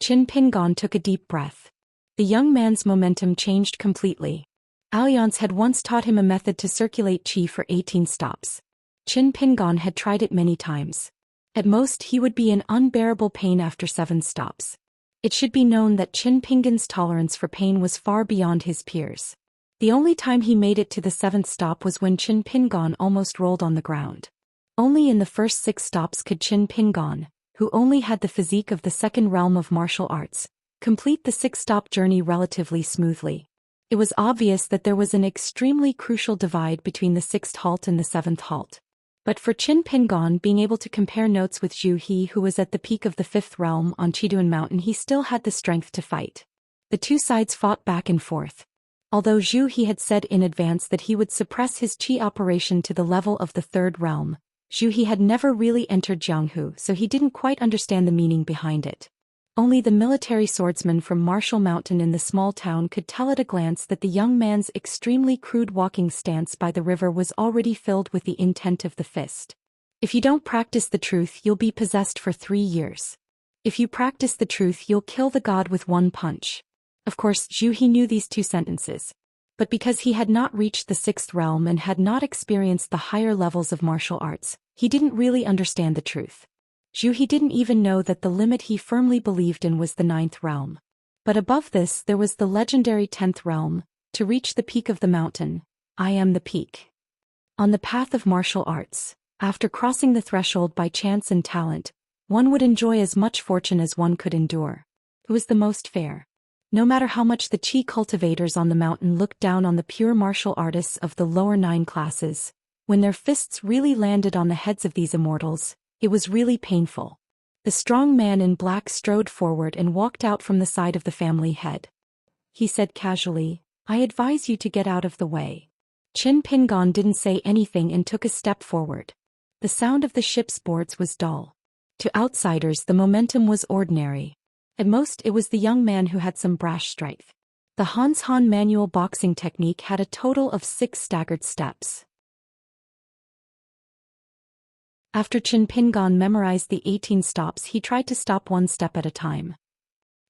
Qin Pingon took a deep breath. The young man's momentum changed completely. Alliance had once taught him a method to circulate qi for 18 stops. Qin Pingon had tried it many times. At most he would be in unbearable pain after 7 stops. It should be known that Qin Pingon's tolerance for pain was far beyond his peers. The only time he made it to the 7th stop was when Qin Pingon almost rolled on the ground. Only in the first 6 stops could Qin Pingon, who only had the physique of the second realm of martial arts, complete the 6-stop journey relatively smoothly. It was obvious that there was an extremely crucial divide between the 6th halt and the 7th halt. But for Qin Pingon being able to compare notes with Zhu He, who was at the peak of the 5th realm on Chiduan Mountain, he still had the strength to fight. The two sides fought back and forth. Although Zhu He had said in advance that he would suppress his qi operation to the level of the 3rd realm, Zhu He had never really entered Jianghu, so he didn't quite understand the meaning behind it. Only the military swordsman from Martial Mountain in the small town could tell at a glance that the young man's extremely crude walking stance by the river was already filled with the intent of the fist. If you don't practice the truth, you'll be possessed for 3 years. If you practice the truth, you'll kill the god with 1 punch. Of course, Zhu He knew these 2 sentences. But because he had not reached the 6th realm and had not experienced the higher levels of martial arts, he didn't really understand the truth. Zhu He didn't even know that the limit he firmly believed in was the 9th realm. But above this there was the legendary 10th realm. To reach the peak of the mountain, I am the peak. On the path of martial arts, after crossing the threshold by chance and talent, one would enjoy as much fortune as one could endure. It was the most fair. No matter how much the qi cultivators on the mountain looked down on the pure martial artists of the lower 9 classes, when their fists really landed on the heads of these immortals, it was really painful. The strong man in black strode forward and walked out from the side of the family head. He said casually, "I advise you to get out of the way." Qin Pingon didn't say anything and took a step forward. The sound of the ship's boards was dull. To outsiders the momentum was ordinary. At most it was the young man who had some brash strength. The Hans Han manual boxing technique had a total of 6 staggered steps. After Qin Pingon memorized the 18 stops, he tried to stop 1 step at a time.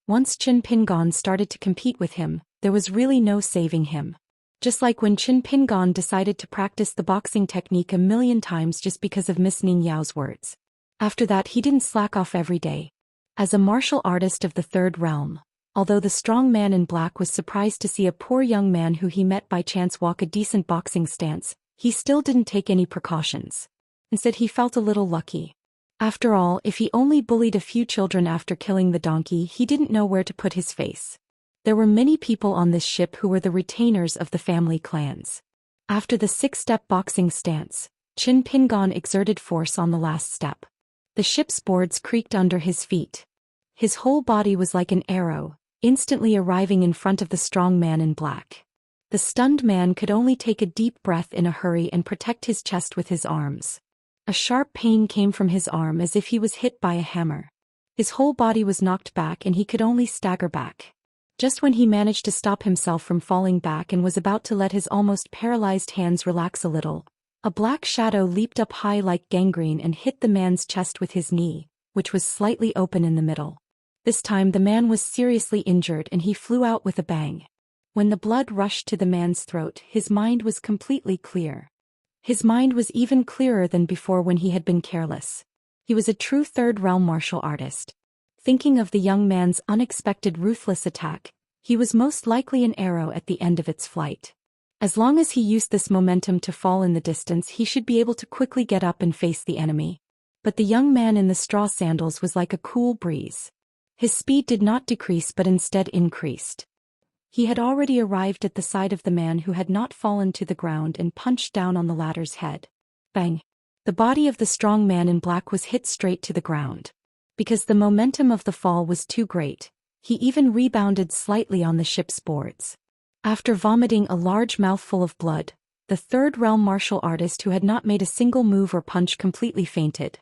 Once Qin Pingon started to compete with him, there was really no saving him. Just like when Qin Pingon decided to practice the boxing technique a million times just because of Miss Ning Yao's words. After that he didn't slack off every day. As a martial artist of the 3rd realm, although the strong man in black was surprised to see a poor young man who he met by chance walk a decent boxing stance, he still didn't take any precautions. Instead he felt a little lucky. After all, if he only bullied a few children after killing the donkey, he didn't know where to put his face. There were many people on this ship who were the retainers of the family clans. After the 6-step boxing stance, Qin Pingon exerted force on the last step. The ship's boards creaked under his feet. His whole body was like an arrow, instantly arriving in front of the strong man in black. The stunned man could only take a deep breath in a hurry and protect his chest with his arms. A sharp pain came from his arm as if he was hit by a hammer. His whole body was knocked back and he could only stagger back. Just when he managed to stop himself from falling back and was about to let his almost paralyzed hands relax a little, a black shadow leaped up high like gangrene and hit the man's chest with his knee, which was slightly open in the middle. This time the man was seriously injured and he flew out with a bang. When the blood rushed to the man's throat, his mind was completely clear. His mind was even clearer than before when he had been careless. He was a true 3rd realm martial artist. Thinking of the young man's unexpected ruthless attack, he was most likely an arrow at the end of its flight. As long as he used this momentum to fall in the distance, he should be able to quickly get up and face the enemy. But the young man in the straw sandals was like a cool breeze. His speed did not decrease but instead increased. He had already arrived at the side of the man who had not fallen to the ground and punched down on the latter's head. Bang! The body of the strong man in black was hit straight to the ground. Because the momentum of the fall was too great, he even rebounded slightly on the ship's boards. After vomiting a large mouthful of blood, the 3rd realm martial artist who had not made a single move or punch completely fainted.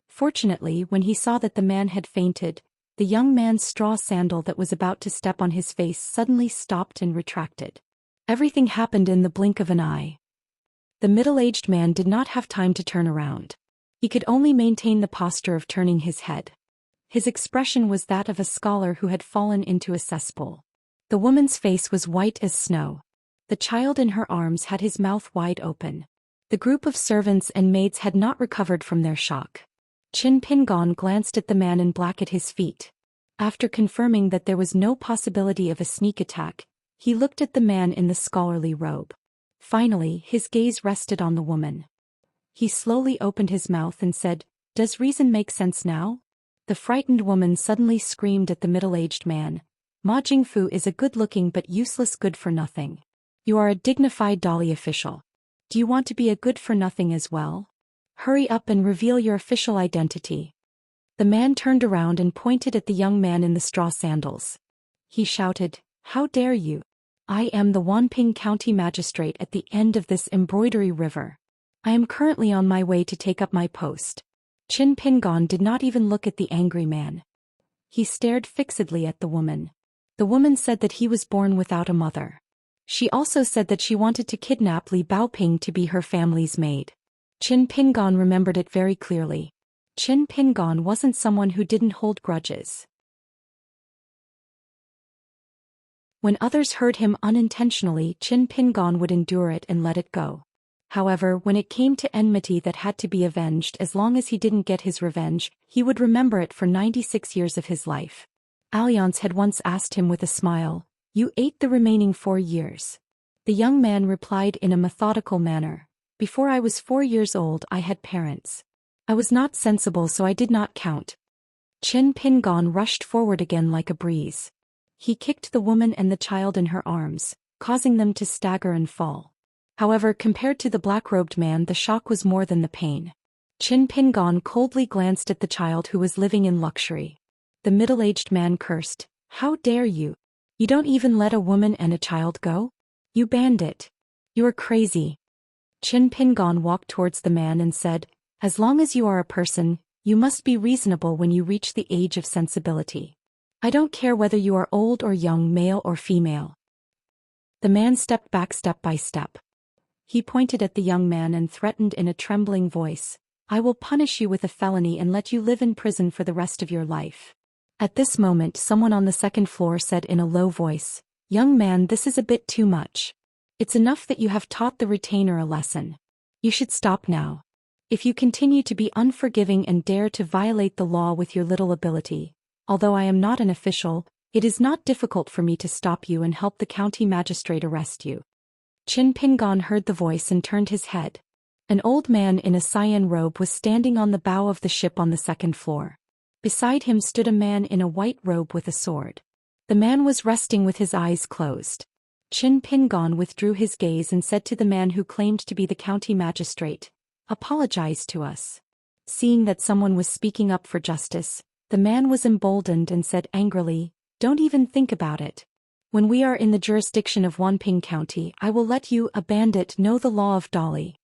Fortunately, when he saw that the man had fainted, the young man's straw sandal that was about to step on his face suddenly stopped and retracted. Everything happened in the blink of an eye. The middle-aged man did not have time to turn around. He could only maintain the posture of turning his head. His expression was that of a scholar who had fallen into a cesspool. The woman's face was white as snow. The child in her arms had his mouth wide open. The group of servants and maids had not recovered from their shock. Qin Pingon glanced at the man in black at his feet. After confirming that there was no possibility of a sneak attack, he looked at the man in the scholarly robe. Finally, his gaze rested on the woman. He slowly opened his mouth and said, "Does reason make sense now?" The frightened woman suddenly screamed at the middle-aged man, "Ma Jingfu is a good-looking but useless good-for-nothing. You are a dignified Dali official. Do you want to be a good-for-nothing as well? Hurry up and reveal your official identity." The man turned around and pointed at the young man in the straw sandals. He shouted, "How dare you? I am the Wanping County Magistrate at the end of this embroidery river. I am currently on my way to take up my post." Qin Pingon did not even look at the angry man. He stared fixedly at the woman. The woman said that he was born without a mother. She also said that she wanted to kidnap Li Baoping to be her family's maid. Qin Pingon remembered it very clearly. Qin Pingon wasn't someone who didn't hold grudges. When others hurt him unintentionally, Qin Pingon would endure it and let it go. However, when it came to enmity that had to be avenged, as long as he didn't get his revenge, he would remember it for 96 years of his life. Alliance had once asked him with a smile, "You ate the remaining 4 years." The young man replied in a methodical manner, "Before I was 4 years old I had parents. I was not sensible, so I did not count." Qin Pingon rushed forward again like a breeze. He kicked the woman and the child in her arms, causing them to stagger and fall. However, compared to the black-robed man, the shock was more than the pain. Qin Pingon coldly glanced at the child who was living in luxury. The middle-aged man cursed, "How dare you? You don't even let a woman and a child go? You bandit. You are crazy." Qin Pingon walked towards the man and said, "As long as you are a person, you must be reasonable when you reach the age of sensibility. I don't care whether you are old or young, male or female." The man stepped back step by step. He pointed at the young man and threatened in a trembling voice, "I will punish you with a felony and let you live in prison for the rest of your life." At this moment, someone on the second floor said in a low voice, "Young man, this is a bit too much. It's enough that you have taught the retainer a lesson. You should stop now. If you continue to be unforgiving and dare to violate the law with your little ability, although I am not an official, it is not difficult for me to stop you and help the county magistrate arrest you." Qin Pingon heard the voice and turned his head. An old man in a cyan robe was standing on the bow of the ship on the second floor. Beside him stood a man in a white robe with a sword. The man was resting with his eyes closed. Qin Pingon withdrew his gaze and said to the man who claimed to be the county magistrate, "Apologize to us." Seeing that someone was speaking up for justice, the man was emboldened and said angrily, "Don't even think about it. When we are in the jurisdiction of Wanping County, I will let you, a bandit, know the law of Dali."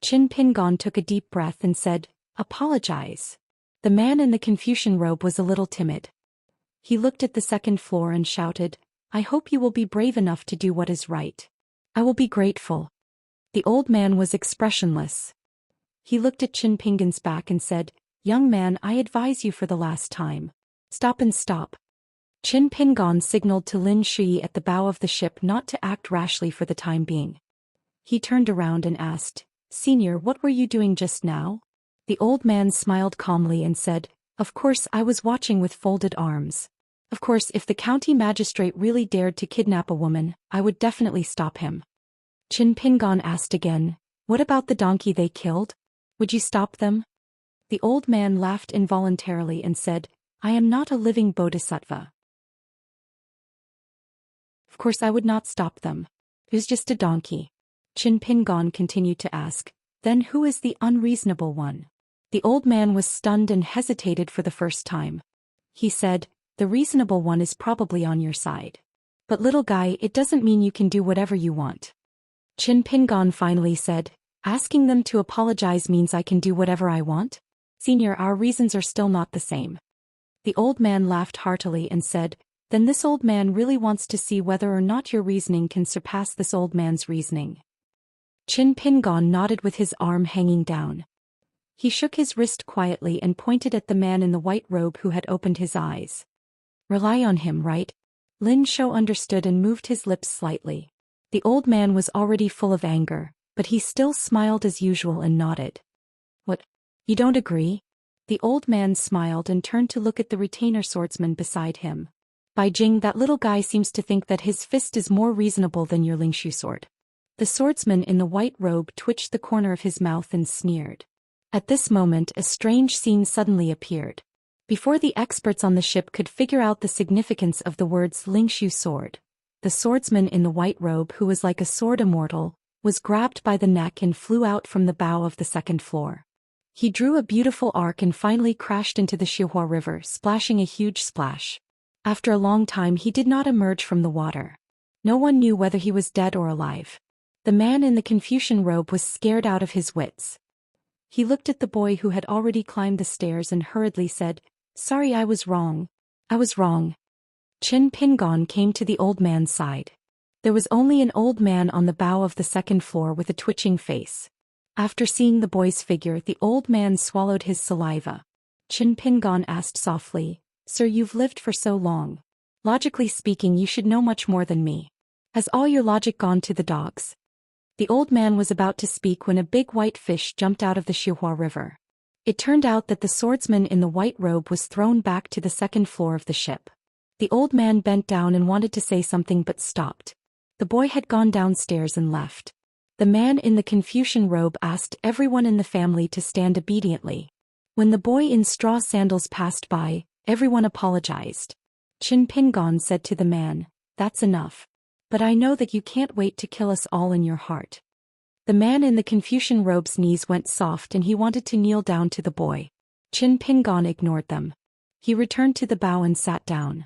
Qin Pingon took a deep breath and said, "Apologize." The man in the Confucian robe was a little timid. He looked at the second floor and shouted, "I hope you will be brave enough to do what is right. I will be grateful." The old man was expressionless. He looked at Qin Pingon's back and said, "Young man, I advise you for the last time. Stop and stop." Qin Pingon signaled to Lin Shui at the bow of the ship not to act rashly for the time being. He turned around and asked, "Senior, what were you doing just now?" The old man smiled calmly and said, "Of course I was watching with folded arms. Of course, if the county magistrate really dared to kidnap a woman, I would definitely stop him." Qin Pingon asked again, "What about the donkey they killed? Would you stop them?" The old man laughed involuntarily and said, "I am not a living bodhisattva. Of course I would not stop them. It was just a donkey." Qin Pingon continued to ask, "Then who is the unreasonable one?" The old man was stunned and hesitated for the first time. He said, "The reasonable one is probably on your side. But little guy, it doesn't mean you can do whatever you want." Qin Pingon finally said, "Asking them to apologize means I can do whatever I want? Senior, our reasons are still not the same." The old man laughed heartily and said, "Then this old man really wants to see whether or not your reasoning can surpass this old man's reasoning." Qin Pingon nodded with his arm hanging down. He shook his wrist quietly and pointed at the man in the white robe who had opened his eyes. Rely on him, right? Lin Shou understood and moved his lips slightly. The old man was already full of anger, but he still smiled as usual and nodded. What? You don't agree? The old man smiled and turned to look at the retainer swordsman beside him. By Jing, that little guy seems to think that his fist is more reasonable than your Lingshu sword. The swordsman in the white robe twitched the corner of his mouth and sneered. At this moment a strange scene suddenly appeared. Before the experts on the ship could figure out the significance of the words Lingshu sword, the swordsman in the white robe, who was like a sword immortal, was grabbed by the neck and flew out from the bow of the second floor. He drew a beautiful arc and finally crashed into the Xihua River, splashing a huge splash. After a long time he did not emerge from the water. No one knew whether he was dead or alive. The man in the Confucian robe was scared out of his wits. He looked at the boy who had already climbed the stairs and hurriedly said, "Sorry, I was wrong. I was wrong." Qin Pingon came to the old man's side. There was only an old man on the bow of the second floor with a twitching face. After seeing the boy's figure, the old man swallowed his saliva. Qin Pingon asked softly, "Sir, you've lived for so long. Logically speaking, you should know much more than me. Has all your logic gone to the dogs?" The old man was about to speak when a big white fish jumped out of the Xihua River. It turned out that the swordsman in the white robe was thrown back to the second floor of the ship. The old man bent down and wanted to say something but stopped. The boy had gone downstairs and left. The man in the Confucian robe asked everyone in the family to stand obediently. When the boy in straw sandals passed by, everyone apologized. Qin Pingon said to the man, "That's enough. But I know that you can't wait to kill us all in your heart." The man in the Confucian robe's knees went soft and he wanted to kneel down to the boy. Qin Pingon ignored them. He returned to the bow and sat down.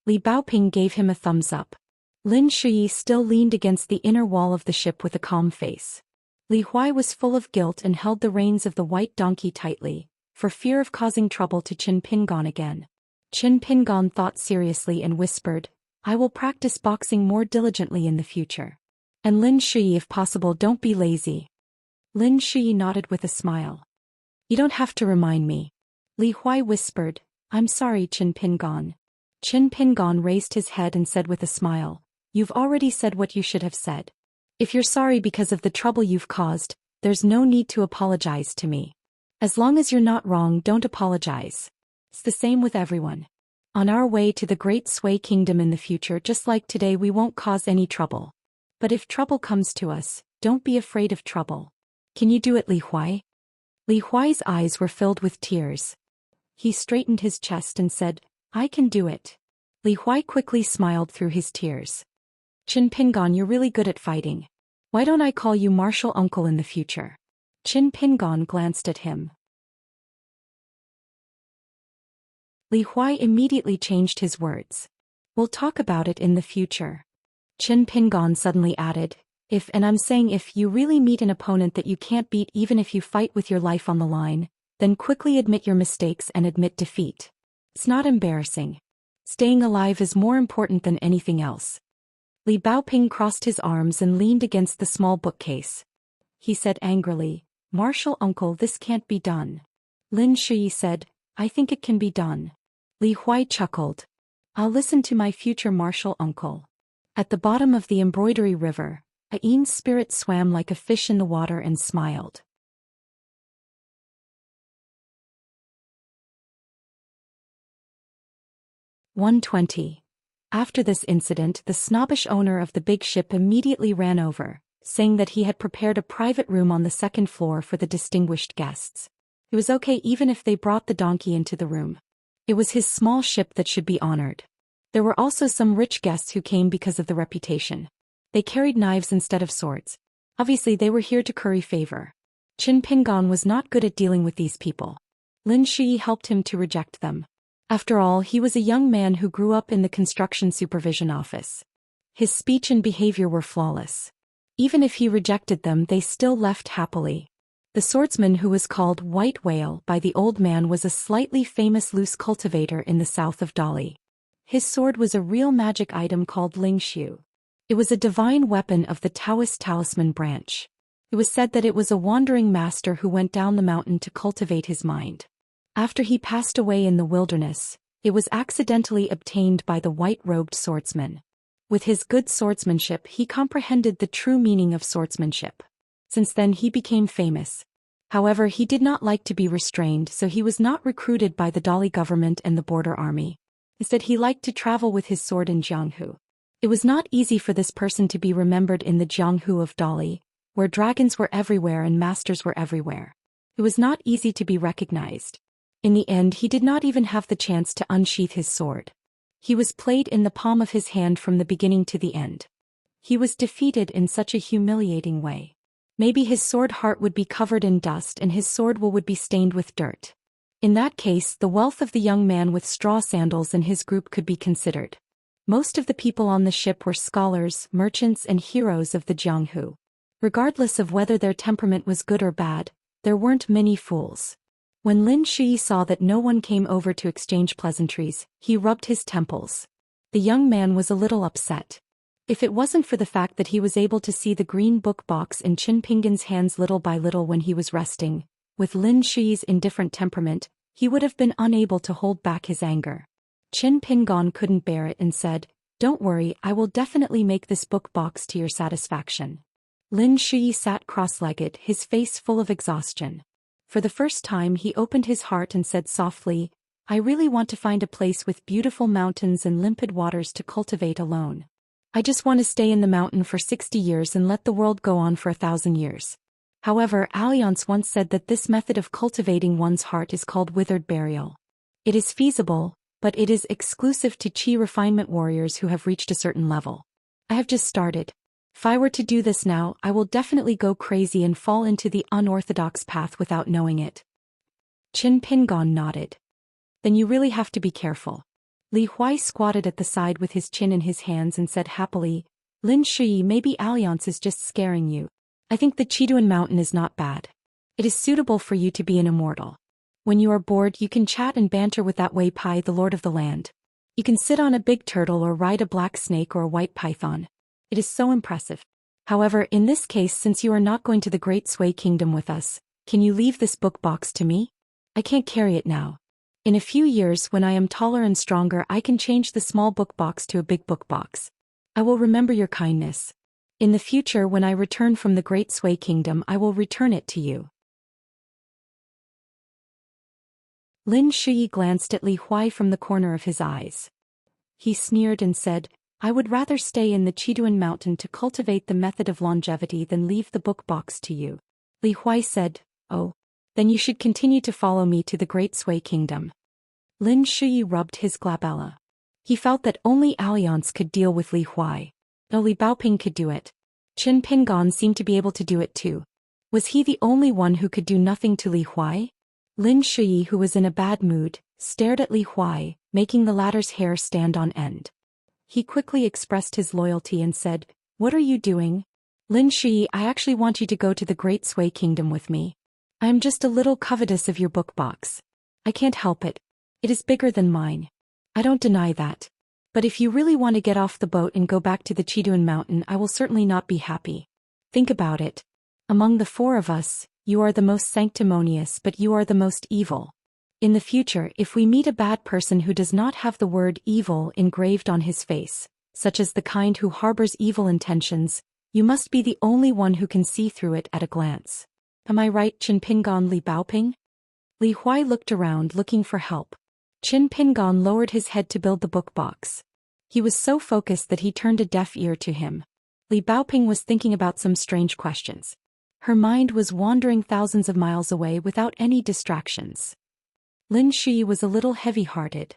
Li Baoping gave him a thumbs up. Lin Shui still leaned against the inner wall of the ship with a calm face. Li Huai was full of guilt and held the reins of the white donkey tightly, for fear of causing trouble to Qin Pingon again. Qin Pingon thought seriously and whispered, "I will practice boxing more diligently in the future. And Lin Shui, if possible, don't be lazy." Lin Shui nodded with a smile. "You don't have to remind me." Li Huai whispered, "I'm sorry, Qin Pingon." Qin Pingon raised his head and said with a smile, "You've already said what you should have said. If you're sorry because of the trouble you've caused, there's no need to apologize to me. As long as you're not wrong, don't apologize. It's the same with everyone. On our way to the Great Sui Kingdom in the future, just like today, we won't cause any trouble. But if trouble comes to us, don't be afraid of trouble. Can you do it, Li Huai?" Li Huai's eyes were filled with tears. He straightened his chest and said, "I can do it." Li Huai quickly smiled through his tears. "Qin Pingon, you're really good at fighting. Why don't I call you martial uncle in the future?" Qin Pingon glanced at him. Li Huai immediately changed his words. "We'll talk about it in the future." Qin Pingon suddenly added, and I'm saying if you really meet an opponent that you can't beat even if you fight with your life on the line, then quickly admit your mistakes and admit defeat. It's not embarrassing. Staying alive is more important than anything else." Li Baoping crossed his arms and leaned against the small bookcase. He said angrily, "Martial uncle, this can't be done." Lin Shui said, "I think it can be done." Li Huai chuckled. "I'll listen to my future martial uncle." At the bottom of the embroidery river, Ain's spirit swam like a fish in the water and smiled. "120. After this incident, the snobbish owner of the big ship immediately ran over, saying that he had prepared a private room on the second floor for the distinguished guests. It was okay even if they brought the donkey into the room. It was his small ship that should be honored. There were also some rich guests who came because of the reputation. They carried knives instead of swords. Obviously they were here to curry favor. Qin Pingon was not good at dealing with these people. Lin Shui helped him to reject them. After all, he was a young man who grew up in the construction supervision office. His speech and behavior were flawless. Even if he rejected them, they still left happily. The swordsman who was called White Whale by the old man was a slightly famous loose cultivator in the south of Dali. His sword was a real magic item called Lingshu. It was a divine weapon of the Daoist talisman branch. It was said that it was a wandering master who went down the mountain to cultivate his mind. After he passed away in the wilderness, it was accidentally obtained by the white-robed swordsman. With his good swordsmanship, he comprehended the true meaning of swordsmanship. Since then he became famous. However, he did not like to be restrained, so he was not recruited by the Dali government and the border army. Instead, he liked to travel with his sword in Jianghu. It was not easy for this person to be remembered in the Jianghu of Dali, where dragons were everywhere and masters were everywhere. It was not easy to be recognized. In the end, he did not even have the chance to unsheath his sword. He was played in the palm of his hand from the beginning to the end. He was defeated in such a humiliating way. Maybe his sword heart would be covered in dust and his sword would be stained with dirt. In that case, the wealth of the young man with straw sandals and his group could be considered. Most of the people on the ship were scholars, merchants and heroes of the Jianghu. Regardless of whether their temperament was good or bad, there weren't many fools. When Lin Shui saw that no one came over to exchange pleasantries, he rubbed his temples. The young man was a little upset. If it wasn't for the fact that he was able to see the green book box in Qin Pingan's hands little by little when he was resting, with Lin Shui's indifferent temperament, he would have been unable to hold back his anger. Qin Pingan couldn't bear it and said, "Don't worry, I will definitely make this book box to your satisfaction." Lin Shui sat cross-legged, his face full of exhaustion. For the first time he opened his heart and said softly, "I really want to find a place with beautiful mountains and limpid waters to cultivate alone. I just want to stay in the mountain for 60 years and let the world go on for 1,000 years. However, Alliance once said that this method of cultivating one's heart is called withered burial. It is feasible, but it is exclusive to Qi refinement warriors who have reached a certain level. I have just started. If I were to do this now, I will definitely go crazy and fall into the unorthodox path without knowing it." Qin Pingan nodded. "Then you really have to be careful." Li Huai squatted at the side with his chin in his hands and said happily, "Lin Shui, maybe Alliance is just scaring you. I think the Chiduan mountain is not bad. It is suitable for you to be an immortal. When you are bored, you can chat and banter with that Wei Pai, the lord of the land. You can sit on a big turtle or ride a black snake or a white python. It is so impressive. However, in this case, since you are not going to the Great Sui Kingdom with us, can you leave this book box to me? I can't carry it now. In a few years, when I am taller and stronger, I can change the small book box to a big book box. I will remember your kindness. In the future, when I return from the Great Sui Kingdom, I will return it to you." Lin Shui glanced at Li Huai from the corner of his eyes. He sneered and said, "I would rather stay in the Chiduan mountain to cultivate the method of longevity than leave the book box to you." Li Huai said, "Oh, then you should continue to follow me to the Great Sui Kingdom." Lin Shui rubbed his glabella. He felt that only Alliance could deal with Li Huai. No, Li Baoping could do it. Qin Pingan seemed to be able to do it too. Was he the only one who could do nothing to Li Huai? Lin Shui, who was in a bad mood, stared at Li Huai, making the latter's hair stand on end. He quickly expressed his loyalty and said, "What are you doing?" "Lin Shui, I actually want you to go to the Great Sui Kingdom with me. I am just a little covetous of your book box. I can't help it. It is bigger than mine. I don't deny that. But if you really want to get off the boat and go back to the Chiduan mountain, I will certainly not be happy. Think about it. Among the four of us, you are the most sanctimonious, but you are the most evil. In the future, if we meet a bad person who does not have the word evil engraved on his face, such as the kind who harbors evil intentions, you must be the only one who can see through it at a glance. Am I right, Qin Pingan Li Baoping?" Li Huai looked around looking for help. Qin Pingan lowered his head to build the book box. He was so focused that he turned a deaf ear to him. Li Baoping was thinking about some strange questions. Her mind was wandering thousands of miles away without any distractions. Lin Shui was a little heavy-hearted.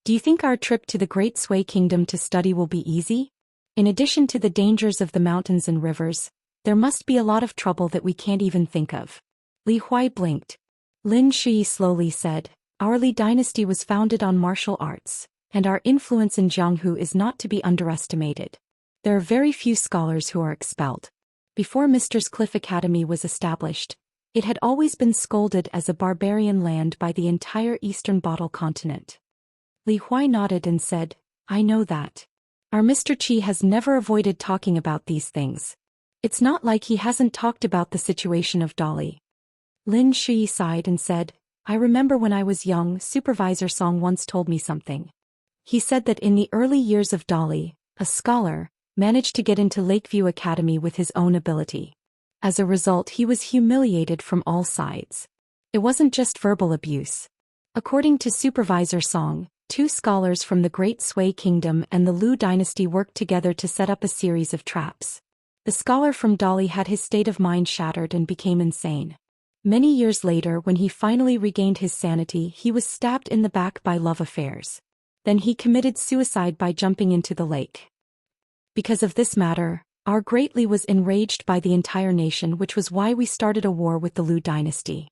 "Do you think our trip to the Great Sui Kingdom to study will be easy? In addition to the dangers of the mountains and rivers, there must be a lot of trouble that we can't even think of." Li Huai blinked. Lin Shui slowly said, "Our Li dynasty was founded on martial arts, and our influence in Jianghu is not to be underestimated. There are very few scholars who are expelled. Before Mr. Cliff Academy was established, it had always been scolded as a barbarian land by the entire eastern Bottle continent." Li Huai nodded and said, "I know that. Our Mr. Qi has never avoided talking about these things. It's not like he hasn't talked about the situation of Dolly. Lin Shi sighed and said, I remember when I was young, Supervisor Song once told me something. He said that in the early years of Dolly, a scholar, managed to get into Lakeview Academy with his own ability. As a result, he was humiliated from all sides. It wasn't just verbal abuse. According to Supervisor Song, 2 scholars from the Great Sui Kingdom and the Liu dynasty worked together to set up a series of traps. The scholar from Dolly had his state of mind shattered and became insane. Many years later, when he finally regained his sanity, he was stabbed in the back by love affairs. Then he committed suicide by jumping into the lake. Because of this matter, our Great Li was enraged by the entire nation, which was why we started a war with the Liu dynasty.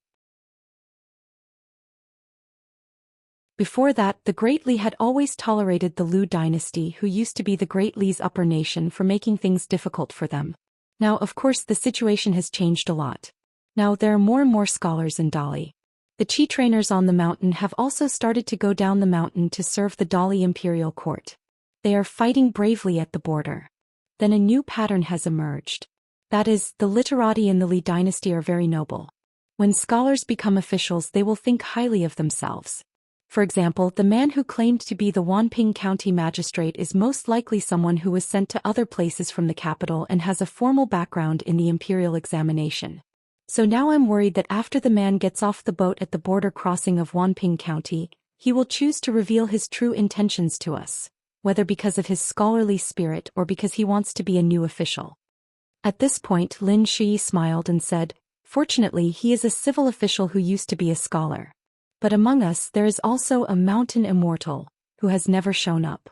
Before that, the Great Li had always tolerated the Liu dynasty, who used to be the Great Li's upper nation, for making things difficult for them. Now, of course, the situation has changed a lot. Now there are more and more scholars in Dolly. The Qi trainers on the mountain have also started to go down the mountain to serve the Dolly imperial court. They are fighting bravely at the border. Then a new pattern has emerged. That is, the literati in the Li dynasty are very noble. When scholars become officials, they will think highly of themselves. For example, the man who claimed to be the Wanping County magistrate is most likely someone who was sent to other places from the capital and has a formal background in the imperial examination. So now I'm worried that after the man gets off the boat at the border crossing of Wanping County, he will choose to reveal his true intentions to us, whether because of his scholarly spirit or because he wants to be a new official. At this point, Lin Shi smiled and said, fortunately, he is a civil official who used to be a scholar. But among us there is also a mountain immortal, who has never shown up.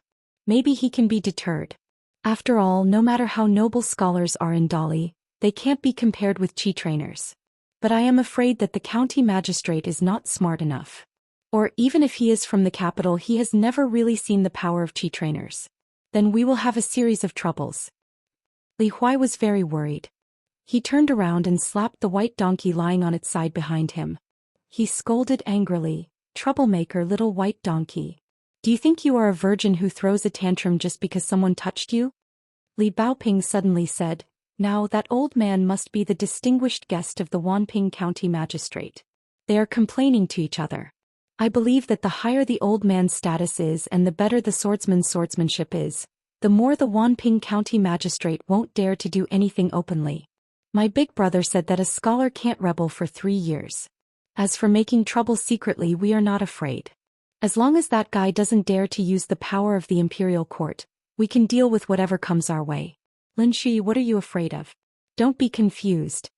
Maybe he can be deterred. After all, no matter how noble scholars are in Dolly, they can't be compared with Qi trainers. But I am afraid that the county magistrate is not smart enough. Or even if he is from the capital, he has never really seen the power of Qi trainers. Then we will have a series of troubles. Li Huai was very worried. He turned around and slapped the white donkey lying on its side behind him. He scolded angrily, troublemaker little white donkey. Do you think you are a virgin who throws a tantrum just because someone touched you? Li Baoping suddenly said, now that old man must be the distinguished guest of the Wanping County magistrate. They are complaining to each other. I believe that the higher the old man's status is and the better the swordsman's swordsmanship is, the more the Wanping County magistrate won't dare to do anything openly. My big brother said that a scholar can't rebel for 3 years. As for making trouble secretly, we are not afraid. As long as that guy doesn't dare to use the power of the imperial court, we can deal with whatever comes our way. Lin Shi, what are you afraid of? Don't be confused.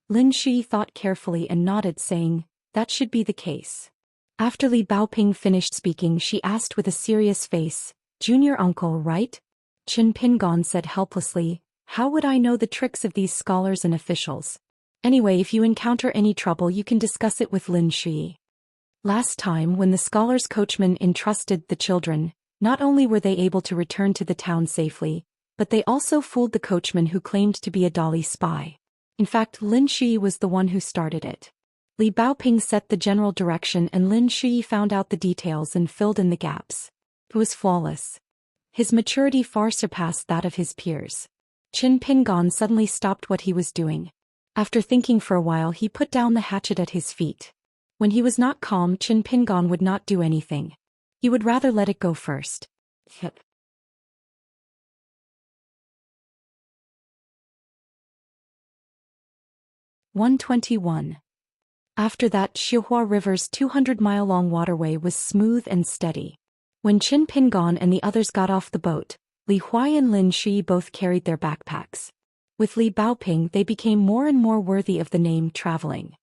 Lin Shi thought carefully and nodded, saying, that should be the case. After Li Baoping finished speaking, she asked with a serious face, Junior uncle, right? Qin Pingon said helplessly, how would I know the tricks of these scholars and officials? Anyway, if you encounter any trouble, you can discuss it with Lin Shi. Last time, when the scholars' coachman entrusted the children, not only were they able to return to the town safely, but they also fooled the coachman who claimed to be a Dolly spy. In fact, Lin Shi was the one who started it. Li Baoping set the general direction and Lin Shi found out the details and filled in the gaps. It was flawless. His maturity far surpassed that of his peers. Qin Pingon suddenly stopped what he was doing. After thinking for a while, he put down the hatchet at his feet. When he was not calm, Qin Pingon would not do anything. He would rather let it go first. 121. After that, Xihua River's 200-mile-long waterway was smooth and steady. When Qin Pingon and the others got off the boat, Li Huai and Lin Shi both carried their backpacks. With Li Baoping, they became more and more worthy of the name traveling.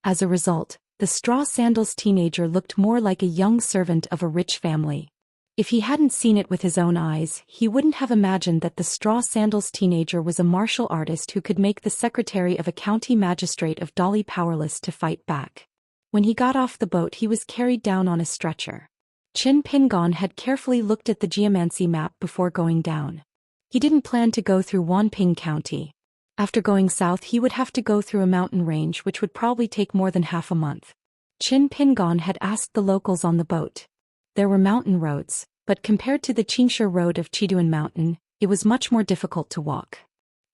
As a result, the straw sandals teenager looked more like a young servant of a rich family. If he hadn't seen it with his own eyes, he wouldn't have imagined that the straw sandals teenager was a martial artist who could make the secretary of a county magistrate of Dolly powerless to fight back. When he got off the boat, he was carried down on a stretcher. Qin Pingon had carefully looked at the geomancy map before going down. He didn't plan to go through Wanping County. After going south, he would have to go through a mountain range which would probably take more than half a month. Qin Pingon had asked the locals on the boat. There were mountain roads, but compared to the Qingshe Road of Chiduan Mountain, it was much more difficult to walk.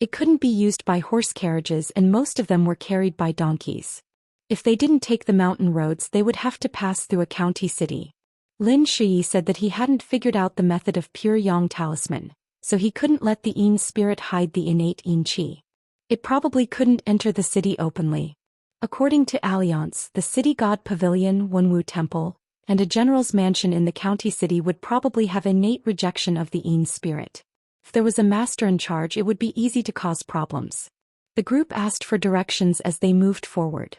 It couldn't be used by horse carriages and most of them were carried by donkeys. If they didn't take the mountain roads they would have to pass through a county city. Lin Shui said that he hadn't figured out the method of pure yang talisman, so he couldn't let the yin spirit hide the innate yin qi. It probably couldn't enter the city openly. According to Alliance, the city god pavilion, Wenwu temple, and a general's mansion in the county city would probably have innate rejection of the yin spirit. If there was a master in charge it would be easy to cause problems. The group asked for directions as they moved forward.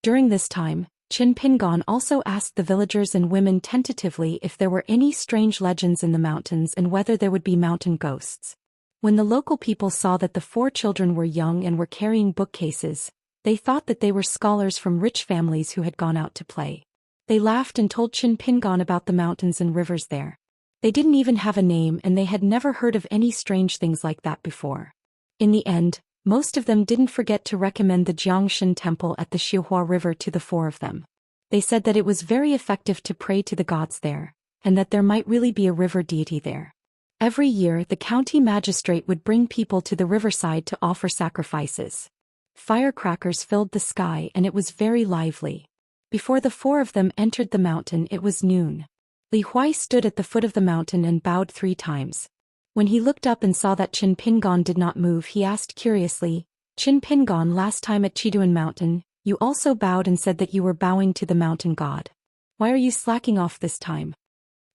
During this time, Qin Pingon also asked the villagers and women tentatively if there were any strange legends in the mountains and whether there would be mountain ghosts. When the local people saw that the 4 children were young and were carrying bookcases, they thought that they were scholars from rich families who had gone out to play. They laughed and told Qin Pingon about the mountains and rivers there. They didn't even have a name and they had never heard of any strange things like that before. In the end, most of them didn't forget to recommend the Xianxia temple at the Xihua River to the 4 of them. They said that it was very effective to pray to the gods there, and that there might really be a river deity there. Every year the county magistrate would bring people to the riverside to offer sacrifices. Firecrackers filled the sky and it was very lively. Before the 4 of them entered the mountain it was noon. Li Huai stood at the foot of the mountain and bowed 3 times. When he looked up and saw that Qin Pingon did not move he asked curiously, "Qin Pingon, last time at Chiduan Mountain, you also bowed and said that you were bowing to the mountain god. Why are you slacking off this time?"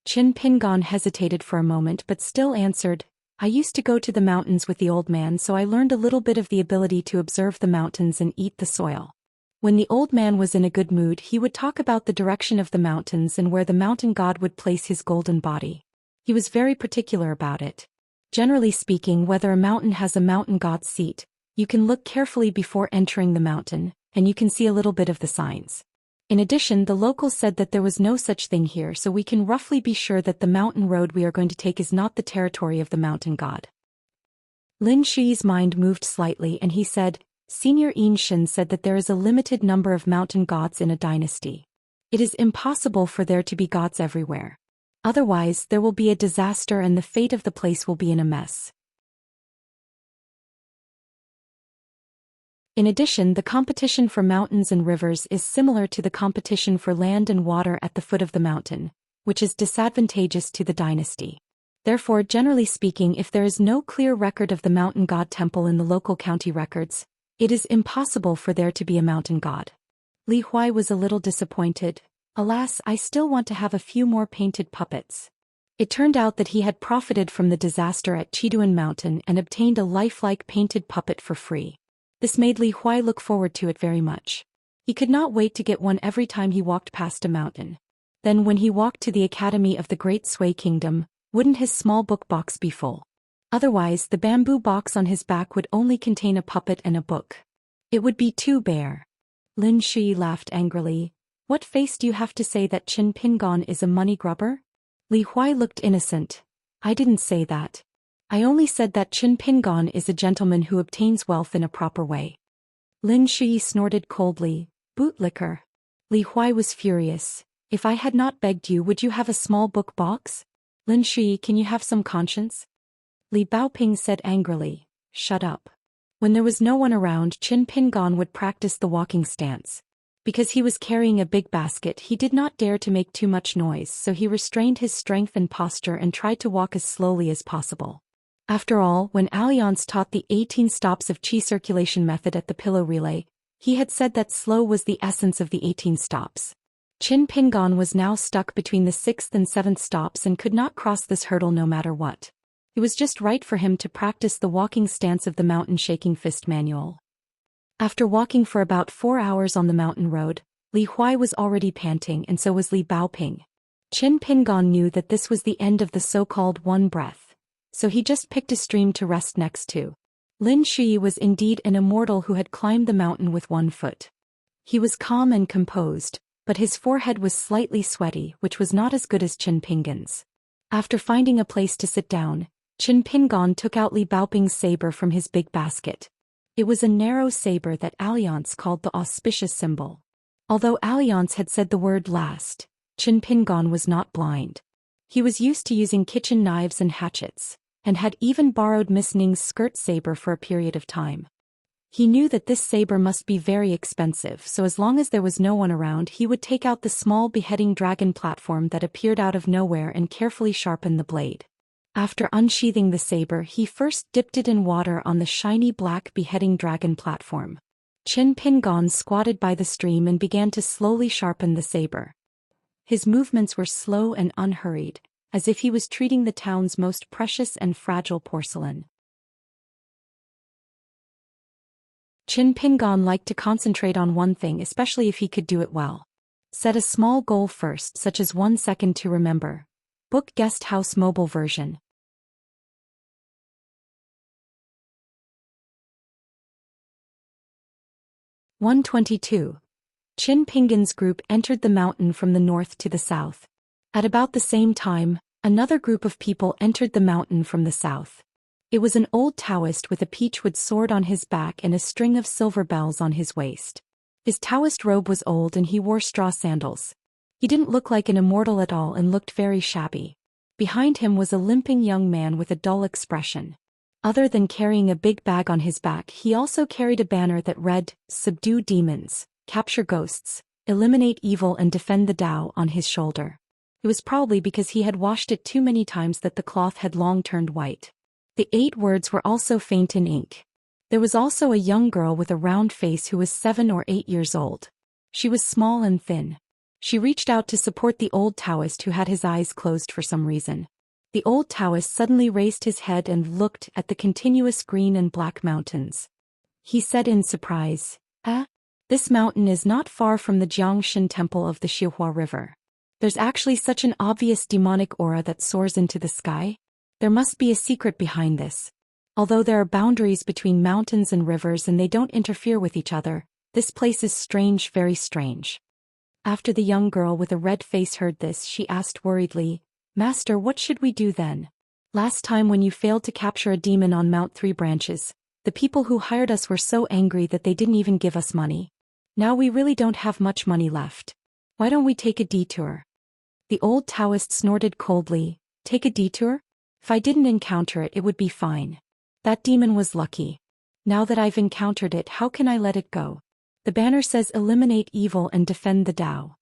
Qin Pingon hesitated for a moment but still answered, "I used to go to the mountains with the old man so I learned a little bit of the ability to observe the mountains and eat the soil." When the old man was in a good mood he would talk about the direction of the mountains and where the mountain god would place his golden body. He was very particular about it. Generally speaking, whether a mountain has a mountain god's seat, you can look carefully before entering the mountain, and you can see a little bit of the signs. In addition, the locals said that there was no such thing here, so we can roughly be sure that the mountain road we are going to take is not the territory of the mountain god. Lin Shui's mind moved slightly and he said, "Senior Yin Shin said that there is a limited number of mountain gods in a dynasty. It is impossible for there to be gods everywhere. Otherwise, there will be a disaster and the fate of the place will be in a mess." In addition, the competition for mountains and rivers is similar to the competition for land and water at the foot of the mountain, which is disadvantageous to the dynasty. Therefore, generally speaking, if there is no clear record of the mountain god temple in the local county records, it is impossible for there to be a mountain god. Li Huai was a little disappointed. "Alas, I still want to have a few more painted puppets." It turned out that he had profited from the disaster at Chiduan Mountain and obtained a lifelike painted puppet for free. This made Li Huai look forward to it very much. He could not wait to get one every time he walked past a mountain. Then when he walked to the Academy of the Great Sui Kingdom, wouldn't his small book box be full? Otherwise, the bamboo box on his back would only contain a puppet and a book. It would be too bare. Lin Shui laughed angrily. "What face do you have to say that Qin Pingon is a money grubber?" Li Huai looked innocent. "I didn't say that. I only said that Qin Pingon is a gentleman who obtains wealth in a proper way." Lin Shui snorted coldly. "Bootlicker." Li Huai was furious. "If I had not begged you, would you have a small book box? Lin Shui, can you have some conscience?" Li Baoping said angrily, "Shut up." When there was no one around, Qin Pingon would practice the walking stance. Because he was carrying a big basket, he did not dare to make too much noise, so he restrained his strength and posture and tried to walk as slowly as possible. After all, when Alliance taught the 18 stops of qi circulation method at the pillow relay, he had said that slow was the essence of the 18 stops. Qin Pingon was now stuck between the 6th and 7th stops and could not cross this hurdle no matter what. It was just right for him to practice the walking stance of the mountain shaking fist manual. After walking for about 4 hours on the mountain road, Li Huai was already panting and so was Li Baoping. Qin Pingon knew that this was the end of the so-called one breath, so he just picked a stream to rest next to. Lin Shui was indeed an immortal who had climbed the mountain with 1 foot. He was calm and composed, but his forehead was slightly sweaty, which was not as good as Qin Pingon's. After finding a place to sit down, Qin Pingon took out Li Baoping's saber from his big basket. It was a narrow saber that Alliance called the auspicious symbol. Although Alliance had said the word last, Qin Pingon was not blind. He was used to using kitchen knives and hatchets, and had even borrowed Miss Ning's skirt saber for a period of time. He knew that this saber must be very expensive, so as long as there was no one around, he would take out the small beheading dragon platform that appeared out of nowhere and carefully sharpen the blade. After unsheathing the saber, he first dipped it in water on the shiny black beheading dragon platform. Qin Pingon squatted by the stream and began to slowly sharpen the saber. His movements were slow and unhurried, as if he was treating the town's most precious and fragile porcelain. Qin Pingon liked to concentrate on one thing, especially if he could do it well. Set a small goal first, such as 1 second to remember. Book Guest House mobile version. (122). Qin Pingon's group entered the mountain from the north to the south. At about the same time, another group of people entered the mountain from the south. It was an old Daoist with a peachwood sword on his back and a string of silver bells on his waist. His Daoist robe was old and he wore straw sandals. He didn't look like an immortal at all and looked very shabby. Behind him was a limping young man with a dull expression. Other than carrying a big bag on his back, he also carried a banner that read, "Subdue demons, capture ghosts, eliminate evil and defend the Tao" on his shoulder. It was probably because he had washed it too many times that the cloth had long turned white. The 8 words were also faint in ink. There was also a young girl with a round face who was 7 or 8 years old. She was small and thin. She reached out to support the old Daoist who had his eyes closed for some reason. The old Daoist suddenly raised his head and looked at the continuous green and black mountains. He said in surprise, "This mountain is not far from the Jiangshan temple of the Xihua River. There's actually such an obvious demonic aura that soars into the sky. There must be a secret behind this. Although there are boundaries between mountains and rivers and they don't interfere with each other, this place is strange, very strange." After the young girl with a red face heard this, she asked worriedly, "Master, what should we do then? Last time when you failed to capture a demon on Mount Three Branches, the people who hired us were so angry that they didn't even give us money. Now we really don't have much money left. Why don't we take a detour?" The old Daoist snorted coldly. "Take a detour? If I didn't encounter it, it would be fine. That demon was lucky. Now that I've encountered it, how can I let it go? The banner says eliminate evil and defend the Tao.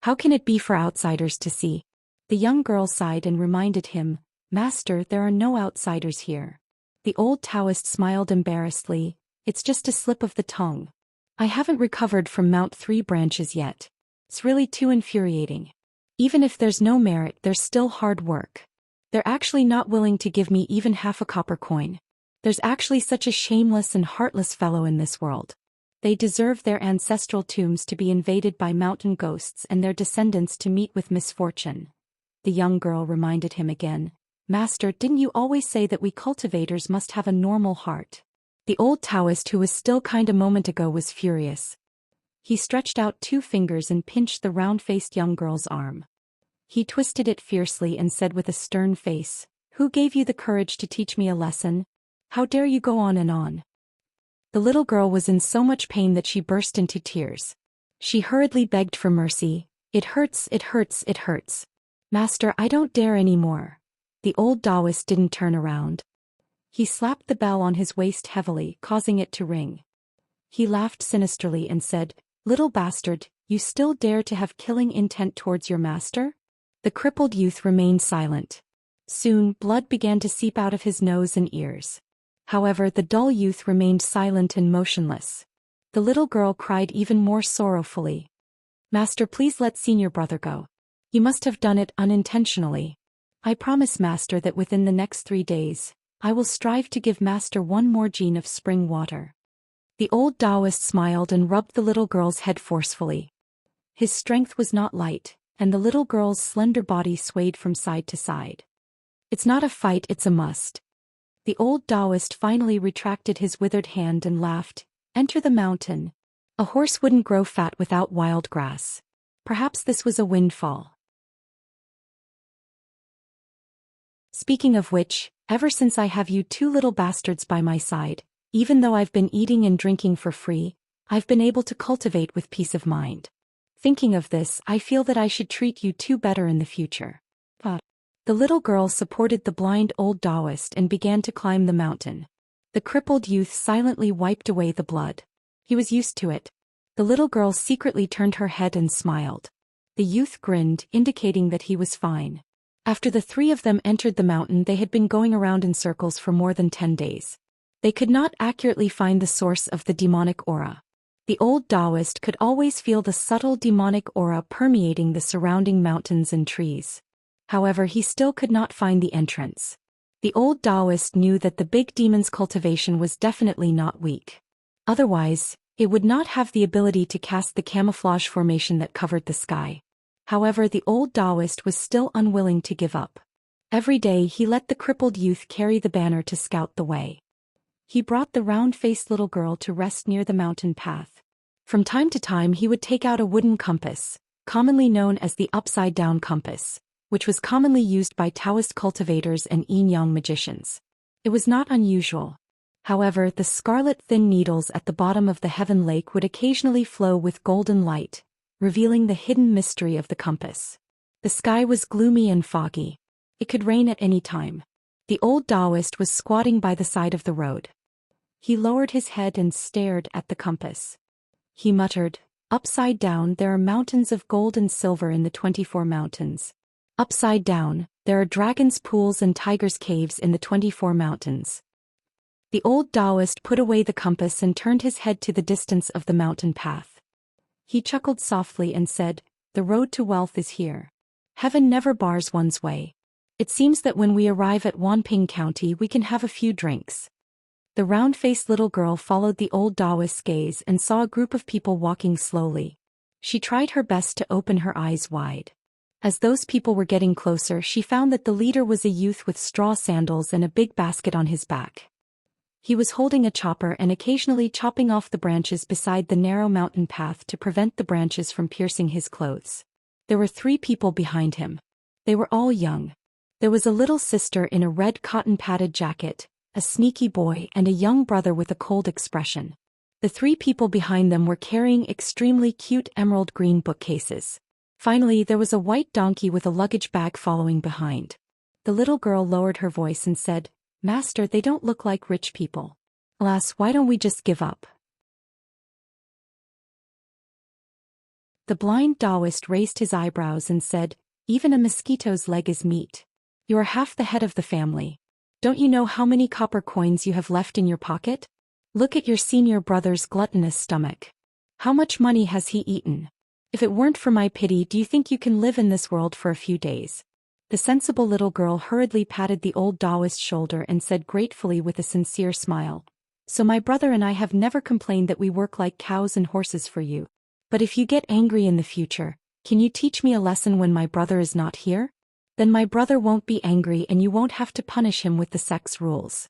How can it be for outsiders to see?" The young girl sighed and reminded him, "Master, there are no outsiders here." The old Daoist smiled embarrassedly. "It's just a slip of the tongue. I haven't recovered from Mount Three Branches yet. It's really too infuriating. Even if there's no merit, there's still hard work. They're actually not willing to give me even half a copper coin. There's actually such a shameless and heartless fellow in this world. They deserve their ancestral tombs to be invaded by mountain ghosts and their descendants to meet with misfortune." The young girl reminded him again, "Master, didn't you always say that we cultivators must have a normal heart?" The old Daoist, who was still kind a moment ago, was furious. He stretched out 2 fingers and pinched the round-faced young girl's arm. He twisted it fiercely and said with a stern face, "Who gave you the courage to teach me a lesson? How dare you go on and on?" The little girl was in so much pain that she burst into tears. She hurriedly begged for mercy. "It hurts, it hurts, it hurts. Master, I don't dare anymore." The old Daoist didn't turn around. He slapped the bell on his waist heavily, causing it to ring. He laughed sinisterly and said, "Little bastard, you still dare to have killing intent towards your master?" The crippled youth remained silent. Soon, blood began to seep out of his nose and ears. However, the dull youth remained silent and motionless. The little girl cried even more sorrowfully. "Master, please let senior brother go. He must have done it unintentionally. I promise, Master, that within the next 3 days, I will strive to give Master 1 more gene of spring water." The old Daoist smiled and rubbed the little girl's head forcefully. His strength was not light, and the little girl's slender body swayed from side to side. "It's not a fight, it's a must." The old Daoist finally retracted his withered hand and laughed. "Enter the mountain. A horse wouldn't grow fat without wild grass. Perhaps this was a windfall." Speaking of which, ever since I have you 2 little bastards by my side, even though I've been eating and drinking for free, I've been able to cultivate with peace of mind. Thinking of this, I feel that I should treat you 2 better in the future. The little girl supported the blind old Daoist and began to climb the mountain. The crippled youth silently wiped away the blood. He was used to it. The little girl secretly turned her head and smiled. The youth grinned, indicating that he was fine. After the three of them entered the mountain, they had been going around in circles for more than 10 days. They could not accurately find the source of the demonic aura. The old Daoist could always feel the subtle demonic aura permeating the surrounding mountains and trees. However, he still could not find the entrance. The old Daoist knew that the big demon's cultivation was definitely not weak. Otherwise, it would not have the ability to cast the camouflage formation that covered the sky. However, the old Daoist was still unwilling to give up. Every day he let the crippled youth carry the banner to scout the way. He brought the round-faced little girl to rest near the mountain path. From time to time he would take out a wooden compass, commonly known as the upside-down compass, which was commonly used by Taoist cultivators and yin-yang magicians. It was not unusual. However, the scarlet thin needles at the bottom of the heaven lake would occasionally flow with golden light, revealing the hidden mystery of the compass. The sky was gloomy and foggy. It could rain at any time. The old Daoist was squatting by the side of the road. He lowered his head and stared at the compass. He muttered, "Upside down there are mountains of gold and silver in the 24 mountains. Upside down, there are dragons' pools and tigers' caves in the 24 mountains." The old Daoist put away the compass and turned his head to the distance of the mountain path. He chuckled softly and said, "The road to wealth is here. Heaven never bars one's way. It seems that when we arrive at Wanping County we can have a few drinks." The round-faced little girl followed the old Daoist's gaze and saw a group of people walking slowly. She tried her best to open her eyes wide. As those people were getting closer, she found that the leader was a youth with straw sandals and a big basket on his back. He was holding a chopper and occasionally chopping off the branches beside the narrow mountain path to prevent the branches from piercing his clothes. There were 3 people behind him. They were all young. There was a little sister in a red cotton-padded jacket, a sneaky boy, and a young brother with a cold expression. The 3 people behind them were carrying extremely cute emerald green bookcases. Finally, there was a white donkey with a luggage bag following behind. The little girl lowered her voice and said, "Master, they don't look like rich people. Alas, why don't we just give up?" The blind Daoist raised his eyebrows and said, "Even a mosquito's leg is meat. You are half the head of the family. Don't you know how many copper coins you have left in your pocket? Look at your senior brother's gluttonous stomach. How much money has he eaten? If it weren't for my pity, do you think you can live in this world for a few days?" The sensible little girl hurriedly patted the old Daoist's shoulder and said gratefully with a sincere smile, "So my brother and I have never complained that we work like cows and horses for you. But if you get angry in the future, can you teach me a lesson when my brother is not here? Then my brother won't be angry and you won't have to punish him with the sex rules."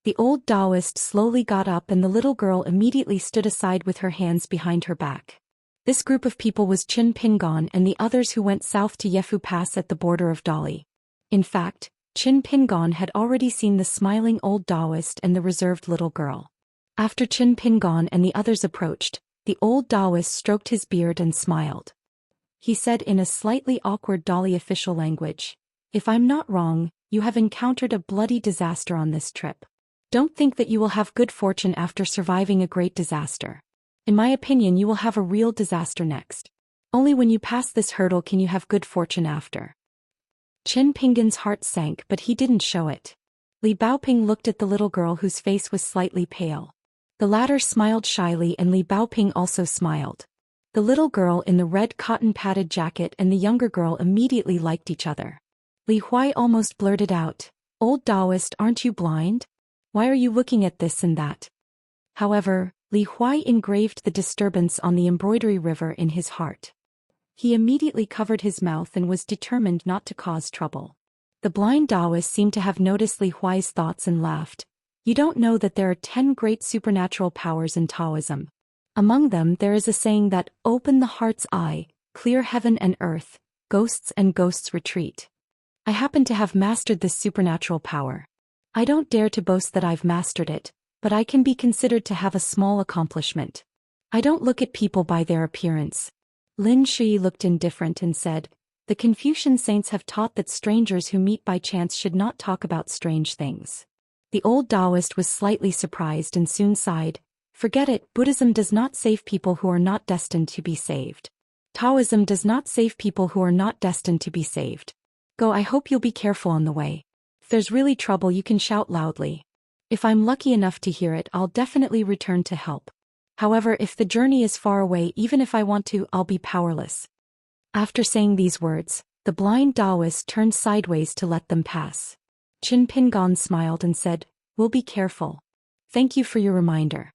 The old Daoist slowly got up and the little girl immediately stood aside with her hands behind her back. This group of people was Qin Pingon and the others who went south to Yefu Pass at the border of Dali. In fact, Qin Pingon had already seen the smiling old Daoist and the reserved little girl. After Qin Pingon and the others approached, the old Daoist stroked his beard and smiled. He said in a slightly awkward Dali official language, "If I'm not wrong, you have encountered a bloody disaster on this trip. Don't think that you will have good fortune after surviving a great disaster. In my opinion, you will have a real disaster next. Only when you pass this hurdle can you have good fortune after." Qin Pingon's heart sank, but he didn't show it. Li Baoping looked at the little girl whose face was slightly pale. The latter smiled shyly and Li Baoping also smiled. The little girl in the red cotton-padded jacket and the younger girl immediately liked each other. Li Huai almost blurted out, "Old Daoist, aren't you blind? Why are you looking at this and that?" However, Li Huai engraved the disturbance on the embroidery river in his heart. He immediately covered his mouth and was determined not to cause trouble. The blind Daoist seemed to have noticed Li Huai's thoughts and laughed. "You don't know that there are 10 great supernatural powers in Taoism. Among them there is a saying that, 'Open the heart's eye, clear heaven and earth, ghosts and ghosts retreat.' I happen to have mastered this supernatural power. I don't dare to boast that I've mastered it, but I can be considered to have a small accomplishment. I don't look at people by their appearance." Lin Shi looked indifferent and said, The Confucian saints have taught that strangers who meet by chance should not talk about strange things. The old Daoist was slightly surprised and soon sighed. Forget it, Buddhism does not save people who are not destined to be saved. Taoism does not save people who are not destined to be saved. Go, I hope you'll be careful on the way. If there's really trouble, you can shout loudly. If I'm lucky enough to hear it, I'll definitely return to help. However, if the journey is far away, even if I want to, I'll be powerless. After saying these words, the blind Daoist turned sideways to let them pass. Qin Pingon smiled and said, "We'll be careful. Thank you for your reminder."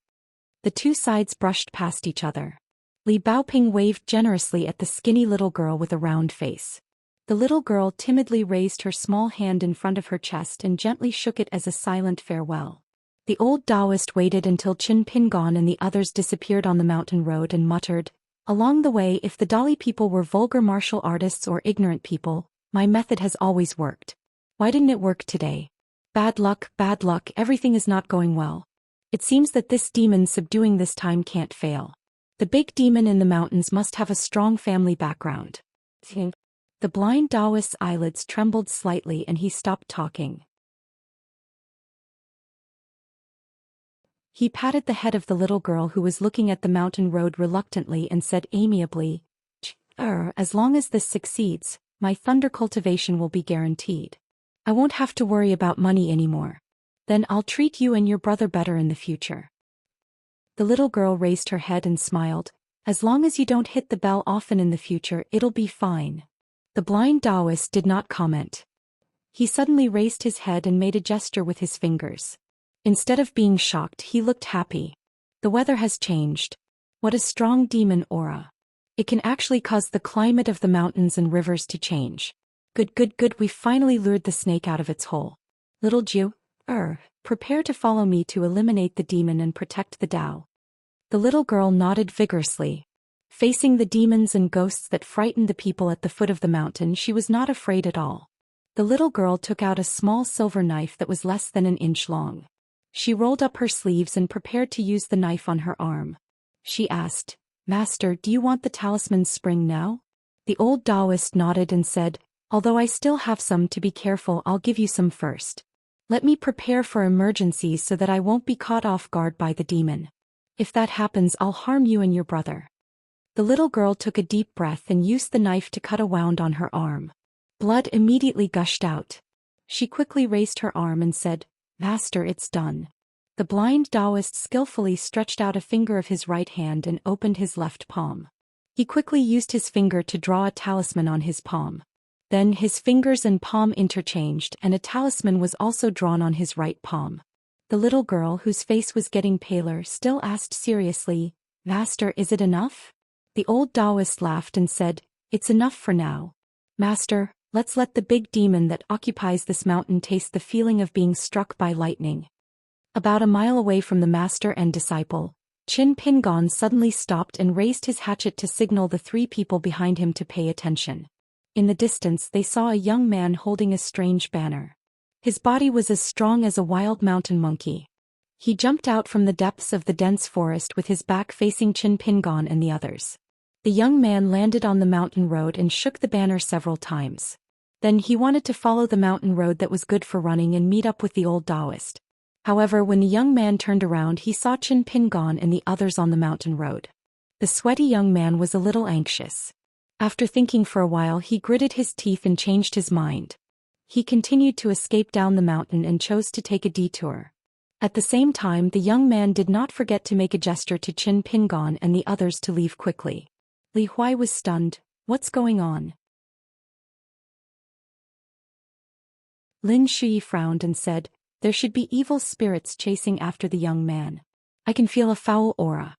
The two sides brushed past each other. Li Baoping waved generously at the skinny little girl with a round face. The little girl timidly raised her small hand in front of her chest and gently shook it as a silent farewell. The old Daoist waited until Qin Pingon and the others disappeared on the mountain road and muttered, "Along the way, if the Dali people were vulgar martial artists or ignorant people, my method has always worked. Why didn't it work today? Bad luck, everything is not going well. It seems that this demon subduing this time can't fail. The big demon in the mountains must have a strong family background." The blind Daoist's eyelids trembled slightly and he stopped talking. He patted the head of the little girl who was looking at the mountain road reluctantly and said amiably, As long as this succeeds, my thunder cultivation will be guaranteed. I won't have to worry about money anymore. Then I'll treat you and your brother better in the future." The little girl raised her head and smiled. "As long as you don't hit the bell often in the future, it'll be fine." The blind Daoist did not comment. He suddenly raised his head and made a gesture with his fingers. Instead of being shocked, he looked happy. "The weather has changed. What a strong demon aura. It can actually cause the climate of the mountains and rivers to change. Good, we've finally lured the snake out of its hole. Little Jiu, prepare to follow me to eliminate the demon and protect the Dao." The little girl nodded vigorously. Facing the demons and ghosts that frightened the people at the foot of the mountain, she was not afraid at all. The little girl took out a small silver knife that was less than an inch long. She rolled up her sleeves and prepared to use the knife on her arm. She asked, "Master, do you want the talisman spring now?" The old Daoist nodded and said, "Although I still have some, to be careful, I'll give you some first. Let me prepare for emergencies so that I won't be caught off guard by the demon. If that happens, I'll harm you and your brother." The little girl took a deep breath and used the knife to cut a wound on her arm. Blood immediately gushed out. She quickly raised her arm and said, "Master, it's done." The blind Daoist skillfully stretched out a finger of his right hand and opened his left palm. He quickly used his finger to draw a talisman on his palm. Then his fingers and palm interchanged and a talisman was also drawn on his right palm. The little girl, whose face was getting paler, still asked seriously, "Master, is it enough?" The old Daoist laughed and said, "It's enough for now. Master, let's let the big demon that occupies this mountain taste the feeling of being struck by lightning." About a mile away from the master and disciple, Qin Pingon suddenly stopped and raised his hatchet to signal the three people behind him to pay attention. In the distance they saw a young man holding a strange banner. His body was as strong as a wild mountain monkey. He jumped out from the depths of the dense forest with his back facing Qin Pingon and the others. The young man landed on the mountain road and shook the banner several times. Then he wanted to follow the mountain road that was good for running and meet up with the old Daoist. However, when the young man turned around, he saw Qin Pingon and the others on the mountain road. The sweaty young man was a little anxious. After thinking for a while, he gritted his teeth and changed his mind. He continued to escape down the mountain and chose to take a detour. At the same time, the young man did not forget to make a gesture to Qin Pingon and the others to leave quickly. Li Huai was stunned. "What's going on?" Lin Shui frowned and said, "There should be evil spirits chasing after the young man. I can feel a foul aura."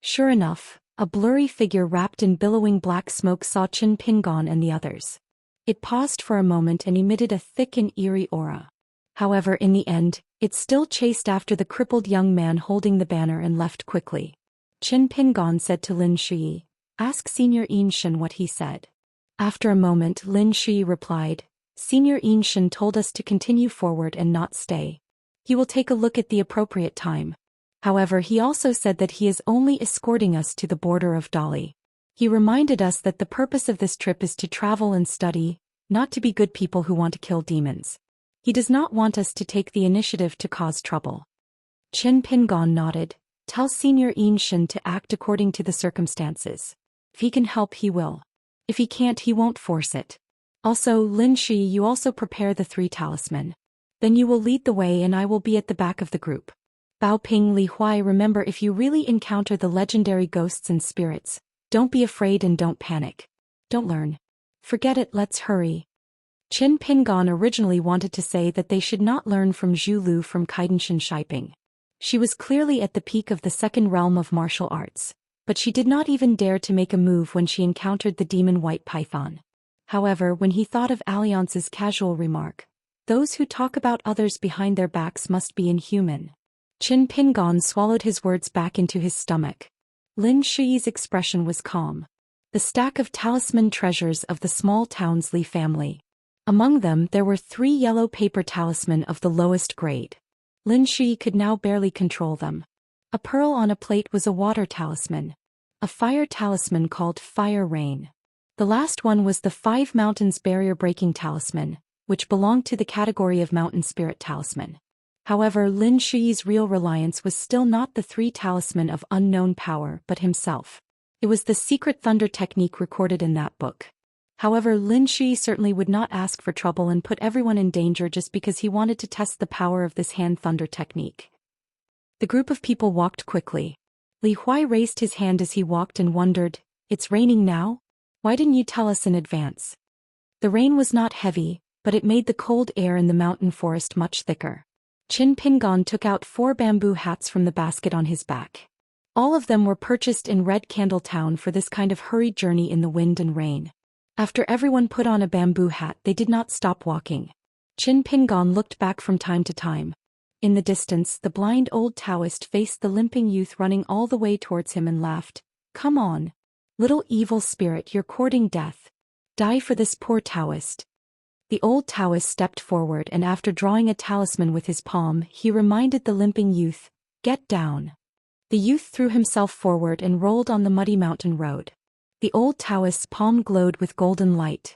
Sure enough, a blurry figure wrapped in billowing black smoke saw Qin Pingon and the others. It paused for a moment and emitted a thick and eerie aura. However, in the end, it still chased after the crippled young man holding the banner and left quickly. Qin Pingon said to Lin Shui, "Ask Senior Yinshen what he said." After a moment, Lin Shui replied, "Senior Yinshen told us to continue forward and not stay. He will take a look at the appropriate time. However, he also said that he is only escorting us to the border of Dali. He reminded us that the purpose of this trip is to travel and study, not to be good people who want to kill demons. He does not want us to take the initiative to cause trouble. Qin Pingon nodded. Tell Senior Xian to act according to the circumstances. If he can help, he will. If he can't, he won't force it. Also, Lin Shi, you also prepare the 3 talisman. Then you will lead the way and I will be at the back of the group. Bao Ping Li Huai, remember, if you really encounter the legendary ghosts and spirits, don't be afraid and don't panic. Don't learn. Forget it, let's hurry. Qin Pingon originally wanted to say that they should not learn from Zhu Lu from Kaidenshin Shiping. She was clearly at the peak of the second realm of martial arts, but she did not even dare to make a move when she encountered the demon white python. However, when he thought of Alliance's casual remark, those who talk about others behind their backs must be inhuman. Qin Pingon swallowed his words back into his stomach. Lin Shi's expression was calm. The stack of talisman treasures of the small town's Li family. Among them there were 3 yellow paper talisman of the lowest grade. Lin Shi could now barely control them. A pearl on a plate was a water talisman. A fire talisman called Fire Rain. The last one was the 5 mountains barrier-breaking talisman, which belonged to the category of mountain spirit talisman. However, Lin Shi's real reliance was still not the 3 talisman of unknown power but himself. It was the secret thunder technique recorded in that book. However, Lin Shi certainly would not ask for trouble and put everyone in danger just because he wanted to test the power of this hand thunder technique. The group of people walked quickly. Li Huai raised his hand as he walked and wondered, "It's raining now? Why didn't you tell us in advance?" The rain was not heavy, but it made the cold air in the mountain forest much thicker. Qin Pingon took out 4 bamboo hats from the basket on his back. All of them were purchased in Red Candle Town for this kind of hurried journey in the wind and rain. After everyone put on a bamboo hat, they did not stop walking. Qin Pingon looked back from time to time. In the distance, the blind old Daoist faced the limping youth running all the way towards him and laughed. "Come on. Little evil spirit, you're courting death. Die for this poor Daoist." The old Daoist stepped forward and after drawing a talisman with his palm, he reminded the limping youth, "Get down." The youth threw himself forward and rolled on the muddy mountain road. The old Daoist's palm glowed with golden light.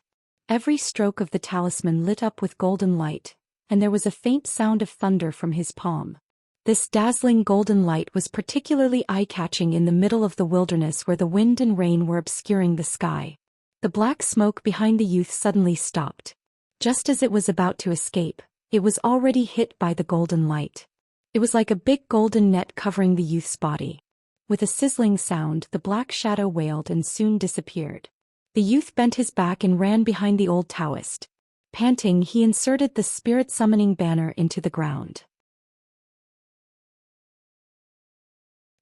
Every stroke of the talisman lit up with golden light, and there was a faint sound of thunder from his palm. This dazzling golden light was particularly eye-catching in the middle of the wilderness where the wind and rain were obscuring the sky. The black smoke behind the youth suddenly stopped. Just as it was about to escape, it was already hit by the golden light. It was like a big golden net covering the youth's body. With a sizzling sound, the black shadow wailed and soon disappeared. The youth bent his back and ran behind the old Daoist. Panting, he inserted the spirit-summoning banner into the ground.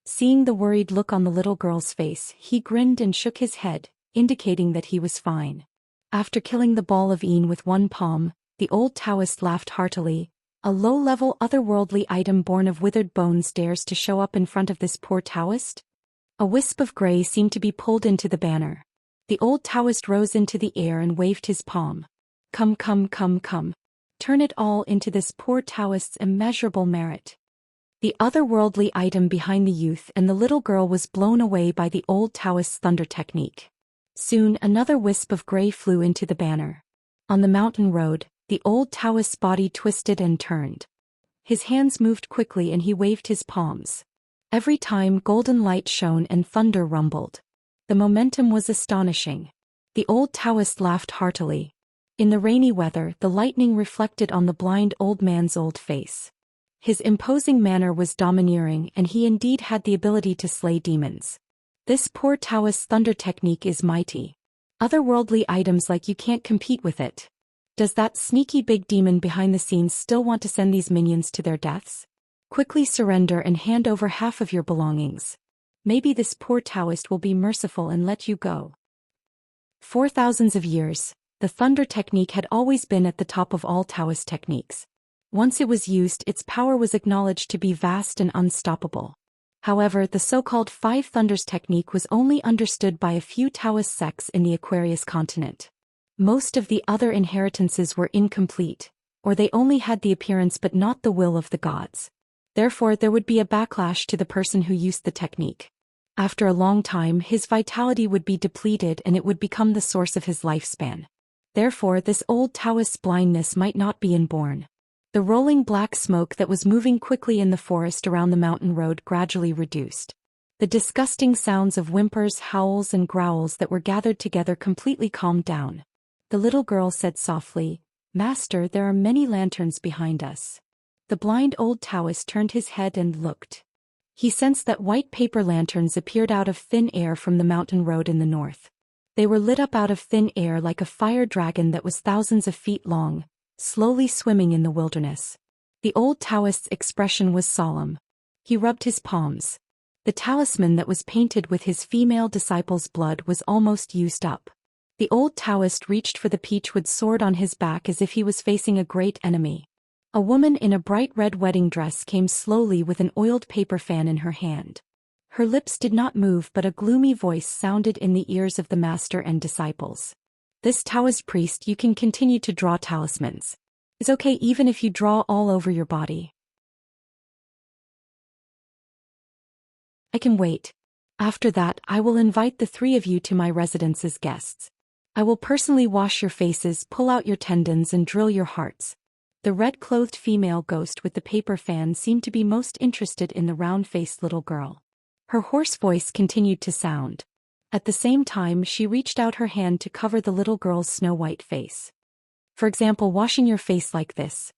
Seeing the worried look on the little girl's face, he grinned and shook his head, indicating that he was fine. After killing the ball of Een with 1 palm, the old Daoist laughed heartily. A low-level otherworldly item born of withered bones dares to show up in front of this poor Daoist? A wisp of gray seemed to be pulled into the banner. The old Daoist rose into the air and waved his palm. "Come, come, come, come. Turn it all into this poor Daoist's immeasurable merit." The otherworldly item behind the youth and the little girl was blown away by the old Daoist's thunder technique. Soon another wisp of gray flew into the banner. On the mountain road, the old Daoist's body twisted and turned. His hands moved quickly and he waved his palms. Every time golden light shone and thunder rumbled. The momentum was astonishing. The old Daoist laughed heartily. In the rainy weather, the lightning reflected on the blind old man's old face. His imposing manner was domineering and he indeed had the ability to slay demons. This poor Daoist's thunder technique is mighty. Otherworldly items like you can't compete with it. Does that sneaky big demon behind the scenes still want to send these minions to their deaths? Quickly surrender and hand over half of your belongings. Maybe this poor Daoist will be merciful and let you go. For thousands of years, the thunder technique had always been at the top of all Daoist techniques. Once it was used, its power was acknowledged to be vast and unstoppable. However, the so-called 5 Thunders technique was only understood by a few Daoist sects in the Aquarius continent. Most of the other inheritances were incomplete, or they only had the appearance but not the will of the gods. Therefore, there would be a backlash to the person who used the technique. After a long time his vitality would be depleted and it would become the source of his lifespan. Therefore this old Taoist's blindness might not be inborn. The rolling black smoke that was moving quickly in the forest around the mountain road gradually reduced. The disgusting sounds of whimpers, howls and growls that were gathered together completely calmed down. The little girl said softly, "Master, there are many lanterns behind us." The blind old Taoist turned his head and looked. He sensed that white paper lanterns appeared out of thin air from the mountain road in the north. They were lit up out of thin air like a fire dragon that was thousands of feet long, slowly swimming in the wilderness. The old Taoist's expression was solemn. He rubbed his palms. The talisman that was painted with his female disciple's blood was almost used up. The old Taoist reached for the peachwood sword on his back as if he was facing a great enemy. A woman in a bright red wedding dress came slowly with an oiled paper fan in her hand. Her lips did not move, but a gloomy voice sounded in the ears of the master and disciples. "This Taoist priest, you can continue to draw talismans. It's okay even if you draw all over your body. I can wait. After that, I will invite the three of you to my residence as guests. I will personally wash your faces, pull out your tendons and drill your hearts." The red-clothed female ghost with the paper fan seemed to be most interested in the round-faced little girl. Her hoarse voice continued to sound. At the same time she reached out her hand to cover the little girl's snow-white face. For example, washing your face like this.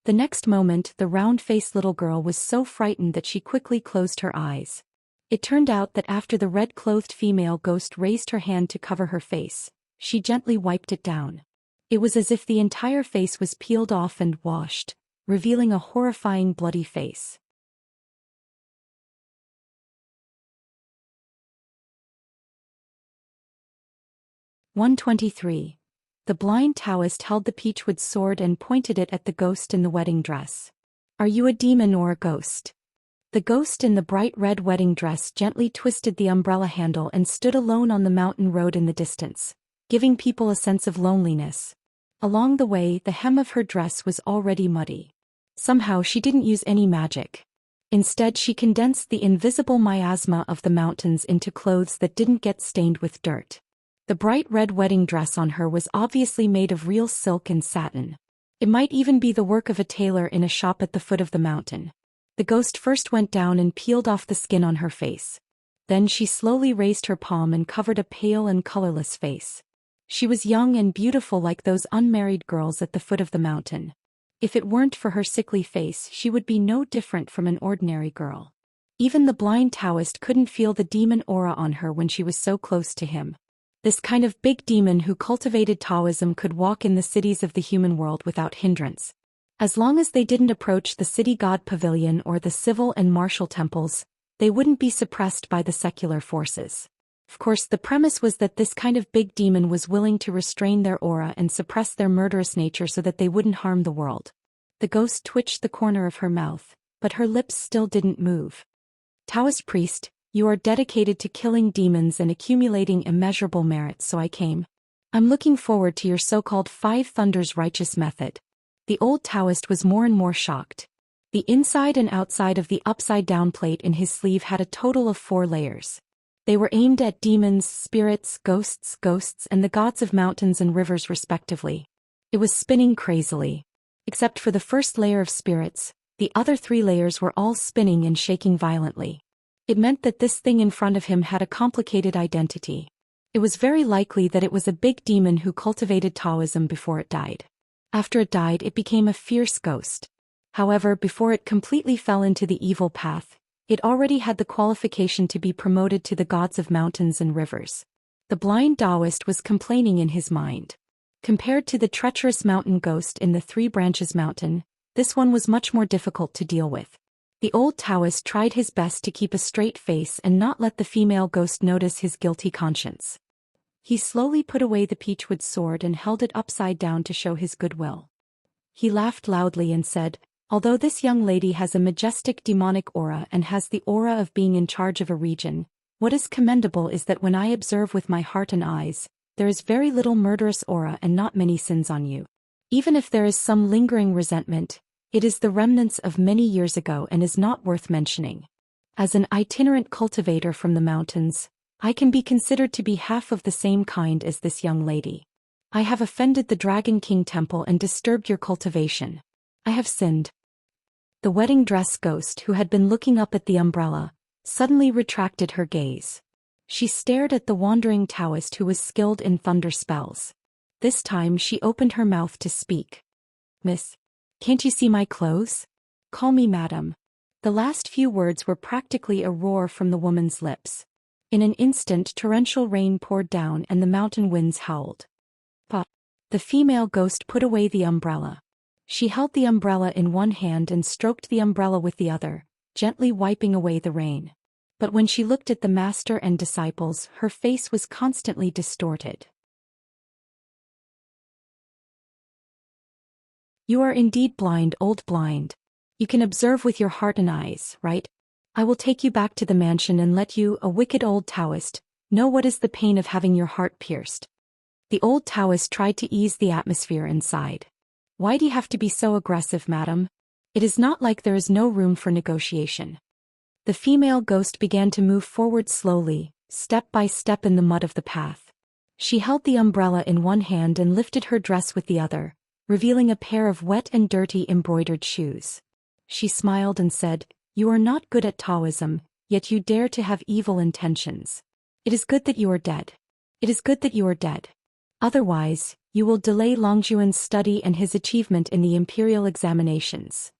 The next moment the round-faced little girl was so frightened that she quickly closed her eyes. It turned out that after the red-clothed female ghost raised her hand to cover her face, she gently wiped it down. It was as if the entire face was peeled off and washed, revealing a horrifying bloody face. "123. The blind Taoist held the peachwood sword and pointed it at the ghost in the wedding dress. "Are you a demon or a ghost?" The ghost in the bright red wedding dress gently twisted the umbrella handle and stood alone on the mountain road in the distance, giving people a sense of loneliness. Along the way, the hem of her dress was already muddy. Somehow she didn't use any magic. Instead, she condensed the invisible miasma of the mountains into clothes that didn't get stained with dirt. The bright red wedding dress on her was obviously made of real silk and satin. It might even be the work of a tailor in a shop at the foot of the mountain. The ghost first went down and peeled off the skin on her face. Then she slowly raised her palm and covered a pale and colorless face. She was young and beautiful like those unmarried girls at the foot of the mountain. If it weren't for her sickly face, she would be no different from an ordinary girl. Even the blind Taoist couldn't feel the demon aura on her when she was so close to him. This kind of big demon who cultivated Taoism could walk in the cities of the human world without hindrance. As long as they didn't approach the city god pavilion or the civil and martial temples, they wouldn't be suppressed by the secular forces. Of course, the premise was that this kind of big demon was willing to restrain their aura and suppress their murderous nature so that they wouldn't harm the world. The ghost twitched the corner of her mouth, but her lips still didn't move. "Taoist priest, you are dedicated to killing demons and accumulating immeasurable merits, so I came. I'm looking forward to your so-called Five Thunders righteous method." The old Taoist was more and more shocked. The inside and outside of the upside-down plate in his sleeve had a total of 4 layers. They were aimed at demons, spirits, ghosts, and the gods of mountains and rivers respectively. It was spinning crazily. Except for the first layer of spirits, the other 3 layers were all spinning and shaking violently. It meant that this thing in front of him had a complicated identity. It was very likely that it was a big demon who cultivated Taoism before it died. After it died, it became a fierce ghost. However, before it completely fell into the evil path, it already had the qualification to be promoted to the gods of mountains and rivers. The blind Daoist was complaining in his mind. Compared to the treacherous mountain ghost in the Three Branches Mountain, this one was much more difficult to deal with. The old Taoist tried his best to keep a straight face and not let the female ghost notice his guilty conscience. He slowly put away the peachwood sword and held it upside down to show his goodwill. He laughed loudly and said, "Although this young lady has a majestic demonic aura and has the aura of being in charge of a region, what is commendable is that when I observe with my heart and eyes, there is very little murderous aura and not many sins on you. Even if there is some lingering resentment, it is the remnants of many years ago and is not worth mentioning." As an itinerant cultivator from the mountains, I can be considered to be half of the same kind as this young lady. I have offended the Dragon King Temple and disturbed your cultivation. I have sinned. The wedding dress ghost, who had been looking up at the umbrella, suddenly retracted her gaze. She stared at the wandering Daoist who was skilled in thunder spells. This time she opened her mouth to speak. Miss, can't you see my clothes? Call me madam. The last few words were practically a roar from the woman's lips. In an instant torrential rain poured down and the mountain winds howled. But the female ghost put away the umbrella. She held the umbrella in one hand and stroked the umbrella with the other, gently wiping away the rain. But when she looked at the master and disciples, her face was constantly distorted. You are indeed blind, old blind. You can observe with your heart and eyes, right? I will take you back to the mansion and let you, a wicked old Daoist, know what is the pain of having your heart pierced. The old Daoist tried to ease the atmosphere inside. Why do you have to be so aggressive, madam? It is not like there is no room for negotiation. The female ghost began to move forward slowly, step by step in the mud of the path. She held the umbrella in one hand and lifted her dress with the other, revealing a pair of wet and dirty embroidered shoes. She smiled and said, You are not good at Taoism, yet you dare to have evil intentions. It is good that you are dead. It is good that you are dead. Otherwise, you will delay Longjuan's study and his achievement in the imperial examinations.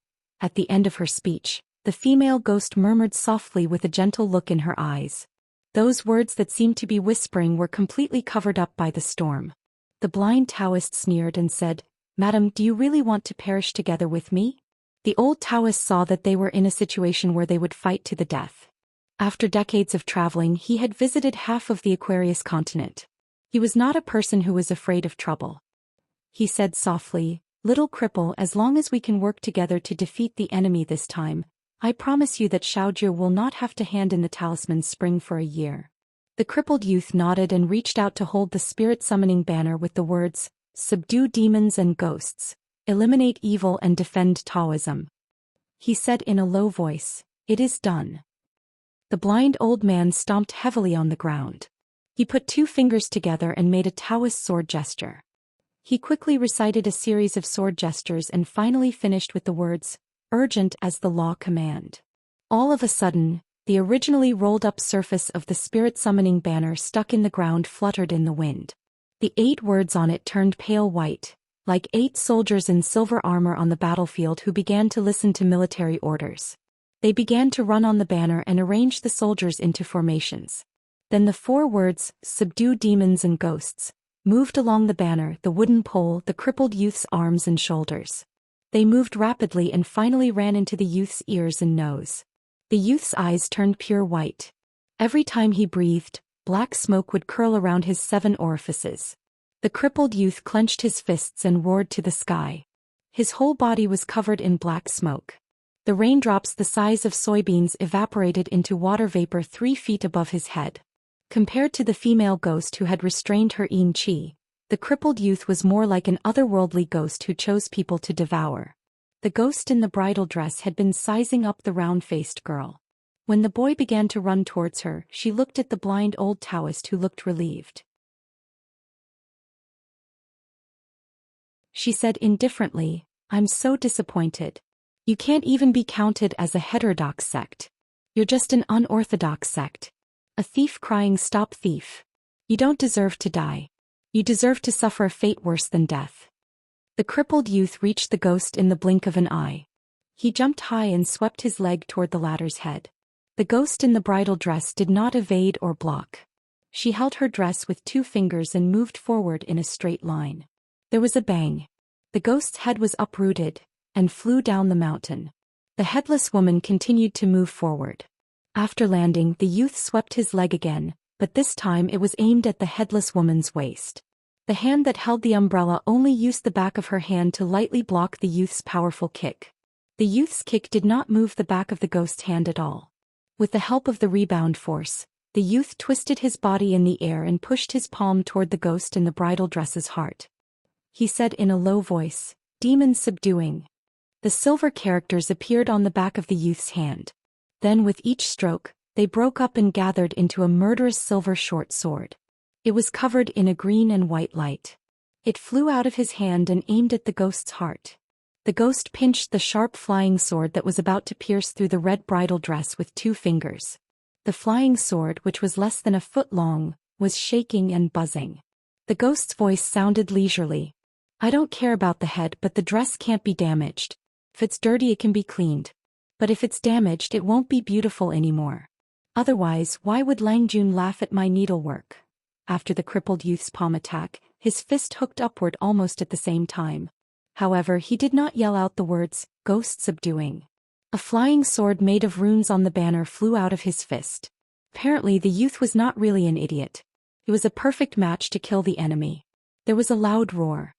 At the end of her speech, the female ghost murmured softly with a gentle look in her eyes. Those words that seemed to be whispering were completely covered up by the storm. The blind Daoist sneered and said, Madam, do you really want to perish together with me? The old Daoist saw that they were in a situation where they would fight to the death. After decades of traveling, he had visited half of the Aquarius continent. He was not a person who was afraid of trouble. He said softly, Little cripple, as long as we can work together to defeat the enemy this time, I promise you that Xiaojie will not have to hand in the talisman spring for a year. The crippled youth nodded and reached out to hold the spirit summoning banner with the words, Subdue demons and ghosts, eliminate evil and defend Taoism. He said in a low voice, It is done. The blind old man stomped heavily on the ground. He put two fingers together and made a Taoist sword gesture. He quickly recited a series of sword gestures and finally finished with the words, Urgent as the law command. All of a sudden, the originally rolled-up surface of the spirit-summoning banner stuck in the ground fluttered in the wind. The 8 words on it turned pale white, like 8 soldiers in silver armor on the battlefield who began to listen to military orders. They began to run on the banner and arrange the soldiers into formations. Then the 4 words, Subdue demons and ghosts, moved along the banner, the wooden pole, the crippled youth's arms and shoulders. They moved rapidly and finally ran into the youth's ears and nose. The youth's eyes turned pure white. Every time he breathed, black smoke would curl around his 7 orifices. The crippled youth clenched his fists and roared to the sky. His whole body was covered in black smoke. The raindrops the size of soybeans evaporated into water vapor 3 feet above his head. Compared to the female ghost who had restrained her yin qi, the crippled youth was more like an otherworldly ghost who chose people to devour. The ghost in the bridal dress had been sizing up the round-faced girl. When the boy began to run towards her, she looked at the blind old Daoist who looked relieved. She said indifferently, I'm so disappointed. You can't even be counted as a heterodox sect. You're just an unorthodox sect. A thief crying stop thief. You don't deserve to die. You deserve to suffer a fate worse than death. The crippled youth reached the ghost in the blink of an eye. He jumped high and swept his leg toward the latter's head. The ghost in the bridal dress did not evade or block. She held her dress with 2 fingers and moved forward in a straight line. There was a bang. The ghost's head was uprooted and flew down the mountain. The headless woman continued to move forward. After landing, the youth swept his leg again, but this time it was aimed at the headless woman's waist. The hand that held the umbrella only used the back of her hand to lightly block the youth's powerful kick. The youth's kick did not move the back of the ghost's hand at all. With the help of the rebound force, the youth twisted his body in the air and pushed his palm toward the ghost in the bridal dress's heart. He said in a low voice, Demons subduing. The silver characters appeared on the back of the youth's hand. Then with each stroke, they broke up and gathered into a murderous silver short sword. It was covered in a green and white light. It flew out of his hand and aimed at the ghost's heart. The ghost pinched the sharp flying sword that was about to pierce through the red bridal dress with 2 fingers. The flying sword, which was less than a foot long, was shaking and buzzing. The ghost's voice sounded leisurely. I don't care about the head, but the dress can't be damaged. If it's dirty, it can be cleaned. But if it's damaged, it won't be beautiful anymore. Otherwise, why would Lang Jun laugh at my needlework? After the crippled youth's palm attack, his fist hooked upward almost at the same time. However, he did not yell out the words, "Ghost subduing." A flying sword made of runes on the banner flew out of his fist. Apparently the youth was not really an idiot. He was a perfect match to kill the enemy. There was a loud roar.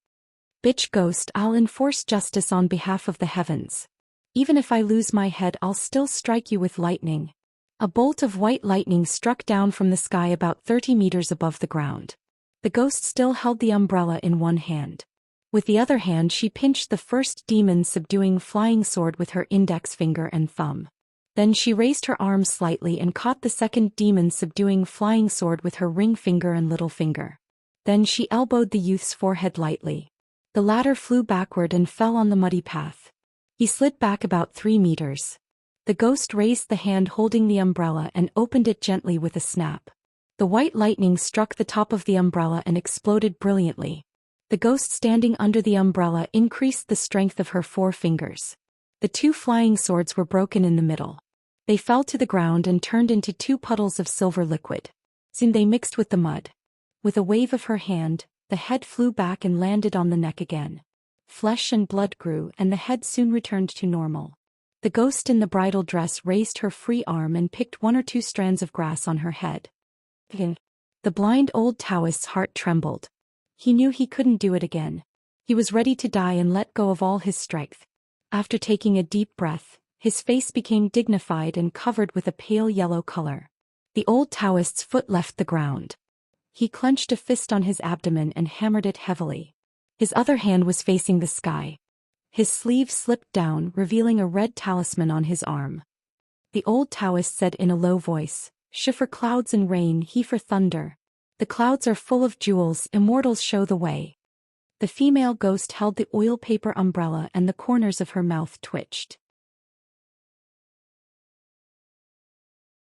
Bitch ghost, I'll enforce justice on behalf of the heavens. Even if I lose my head, I'll still strike you with lightning. A bolt of white lightning struck down from the sky about 30 meters above the ground. The ghost still held the umbrella in one hand. With the other hand she pinched the first demon-subduing flying sword with her index finger and thumb. Then she raised her arm slightly and caught the second demon-subduing flying sword with her ring finger and little finger. Then she elbowed the youth's forehead lightly. The latter flew backward and fell on the muddy path. He slid back about 3 meters. The ghost raised the hand holding the umbrella and opened it gently with a snap. The white lightning struck the top of the umbrella and exploded brilliantly. The ghost standing under the umbrella increased the strength of her 4 fingers. The 2 flying swords were broken in the middle. They fell to the ground and turned into 2 puddles of silver liquid. Soon they mixed with the mud. With a wave of her hand, the head flew back and landed on the neck again. Flesh and blood grew and the head soon returned to normal. The ghost in the bridal dress raised her free arm and picked 1 or 2 strands of grass on her head. The blind old Taoist's heart trembled. He knew he couldn't do it again. He was ready to die and let go of all his strength. After taking a deep breath, his face became dignified and covered with a pale yellow color. The old Taoist's foot left the ground. He clenched a fist on his abdomen and hammered it heavily. His other hand was facing the sky. His sleeve slipped down, revealing a red talisman on his arm. The old Taoist said in a low voice, "She for clouds and rain, he for thunder. The clouds are full of jewels, immortals show the way." The female ghost held the oil paper umbrella and the corners of her mouth twitched.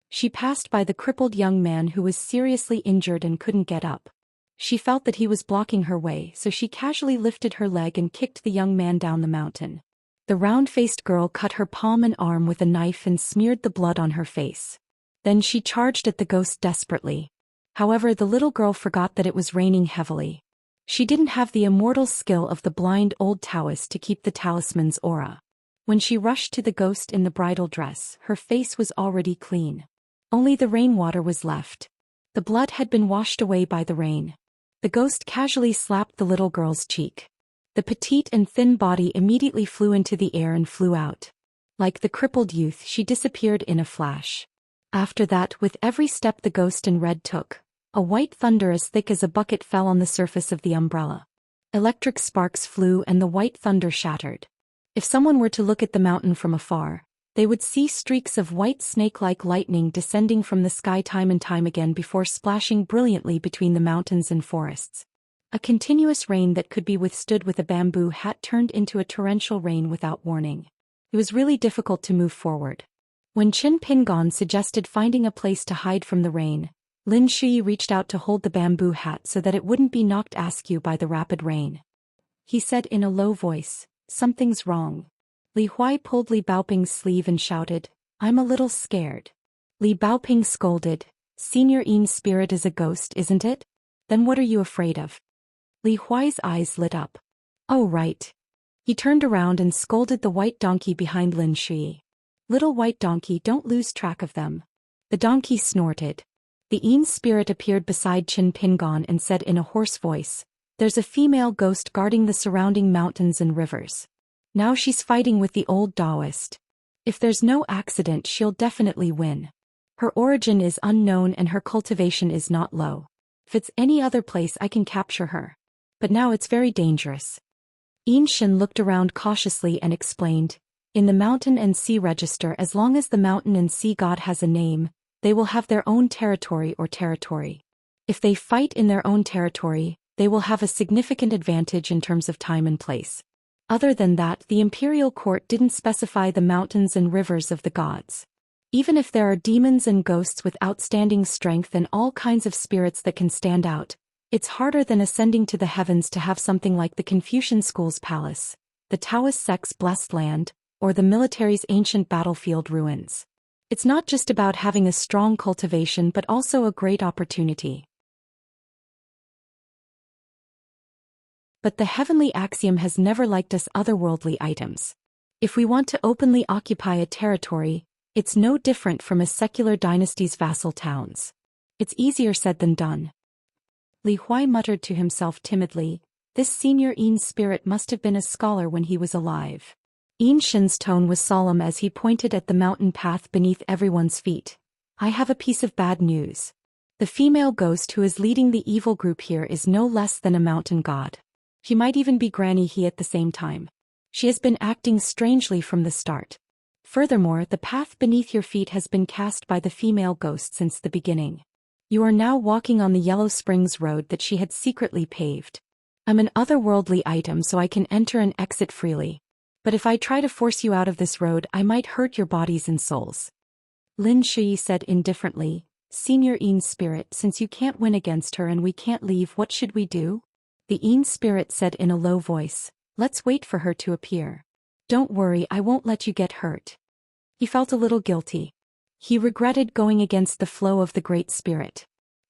She passed by the crippled young man who was seriously injured and couldn't get up. She felt that he was blocking her way, so she casually lifted her leg and kicked the young man down the mountain. The round-faced girl cut her palm and arm with a knife and smeared the blood on her face. Then she charged at the ghost desperately. However, the little girl forgot that it was raining heavily. She didn't have the immortal skill of the blind old Taoist to keep the talisman's aura. When she rushed to the ghost in the bridal dress, her face was already clean. Only the rainwater was left. The blood had been washed away by the rain. The ghost casually slapped the little girl's cheek. The petite and thin body immediately flew into the air and flew out. Like the crippled youth, she disappeared in a flash. After that, with every step the ghost in red took, a white thunder as thick as a bucket fell on the surface of the umbrella. Electric sparks flew and the white thunder shattered. If someone were to look at the mountain from afar, they would see streaks of white snake-like lightning descending from the sky time and time again before splashing brilliantly between the mountains and forests. A continuous rain that could be withstood with a bamboo hat turned into a torrential rain without warning. It was really difficult to move forward. When Qin Pingon suggested finding a place to hide from the rain, Lin Shui reached out to hold the bamboo hat so that it wouldn't be knocked askew by the rapid rain. He said in a low voice, "Something's wrong." Li Huai pulled Li Baoping's sleeve and shouted, "I'm a little scared." Li Baoping scolded, "Senior Yin's spirit is a ghost, isn't it? Then what are you afraid of?" Li Huai's eyes lit up. "Oh right." He turned around and scolded the white donkey behind Lin Shui. "Little white donkey, don't lose track of them." The donkey snorted. The Yin's spirit appeared beside Qin Pingon and said in a hoarse voice, "There's a female ghost guarding the surrounding mountains and rivers. Now she's fighting with the old Daoist. If there's no accident, she'll definitely win. Her origin is unknown and her cultivation is not low. If it's any other place I can capture her. But now it's very dangerous." Yin Shin looked around cautiously and explained, In the mountain and sea register, as long as the mountain and sea god has a name, they will have their own territory or territory. If they fight in their own territory, they will have a significant advantage in terms of time and place. Other than that, the imperial court didn't specify the mountains and rivers of the gods. Even if there are demons and ghosts with outstanding strength and all kinds of spirits that can stand out, it's harder than ascending to the heavens to have something like the Confucian school's palace, the Taoist sect's blessed land, or the military's ancient battlefield ruins. It's not just about having a strong cultivation but also a great opportunity. But the heavenly axiom has never liked us otherworldly items. If we want to openly occupy a territory, it's no different from a secular dynasty's vassal towns. It's easier said than done. Li Huai muttered to himself timidly, this senior Yin's spirit must have been a scholar when he was alive. Yin Shin's tone was solemn as he pointed at the mountain path beneath everyone's feet. I have a piece of bad news. The female ghost who is leading the evil group here is no less than a mountain god. She might even be Granny He at the same time. She has been acting strangely from the start. Furthermore, the path beneath your feet has been cast by the female ghost since the beginning. You are now walking on the Yellow Springs road that she had secretly paved. I'm an otherworldly item so I can enter and exit freely. But if I try to force you out of this road, I might hurt your bodies and souls. Lin Shui said indifferently, Senior Yin spirit, since you can't win against her and we can't leave, what should we do? The Yin spirit said in a low voice, let's wait for her to appear. Don't worry, I won't let you get hurt. He felt a little guilty. He regretted going against the flow of the Great Spirit.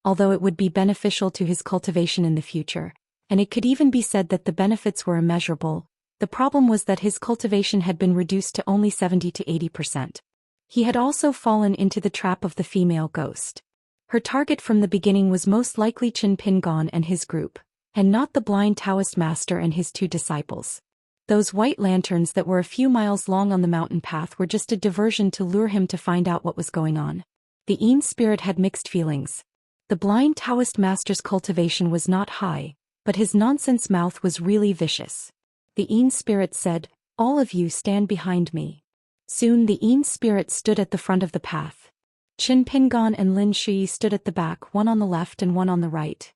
Although it would be beneficial to his cultivation in the future, and it could even be said that the benefits were immeasurable, the problem was that his cultivation had been reduced to only 70 to 80%. He had also fallen into the trap of the female ghost. Her target from the beginning was most likely Qin Pingon and his group, and not the blind Taoist master and his 2 disciples. Those white lanterns that were a few miles long on the mountain path were just a diversion to lure him to find out what was going on. The Yin spirit had mixed feelings. The blind Taoist master's cultivation was not high, but his nonsense mouth was really vicious. The Yin spirit said, all of you stand behind me. Soon the Yin spirit stood at the front of the path. Qin Pingon and Lin Shui stood at the back, one on the left and one on the right.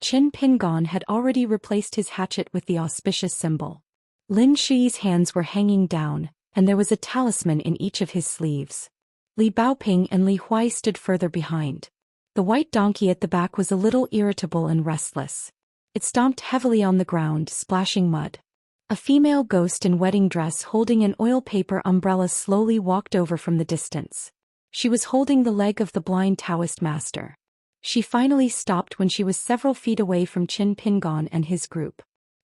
Qin Pingon had already replaced his hatchet with the auspicious symbol. Lin Shui's hands were hanging down, and there was a talisman in each of his sleeves. Li Baoping and Li Huai stood further behind. The white donkey at the back was a little irritable and restless. It stomped heavily on the ground, splashing mud. A female ghost in wedding dress holding an oil paper umbrella slowly walked over from the distance. She was holding the leg of the blind Taoist master. She finally stopped when she was several feet away from Qin Pingon and his group.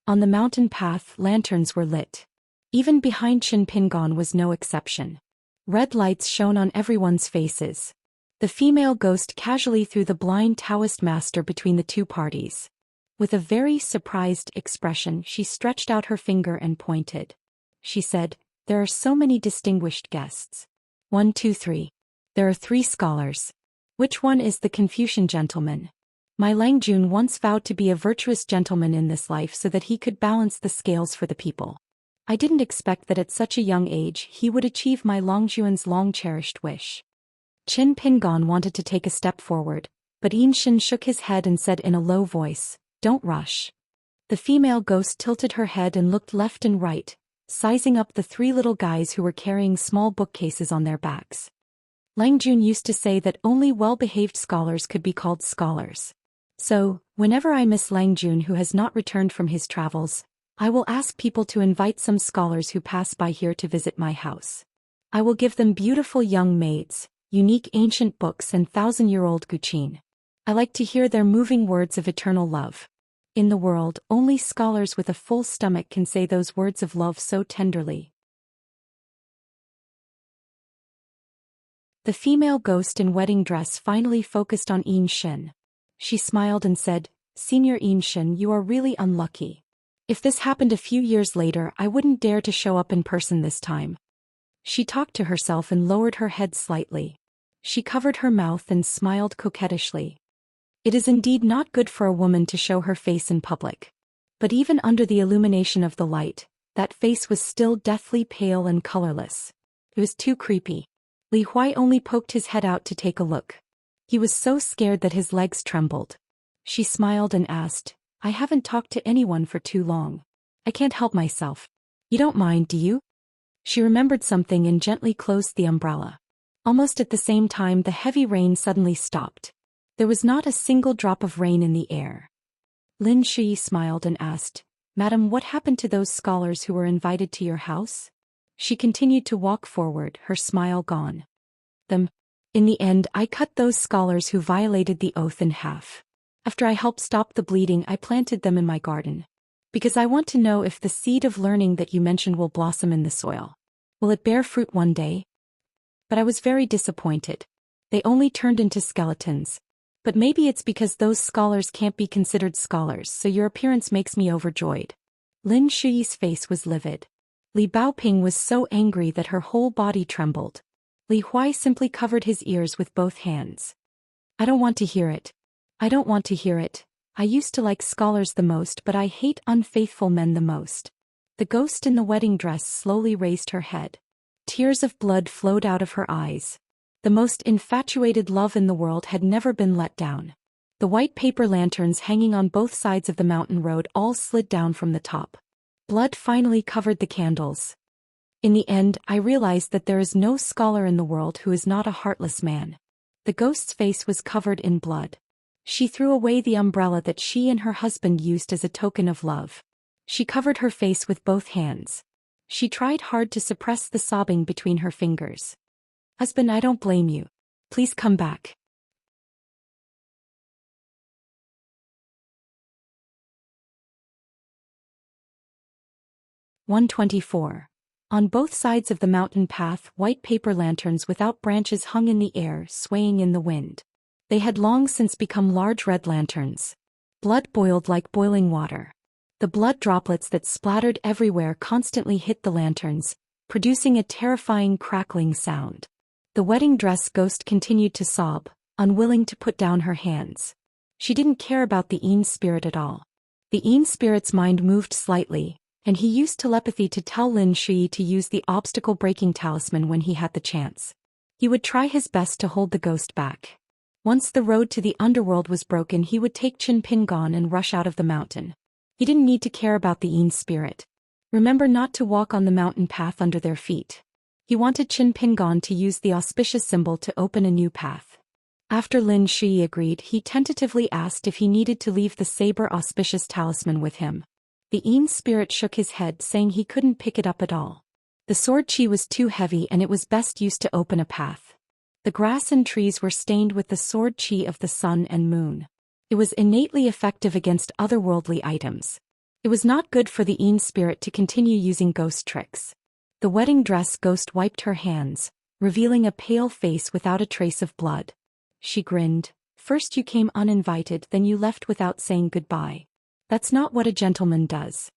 On the mountain path, lanterns were lit. Even behind Qin Pingon was no exception. Red lights shone on everyone's faces. The female ghost casually threw the blind Taoist master between the 2 parties. With a very surprised expression, she stretched out her finger and pointed. She said, there are so many distinguished guests. 1, 2, 3. There are 3 scholars. Which one is the Confucian gentleman? My Langjun once vowed to be a virtuous gentleman in this life so that he could balance the scales for the people. I didn't expect that at such a young age he would achieve my Longjuan's long-cherished wish. Qin Pingon wanted to take a step forward, but Yin Shin shook his head and said in a low voice, don't rush. The female ghost tilted her head and looked left and right, sizing up the 3 little guys who were carrying small bookcases on their backs. Langjun used to say that only well-behaved scholars could be called scholars. So, whenever I miss Langjun who has not returned from his travels, I will ask people to invite some scholars who pass by here to visit my house. I will give them beautiful young maids, unique ancient books and 1,000-year-old guqin. I like to hear their moving words of eternal love. In the world, only scholars with a full stomach can say those words of love so tenderly. The female ghost in wedding dress finally focused on Yin Shin. She smiled and said, Senior Yin Shin, you are really unlucky. If this happened a few years later, I wouldn't dare to show up in person this time. She talked to herself and lowered her head slightly. She covered her mouth and smiled coquettishly. It is indeed not good for a woman to show her face in public. But even under the illumination of the light, That face was still deathly pale and colorless. It was too creepy. Li Huai only poked his head out to take a look. He was so scared that his legs trembled. She smiled and asked, I haven't talked to anyone for too long. I can't help myself. You don't mind, do you? She remembered something and gently closed the umbrella. Almost at the same time the heavy rain suddenly stopped. There was not a single drop of rain in the air. Lin Shi smiled and asked, Madam, what happened to those scholars who were invited to your house? She continued to walk forward, her smile gone. In the end, I cut those scholars who violated the oath in half. After I helped stop the bleeding, I planted them in my garden. Because I want to know if the seed of learning that you mentioned will blossom in the soil. Will it bear fruit one day? But I was very disappointed. They only turned into skeletons. But maybe it's because those scholars can't be considered scholars, so your appearance makes me overjoyed. Lin Shi's face was livid. Li Baoping was so angry that her whole body trembled. Li Huai simply covered his ears with both hands. I don't want to hear it. I don't want to hear it. I used to like scholars the most, but I hate unfaithful men the most. The ghost in the wedding dress slowly raised her head. Tears of blood flowed out of her eyes. The most infatuated love in the world had never been let down. The white paper lanterns hanging on both sides of the mountain road all slid down from the top. Blood finally covered the candles. In the end, I realized that there is no scholar in the world who is not a heartless man. The ghost's face was covered in blood. She threw away the umbrella that she and her husband used as a token of love. She covered her face with both hands. She tried hard to suppress the sobbing between her fingers. Husband, I don't blame you. Please come back. (124) On both sides of the mountain path, white paper lanterns without branches hung in the air, swaying in the wind. They had long since become large red lanterns. Blood boiled like boiling water. The blood droplets that splattered everywhere constantly hit the lanterns, producing a terrifying crackling sound. The wedding dress ghost continued to sob, unwilling to put down her hands. She didn't care about the Yin spirit at all. The Yin spirit's mind moved slightly, and he used telepathy to tell Lin Shi to use the obstacle-breaking talisman when he had the chance. He would try his best to hold the ghost back. Once the road to the underworld was broken, he would take Qin Pingon and rush out of the mountain. He didn't need to care about the Yin spirit. Remember not to walk on the mountain path under their feet. He wanted Qin Pingon to use the auspicious symbol to open a new path. After Lin Shi agreed, he tentatively asked if he needed to leave the saber auspicious talisman with him. The Yin spirit shook his head, saying he couldn't pick it up at all. The sword chi was too heavy and it was best used to open a path. The grass and trees were stained with the sword chi of the sun and moon. It was innately effective against otherworldly items. It was not good for the Yin spirit to continue using ghost tricks. The wedding dress ghost wiped her hands, revealing a pale face without a trace of blood. She grinned. First you came uninvited, then you left without saying goodbye. That's not what a gentleman does.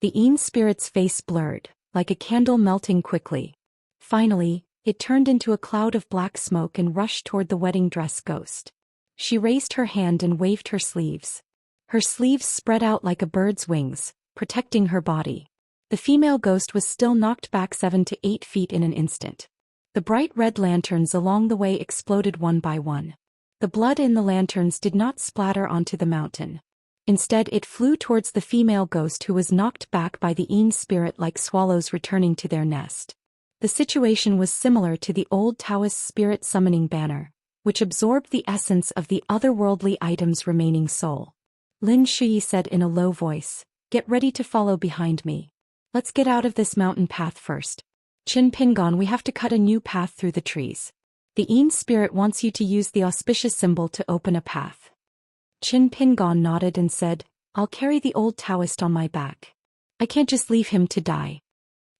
The Yin spirit's face blurred, like a candle melting quickly. Finally, it turned into a cloud of black smoke and rushed toward the wedding dress ghost. She raised her hand and waved her sleeves. Her sleeves spread out like a bird's wings, protecting her body. The female ghost was still knocked back 7 to 8 feet in an instant. The bright red lanterns along the way exploded one by one. The blood in the lanterns did not splatter onto the mountain. Instead, it flew towards the female ghost, who was knocked back by the Yin spirit like swallows returning to their nest. The situation was similar to the old Taoist spirit summoning banner, which absorbed the essence of the otherworldly item's remaining soul. Lin Shi said in a low voice, "Get ready to follow behind me. Let's get out of this mountain path first. Qin Pingon, we have to cut a new path through the trees. The Yin spirit wants you to use the auspicious symbol to open a path." Qin Pingon nodded and said, "I'll carry the old Taoist on my back. I can't just leave him to die."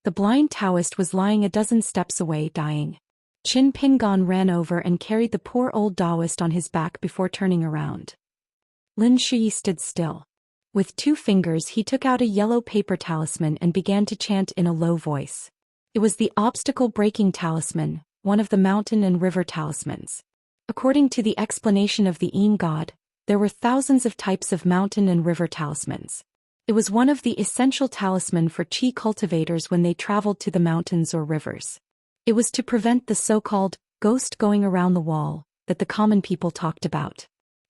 The blind Taoist was lying a dozen steps away, dying. Qin Pingon ran over and carried the poor old Daoist on his back before turning around. Lin Shi stood still. With 2 fingers he took out a yellow paper talisman and began to chant in a low voice. It was the obstacle-breaking talisman, one of the mountain and river talismans. According to the explanation of the Yin god, there were thousands of types of mountain and river talismans. It was one of the essential talisman for qi cultivators when they traveled to the mountains or rivers. It was to prevent the so-called ghost going around the wall that the common people talked about.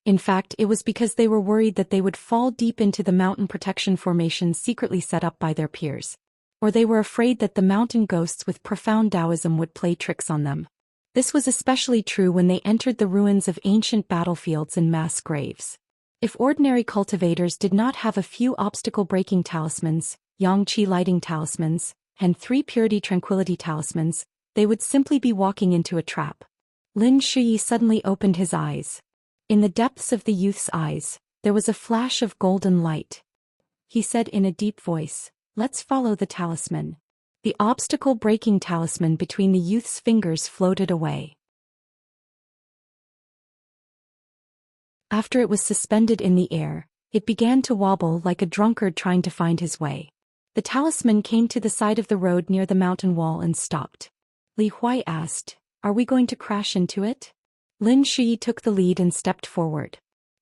In fact, it was because they were worried that they would fall deep into the mountain protection formations secretly set up by their peers. Or they were afraid that the mountain ghosts with profound Taoism would play tricks on them. This was especially true when they entered the ruins of ancient battlefields and mass graves. If ordinary cultivators did not have a few obstacle-breaking talismans, yang qi lighting talismans, and 3 purity tranquility talismans, they would simply be walking into a trap. Lin Shuyi suddenly opened his eyes. In the depths of the youth's eyes, there was a flash of golden light. He said in a deep voice, "Let's follow the talisman." The obstacle-breaking talisman between the youth's fingers floated away. After it was suspended in the air, it began to wobble like a drunkard trying to find his way. The talisman came to the side of the road near the mountain wall and stopped. Li Huai asked, "Are we going to crash into it?" Lin Shuyi took the lead and stepped forward.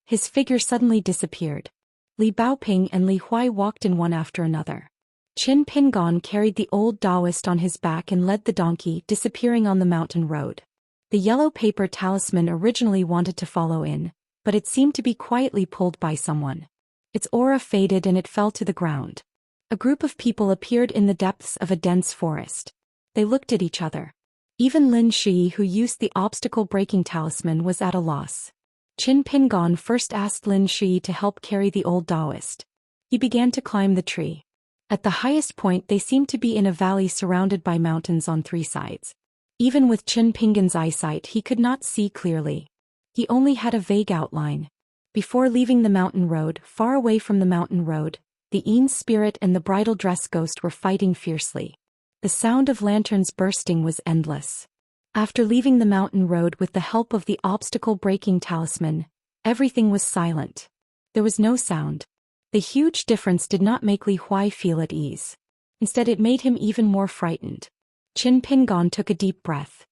His figure suddenly disappeared. Li Baoping and Li Huai walked in one after another. Qin Pingon carried the old Daoist on his back and led the donkey, disappearing on the mountain road. The yellow paper talisman originally wanted to follow in, but it seemed to be quietly pulled by someone. Its aura faded and it fell to the ground. A group of people appeared in the depths of a dense forest. They looked at each other. Even Lin Shuyi, who used the obstacle-breaking talisman, was at a loss. Qin Pingon first asked Lin Shuyi to help carry the old Daoist. He began to climb the tree. At the highest point they seemed to be in a valley surrounded by mountains on 3 sides. Even with Qin Pingon's eyesight he could not see clearly. He only had a vague outline. Before leaving the mountain road, far away from the mountain road, the Yin spirit and the bridal dress ghost were fighting fiercely. The sound of lanterns bursting was endless. After leaving the mountain road with the help of the obstacle-breaking talisman, everything was silent. There was no sound. The huge difference did not make Li Huai feel at ease. Instead it made him even more frightened. Qin Pingon took a deep breath.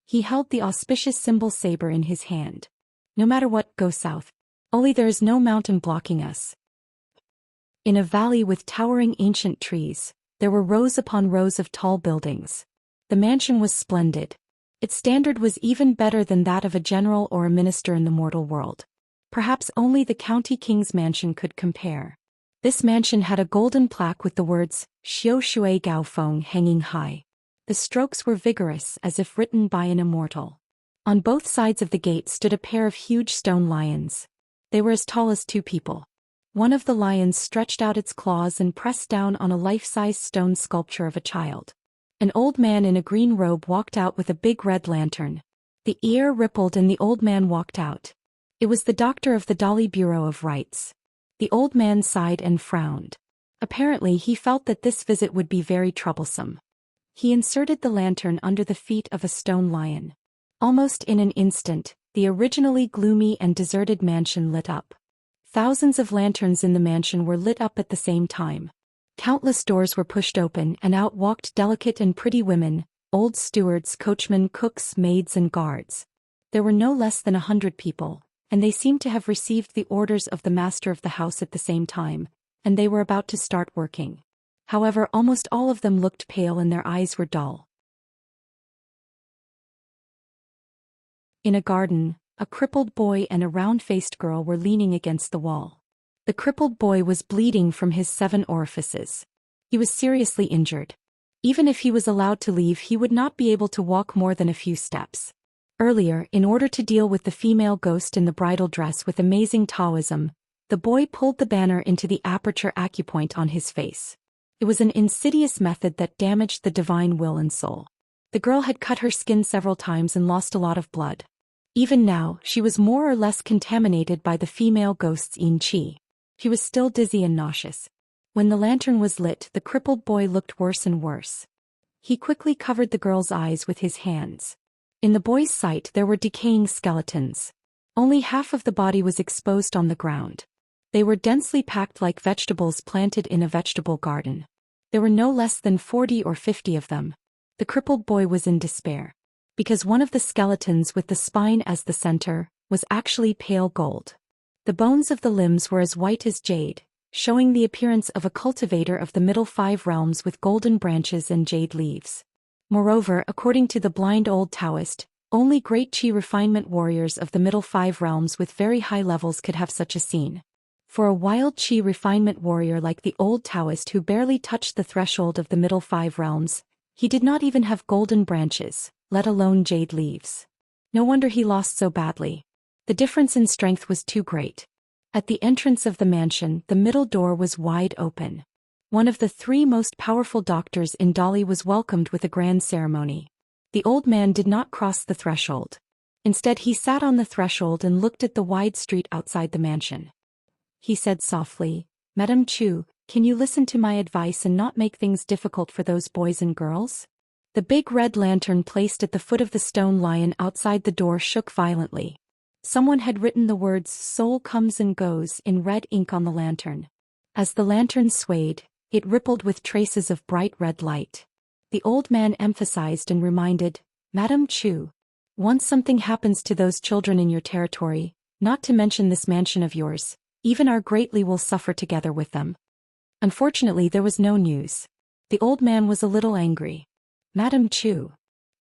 He held the auspicious symbol saber in his hand. No matter what, go south. Only there is no mountain blocking us. In a valley with towering ancient trees, there were rows upon rows of tall buildings. The mansion was splendid. Its standard was even better than that of a general or a minister in the mortal world. Perhaps only the county king's mansion could compare. This mansion had a golden plaque with the words, Xiu Shui Gao Feng hanging high. The strokes were vigorous as if written by an immortal. On both sides of the gate stood a pair of huge stone lions. They were as tall as 2 people. One of the lions stretched out its claws and pressed down on a life-size stone sculpture of a child. An old man in a green robe walked out with a big red lantern. The air rippled and the old man walked out. It was the doctor of the Dali Bureau of Rites. The old man sighed and frowned. Apparently he felt that this visit would be very troublesome. He inserted the lantern under the feet of a stone lion. Almost in an instant, the originally gloomy and deserted mansion lit up. Thousands of lanterns in the mansion were lit up at the same time. Countless doors were pushed open and out walked delicate and pretty women, old stewards, coachmen, cooks, maids and guards. There were no less than 100 people, and they seemed to have received the orders of the master of the house at the same time, and they were about to start working. However, almost all of them looked pale and their eyes were dull. In a garden, a crippled boy and a round-faced girl were leaning against the wall. The crippled boy was bleeding from his 7 orifices. He was seriously injured. Even if he was allowed to leave, he would not be able to walk more than a few steps. Earlier, in order to deal with the female ghost in the bridal dress with amazing Taoism, the boy pulled the banner into the aperture acupoint on his face. It was an insidious method that damaged the divine will and soul. The girl had cut her skin several times and lost a lot of blood. Even now, she was more or less contaminated by the female ghost's yin qi. She was still dizzy and nauseous. When the lantern was lit, the crippled boy looked worse and worse. He quickly covered the girl's eyes with his hands. In the boy's sight there were decaying skeletons. Only half of the body was exposed on the ground. They were densely packed like vegetables planted in a vegetable garden. There were no less than 40 or 50 of them. The crippled boy was in despair. Because one of the skeletons with the spine as the center was actually pale gold. The bones of the limbs were as white as jade, showing the appearance of a cultivator of the middle 5 realms with golden branches and jade leaves. Moreover, according to the blind old Daoist, only great Qi refinement warriors of the middle 5 realms with very high levels could have such a scene. For a wild Qi refinement warrior like the old Daoist who barely touched the threshold of the middle 5 realms, he did not even have golden branches, let alone jade leaves. No wonder he lost so badly. The difference in strength was too great. At the entrance of the mansion, the middle door was wide open. One of the 3 most powerful doctors in Dali was welcomed with a grand ceremony. The old man did not cross the threshold. Instead, he sat on the threshold and looked at the wide street outside the mansion. He said softly, "Madame Chu, can you listen to my advice and not make things difficult for those boys and girls?" The big red lantern placed at the foot of the stone lion outside the door shook violently. Someone had written the words "Soul comes and goes" in red ink on the lantern. As the lantern swayed, it rippled with traces of bright red light. The old man emphasized and reminded, "Madame Chu, once something happens to those children in your territory, not to mention this mansion of yours, even our greatly will suffer together with them." Unfortunately, there was no news. The old man was a little angry. "Madame Chu."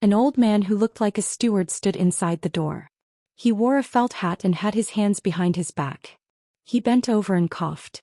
An old man who looked like a steward stood inside the door. He wore a felt hat and had his hands behind his back. He bent over and coughed.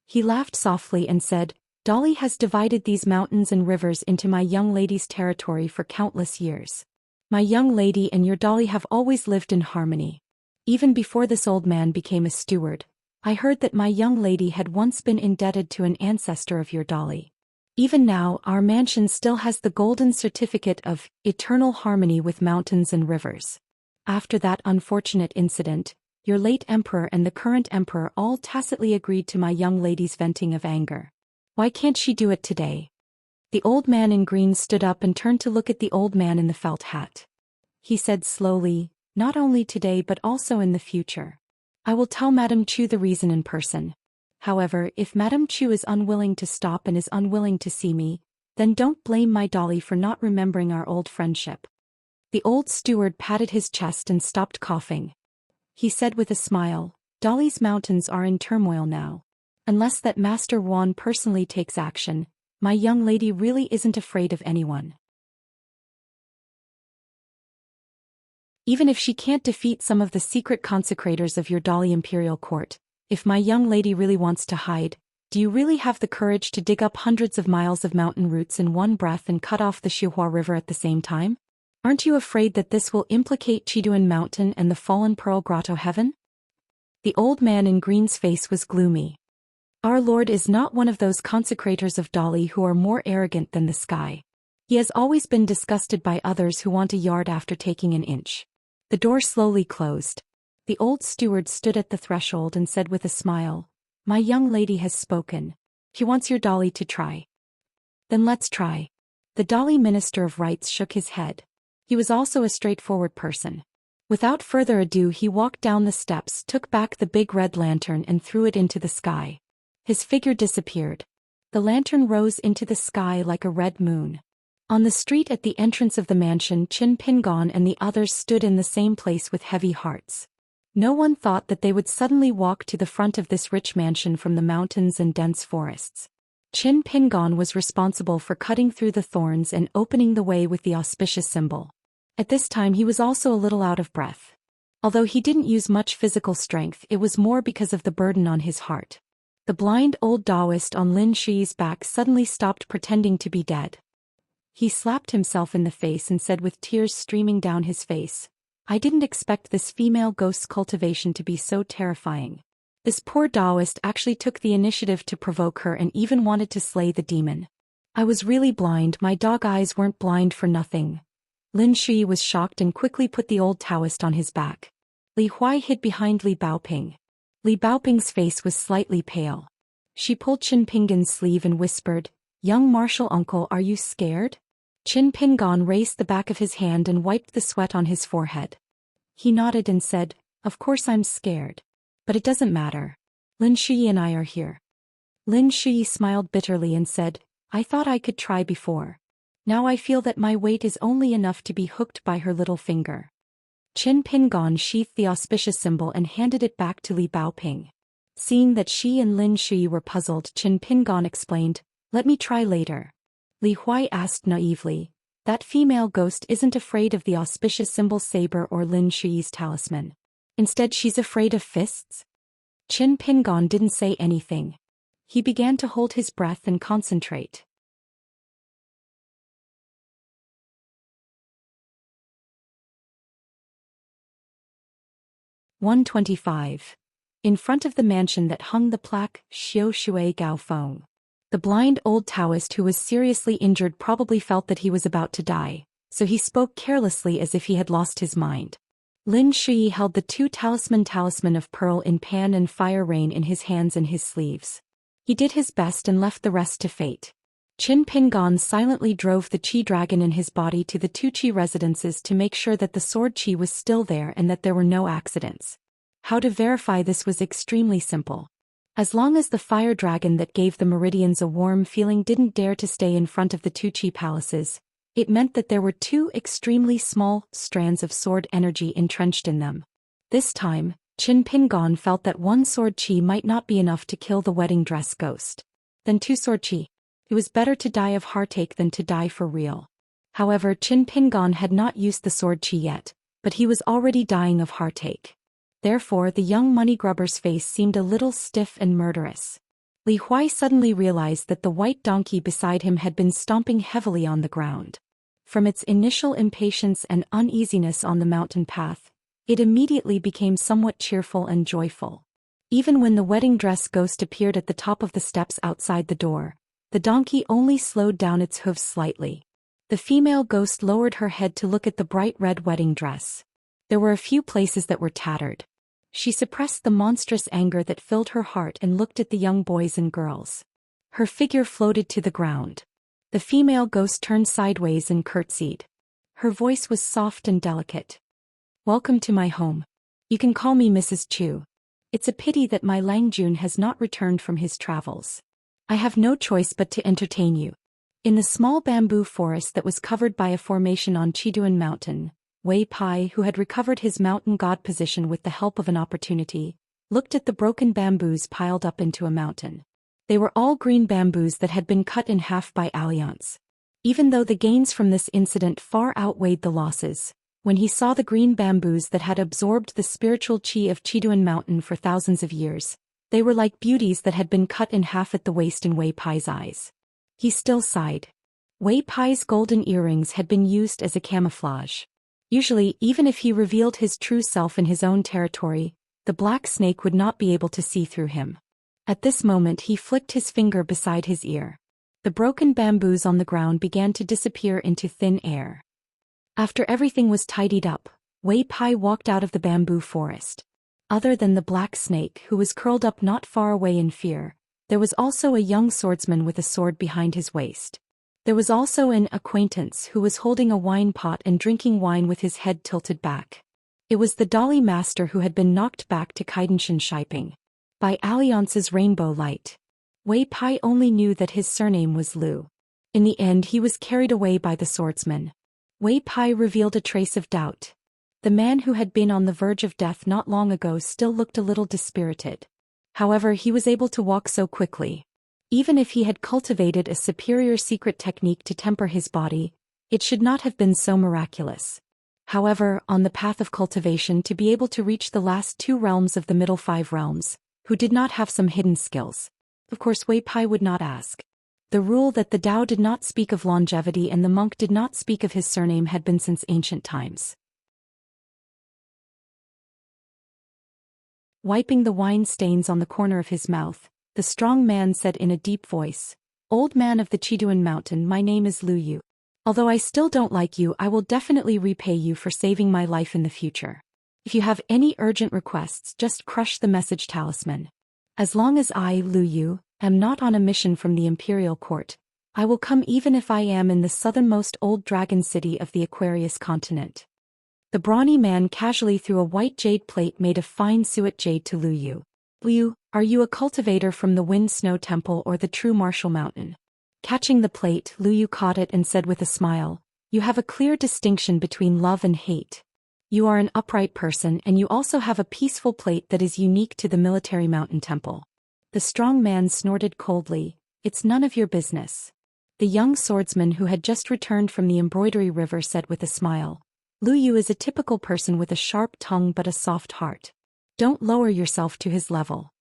He laughed softly and said, "Dali has divided these mountains and rivers into my young lady's territory for countless years. My young lady and your Dali have always lived in harmony. Even before this old man became a steward, I heard that my young lady had once been indebted to an ancestor of your Dali. Even now, our mansion still has the golden certificate of eternal harmony with mountains and rivers. After that unfortunate incident, your late emperor and the current emperor all tacitly agreed to my young lady's venting of anger. Why can't she do it today?" The old man in green stood up and turned to look at the old man in the felt hat. He said slowly, "Not only today but also in the future. I will tell Madame Chu the reason in person. However, if Madame Chu is unwilling to stop and is unwilling to see me, then don't blame my Dali for not remembering our old friendship." The old steward patted his chest and stopped coughing. He said with a smile, "Dali's mountains are in turmoil now. Unless that Master Wan personally takes action, my young lady really isn't afraid of anyone. Even if she can't defeat some of the secret consecrators of your Dali imperial court, if my young lady really wants to hide, do you really have the courage to dig up hundreds of miles of mountain roots in one breath and cut off the Xihua River at the same time? Aren't you afraid that this will implicate Chiduan Mountain and the fallen Pearl Grotto heaven?" The old man in green's face was gloomy. "Our Lord is not one of those consecrators of Dali who are more arrogant than the sky. He has always been disgusted by others who want a yard after taking an inch." The door slowly closed. The old steward stood at the threshold and said with a smile, "My young lady has spoken. She wants your Dali to try." "Then let's try." The Dali Minister of Rites shook his head. He was also a straightforward person. Without further ado, he walked down the steps, took back the big red lantern and threw it into the sky. His figure disappeared. The lantern rose into the sky like a red moon. On the street at the entrance of the mansion, Qin Pingon and the others stood in the same place with heavy hearts. No one thought that they would suddenly walk to the front of this rich mansion from the mountains and dense forests. Qin Pingon was responsible for cutting through the thorns and opening the way with the auspicious symbol. At this time he was also a little out of breath. Although he didn't use much physical strength, it was more because of the burden on his heart. The blind old Daoist on Lin Shi's back suddenly stopped pretending to be dead. He slapped himself in the face and said with tears streaming down his face, "I didn't expect this female ghost's cultivation to be so terrifying. This poor Daoist actually took the initiative to provoke her and even wanted to slay the demon. I was really blind, my dog eyes weren't blind for nothing." Lin Shi was shocked and quickly put the old Taoist on his back. Li Huai hid behind Li Baoping. Li Baoping's face was slightly pale. She pulled Qin Pingon's sleeve and whispered, "Young martial uncle, are you scared?" Qin Pingon raised the back of his hand and wiped the sweat on his forehead. He nodded and said, "Of course I'm scared. But it doesn't matter. Lin Shi and I are here." Lin Shi smiled bitterly and said, "I thought I could try before. Now I feel that my weight is only enough to be hooked by her little finger." Qin Pingon sheathed the auspicious symbol and handed it back to Li Baoping. Seeing that she and Lin Shui were puzzled, Qin Pingon explained, "Let me try later." Li Huai asked naively, "That female ghost isn't afraid of the auspicious symbol saber or Lin Shui's talisman. Instead she's afraid of fists?" Qin Pingon didn't say anything. He began to hold his breath and concentrate. "125. In front of the mansion that hung the plaque, Xiu Shui Gao Feng. The blind old Taoist who was seriously injured probably felt that he was about to die, so he spoke carelessly as if he had lost his mind. Lin Shui held the two talisman of pearl in pan and fire rain in his hands and his sleeves. He did his best and left the rest to fate. Qin Pingon silently drove the Qi dragon in his body to the two Qi residences to make sure that the sword Qi was still there and that there were no accidents. How to verify this was extremely simple. As long as the fire dragon that gave the meridians a warm feeling didn't dare to stay in front of the two Qi palaces, it meant that there were two extremely small strands of sword energy entrenched in them. This time, Qin Pingon felt that one sword Qi might not be enough to kill the wedding dress ghost. Then two sword Qi. It was better to die of heartache than to die for real. However, Qin Pingon had not used the sword Qi yet, but he was already dying of heartache. Therefore the young moneygrubber's face seemed a little stiff and murderous. Li Huai suddenly realized that the white donkey beside him had been stomping heavily on the ground. From its initial impatience and uneasiness on the mountain path, it immediately became somewhat cheerful and joyful. Even when the wedding dress ghost appeared at the top of the steps outside the door, the donkey only slowed down its hooves slightly. The female ghost lowered her head to look at the bright red wedding dress. There were a few places that were tattered. She suppressed the monstrous anger that filled her heart and looked at the young boys and girls. Her figure floated to the ground. The female ghost turned sideways and curtsied. Her voice was soft and delicate. "Welcome to my home. You can call me Mrs. Chu. It's a pity that my Langjun has not returned from his travels. I have no choice but to entertain you." In the small bamboo forest that was covered by a formation on Chiduan Mountain, Wei Pai, who had recovered his mountain god position with the help of an opportunity, looked at the broken bamboos piled up into a mountain. They were all green bamboos that had been cut in half by Alliance. Even though the gains from this incident far outweighed the losses, when he saw the green bamboos that had absorbed the spiritual qi of Chiduan Mountain for thousands of years, they were like beauties that had been cut in half at the waist in Wei Pai's eyes. He still sighed. Wei Pai's golden earrings had been used as a camouflage. Usually, even if he revealed his true self in his own territory, the black snake would not be able to see through him. At this moment he flicked his finger beside his ear. The broken bamboos on the ground began to disappear into thin air. After everything was tidied up, Wei Pai walked out of the bamboo forest. Other than the black snake who was curled up not far away in fear, there was also a young swordsman with a sword behind his waist. There was also an acquaintance who was holding a wine pot and drinking wine with his head tilted back. It was the Dolly master who had been knocked back to Kaidenshin Shiping by Alliance's rainbow light. Wei Pai only knew that his surname was Liu. In the end he was carried away by the swordsman. Wei Pai revealed a trace of doubt. The man who had been on the verge of death not long ago still looked a little dispirited. However, he was able to walk so quickly. Even if he had cultivated a superior secret technique to temper his body, it should not have been so miraculous. However, on the path of cultivation to be able to reach the last two realms of the middle five realms, who did not have some hidden skills? Of course Wei Pai would not ask. The rule that the Tao did not speak of longevity and the monk did not speak of his surname had been since ancient times. Wiping the wine stains on the corner of his mouth, the strong man said in a deep voice, "Old man of the Chiduan Mountain, my name is Lu Yu. Although I still don't like you, I will definitely repay you for saving my life in the future. If you have any urgent requests, just crush the message talisman. As long as I, Lu Yu, am not on a mission from the imperial court, I will come even if I am in the southernmost old dragon city of the Aquarius continent." The brawny man casually threw a white jade plate made of fine suet jade to Lu Yu. "Liu, are you a cultivator from the Wind Snow Temple or the true Martial Mountain?" Catching the plate, Lu Yu caught it and said with a smile, "You have a clear distinction between love and hate. You are an upright person and you also have a peaceful plate that is unique to the military mountain temple. The strong man snorted coldly, "It's none of your business." The young swordsman who had just returned from the embroidery river said with a smile, "Lu Yu is a typical person with a sharp tongue but a soft heart. Don't lower yourself to his level."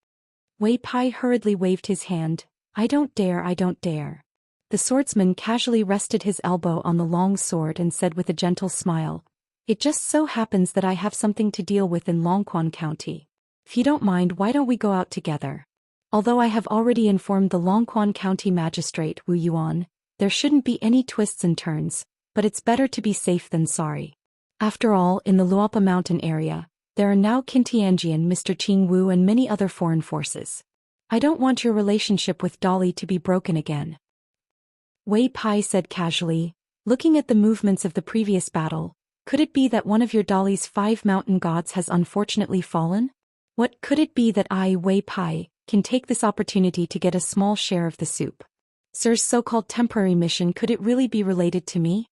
Wei Pai hurriedly waved his hand, "I don't dare, I don't dare." The swordsman casually rested his elbow on the long sword and said with a gentle smile, "It just so happens that I have something to deal with in Longquan County. If you don't mind, why don't we go out together? Although I have already informed the Longquan County Magistrate Wu Yuan, there shouldn't be any twists and turns, but it's better to be safe than sorry. After all, in the Luopa Mountain area, there are now Qintianjian, Mr. Qing Wu and many other foreign forces. I don't want your relationship with Dolly to be broken again." Wei Pai said casually, looking at the movements of the previous battle, "Could it be that one of your Dolly's 5 mountain gods has unfortunately fallen? What could it be that I, Wei Pai, can take this opportunity to get a small share of the soup? Sir's so-called temporary mission, could it really be related to me?"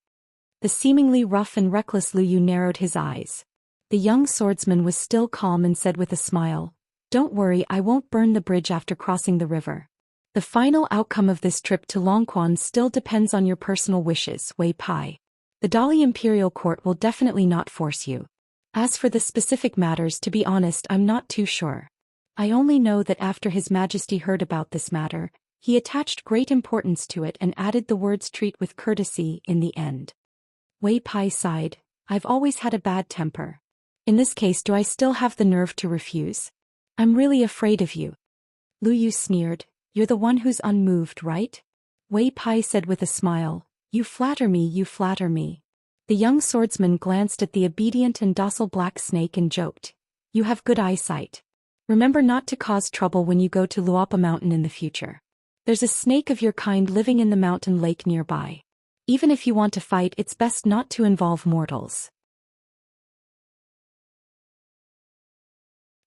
The seemingly rough and reckless Lu Yu narrowed his eyes. The young swordsman was still calm and said with a smile, "Don't worry, I won't burn the bridge after crossing the river. The final outcome of this trip to Longquan still depends on your personal wishes, Wei Pai. The Dali Imperial Court will definitely not force you. As for the specific matters, to be honest, I'm not too sure. I only know that after His Majesty heard about this matter, he attached great importance to it and added the words treat with courtesy in the end." Wei Pai sighed, "I've always had a bad temper. In this case, do I still have the nerve to refuse? I'm really afraid of you." Lu Yu sneered, "You're the one who's unmoved, right?" Wei Pai said with a smile, "You flatter me, you flatter me." The young swordsman glanced at the obedient and docile black snake and joked, "You have good eyesight. Remember not to cause trouble when you go to Luopa Mountain in the future. There's a snake of your kind living in the mountain lake nearby. Even if you want to fight, it's best not to involve mortals.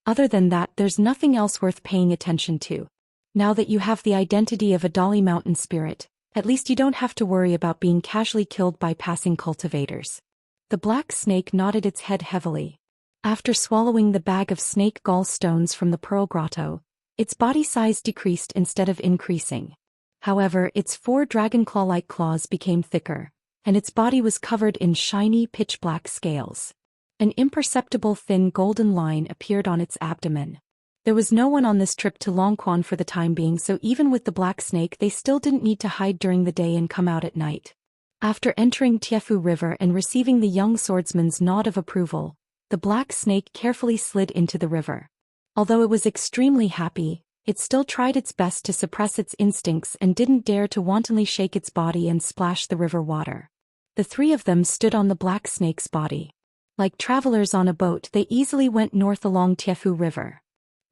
Other than that, there's nothing else worth paying attention to. Now that you have the identity of a Dali mountain spirit, at least you don't have to worry about being casually killed by passing cultivators." The black snake nodded its head heavily. After swallowing the bag of snake gall stones from the Pearl Grotto, its body size decreased instead of increasing. However, its 4 dragon-claw-like claws became thicker, and its body was covered in shiny pitch-black scales. An imperceptible thin golden line appeared on its abdomen. There was no one on this trip to Longquan for the time being, so even with the black snake they still didn't need to hide during the day and come out at night. After entering Tiefu River and receiving the young swordsman's nod of approval, the black snake carefully slid into the river. Although it was extremely happy, it still tried its best to suppress its instincts and didn't dare to wantonly shake its body and splash the river water. The 3 of them stood on the black snake's body. Like travelers on a boat, they easily went north along Tiefu River.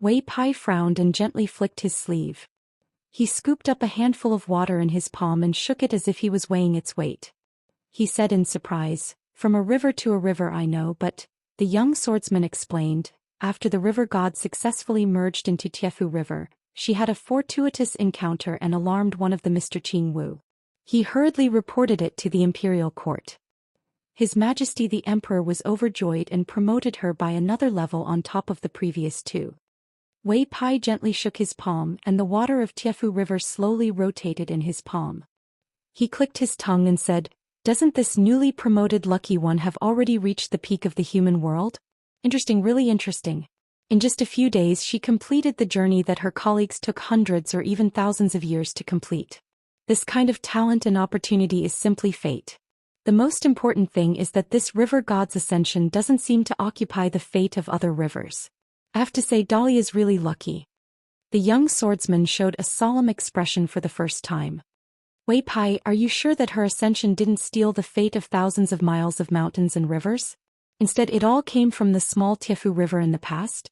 Wei Pai frowned and gently flicked his sleeve. He scooped up a handful of water in his palm and shook it as if he was weighing its weight. He said in surprise, "From a river to a river, I know, but..." The young swordsman explained, after the river god successfully merged into Tiefu River, she had a fortuitous encounter and alarmed one of the Mr. Qing Wu. He hurriedly reported it to the imperial court. His Majesty the Emperor was overjoyed and promoted her by another level on top of the previous 2. Wei Pai gently shook his palm and the water of Tiefu River slowly rotated in his palm. He clicked his tongue and said, "Doesn't this newly promoted lucky one have already reached the peak of the human world? Interesting, really interesting. In just a few days she completed the journey that her colleagues took hundreds or even thousands of years to complete. This kind of talent and opportunity is simply fate. The most important thing is that this river god's ascension doesn't seem to occupy the fate of other rivers. I have to say, Dolly is really lucky." The young swordsman showed a solemn expression for the first time. "Wei Pai, are you sure that her ascension didn't steal the fate of thousands of miles of mountains and rivers? Instead, it all came from the small Tiefu River in the past?"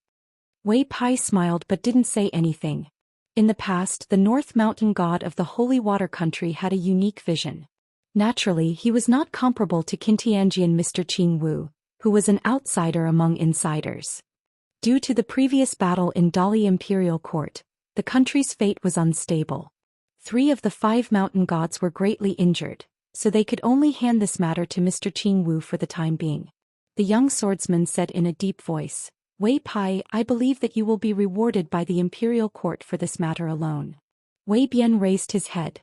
Wei Pai smiled but didn't say anything. In the past, the North Mountain god of the Holy Water Country had a unique vision. Naturally, he was not comparable to Qintianjian Mr. Qing Wu, who was an outsider among insiders. Due to the previous battle in Dali Imperial Court, the country's fate was unstable. 3 of the 5 mountain gods were greatly injured, so they could only hand this matter to Mr. Qing Wu for the time being. The young swordsman said in a deep voice, Wei Pai, I believe that you will be rewarded by the imperial court for this matter alone. Wei Bian raised his head.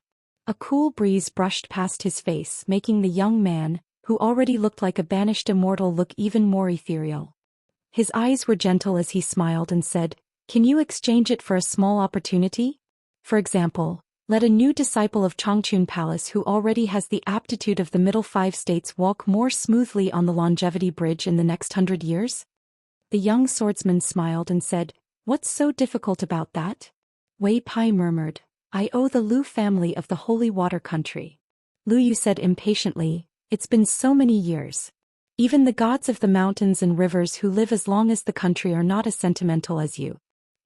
A cool breeze brushed past his face, making the young man, who already looked like a banished immortal, look even more ethereal. His eyes were gentle as he smiled and said, Can you exchange it for a small opportunity? For example, let a new disciple of Changchun Palace who already has the aptitude of the middle 5 states walk more smoothly on the longevity bridge in the next 100 years? The young swordsman smiled and said, What's so difficult about that? Wei Pai murmured, I owe the Lu family of the Holy Water Country. Lu Yu said impatiently, It's been so many years. Even the gods of the mountains and rivers who live as long as the country are not as sentimental as you.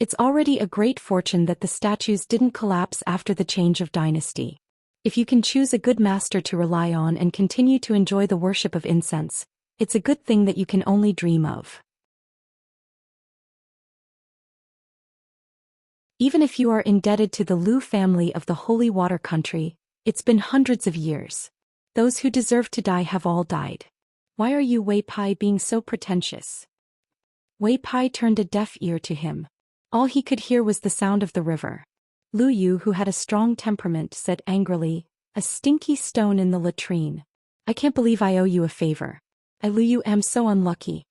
It's already a great fortune that the statues didn't collapse after the change of dynasty. If you can choose a good master to rely on and continue to enjoy the worship of incense, it's a good thing that you can only dream of. Even if you are indebted to the Lu family of the Holy Water Country, it's been hundreds of years. Those who deserve to die have all died. Why are you, Wei Pai, being so pretentious? Wei Pai turned a deaf ear to him. All he could hear was the sound of the river. Lu Yu, who had a strong temperament, said angrily, A stinky stone in the latrine. I can't believe I owe you a favor. I, Lu Yu, am so unlucky.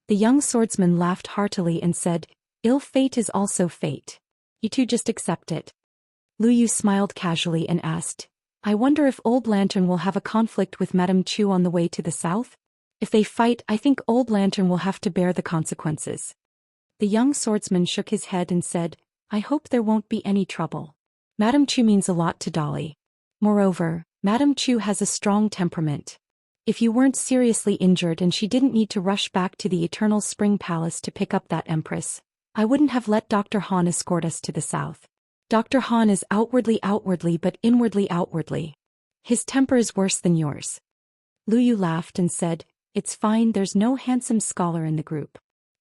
The young swordsman laughed heartily and said, Ill fate is also fate. You two just accept it. Lu Yu smiled casually and asked, I wonder if Old Lantern will have a conflict with Madame Chu on the way to the south? If they fight, I think Old Lantern will have to bear the consequences. The young swordsman shook his head and said, I hope there won't be any trouble. Madame Chu means a lot to Dolly. Moreover, Madame Chu has a strong temperament. If you weren't seriously injured and she didn't need to rush back to the Eternal Spring Palace to pick up that Empress, I wouldn't have let Dr. Han escort us to the south. Dr. Han is outwardly but inwardly. His temper is worse than yours. Lu Yu laughed and said, It's fine, there's no handsome scholar in the group.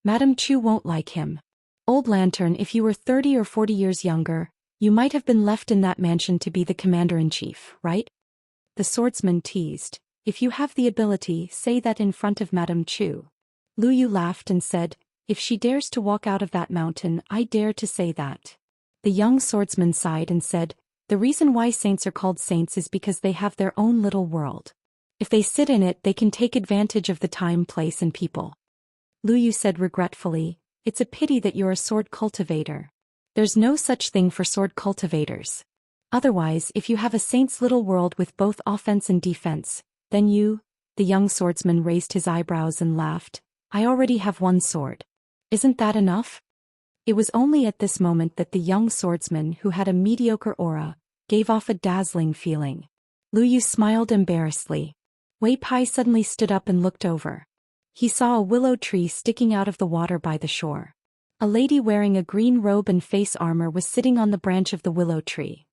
Madame Chu won't like him. Old Lantern, if you were 30 or 40 years younger, you might have been left in that mansion to be the commander-in-chief, right? The swordsman teased, If you have the ability, say that in front of Madame Chu. Lu Yu laughed and said, If she dares to walk out of that mountain, I dare to say that. The young swordsman sighed and said, The reason why saints are called saints is because they have their own little world. If they sit in it, they can take advantage of the time, place and people. Lu Yu said regretfully, It's a pity that you're a sword cultivator. There's no such thing for sword cultivators. Otherwise, if you have a saint's little world with both offense and defense, then you, the young swordsman raised his eyebrows and laughed, I already have one sword. Isn't that enough? It was only at this moment that the young swordsman, who had a mediocre aura, gave off a dazzling feeling. Lu Yu smiled embarrassedly. Wei Pai suddenly stood up and looked over. He saw a willow tree sticking out of the water by the shore. A lady wearing a green robe and face armor was sitting on the branch of the willow tree.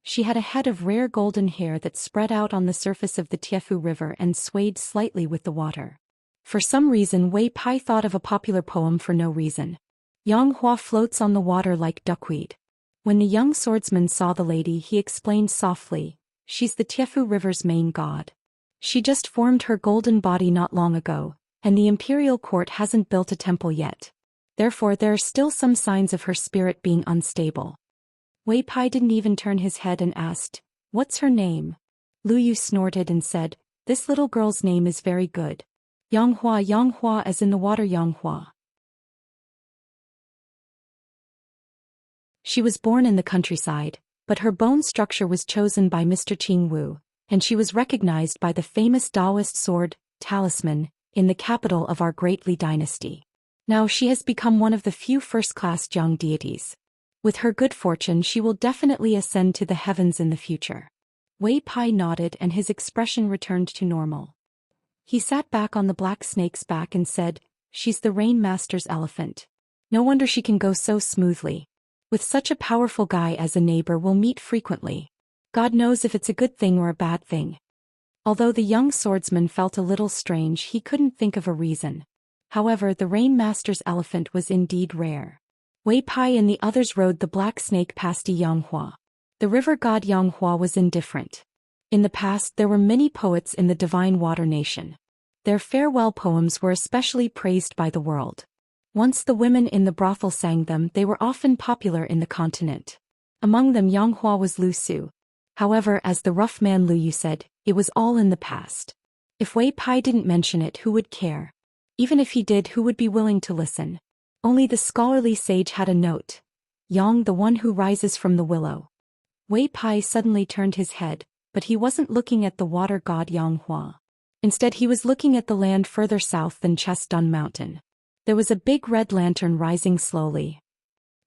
She had a head of rare golden hair that spread out on the surface of the Tiefu River and swayed slightly with the water. For some reason, Wei Pai thought of a popular poem for no reason. Yang Hua floats on the water like duckweed. When the young swordsman saw the lady, he explained softly, She's the Tiefu River's main god. She just formed her golden body not long ago, and the imperial court hasn't built a temple yet. Therefore there are still some signs of her spirit being unstable. Wei Pai didn't even turn his head and asked, What's her name? Lu Yu snorted and said, This little girl's name is very good. Yang Hua as in the water Yang Hua. She was born in the countryside, but her bone structure was chosen by Mr. Qing Wu, and she was recognized by the famous Daoist sword, talisman, in the capital of our great Li dynasty. Now she has become one of the few first-class Jiang deities. With her good fortune she will definitely ascend to the heavens in the future. Wei Pai nodded and his expression returned to normal. He sat back on the black snake's back and said, She's the Rain Master's elephant. No wonder she can go so smoothly. With such a powerful guy as a neighbor, we'll meet frequently. God knows if it's a good thing or a bad thing. Although the young swordsman felt a little strange, he couldn't think of a reason. However, the Rain Master's elephant was indeed rare. Wei Pai and the others rode the black snake past Yang Hua. The river god Yang Hua was indifferent. In the past there were many poets in the divine water nation. Their farewell poems were especially praised by the world. Once the women in the brothel sang them, they were often popular in the continent. Among them Yang Hua was Lu Su. However, as the rough man Lu Yu said, it was all in the past. If Wei Pai didn't mention it, who would care? Even if he did, who would be willing to listen? Only the scholarly sage had a note. Yang, the one who rises from the willow. Wei Pai suddenly turned his head, but he wasn't looking at the water god Yang Hua. Instead he was looking at the land further south than Chestun Mountain. There was a big red lantern rising slowly.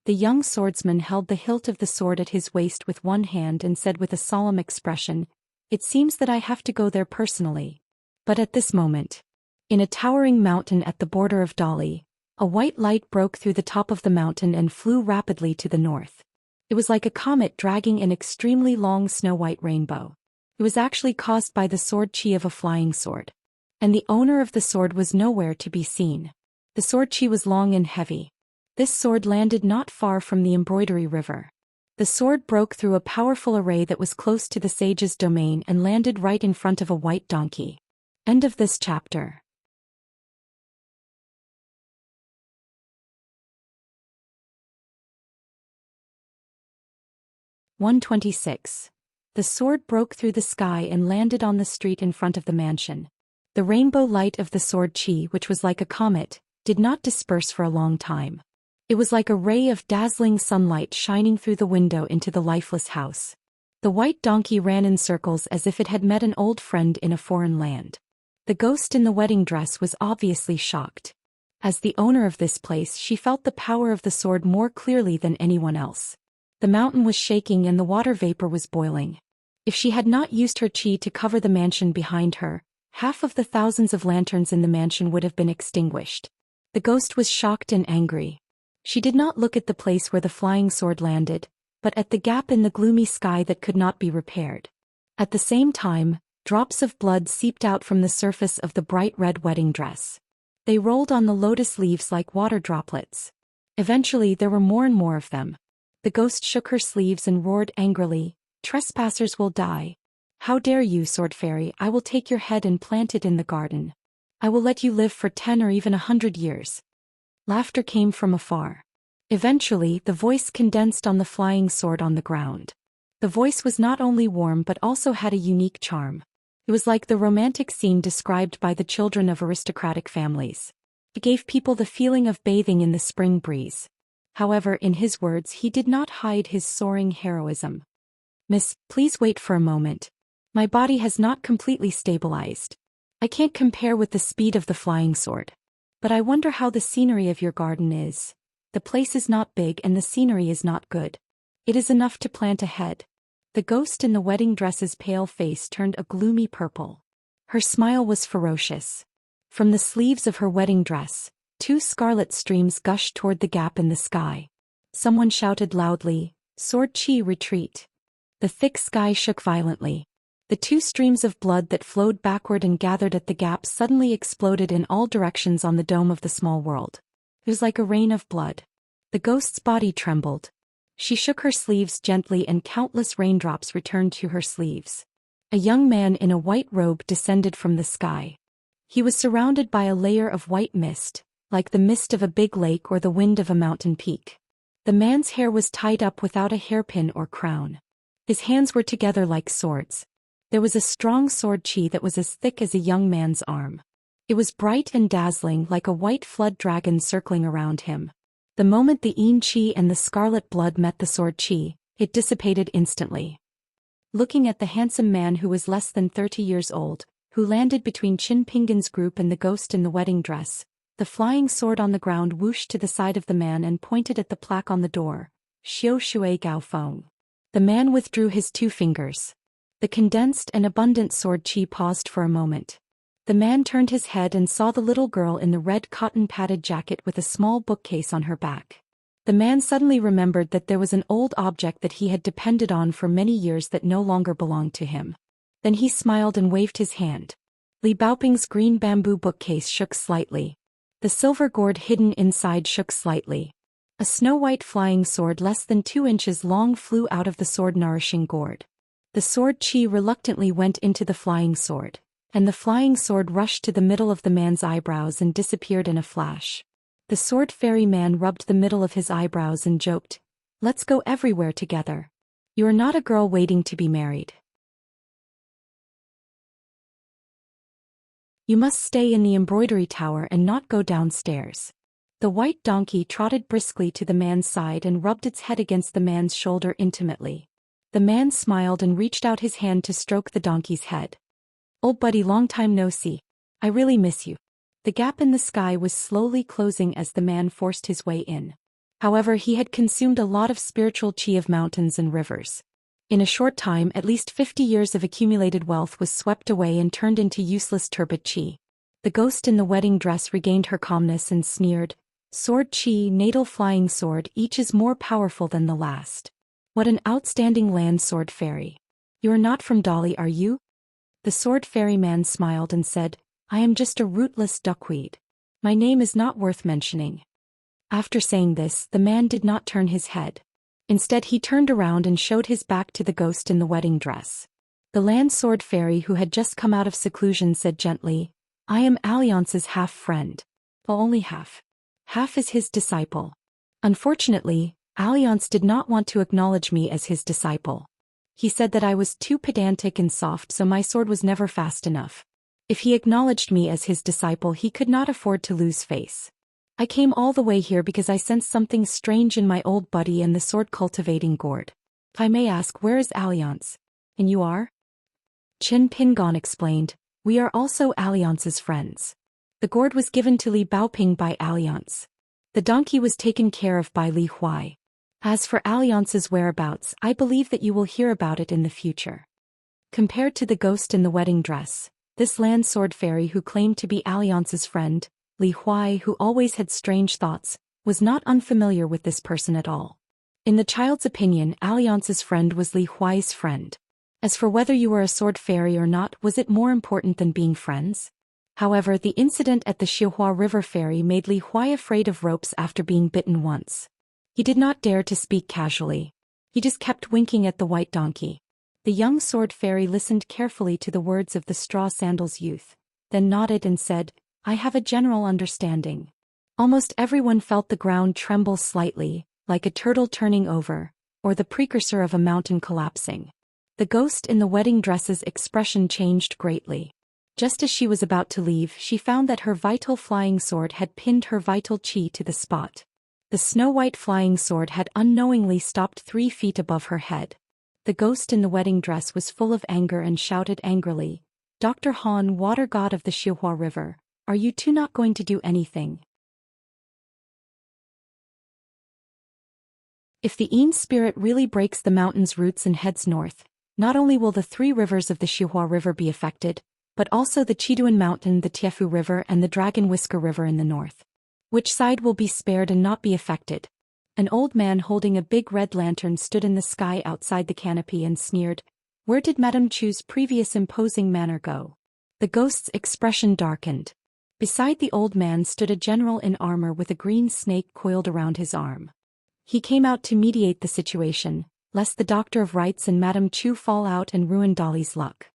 The young swordsman held the hilt of the sword at his waist with one hand and said with a solemn expression, "It seems that I have to go there personally." But at this moment, in a towering mountain at the border of Dali, a white light broke through the top of the mountain and flew rapidly to the north. It was like a comet dragging an extremely long snow-white rainbow. It was actually caused by the sword chi of a flying sword. And the owner of the sword was nowhere to be seen. The sword chi was long and heavy. This sword landed not far from the embroidery river. The sword broke through a powerful array that was close to the sage's domain and landed right in front of a white donkey. End of this chapter. (126). The sword broke through the sky and landed on the street in front of the mansion. The rainbow light of the sword chi, which was like a comet, did not disperse for a long time. It was like a ray of dazzling sunlight shining through the window into the lifeless house. The white donkey ran in circles as if it had met an old friend in a foreign land. The ghost in the wedding dress was obviously shocked. As the owner of this place, she felt the power of the sword more clearly than anyone else. The mountain was shaking and the water vapor was boiling. If she had not used her chi to cover the mansion behind her, half of the thousands of lanterns in the mansion would have been extinguished. The ghost was shocked and angry. She did not look at the place where the flying sword landed, but at the gap in the gloomy sky that could not be repaired. At the same time, drops of blood seeped out from the surface of the bright red wedding dress. They rolled on the lotus leaves like water droplets. Eventually there were more and more of them. The ghost shook her sleeves and roared angrily, "Trespassers will die. How dare you, sword fairy? I will take your head and plant it in the garden. I will let you live for 10 or even 100 years. Laughter came from afar. Eventually, the voice condensed on the flying sword on the ground. The voice was not only warm but also had a unique charm. It was like the romantic scene described by the children of aristocratic families. It gave people the feeling of bathing in the spring breeze. However, in his words he did not hide his soaring heroism. "Miss, please wait for a moment. My body has not completely stabilized. I can't compare with the speed of the flying sword. But I wonder how the scenery of your garden is. The place is not big and the scenery is not good. It is enough to plant a head." The ghost in the wedding dress's pale face turned a gloomy purple. Her smile was ferocious. From the sleeves of her wedding dress, 2 scarlet streams gushed toward the gap in the sky. Someone shouted loudly, "Sword chi, retreat." The thick sky shook violently. The 2 streams of blood that flowed backward and gathered at the gap suddenly exploded in all directions on the dome of the small world. It was like a rain of blood. The ghost's body trembled. She shook her sleeves gently and countless raindrops returned to her sleeves. A young man in a white robe descended from the sky. He was surrounded by a layer of white mist, like the mist of a big lake or the wind of a mountain peak. The man's hair was tied up without a hairpin or crown. His hands were together like swords. There was a strong sword chi that was as thick as a young man's arm. It was bright and dazzling like a white flood dragon circling around him. The moment the yin chi and the scarlet blood met the sword chi, it dissipated instantly. Looking at the handsome man who was less than 30 years old, who landed between Qin Pingan's group and the ghost in the wedding dress, the flying sword on the ground whooshed to the side of the man and pointed at the plaque on the door, "Xiao Shui Gao Feng." The man withdrew his 2 fingers. The condensed and abundant sword chi paused for a moment. The man turned his head and saw the little girl in the red cotton-padded jacket with a small bookcase on her back. The man suddenly remembered that there was an old object that he had depended on for many years that no longer belonged to him. Then he smiled and waved his hand. Li Baoping's green bamboo bookcase shook slightly. The silver gourd hidden inside shook slightly. A snow-white flying sword less than 2 inches long flew out of the sword-nourishing gourd. The sword chi reluctantly went into the flying sword, and the flying sword rushed to the middle of the man's eyebrows and disappeared in a flash. The sword fairy man rubbed the middle of his eyebrows and joked, "Let's go everywhere together. You are not a girl waiting to be married. You must stay in the embroidery tower and not go downstairs." The white donkey trotted briskly to the man's side and rubbed its head against the man's shoulder intimately. The man smiled and reached out his hand to stroke the donkey's head. "Old buddy, long time no see. I really miss you." The gap in the sky was slowly closing as the man forced his way in. However, he had consumed a lot of spiritual chi of mountains and rivers. In a short time, at least 50 years of accumulated wealth was swept away and turned into useless turbid chi. The ghost in the wedding dress regained her calmness and sneered, "Sword chi, natal flying sword, each is more powerful than the last. What an outstanding land sword fairy. You are not from Dali, are you?" The sword fairy man smiled and said, "I am just a rootless duckweed. My name is not worth mentioning." After saying this, the man did not turn his head. Instead, he turned around and showed his back to the ghost in the wedding dress. The land sword fairy, who had just come out of seclusion, said gently, "I am Alliance's half-friend. Well, only half. Half is his disciple. Unfortunately, Alliance did not want to acknowledge me as his disciple. He said that I was too pedantic and soft, so my sword was never fast enough. If he acknowledged me as his disciple, he could not afford to lose face. I came all the way here because I sensed something strange in my old buddy and the sword cultivating gourd. If I may ask, where is Alliance? And you are?" Qin Pingon explained, "We are also Alliance's friends. The gourd was given to Li Baoping by Alliance. The donkey was taken care of by Li Huai. As for Alliance's whereabouts, I believe that you will hear about it in the future." Compared to the ghost in the wedding dress, this land sword fairy who claimed to be Alliance's friend, Li Huai, who always had strange thoughts, was not unfamiliar with this person at all. In the child's opinion, Alliance's friend was Li Huai's friend. As for whether you were a sword fairy or not, was it more important than being friends? However, the incident at the Xihua River ferry made Li Huai afraid of ropes after being bitten once. He did not dare to speak casually. He just kept winking at the white donkey. The young sword fairy listened carefully to the words of the straw sandals youth, then nodded and said, "I have a general understanding." Almost everyone felt the ground tremble slightly, like a turtle turning over, or the precursor of a mountain collapsing. The ghost in the wedding dress's expression changed greatly. Just as she was about to leave, she found that her vital flying sword had pinned her vital chi to the spot. The snow-white flying sword had unknowingly stopped 3 feet above her head. The ghost in the wedding dress was full of anger and shouted angrily, "Dr. Han, water god of the Xihua River, are you two not going to do anything?" If the Yin spirit really breaks the mountain's roots and heads north, not only will the 3 rivers of the Xihua River be affected, but also the Chiduan Mountain, the Tiefu River, and the Dragon Whisker River in the north. Which side will be spared and not be affected? An old man holding a big red lantern stood in the sky outside the canopy and sneered, "Where did Madame Chu's previous imposing manner go?" The ghost's expression darkened. Beside the old man stood a general in armor with a green snake coiled around his arm. He came out to mediate the situation, lest the Doctor of Rites and Madame Chu fall out and ruin Dali's luck.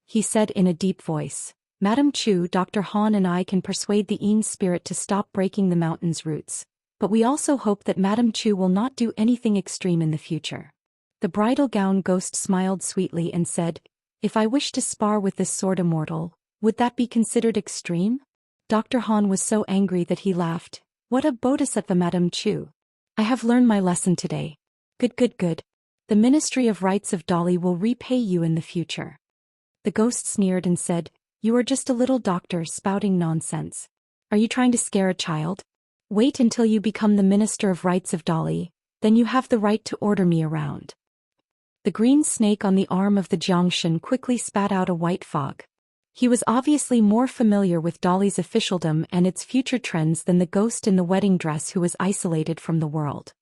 He said in a deep voice, "Madame Chu, Dr. Han and I can persuade the Yin spirit to stop breaking the mountain's roots, but we also hope that Madame Chu will not do anything extreme in the future." The bridal gown ghost smiled sweetly and said, "If I wish to spar with this sword Immortal, would that be considered extreme?" Dr. Han was so angry that he laughed, "What a bodhisattva, Madame Chu. I have learned my lesson today. Good, good, good. The Ministry of Rites of Dali will repay you in the future." The ghost sneered and said, "You are just a little doctor spouting nonsense. Are you trying to scare a child? Wait until you become the Minister of Rites of Dali, then you have the right to order me around." The green snake on the arm of the Xianxia quickly spat out a white fog. He was obviously more familiar with Dali's officialdom and its future trends than the ghost in the wedding dress who was isolated from the world.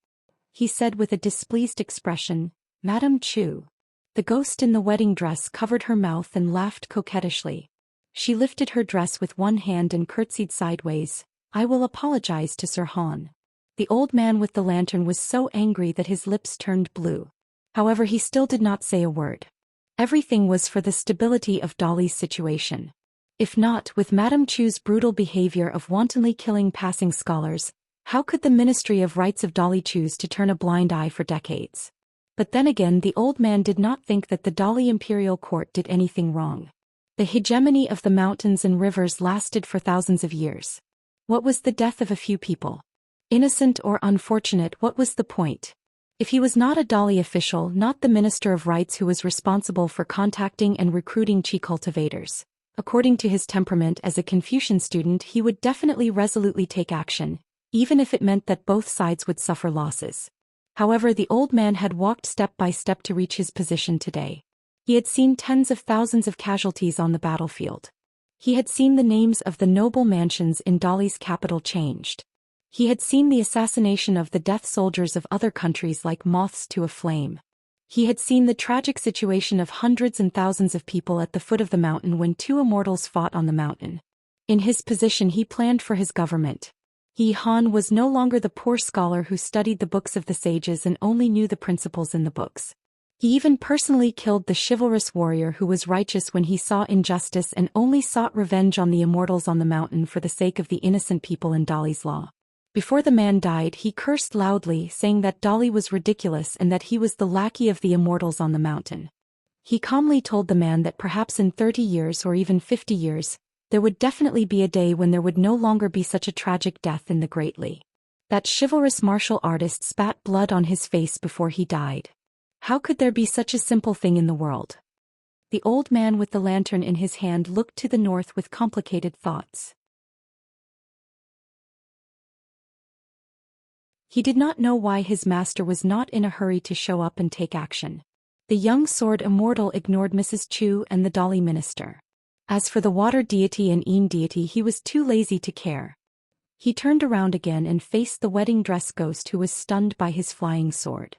He said with a displeased expression, "Madame Chu." The ghost in the wedding dress covered her mouth and laughed coquettishly. She lifted her dress with one hand and curtsied sideways, "I will apologize to Sir Han." The old man with the lantern was so angry that his lips turned blue. However, he still did not say a word. Everything was for the stability of Dali's situation. If not, with Madame Chu's brutal behavior of wantonly killing passing scholars, how could the Ministry of Rights of Dali choose to turn a blind eye for decades? But then again, the old man did not think that the Dali imperial court did anything wrong. The hegemony of the mountains and rivers lasted for thousands of years. What was the death of a few people? Innocent or unfortunate, what was the point? If he was not a Dali official, not the Minister of Rights who was responsible for contacting and recruiting Qi cultivators, according to his temperament as a Confucian student, he would definitely resolutely take action, even if it meant that both sides would suffer losses. However, the old man had walked step by step to reach his position today. He had seen tens of thousands of casualties on the battlefield. He had seen the names of the noble mansions in Dali's capital changed. He had seen the assassination of the death soldiers of other countries like moths to a flame. He had seen the tragic situation of hundreds and thousands of people at the foot of the mountain when two immortals fought on the mountain. In his position, he planned for his government. He Han was no longer the poor scholar who studied the books of the sages and only knew the principles in the books. He even personally killed the chivalrous warrior who was righteous when he saw injustice and only sought revenge on the immortals on the mountain for the sake of the innocent people in Dali's law. Before the man died, he cursed loudly, saying that Dali was ridiculous and that he was the lackey of the immortals on the mountain. He calmly told the man that perhaps in 30 years or even 50 years, there would definitely be a day when there would no longer be such a tragic death in the Great Li. That chivalrous martial artist spat blood on his face before he died. How could there be such a simple thing in the world? The old man with the lantern in his hand looked to the north with complicated thoughts. He did not know why his master was not in a hurry to show up and take action. The young sword immortal ignored Mrs. Chu and the Dali minister. As for the water deity and Yin deity, he was too lazy to care. He turned around again and faced the wedding dress ghost who was stunned by his flying sword.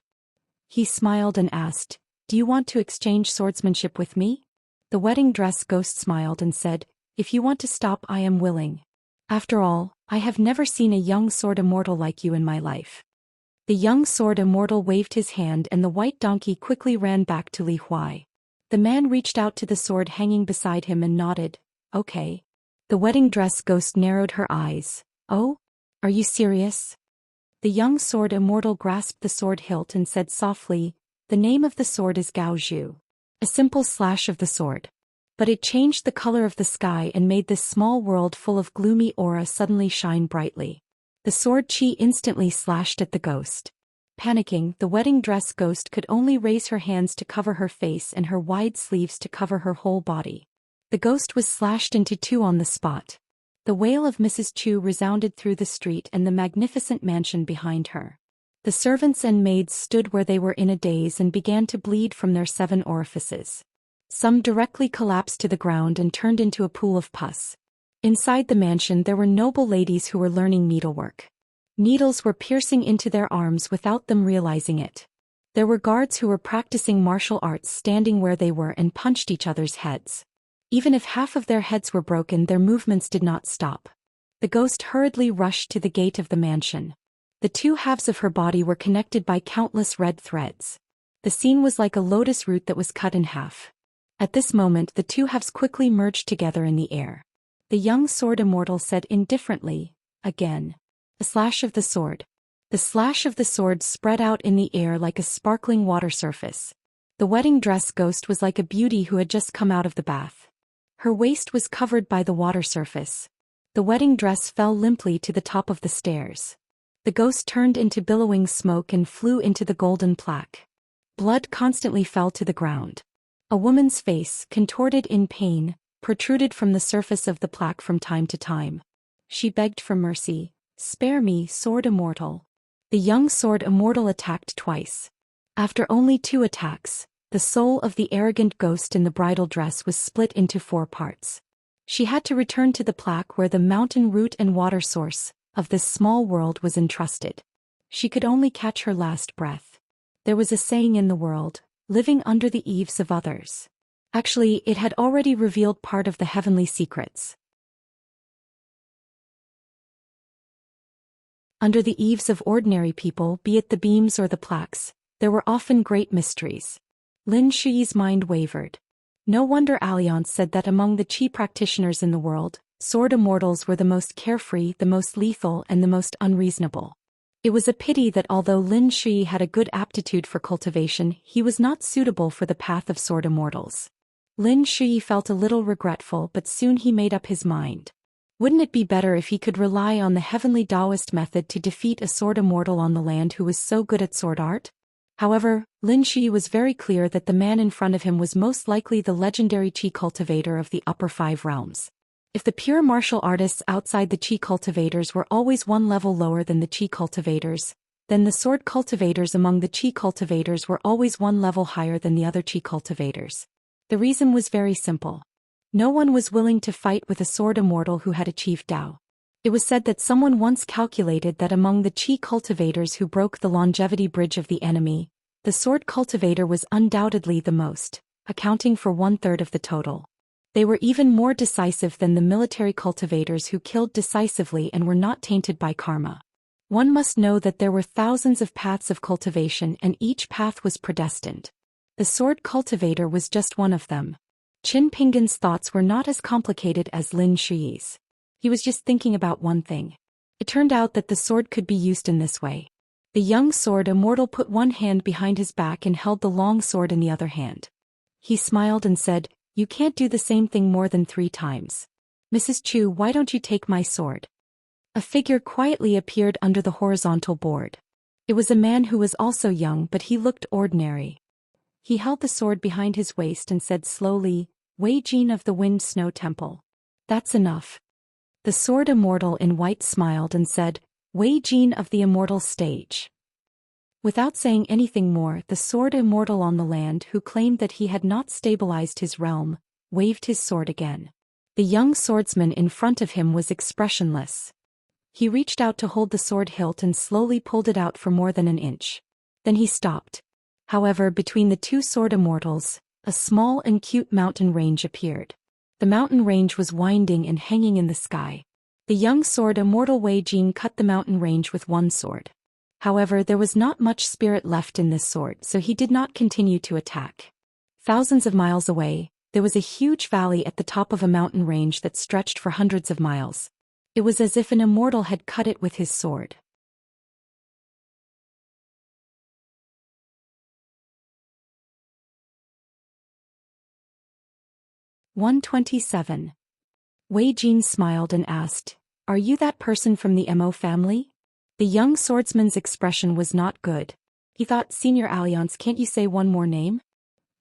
He smiled and asked, "Do you want to exchange swordsmanship with me?" The wedding dress ghost smiled and said, "If you want to stop, I am willing. After all, I have never seen a young sword immortal like you in my life." The young sword immortal waved his hand and the white donkey quickly ran back to Li Huai. The man reached out to the sword hanging beside him and nodded, "Okay." The wedding dress ghost narrowed her eyes. "Oh? Are you serious?" The young sword immortal grasped the sword hilt and said softly, "The name of the sword is Gao Zhu." A simple slash of the sword. But it changed the color of the sky and made this small world full of gloomy aura suddenly shine brightly. The sword Qi instantly slashed at the ghost. Panicking, the wedding dress ghost could only raise her hands to cover her face and her wide sleeves to cover her whole body. The ghost was slashed into two on the spot. The wail of Mrs. Chu resounded through the street and the magnificent mansion behind her. The servants and maids stood where they were in a daze and began to bleed from their 7 orifices. Some directly collapsed to the ground and turned into a pool of pus. Inside the mansion there were noble ladies who were learning needlework. Needles were piercing into their arms without them realizing it. There were guards who were practicing martial arts standing where they were and punched each other's heads. Even if half of their heads were broken, their movements did not stop. The ghost hurriedly rushed to the gate of the mansion. The two halves of her body were connected by countless red threads. The scene was like a lotus root that was cut in half. At this moment the two halves quickly merged together in the air. The young sword immortal said indifferently, "Again." A slash of the sword. The slash of the sword spread out in the air like a sparkling water surface. The wedding dress ghost was like a beauty who had just come out of the bath. Her waist was covered by the water surface. The wedding dress fell limply to the top of the stairs. The ghost turned into billowing smoke and flew into the golden plaque. Blood constantly fell to the ground. A woman's face, contorted in pain, protruded from the surface of the plaque from time to time. She begged for mercy. "Spare me, sword immortal." The young sword immortal attacked twice. After only 2 attacks, the soul of the arrogant ghost in the bridal dress was split into 4 parts. She had to return to the plaque where the mountain root and water source of this small world was entrusted. She could only catch her last breath. There was a saying in the world, living under the eaves of others. Actually, it had already revealed part of the heavenly secrets. Under the eaves of ordinary people, be it the beams or the plaques, there were often great mysteries. Lin Shi's mind wavered. No wonder Alliance said that among the Qi practitioners in the world, sword immortals were the most carefree, the most lethal, and the most unreasonable. It was a pity that although Lin Shi had a good aptitude for cultivation, he was not suitable for the path of sword immortals. Lin Shi felt a little regretful, but soon he made up his mind. Wouldn't it be better if he could rely on the heavenly Daoist method to defeat a sword immortal on the land who was so good at sword art? However, Lin Shi was very clear that the man in front of him was most likely the legendary Qi cultivator of the upper 5 realms. If the pure martial artists outside the Qi cultivators were always one level lower than the Qi cultivators, then the sword cultivators among the Qi cultivators were always one level higher than the other Qi cultivators. The reason was very simple. No one was willing to fight with a sword immortal who had achieved Dao. It was said that someone once calculated that among the Qi cultivators who broke the longevity bridge of the enemy, the sword cultivator was undoubtedly the most, accounting for 1/3 of the total. They were even more decisive than the military cultivators who killed decisively and were not tainted by karma. One must know that there were thousands of paths of cultivation and each path was predestined. The sword cultivator was just one of them. Qin Pinggan's thoughts were not as complicated as Lin Shi's. He was just thinking about one thing. It turned out that the sword could be used in this way. The young sword immortal put one hand behind his back and held the long sword in the other hand. He smiled and said, "You can't do the same thing more than 3 times. Mrs. Chu, why don't you take my sword?" A figure quietly appeared under the horizontal board. It was a man who was also young, but he looked ordinary. He held the sword behind his waist and said slowly, "Wei Jin of the Wind Snow Temple. That's enough." The sword immortal in white smiled and said, "Wei Jin of the Immortal Stage." Without saying anything more, the sword immortal on the land, who claimed that he had not stabilized his realm, waved his sword again. The young swordsman in front of him was expressionless. He reached out to hold the sword hilt and slowly pulled it out for more than an inch. Then he stopped. However, between the two sword immortals, a small and cute mountain range appeared. The mountain range was winding and hanging in the sky. The young sword immortal Wei Jin cut the mountain range with one sword. However, there was not much spirit left in this sword, so he did not continue to attack. Thousands of miles away, there was a huge valley at the top of a mountain range that stretched for hundreds of miles. It was as if an immortal had cut it with his sword. "127. Wei Jin smiled and asked, "Are you that person from the Mo family?" The young swordsman's expression was not good. He thought, "Senior Alliance, can't you say one more name?"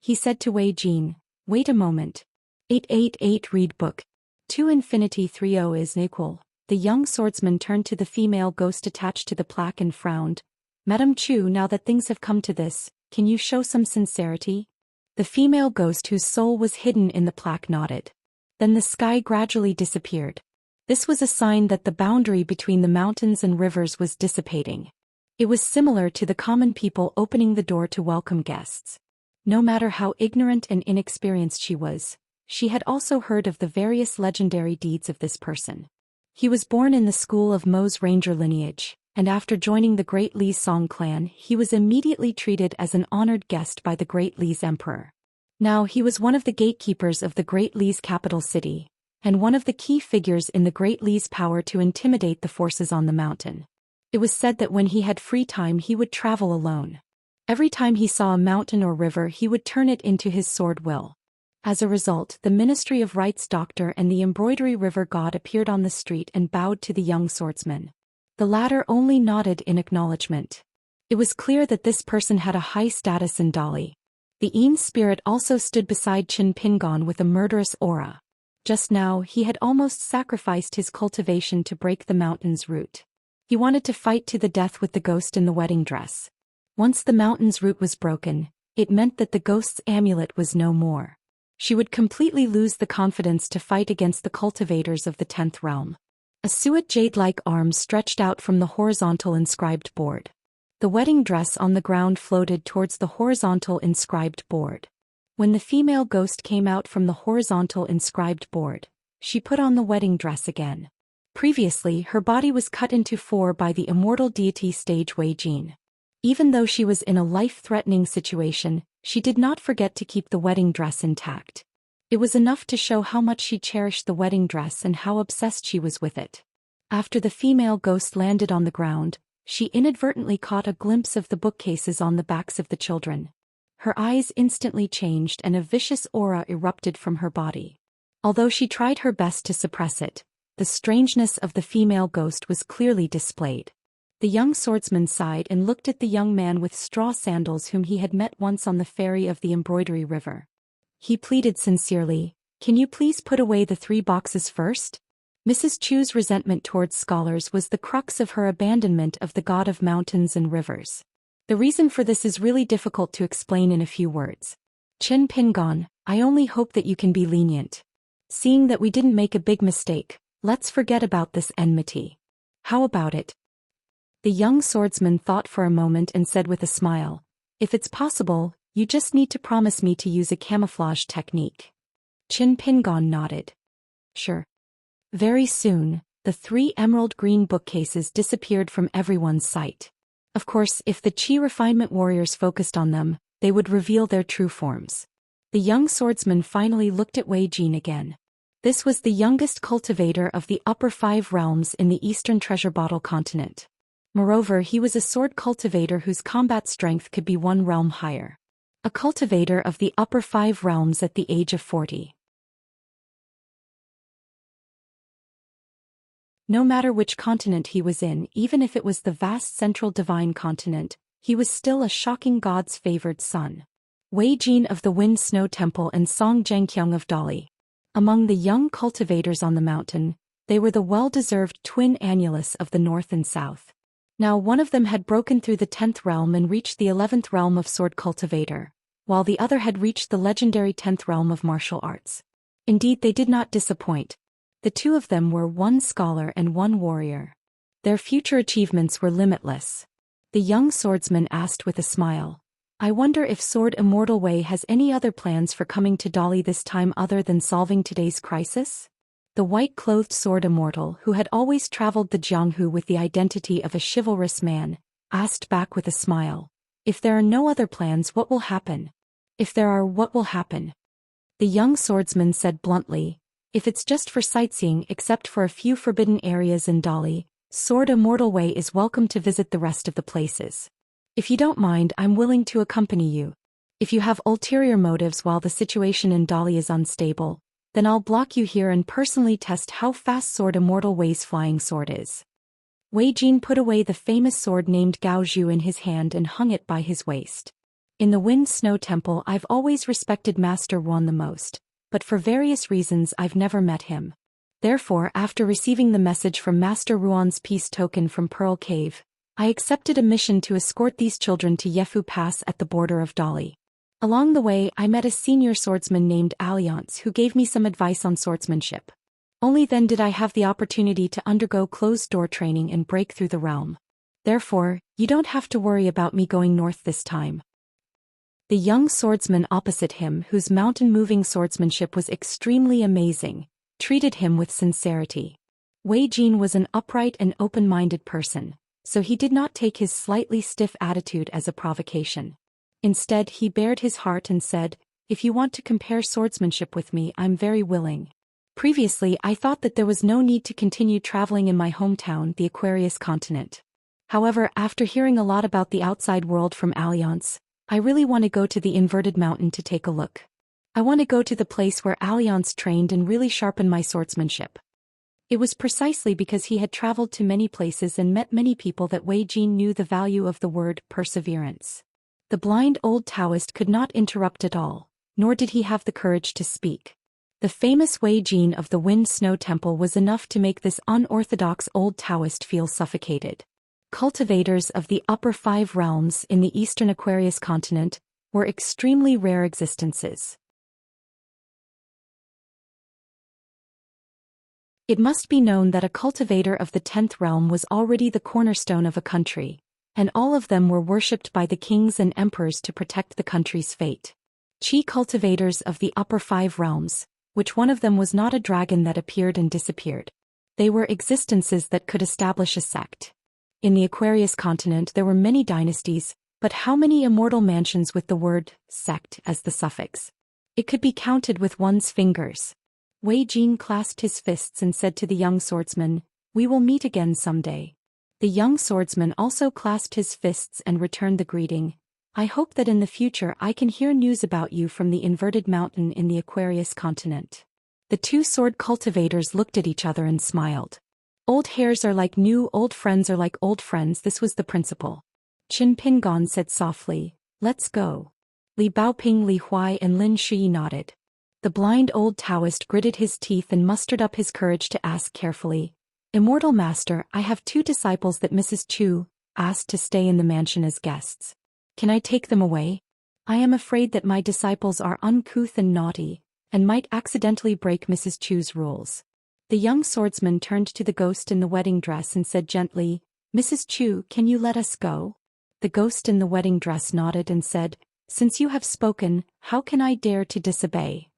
He said to Wei Jin, "Wait a moment. 888 read book. 2 infinity 30 is equal." The young swordsman turned to the female ghost attached to the plaque and frowned. "Madame Chu, now that things have come to this, can you show some sincerity?" The female ghost, whose soul was hidden in the plaque, nodded. Then the sky gradually disappeared. This was a sign that the boundary between the mountains and rivers was dissipating. It was similar to the common people opening the door to welcome guests. No matter how ignorant and inexperienced she was, she had also heard of the various legendary deeds of this person. He was born in the school of Mo's ranger lineage, and after joining the Great Li Song clan, he was immediately treated as an honored guest by the Great Li's emperor. Now he was one of the gatekeepers of the Great Li's capital city, and one of the key figures in the Great Li's power to intimidate the forces on the mountain. It was said that when he had free time he would travel alone. Every time he saw a mountain or river he would turn it into his sword will. As a result, the Ministry of Rights doctor and the embroidery river god appeared on the street and bowed to the young swordsman. The latter only nodded in acknowledgement. It was clear that this person had a high status in Dali. The Een spirit also stood beside Qin Pinggan with a murderous aura. Just now, he had almost sacrificed his cultivation to break the mountain's root. He wanted to fight to the death with the ghost in the wedding dress. Once the mountain's root was broken, it meant that the ghost's amulet was no more. She would completely lose the confidence to fight against the cultivators of the 10th realm. A suet jade-like arm stretched out from the horizontal inscribed board. The wedding dress on the ground floated towards the horizontal inscribed board. When the female ghost came out from the horizontal inscribed board, she put on the wedding dress again. Previously, her body was cut into 4 by the immortal deity stage Wei Jin. Even though she was in a life-threatening situation, she did not forget to keep the wedding dress intact. It was enough to show how much she cherished the wedding dress and how obsessed she was with it. After the female ghost landed on the ground, she inadvertently caught a glimpse of the bookcases on the backs of the children. Her eyes instantly changed and a vicious aura erupted from her body. Although she tried her best to suppress it, the strangeness of the female ghost was clearly displayed. The young swordsman sighed and looked at the young man with straw sandals whom he had met once on the ferry of the Embroidery River. He pleaded sincerely, "Can you please put away the 3 boxes first?" Mrs. Chu's resentment towards scholars was the crux of her abandonment of the god of mountains and rivers. The reason for this is really difficult to explain in a few words. Chen Pingon, I only hope that you can be lenient. Seeing that we didn't make a big mistake, let's forget about this enmity. How about it? The young swordsman thought for a moment and said with a smile, "If it's possible, you just need to promise me to use a camouflage technique." Chen Pingon nodded. Sure. Very soon, the 3 emerald green bookcases disappeared from everyone's sight. Of course, if the Qi refinement warriors focused on them, they would reveal their true forms. The young swordsman finally looked at Wei Jin again. This was the youngest cultivator of the upper 5 realms in the eastern treasure bottle continent. Moreover, he was a sword cultivator whose combat strength could be 1 realm higher. A cultivator of the upper 5 realms at the age of 40. No matter which continent he was in, even if it was the vast central divine continent, he was still a shocking god's favored son. Wei Jin of the Wind Snow Temple and Song Zhengqiang of Dali. Among the young cultivators on the mountain, they were the well-deserved twin annulus of the north and south. Now one of them had broken through the 10th realm and reached the 11th realm of sword cultivator, while the other had reached the legendary 10th realm of martial arts. Indeed, they did not disappoint. The 2 of them were 1 scholar and 1 warrior. Their future achievements were limitless. The young swordsman asked with a smile, "I wonder if Sword Immortal Wei has any other plans for coming to Dali this time other than solving today's crisis?" The white-clothed Sword Immortal, who had always traveled the Jianghu with the identity of a chivalrous man, asked back with a smile, "If there are no other plans, what will happen?" "If there are, what will happen?" The young swordsman said bluntly, "If it's just for sightseeing except for a few forbidden areas in Dali, Sword Immortal Wei is welcome to visit the rest of the places. If you don't mind, I'm willing to accompany you. If you have ulterior motives while the situation in Dali is unstable, then I'll block you here and personally test how fast Sword Immortal Wei's flying sword is." Wei Jin put away the famous sword named Gao Zhu in his hand and hung it by his waist. "In the Wind Snow Temple, I've always respected Master Wan the most, but for various reasons I've never met him. Therefore, after receiving the message from Master Ruan's peace token from Pearl Cave, I accepted a mission to escort these children to Yefu Pass at the border of Dali. Along the way, I met a senior swordsman named Alliance who gave me some advice on swordsmanship. Only then did I have the opportunity to undergo closed-door training and break through the realm. Therefore, you don't have to worry about me going north this time." The young swordsman opposite him, whose mountain-moving swordsmanship was extremely amazing, treated him with sincerity. Wei Jin was an upright and open-minded person, so he did not take his slightly stiff attitude as a provocation. Instead, he bared his heart and said, "If you want to compare swordsmanship with me, I'm very willing. Previously, I thought that there was no need to continue traveling in my hometown, the Aquarius continent. However, after hearing a lot about the outside world from Alliance, I really want to go to the inverted mountain to take a look. I want to go to the place where Alliance trained and really sharpened my swordsmanship." It was precisely because he had traveled to many places and met many people that Wei Jin knew the value of the word perseverance. The blind old Daoist could not interrupt at all, nor did he have the courage to speak. The famous Wei Jin of the Wind Snow Temple was enough to make this unorthodox old Daoist feel suffocated. Cultivators of the upper 5 realms in the eastern Aquarius continent were extremely rare existences. It must be known that a cultivator of the 10th realm was already the cornerstone of a country, and all of them were worshipped by the kings and emperors to protect the country's fate. Qi cultivators of the upper 5 realms, which one of them was not a dragon that appeared and disappeared. They were existences that could establish a sect. In the Aquarius continent there were many dynasties, but how many immortal mansions with the word sect as the suffix? It could be counted with one's fingers. Wei Jin clasped his fists and said to the young swordsman, "We will meet again someday." The young swordsman also clasped his fists and returned the greeting. "I hope that in the future I can hear news about you from the inverted mountain in the Aquarius continent." The two sword cultivators looked at each other and smiled. Old hairs are like new, old friends are like old friends. This was the principle. Qin Pingon said softly, "Let's go." Li Baoping, Li Huai and Lin Shui nodded. The blind old Taoist gritted his teeth and mustered up his courage to ask carefully, "Immortal Master, I have two disciples that Mrs. Chu asked to stay in the mansion as guests. Can I take them away? I am afraid that my disciples are uncouth and naughty, and might accidentally break Mrs. Chu's rules." The young swordsman turned to the ghost in the wedding dress and said gently, "Mrs. Chu, can you let us go?" The ghost in the wedding dress nodded and said, "Since you have spoken, how can I dare to disobey?"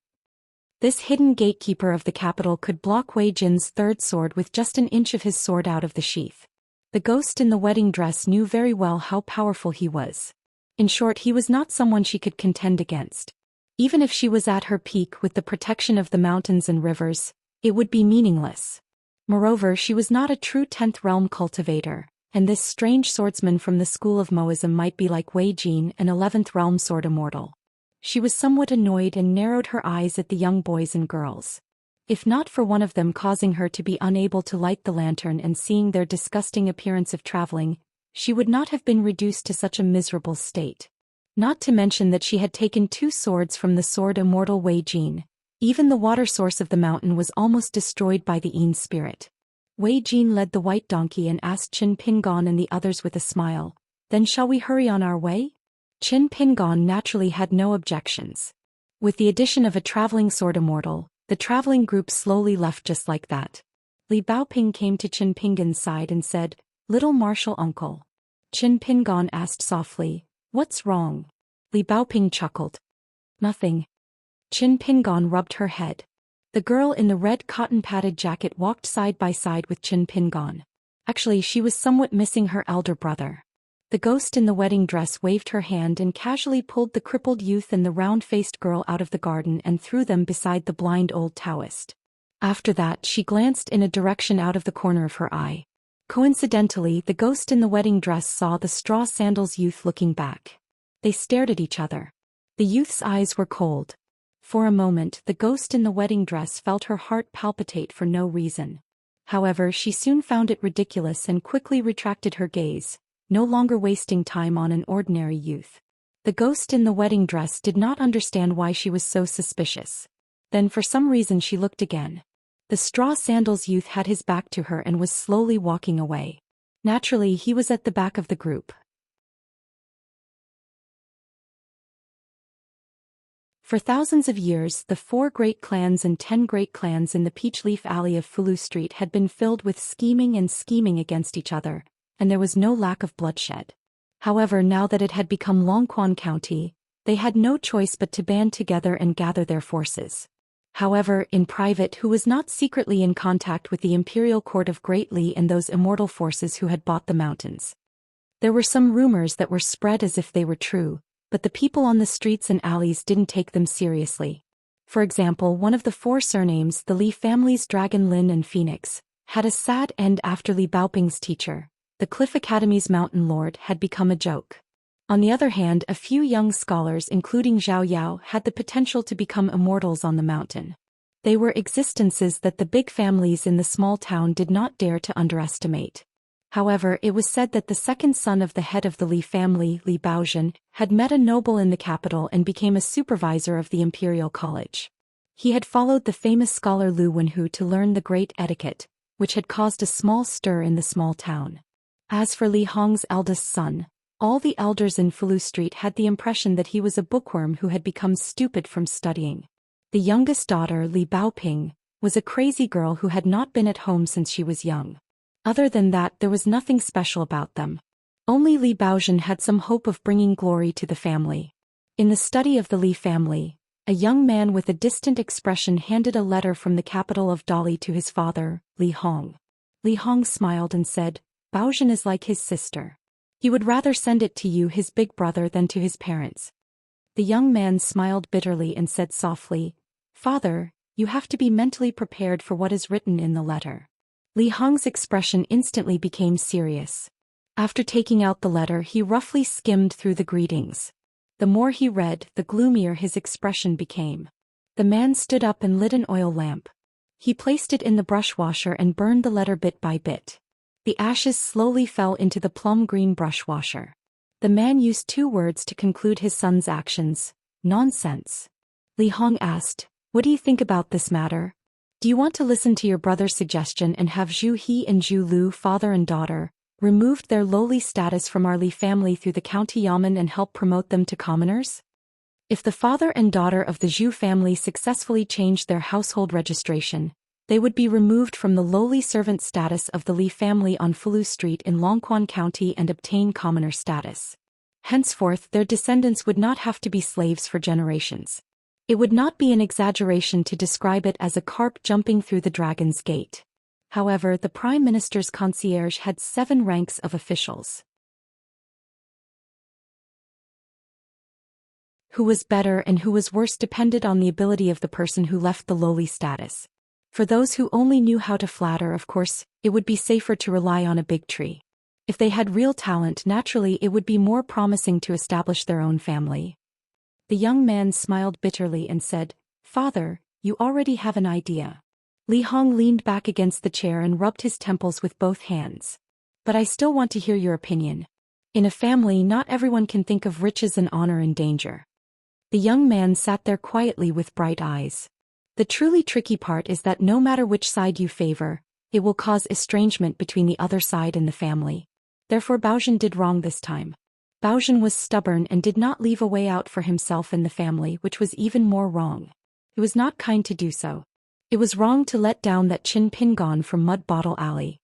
This hidden gatekeeper of the capital could block Wei Jin's third sword with just an inch of his sword out of the sheath. The ghost in the wedding dress knew very well how powerful he was. In short, he was not someone she could contend against. Even if she was at her peak with the protection of the mountains and rivers, it would be meaningless. Moreover, she was not a true 10th realm cultivator, and this strange swordsman from the school of Moism might be like Wei Jin, an 11th realm sword immortal. She was somewhat annoyed and narrowed her eyes at the young boys and girls. If not for one of them causing her to be unable to light the lantern and seeing their disgusting appearance of traveling, she would not have been reduced to such a miserable state. Not to mention that she had taken two swords from the sword immortal Wei Jin. Even the water source of the mountain was almost destroyed by the Yin spirit. Wei Jin led the white donkey and asked Qin Pingon and the others with a smile, "Then shall we hurry on our way?" Qin Pingon naturally had no objections. With the addition of a traveling sword immortal, the traveling group slowly left just like that. Li Baoping came to Qin Pingon's side and said, "Little martial uncle." Qin Pingon asked softly, "What's wrong?" Li Baoping chuckled. "Nothing." Qin Pingon rubbed her head. The girl in the red cotton-padded jacket walked side by side with Qin Pingon. Actually, she was somewhat missing her elder brother. The ghost in the wedding dress waved her hand and casually pulled the crippled youth and the round-faced girl out of the garden and threw them beside the blind old Taoist. After that, she glanced in a direction out of the corner of her eye. Coincidentally, the ghost in the wedding dress saw the straw sandals youth looking back. They stared at each other. The youth's eyes were cold. For a moment, the ghost in the wedding dress felt her heart palpitate for no reason. However, she soon found it ridiculous and quickly retracted her gaze, no longer wasting time on an ordinary youth. The ghost in the wedding dress did not understand why she was so suspicious. Then for some reason she looked again. The straw sandals youth had his back to her and was slowly walking away. Naturally, he was at the back of the group. For thousands of years, the 4 great clans and 10 great clans in the Peach Leaf Alley of Fulu Street had been filled with scheming against each other, and there was no lack of bloodshed. However, now that it had become Longquan County, they had no choice but to band together and gather their forces. However, in private, who was not secretly in contact with the Imperial Court of Great Li and those immortal forces who had bought the mountains? There were some rumors that were spread as if they were true, but the people on the streets and alleys didn't take them seriously. For example, one of the 4 surnames, the Li family's Dragon Lin and Phoenix, had a sad end after Li Baoping's teacher, the Cliff Academy's Mountain Lord, had become a joke. On the other hand, a few young scholars including Zhao Yao had the potential to become immortals on the mountain. They were existences that the big families in the small town did not dare to underestimate. However, it was said that the second son of the head of the Li family, Li Baozhen, had met a noble in the capital and became a supervisor of the Imperial College. He had followed the famous scholar Lu Wenhu to learn the great etiquette, which had caused a small stir in the small town. As for Li Hong's eldest son, all the elders in Fulu Street had the impression that he was a bookworm who had become stupid from studying. The youngest daughter, Li Baoping, was a crazy girl who had not been at home since she was young. Other than that, there was nothing special about them. Only Li Baozhen had some hope of bringing glory to the family. In the study of the Li family, a young man with a distant expression handed a letter from the capital of Dali to his father, Li Hong. Li Hong smiled and said, "Baozhen is like his sister. He would rather send it to you, his big brother, than to his parents." The young man smiled bitterly and said softly, "Father, you have to be mentally prepared for what is written in the letter." Li Hong's expression instantly became serious. After taking out the letter, he roughly skimmed through the greetings. The more he read, the gloomier his expression became. The man stood up and lit an oil lamp. He placed it in the brush washer and burned the letter bit by bit. The ashes slowly fell into the plum-green brush washer. The man used 2 words to conclude his son's actions: nonsense. Li Hong asked, "What do you think about this matter? Do you want to listen to your brother's suggestion and have Zhu He and Zhu Lu, father and daughter, removed their lowly status from our Li family through the county yamen and help promote them to commoners? If the father and daughter of the Zhu family successfully changed their household registration, they would be removed from the lowly servant status of the Li family on Fulu Street in Longquan County and obtain commoner status. Henceforth their descendants would not have to be slaves for generations. It would not be an exaggeration to describe it as a carp jumping through the dragon's gate." However, the Prime Minister's concierge had 7 ranks of officials. Who was better and who was worse depended on the ability of the person who left the lowly status. For those who only knew how to flatter, of course, it would be safer to rely on a big tree. If they had real talent, naturally it would be more promising to establish their own family. The young man smiled bitterly and said, "Father, you already have an idea." Li Hong leaned back against the chair and rubbed his temples with both hands. "But I still want to hear your opinion. In a family, not everyone can think of riches and honor in danger." The young man sat there quietly with bright eyes. The truly tricky part is that no matter which side you favor, it will cause estrangement between the other side and the family. Therefore Baozhen did wrong this time. Baozhen was stubborn and did not leave a way out for himself and the family, which was even more wrong. It was not kind to do so. It was wrong to let down that Qin Pingon from Mud Bottle Alley.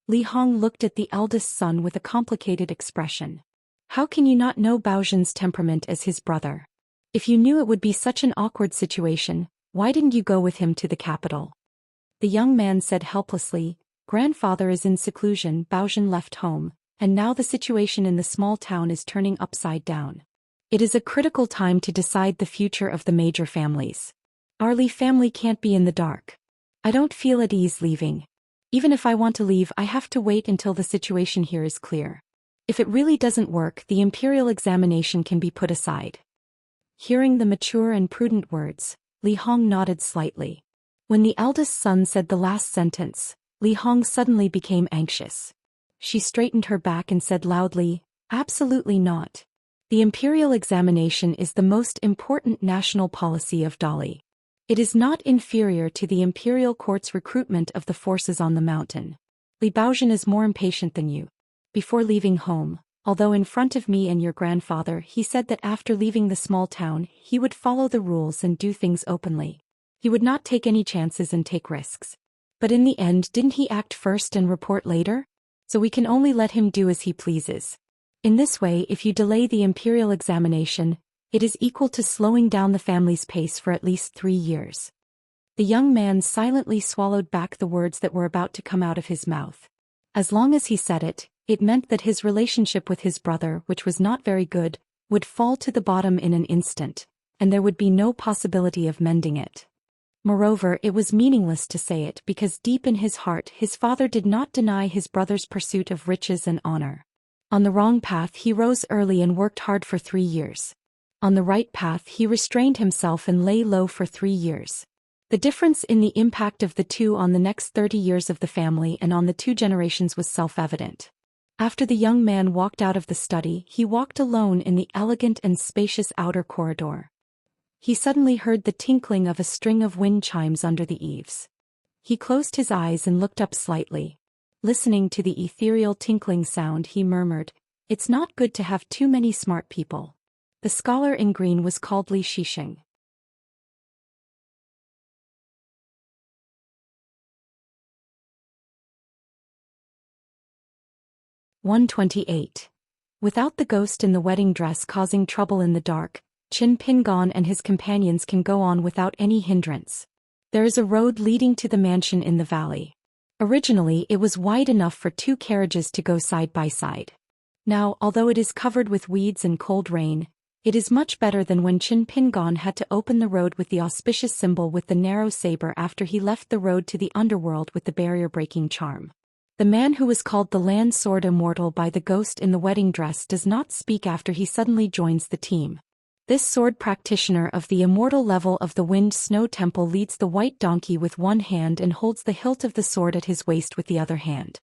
Li Hong looked at the eldest son with a complicated expression. How can you not know Baozhen's temperament as his brother? If you knew it would be such an awkward situation, why didn't you go with him to the capital? The young man said helplessly, "Grandfather is in seclusion, Baozhen left home, and now the situation in the small town is turning upside down. It is a critical time to decide the future of the major families. Our Li family can't be in the dark. I don't feel at ease leaving. Even if I want to leave, I have to wait until the situation here is clear. If it really doesn't work, the imperial examination can be put aside." Hearing the mature and prudent words, Li Hong nodded slightly. When the eldest son said the last sentence, Li Hong suddenly became anxious. She straightened her back and said loudly, "Absolutely not. The imperial examination is the most important national policy of Dali. It is not inferior to the imperial court's recruitment of the forces on the mountain. Li Baozhen is more impatient than you. Before leaving home, although in front of me and your grandfather, he said that after leaving the small town, he would follow the rules and do things openly. He would not take any chances and take risks. But in the end, didn't he act first and report later? So we can only let him do as he pleases. In this way, if you delay the imperial examination, it is equal to slowing down the family's pace for at least 3 years." The young man silently swallowed back the words that were about to come out of his mouth. As long as he said it, it meant that his relationship with his brother, which was not very good, would fall to the bottom in an instant, and there would be no possibility of mending it. Moreover, it was meaningless to say it because deep in his heart his father did not deny his brother's pursuit of riches and honor. On the wrong path he rose early and worked hard for 3 years. On the right path he restrained himself and lay low for 3 years. The difference in the impact of the two on the next 30 years of the family and on the 2 generations was self-evident. After the young man walked out of the study, he walked alone in the elegant and spacious outer corridor. He suddenly heard the tinkling of a string of wind chimes under the eaves. He closed his eyes and looked up slightly. Listening to the ethereal tinkling sound, he murmured, "It's not good to have too many smart people." The scholar in green was called Li Shisheng. 128. Without the ghost in the wedding dress causing trouble in the dark, Qin Pingon and his companions can go on without any hindrance. There is a road leading to the mansion in the valley. Originally it was wide enough for 2 carriages to go side by side. Now, although it is covered with weeds and cold rain, It is much better than when Qin Pingon had to open the road with the auspicious symbol with the narrow saber after he left the road to the underworld with the barrier-breaking charm. The man who was called the Land Sword Immortal by the ghost in the wedding dress does not speak after he suddenly joins the team. This sword practitioner of the immortal level of the Wind Snow Temple leads the white donkey with one hand and holds the hilt of the sword at his waist with the other hand.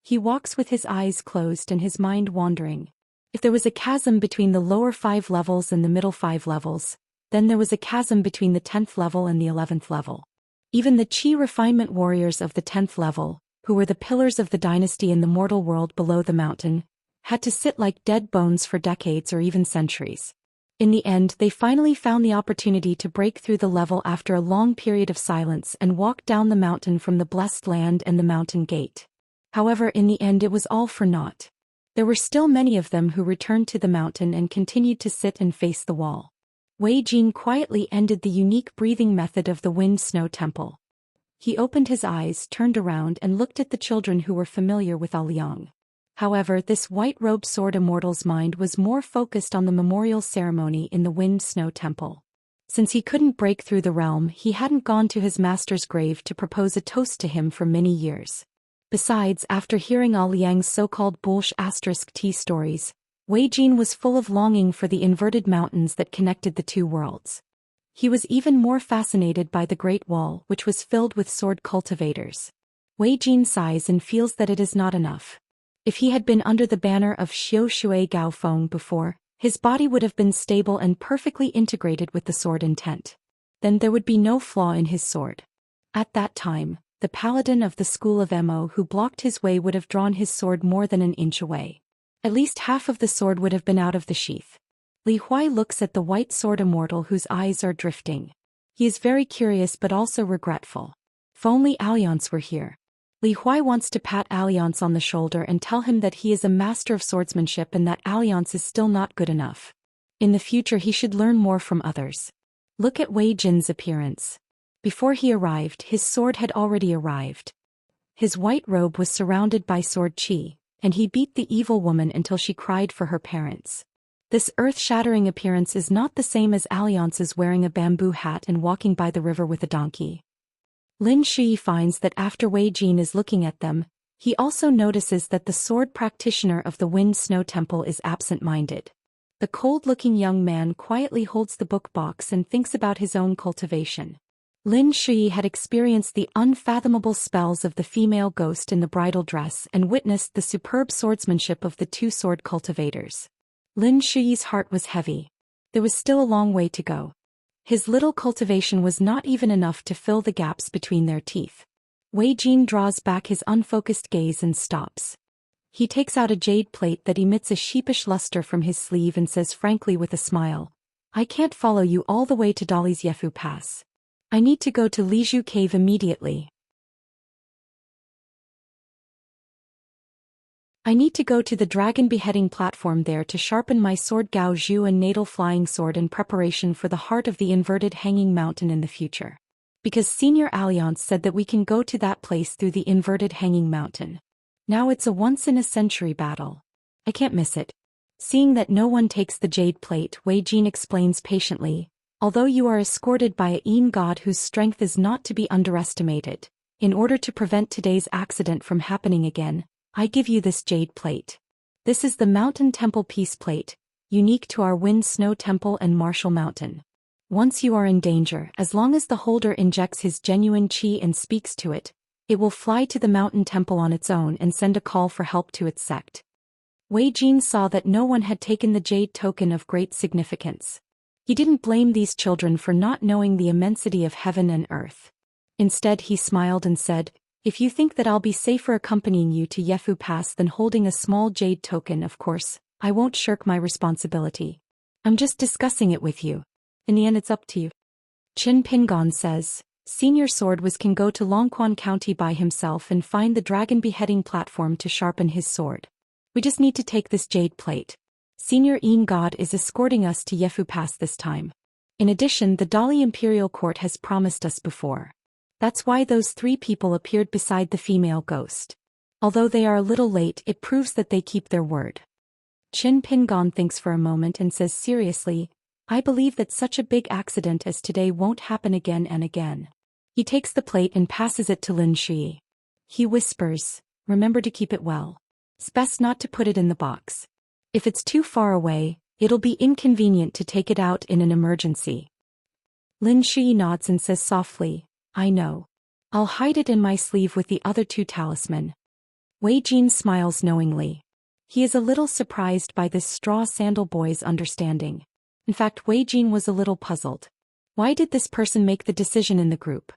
He walks with his eyes closed and his mind wandering. If there was a chasm between the lower 5 levels and the middle 5 levels, then there was a chasm between the 10th level and the 11th level. Even the Qi refinement warriors of the 10th level, who were the pillars of the dynasty in the mortal world below the mountain, had to sit like dead bones for decades or even centuries. In the end, they finally found the opportunity to break through the level after a long period of silence and walk down the mountain from the blessed land and the mountain gate. However, in the end it was all for naught. There were still many of them who returned to the mountain and continued to sit and face the wall. Wei Jin quietly ended the unique breathing method of the Wind Snow Temple. He opened his eyes, turned around and looked at the children who were familiar with Liang. However, this white-robed sword immortal's mind was more focused on the memorial ceremony in the Wind Snow Temple. Since he couldn't break through the realm, he hadn't gone to his master's grave to propose a toast to him for many years. Besides, after hearing Liang's so-called *T stories, Wei Jin was full of longing for the inverted mountains that connected the two worlds. He was even more fascinated by the Great Wall, which was filled with sword cultivators. Wei Jin sighs and feels that it is not enough. If he had been under the banner of Xiao Shui Gao Feng before, his body would have been stable and perfectly integrated with the sword intent. Then there would be no flaw in his sword. At that time, the paladin of the school of Mo who blocked his way would have drawn his sword more than an inch away. At least half of the sword would have been out of the sheath. Li Huai looks at the white sword immortal whose eyes are drifting. He is very curious but also regretful. If only Alliance were here. Li Huai wants to pat Alliance on the shoulder and tell him that he is a master of swordsmanship and that Alliance is still not good enough. In the future he should learn more from others. Look at Wei Jin's appearance. Before he arrived, his sword had already arrived. His white robe was surrounded by sword qi, and he beat the evil woman until she cried for her parents. This earth-shattering appearance is not the same as Alliance's wearing a bamboo hat and walking by the river with a donkey. Lin Shui finds that after Wei Jin is looking at them, he also notices that the sword practitioner of the Wind Snow Temple is absent-minded. The cold-looking young man quietly holds the book box and thinks about his own cultivation. Lin Shui had experienced the unfathomable spells of the female ghost in the bridal dress and witnessed the superb swordsmanship of the two sword cultivators. Lin Shui's heart was heavy. There was still a long way to go. His little cultivation was not even enough to fill the gaps between their teeth. Wei Jin draws back his unfocused gaze and stops. He takes out a jade plate that emits a sheepish luster from his sleeve and says frankly with a smile, "I can't follow you all the way to Dali's Yefu Pass. I need to go to Liju Cave immediately. I need to go to the dragon beheading platform there to sharpen my sword Gao Zhu and natal flying sword in preparation for the heart of the inverted hanging mountain in the future. Because Senior Alliance said that we can go to that place through the inverted hanging mountain. Now it's a once-in-a-century battle. I can't miss it." Seeing that no one takes the jade plate, Wei Jin explains patiently, "Although you are escorted by a Yin god whose strength is not to be underestimated, in order to prevent today's accident from happening again, I give you this jade plate. This is the Mountain Temple Peace Plate, unique to our Wind Snow Temple and Martial Mountain. Once you are in danger, as long as the holder injects his genuine qi and speaks to it, it will fly to the Mountain Temple on its own and send a call for help to its sect." Wei Jin saw that no one had taken the jade token of great significance. He didn't blame these children for not knowing the immensity of heaven and earth. Instead he smiled and said, "If you think that I'll be safer accompanying you to Yefu Pass than holding a small jade token, of course, I won't shirk my responsibility. I'm just discussing it with you. In the end it's up to you." Qin Pingon says, "Senior Sword can go to Longquan County by himself and find the dragon beheading platform to sharpen his sword. We just need to take this jade plate. Senior Yin God is escorting us to Yefu Pass this time. In addition, the Dali Imperial Court has promised us before. That's why those 3 people appeared beside the female ghost. Although they are a little late, it proves that they keep their word." Qin Pingon thinks for a moment and says seriously, I believe that such a big accident as today won't happen again and again. He takes the plate and passes it to Lin Shi. He whispers, remember to keep it well. It's best not to put it in the box. If it's too far away, it'll be inconvenient to take it out in an emergency. Lin Shi nods and says softly, I know. I'll hide it in my sleeve with the other 2 talisman. Wei Jin smiles knowingly. He is a little surprised by this straw sandal boy's understanding. In fact, Wei Jin was a little puzzled. Why did this person make the decision in the group?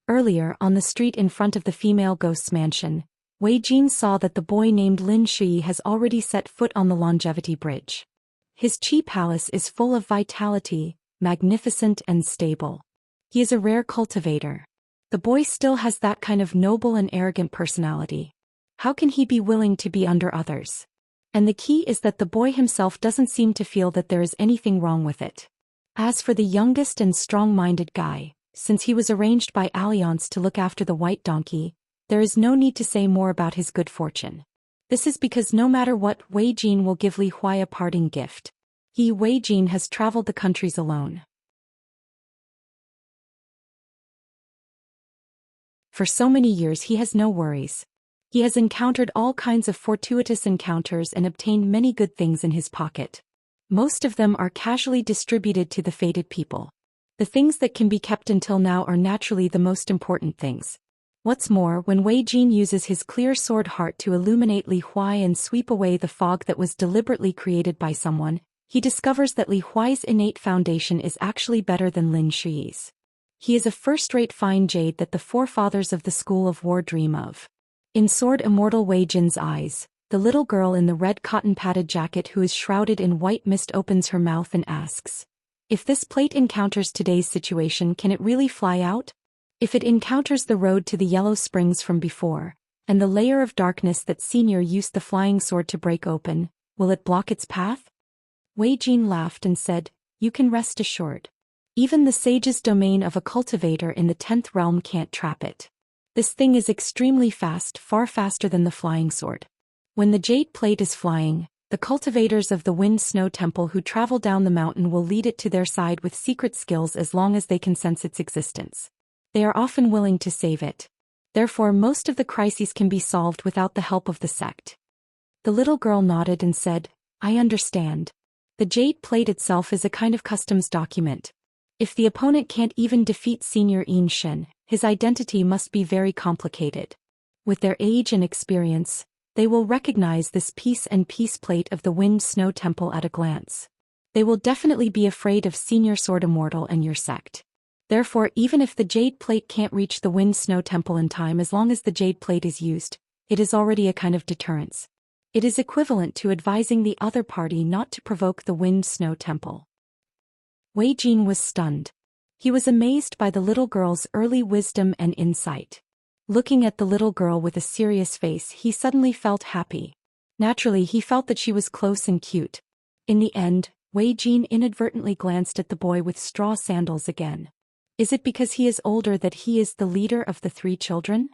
Earlier, on the street in front of the female ghost's mansion, Wei Jin saw that the boy named Lin Shi has already set foot on the longevity bridge. His chi palace is full of vitality, magnificent and stable. He is a rare cultivator. The boy still has that kind of noble and arrogant personality. How can he be willing to be under others? And the key is that the boy himself doesn't seem to feel that there is anything wrong with it. As for the youngest and strong-minded guy, since he was arranged by Alliance to look after the white donkey, there is no need to say more about his good fortune. This is because no matter what, Wei Jin will give Li Huai a parting gift. He, Wei Jin, has traveled the countries alone. For so many years he has no worries. He has encountered all kinds of fortuitous encounters and obtained many good things in his pocket. Most of them are casually distributed to the fated people. The things that can be kept until now are naturally the most important things. What's more, when Wei Jin uses his clear sword heart to illuminate Li Huai and sweep away the fog that was deliberately created by someone, he discovers that Li Huai's innate foundation is actually better than Lin Shi's. He is a first-rate fine jade that the forefathers of the School of War dream of. In Sword Immortal Wei Jin's eyes, the little girl in the red cotton-padded jacket who is shrouded in white mist opens her mouth and asks, if this plate encounters today's situation, can it really fly out? If it encounters the road to the Yellow Springs from before, and the layer of darkness that Senior used the flying sword to break open, will it block its path? Wei Jin laughed and said, you can rest assured. Even the sage's domain of a cultivator in the 10th realm can't trap it. This thing is extremely fast, far faster than the flying sword. When the jade plate is flying, the cultivators of the Wind Snow Temple who travel down the mountain will lead it to their side with secret skills as long as they can sense its existence. They are often willing to save it. Therefore, most of the crises can be solved without the help of the sect. The little girl nodded and said, I understand. The jade plate itself is a kind of customs document. If the opponent can't even defeat Senior Yin Shen, his identity must be very complicated. With their age and experience, they will recognize this piece and piece plate of the Wind Snow Temple at a glance. They will definitely be afraid of Senior Sword Immortal and your sect. Therefore, even if the jade plate can't reach the Wind Snow Temple in time, as long as the jade plate is used, it is already a kind of deterrence. It is equivalent to advising the other party not to provoke the Wind Snow Temple. Wei Jin was stunned. He was amazed by the little girl's early wisdom and insight. Looking at the little girl with a serious face, he suddenly felt happy. Naturally, he felt that she was close and cute. In the end, Wei Jin inadvertently glanced at the boy with straw sandals again. Is it because he is older that he is the leader of the 3 children?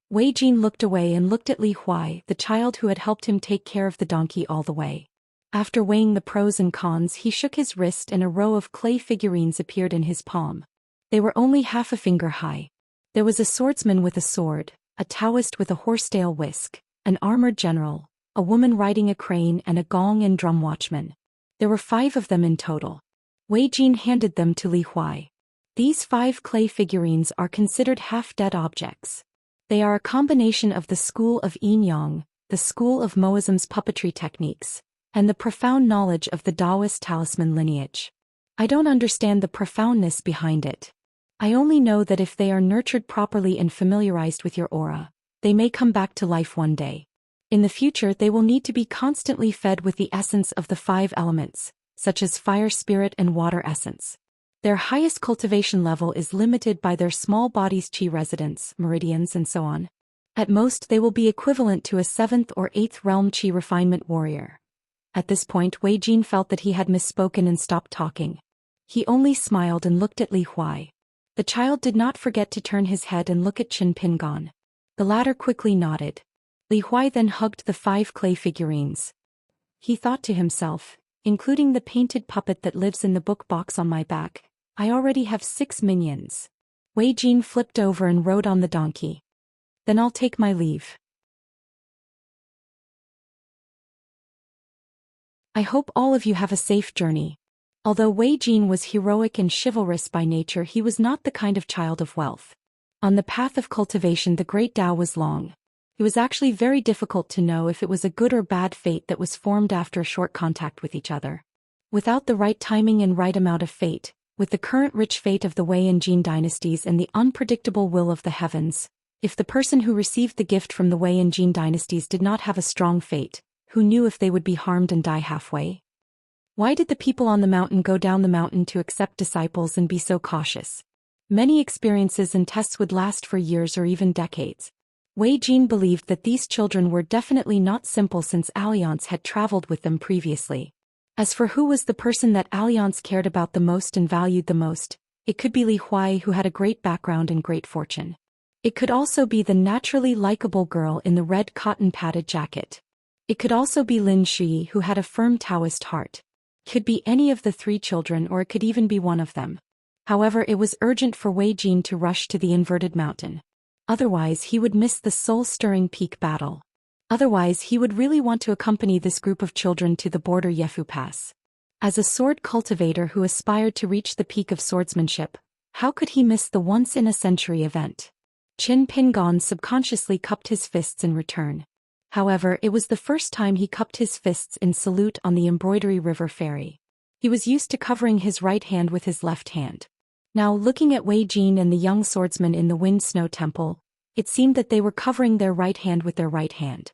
Wei Jin looked away and looked at Li Huai, the child who had helped him take care of the donkey all the way. After weighing the pros and cons, he shook his wrist and a row of clay figurines appeared in his palm. They were only half a finger high. There was a swordsman with a sword, a Daoist with a horsetail whisk, an armored general, a woman riding a crane and a gong and drum watchman. There were 5 of them in total. Wei Jin handed them to Li Huai. These 5 clay figurines are considered half-dead objects. They are a combination of the school of Yin Yang, the school of Moism's puppetry techniques, and the profound knowledge of the Daoist talisman lineage. I don't understand the profoundness behind it. I only know that if they are nurtured properly and familiarized with your aura, they may come back to life one day. In the future, they will need to be constantly fed with the essence of the 5 elements, such as fire spirit and water essence. Their highest cultivation level is limited by their small body's chi residence, meridians and so on. At most, they will be equivalent to a 7th or 8th realm chi refinement warrior. At this point, Wei Jin felt that he had misspoken and stopped talking. He only smiled and looked at Li Huai. The child did not forget to turn his head and look at Qin Pingon. The latter quickly nodded. Li Huai then hugged the 5 clay figurines. He thought to himself, including the painted puppet that lives in the book box on my back, I already have 6 minions. Wei Jin flipped over and rode on the donkey. Then I'll take my leave. I hope all of you have a safe journey. Although Wei Jin was heroic and chivalrous by nature, he was not the kind of child of wealth. On the path of cultivation, the great Tao was long. It was actually very difficult to know if it was a good or bad fate that was formed after a short contact with each other. Without the right timing and right amount of fate, with the current rich fate of the Wei and Jin dynasties and the unpredictable will of the heavens, if the person who received the gift from the Wei and Jin dynasties did not have a strong fate, who knew if they would be harmed and die halfway? Why did the people on the mountain go down the mountain to accept disciples and be so cautious? Many experiences and tests would last for years or even decades. Wei Jin believed that these children were definitely not simple since Alliance had traveled with them previously. As for who was the person that Alliance cared about the most and valued the most, it could be Li Huai, who had a great background and great fortune. It could also be the naturally likable girl in the red cotton padded jacket. It could also be Lin Shi, who had a firm Daoist heart. It could be any of the 3 children, or it could even be one of them. However, it was urgent for Wei Jin to rush to the inverted mountain. Otherwise he would miss the soul-stirring peak battle. Otherwise he would really want to accompany this group of children to the border Yefu Pass. As a sword cultivator who aspired to reach the peak of swordsmanship, how could he miss the once-in-a-century event? Qin Pingon subconsciously cupped his fists in return. However, it was the first time he cupped his fists in salute on the Embroidery River ferry. He was used to covering his right hand with his left hand. Now, looking at Wei Jin and the young swordsman in the Wind Snow Temple, it seemed that they were covering their right hand with their right hand.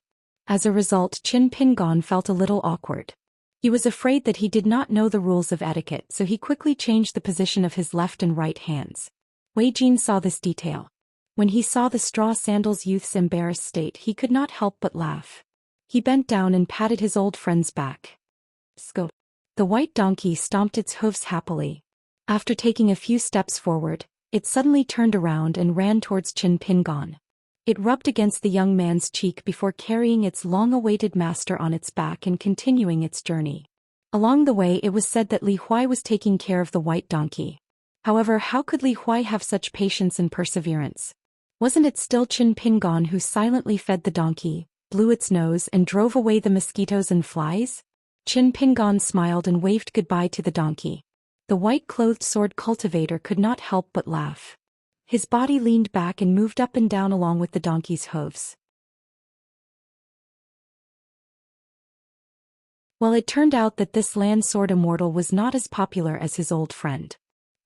As a result, Qin Pingon felt a little awkward. He was afraid that he did not know the rules of etiquette, so he quickly changed the position of his left and right hands. Wei Jin saw this detail. When he saw the straw sandals youth's embarrassed state, he could not help but laugh. He bent down and patted his old friend's back. Sco. The white donkey stomped its hooves happily. After taking a few steps forward, it suddenly turned around and ran towards Qin Pingon. It rubbed against the young man's cheek before carrying its long-awaited master on its back and continuing its journey. Along the way, it was said that Li Huai was taking care of the white donkey. However, how could Li Huai have such patience and perseverance? Wasn't it still Qin Pingon who silently fed the donkey, blew its nose and drove away the mosquitoes and flies? Qin Pingon smiled and waved goodbye to the donkey. The white-clothed sword cultivator could not help but laugh. His body leaned back and moved up and down along with the donkey's hooves. Well, it turned out that this land sword immortal was not as popular as his old friend.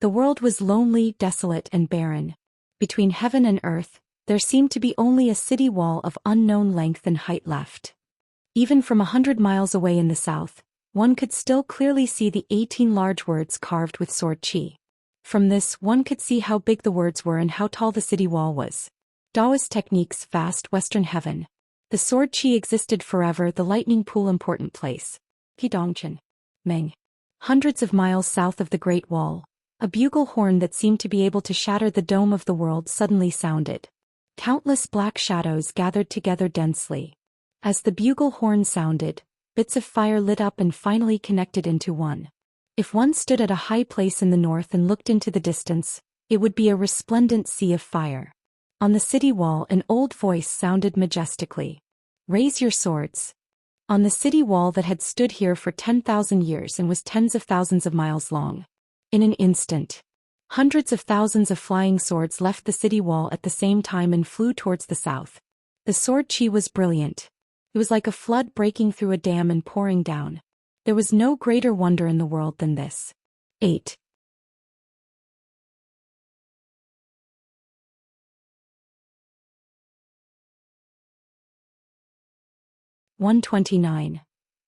The world was lonely, desolate, and barren. Between heaven and earth, there seemed to be only a city wall of unknown length and height left. Even from 100 miles away in the south, one could still clearly see the 18 large words carved with sword qi. From this, one could see how big the words were and how tall the city wall was. Daoist techniques, vast western heaven. The sword qi existed forever, the lightning pool important place. Qidongchen. Meng. Hundreds of miles south of the Great Wall, a bugle horn that seemed to be able to shatter the dome of the world suddenly sounded. Countless black shadows gathered together densely. As the bugle horn sounded, bits of fire lit up and finally connected into one. If one stood at a high place in the north and looked into the distance, it would be a resplendent sea of fire. On the city wall, an old voice sounded majestically. Raise your swords. On the city wall that had stood here for 10,000 years and was tens of thousands of miles long. In an instant, hundreds of thousands of flying swords left the city wall at the same time and flew towards the south. The sword qi was brilliant. It was like a flood breaking through a dam and pouring down. There was no greater wonder in the world than this. 8. 129.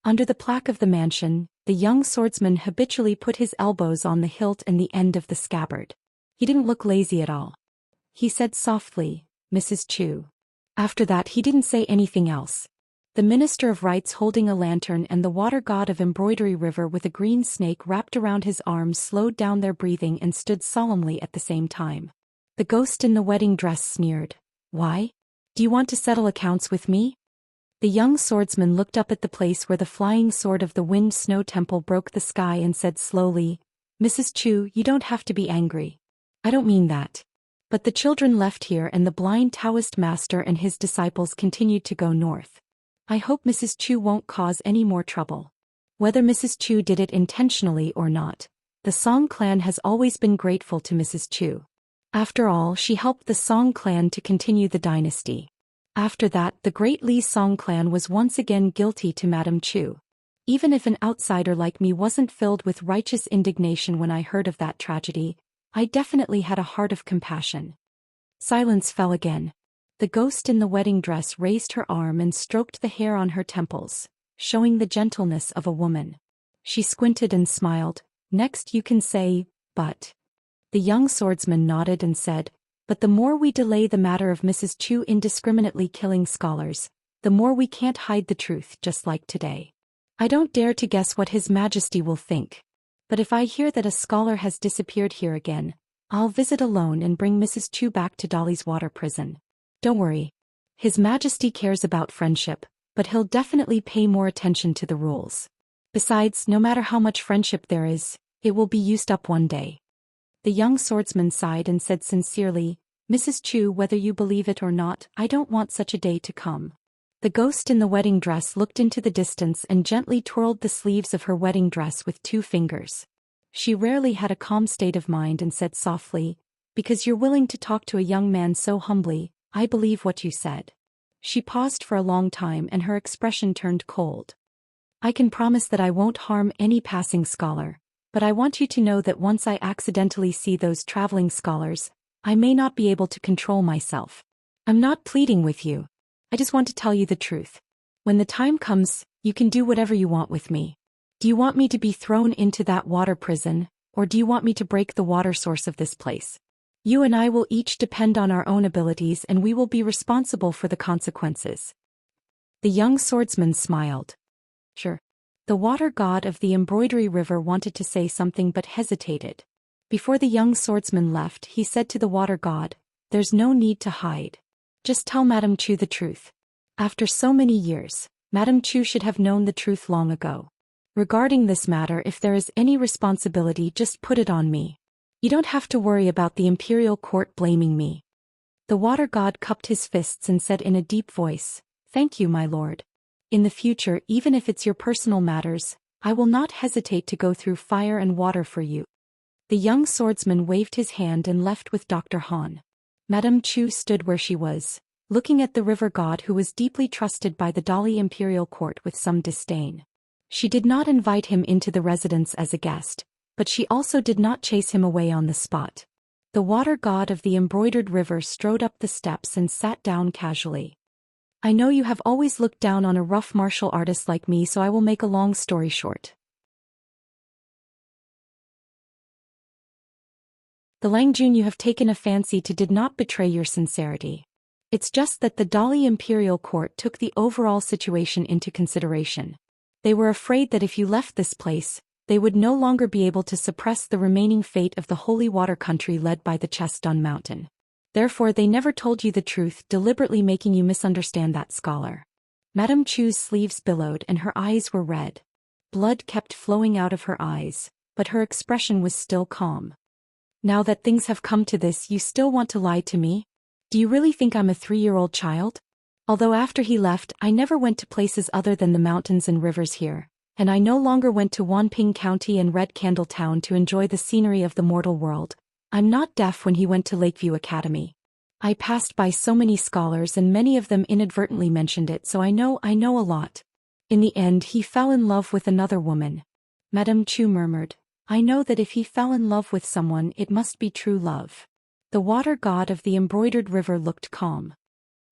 Under the plaque of the mansion, the young swordsman habitually put his elbows on the hilt and the end of the scabbard. He didn't look lazy at all. He said softly, "Mrs. Chu." After that he didn't say anything else. The Minister of Rites holding a lantern and the water god of Embroidery River with a green snake wrapped around his arms slowed down their breathing and stood solemnly at the same time. The ghost in the wedding dress sneered. "Why? Do you want to settle accounts with me?" The young swordsman looked up at the place where the flying sword of the wind snow temple broke the sky and said slowly, "Mrs. Chu, you don't have to be angry. I don't mean that. But the children left here and the blind Taoist master and his disciples continued to go north. I hope Mrs. Chu won't cause any more trouble." Whether Mrs. Chu did it intentionally or not, the Song clan has always been grateful to Mrs. Chu. After all, she helped the Song clan to continue the dynasty. After that, the great Li Song clan was once again guilty to Madame Chu. Even if an outsider like me wasn't filled with righteous indignation when I heard of that tragedy, I definitely had a heart of compassion. Silence fell again. The ghost in the wedding dress raised her arm and stroked the hair on her temples, showing the gentleness of a woman. She squinted and smiled. "Next you can say, but." The young swordsman nodded and said, "But the more we delay the matter of Mrs. Chu indiscriminately killing scholars, the more we can't hide the truth, just like today. I don't dare to guess what His Majesty will think. But if I hear that a scholar has disappeared here again, I'll visit alone and bring Mrs. Chu back to Dolly's water prison. Don't worry. His Majesty cares about friendship, but he'll definitely pay more attention to the rules. Besides, no matter how much friendship there is, it will be used up one day." The young swordsman sighed and said sincerely, "Mrs. Chu, whether you believe it or not, I don't want such a day to come." The ghost in the wedding dress looked into the distance and gently twirled the sleeves of her wedding dress with 2 fingers. She rarely had a calm state of mind and said softly, "Because you're willing to talk to a young man so humbly, I believe what you said." She paused for a long time and her expression turned cold. "I can promise that I won't harm any passing scholar, but I want you to know that once I accidentally see those traveling scholars, I may not be able to control myself. I'm not pleading with you. I just want to tell you the truth. When the time comes, you can do whatever you want with me. Do you want me to be thrown into that water prison, or do you want me to break the water source of this place? You and I will each depend on our own abilities and we will be responsible for the consequences." The young swordsman smiled. "Sure." The water god of the embroidery river wanted to say something but hesitated. Before the young swordsman left, he said to the water god, "There's no need to hide. Just tell Madame Chu the truth. After so many years, Madame Chu should have known the truth long ago. Regarding this matter, if there is any responsibility, just put it on me. You don't have to worry about the imperial court blaming me." The water god cupped his fists and said in a deep voice, "Thank you, my lord. In the future, even if it's your personal matters, I will not hesitate to go through fire and water for you." The young swordsman waved his hand and left with Dr. Han. Madame Chu stood where she was, looking at the river god who was deeply trusted by the Dali imperial court with some disdain. She did not invite him into the residence as a guest, but she also did not chase him away on the spot. The water god of the embroidered river strode up the steps and sat down casually. "I know you have always looked down on a rough martial artist like me, so I will make a long story short. The Langjun you have taken a fancy to did not betray your sincerity. It's just that the Dali imperial court took the overall situation into consideration. They were afraid that if you left this place, they would no longer be able to suppress the remaining fate of the holy water country led by the Chestun Mountain. Therefore they never told you the truth, deliberately making you misunderstand that scholar." Madame Chu's sleeves billowed and her eyes were red. Blood kept flowing out of her eyes, but her expression was still calm. "Now that things have come to this, you still want to lie to me? Do you really think I'm a 3-year-old child? Although after he left, I never went to places other than the mountains and rivers here, and I no longer went to Wanping County and Red Candle Town to enjoy the scenery of the mortal world. I'm not deaf when he went to Lakeview Academy. I passed by so many scholars and many of them inadvertently mentioned it, so I know a lot. In the end, he fell in love with another woman." Madame Chu murmured, "I know that if he fell in love with someone, it must be true love." The water god of the embroidered river looked calm.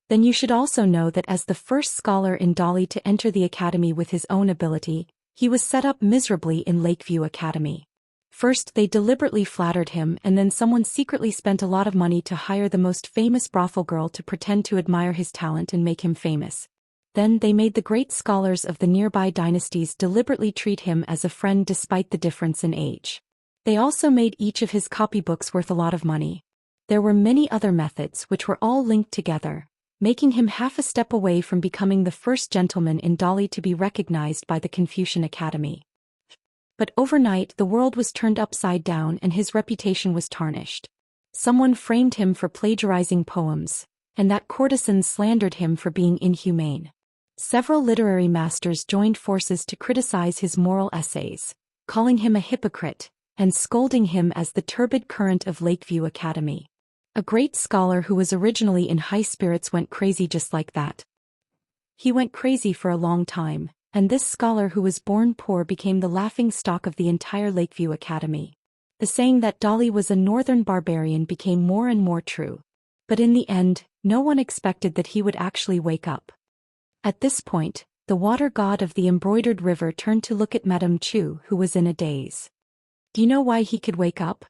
"Then you should also know that as the first scholar in Dali to enter the academy with his own ability, he was set up miserably in Lakeview Academy. First they deliberately flattered him, and then someone secretly spent a lot of money to hire the most famous brothel girl to pretend to admire his talent and make him famous. Then they made the great scholars of the nearby dynasties deliberately treat him as a friend despite the difference in age. They also made each of his copybooks worth a lot of money. There were many other methods which were all linked together, making him half a step away from becoming the first gentleman in Dali to be recognized by the Confucian Academy. But overnight the world was turned upside down and his reputation was tarnished. Someone framed him for plagiarizing poems, and that courtesans slandered him for being inhumane. Several literary masters joined forces to criticize his moral essays, calling him a hypocrite, and scolding him as the turbid current of Lakeview Academy. A great scholar who was originally in high spirits went crazy just like that. He went crazy for a long time, and this scholar who was born poor became the laughing stock of the entire Lakeview Academy. The saying that Dali was a northern barbarian became more and more true. But in the end, no one expected that he would actually wake up. At this point, the water god of the embroidered river turned to look at Madame Chu, who was in a daze. Do you know why he could wake up?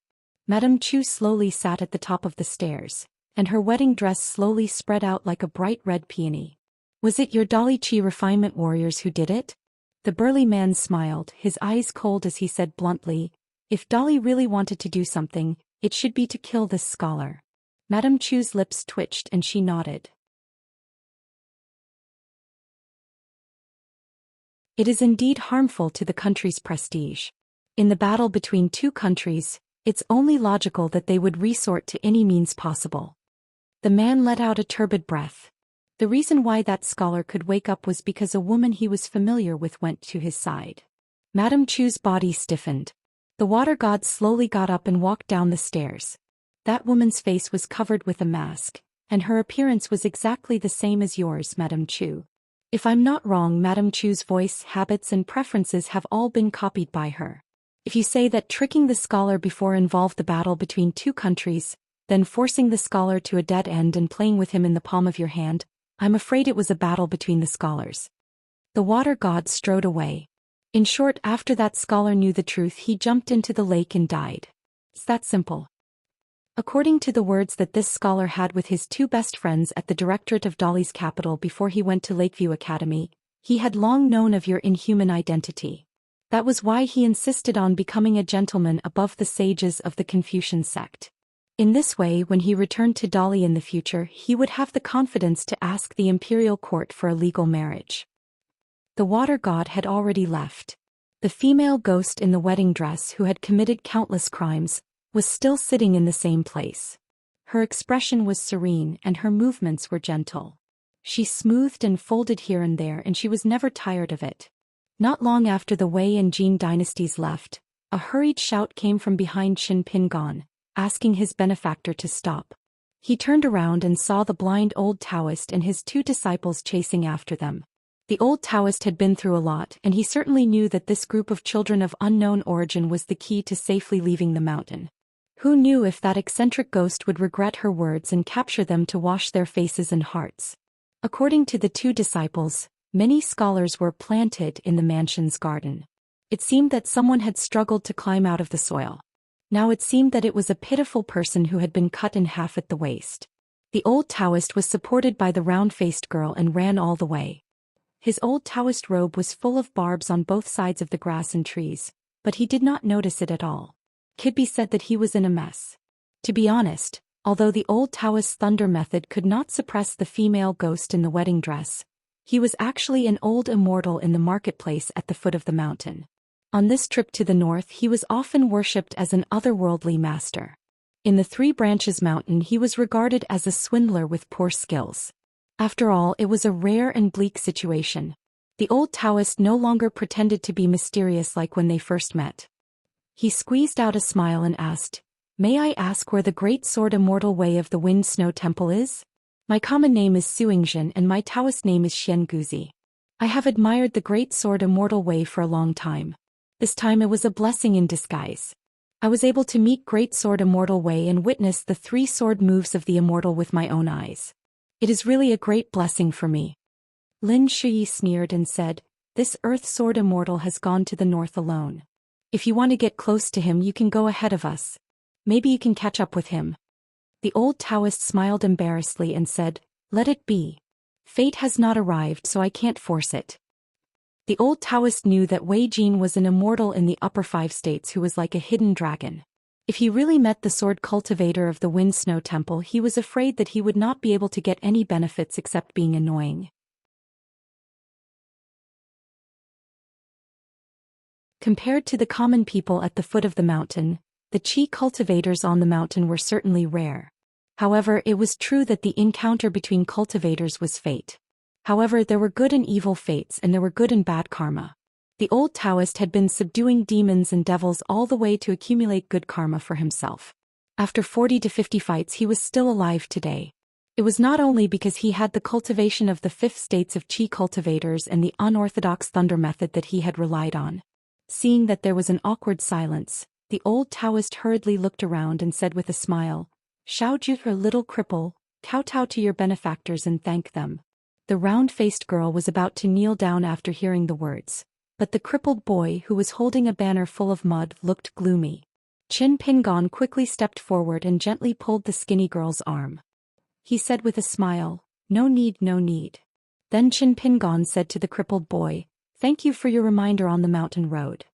Madame Chu slowly sat at the top of the stairs, and her wedding dress slowly spread out like a bright red peony. Was it your Dali Chi refinement warriors who did it? The burly man smiled, his eyes cold as he said bluntly, if Dali really wanted to do something, it should be to kill this scholar. Madame Chu's lips twitched and she nodded. It is indeed harmful to the country's prestige. In the battle between two countries, it's only logical that they would resort to any means possible. The man let out a turbid breath. The reason why that scholar could wake up was because a woman he was familiar with went to his side. Madame Chu's body stiffened. The water god slowly got up and walked down the stairs. That woman's face was covered with a mask, and her appearance was exactly the same as yours, Madame Chu. If I'm not wrong, Madame Chu's voice, habits and preferences have all been copied by her. If you say that tricking the scholar before involved the battle between two countries, then forcing the scholar to a dead end and playing with him in the palm of your hand, I'm afraid it was a battle between the scholars. The water god strode away. In short, after that scholar knew the truth, he jumped into the lake and died. It's that simple. According to the words that this scholar had with his two best friends at the directorate of Dali's capital before he went to Lakeview Academy, he had long known of your inhuman identity. That was why he insisted on becoming a gentleman above the sages of the Confucian sect. In this way, when he returned to Dali in the future, he would have the confidence to ask the imperial court for a legal marriage. The water god had already left. The female ghost in the wedding dress who had committed countless crimes was still sitting in the same place. Her expression was serene and her movements were gentle. She smoothed and folded here and there, and she was never tired of it. Not long after the Wei and Jin dynasties left, a hurried shout came from behind Shin Pingon, asking his benefactor to stop. He turned around and saw the blind old Daoist and his two disciples chasing after them. The old Daoist had been through a lot, and he certainly knew that this group of children of unknown origin was the key to safely leaving the mountain. Who knew if that eccentric ghost would regret her words and capture them to wash their faces and hearts? According to the two disciples, many scholars were planted in the mansion's garden. It seemed that someone had struggled to climb out of the soil. Now it seemed that it was a pitiful person who had been cut in half at the waist. The old Daoist was supported by the round-faced girl and ran all the way. His old Daoist robe was full of barbs on both sides of the grass and trees, but he did not notice it at all. Could be said that he was in a mess. To be honest, although the old Daoist thunder method could not suppress the female ghost in the wedding dress, he was actually an old immortal in the marketplace at the foot of the mountain. On this trip to the north, he was often worshipped as an otherworldly master. In the Three Branches Mountain, he was regarded as a swindler with poor skills. After all, it was a rare and bleak situation. The old Daoist no longer pretended to be mysterious like when they first met. He squeezed out a smile and asked, "May I ask where the great sword Immortal Way of the Wind Snow Temple is? My common name is Xianxia and my Taoist name is Xianguzi. I have admired the great sword Immortal Way for a long time. This time it was a blessing in disguise. I was able to meet great sword Immortal Way and witness the three sword moves of the Immortal with my own eyes. It is really a great blessing for me." Lin Shuyi sneered and said, "This earth sword Immortal has gone to the north alone. If you want to get close to him, you can go ahead of us. Maybe you can catch up with him." The old Daoist smiled embarrassedly and said, "Let it be. Fate has not arrived, so I can't force it." The old Daoist knew that Wei Jin was an immortal in the upper 5 states who was like a hidden dragon. If he really met the sword cultivator of the Wind Snow Temple, he was afraid that he would not be able to get any benefits except being annoying. Compared to the common people at the foot of the mountain, the chi cultivators on the mountain were certainly rare. However, it was true that the encounter between cultivators was fate. However, there were good and evil fates, and there were good and bad karma. The old Taoist had been subduing demons and devils all the way to accumulate good karma for himself. After 40 to 50 fights, he was still alive today. It was not only because he had the cultivation of the 5 states of chi cultivators and the unorthodox thunder method that he had relied on. Seeing that there was an awkward silence, the old Taoist hurriedly looked around and said with a smile, "Xiaoju, her little cripple, kowtow to your benefactors and thank them." The round-faced girl was about to kneel down after hearing the words. But the crippled boy, who was holding a banner full of mud, looked gloomy. Qin Pingon quickly stepped forward and gently pulled the skinny girl's arm. He said with a smile, "No need, no need." Then Qin Pingon said to the crippled boy, "Thank you for your reminder on the mountain road."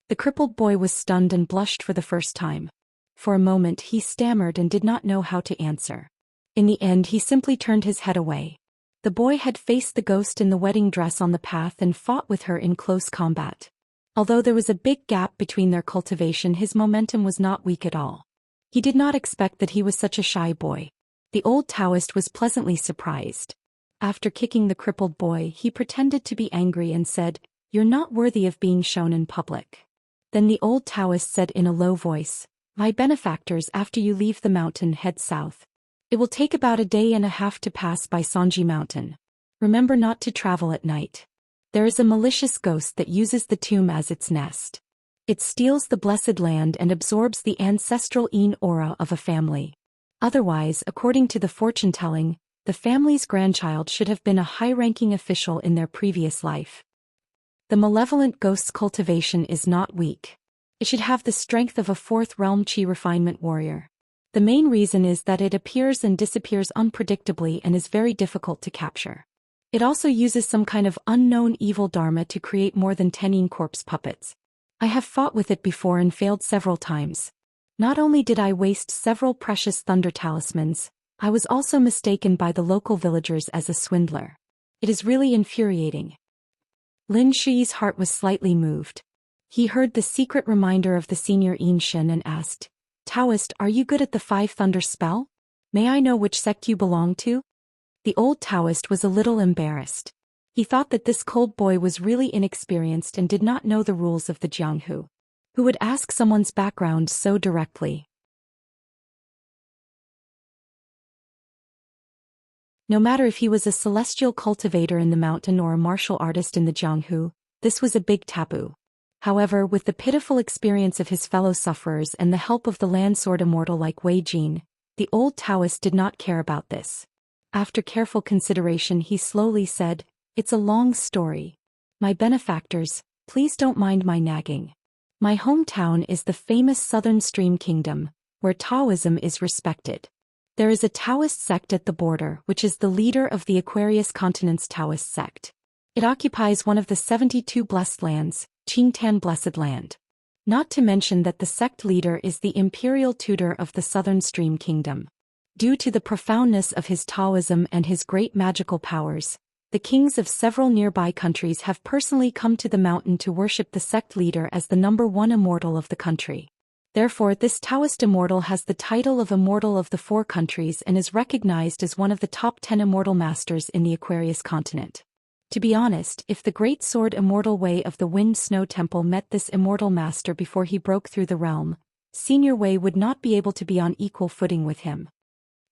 The crippled boy was stunned and blushed for the first time. For a moment he stammered and did not know how to answer. In the end he simply turned his head away. The boy had faced the ghost in the wedding dress on the path and fought with her in close combat. Although there was a big gap between their cultivation, his momentum was not weak at all. He did not expect that he was such a shy boy. The old Taoist was pleasantly surprised. After kicking the crippled boy, he pretended to be angry and said, "You're not worthy of being shown in public." Then the old Taoist said in a low voice, "My benefactors, after you leave the mountain, head south. It will take about a day and a half to pass by Sanji Mountain. Remember not to travel at night. There is a malicious ghost that uses the tomb as its nest. It steals the blessed land and absorbs the ancestral Yin aura of a family. Otherwise, according to the fortune-telling, the family's grandchild should have been a high-ranking official in their previous life. The malevolent ghost's cultivation is not weak. It should have the strength of a 4th realm chi refinement warrior. The main reason is that it appears and disappears unpredictably and is very difficult to capture. It also uses some kind of unknown evil dharma to create more than 10 Yin corpse puppets. I have fought with it before and failed several times. Not only did I waste several precious thunder talismans, I was also mistaken by the local villagers as a swindler. It is really infuriating. Lin Shi's heart was slightly moved. He heard the secret reminder of the senior Xian and asked, "Taoist, are you good at the 5 thunder spell? May I know which sect you belong to?" The old Taoist was a little embarrassed. He thought that this cold boy was really inexperienced and did not know the rules of the Jianghu. Who would ask someone's background so directly? No matter if he was a celestial cultivator in the mountain or a martial artist in the Jianghu, this was a big taboo. However, with the pitiful experience of his fellow sufferers and the help of the land sword immortal like Wei Jin, the old Taoist did not care about this. After careful consideration, he slowly said, "It's a long story. My benefactors, please don't mind my nagging. My hometown is the famous Southern Stream Kingdom, where Taoism is respected. There is a Taoist sect at the border, which is the leader of the Aquarius Continent's Taoist sect. It occupies one of the 72 blessed lands, Qingtan Blessed Land. Not to mention that the sect leader is the imperial tutor of the Southern Stream Kingdom. Due to the profoundness of his Taoism and his great magical powers, the kings of several nearby countries have personally come to the mountain to worship the sect leader as the #1 immortal of the country. Therefore, this Taoist immortal has the title of Immortal of the 4 countries and is recognized as one of the top 10 immortal masters in the Aquarius continent. To be honest, if the great sword immortal Wei of the Wind Snow Temple met this immortal master before he broke through the realm, Senior Wei would not be able to be on equal footing with him.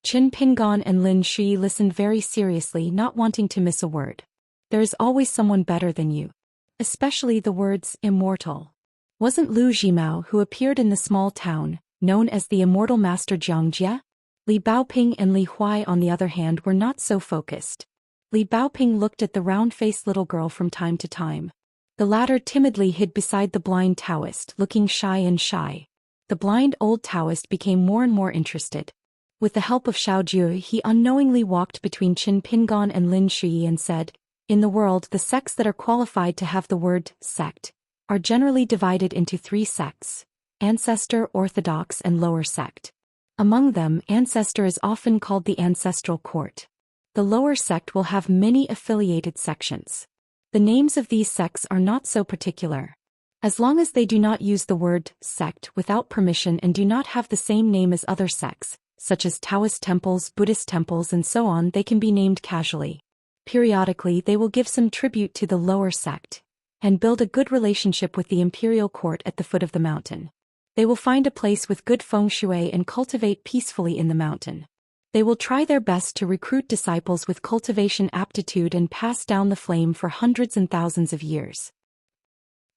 Qin Pingon and Lin Shi listened very seriously, not wanting to miss a word. There is always someone better than you. Especially the words immortal. Wasn't Lu Jimao, who appeared in the small town, known as the immortal master Xianxia? Li Baoping and Li Huai on the other hand were not so focused. Li Baoping looked at the round-faced little girl from time to time. The latter timidly hid beside the blind Taoist, looking shy and shy. The blind old Taoist became more and more interested. With the help of Xiao Jue, he unknowingly walked between Qin Pingon and Lin Shi and said, "In the world, the sects that are qualified to have the word sect are generally divided into 3 sects: Ancestor, Orthodox, and Lower Sect. Among them, Ancestor is often called the ancestral court. The Lower Sect will have many affiliated sections. The names of these sects are not so particular. As long as they do not use the word sect without permission and do not have the same name as other sects, such as Taoist temples, Buddhist temples, and so on, they can be named casually. Periodically, they will give some tribute to the Lower Sect and build a good relationship with the imperial court at the foot of the mountain. They will find a place with good feng shui and cultivate peacefully in the mountain. They will try their best to recruit disciples with cultivation aptitude and pass down the flame for hundreds and thousands of years.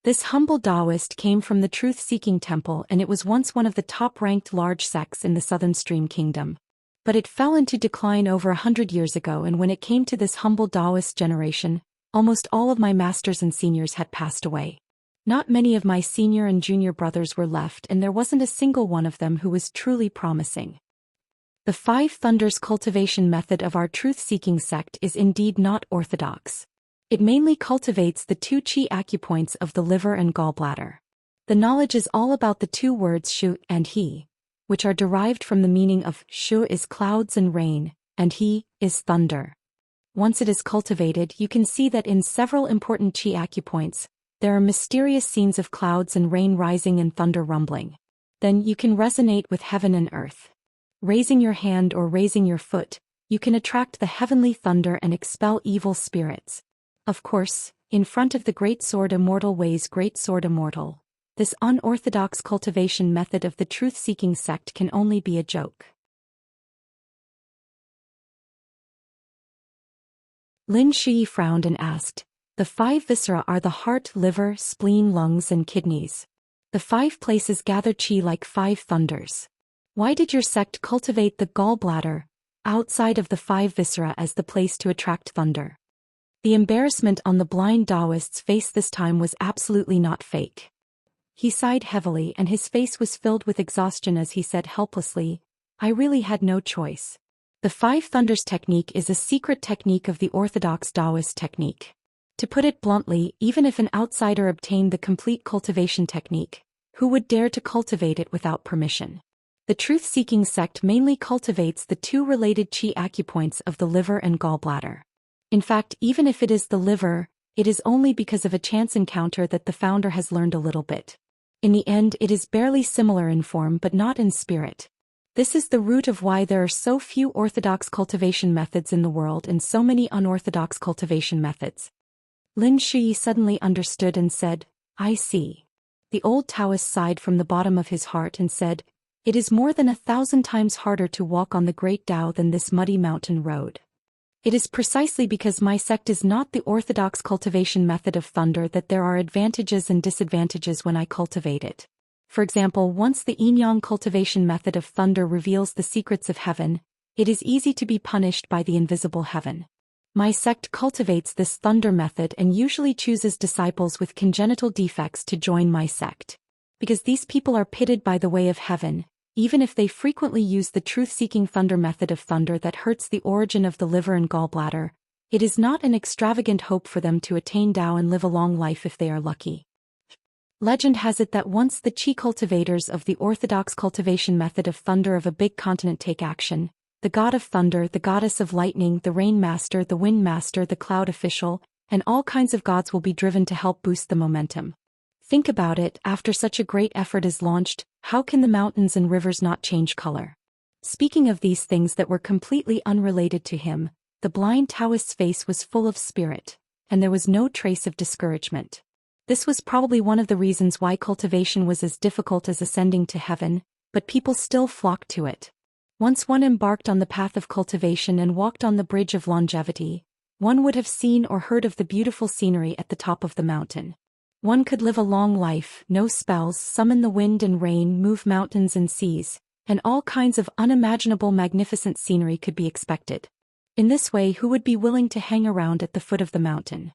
This humble Daoist came from the truth-seeking temple, and it was once one of the top-ranked large sects in the Southern Stream Kingdom. But it fell into decline over 100 years ago, and when it came to this humble Daoist generation, almost all of my masters and seniors had passed away. Not many of my senior and junior brothers were left, and there wasn't a single one of them who was truly promising. The Five Thunders cultivation method of our truth-seeking sect is indeed not orthodox. It mainly cultivates the two qi acupoints of the liver and gallbladder. The knowledge is all about the two words shu and he, which are derived from the meaning of shu is clouds and rain, and he is thunder. Once it is cultivated, you can see that in several important qi acupoints, there are mysterious scenes of clouds and rain rising and thunder rumbling. Then you can resonate with heaven and earth. Raising your hand or raising your foot, you can attract the heavenly thunder and expel evil spirits. Of course, in front of the great sword Immortal weighs great sword Immortal. This unorthodox cultivation method of the truth-seeking sect can only be a joke. Lin Shui frowned and asked, "The five viscera are the heart, liver, spleen, lungs, and kidneys. The five places gather qi like five thunders. Why did your sect cultivate the gallbladder, outside of the five viscera, as the place to attract thunder?" The embarrassment on the blind Daoist's face this time was absolutely not fake. He sighed heavily, and his face was filled with exhaustion as he said helplessly, "I really had no choice. The Five Thunders technique is a secret technique of the orthodox Daoist technique. To put it bluntly, even if an outsider obtained the complete cultivation technique, who would dare to cultivate it without permission? The truth-seeking sect mainly cultivates the two related qi acupoints of the liver and gallbladder. In fact, even if it is the liver, it is only because of a chance encounter that the founder has learned a little bit. In the end, it is barely similar in form but not in spirit. This is the root of why there are so few orthodox cultivation methods in the world and so many unorthodox cultivation methods. Lin Shui suddenly understood and said, "I see." The old Taoist sighed from the bottom of his heart and said, "It is more than 1,000 times harder to walk on the Great Tao than this muddy mountain road. It is precisely because my sect is not the orthodox cultivation method of thunder that there are advantages and disadvantages when I cultivate it. For example, once the yin-yang cultivation method of thunder reveals the secrets of heaven, it is easy to be punished by the invisible heaven. My sect cultivates this thunder method and usually chooses disciples with congenital defects to join my sect. Because these people are pitted by the way of heaven, even if they frequently use the truth-seeking thunder method of thunder that hurts the origin of the liver and gallbladder, it is not an extravagant hope for them to attain Tao and live a long life if they are lucky. Legend has it that once the qi cultivators of the orthodox cultivation method of thunder of a big continent take action, the god of thunder, the goddess of lightning, the rain master, the wind master, the cloud official, and all kinds of gods will be driven to help boost the momentum. Think about it, after such a great effort is launched, how can the mountains and rivers not change color? Speaking of these things that were completely unrelated to him, the blind Taoist's face was full of spirit, and there was no trace of discouragement. This was probably one of the reasons why cultivation was as difficult as ascending to heaven, but people still flocked to it. Once one embarked on the path of cultivation and walked on the bridge of longevity, one would have seen or heard of the beautiful scenery at the top of the mountain. One could live a long life, no spells, summon the wind and rain, move mountains and seas, and all kinds of unimaginable magnificent scenery could be expected. In this way, who would be willing to hang around at the foot of the mountain?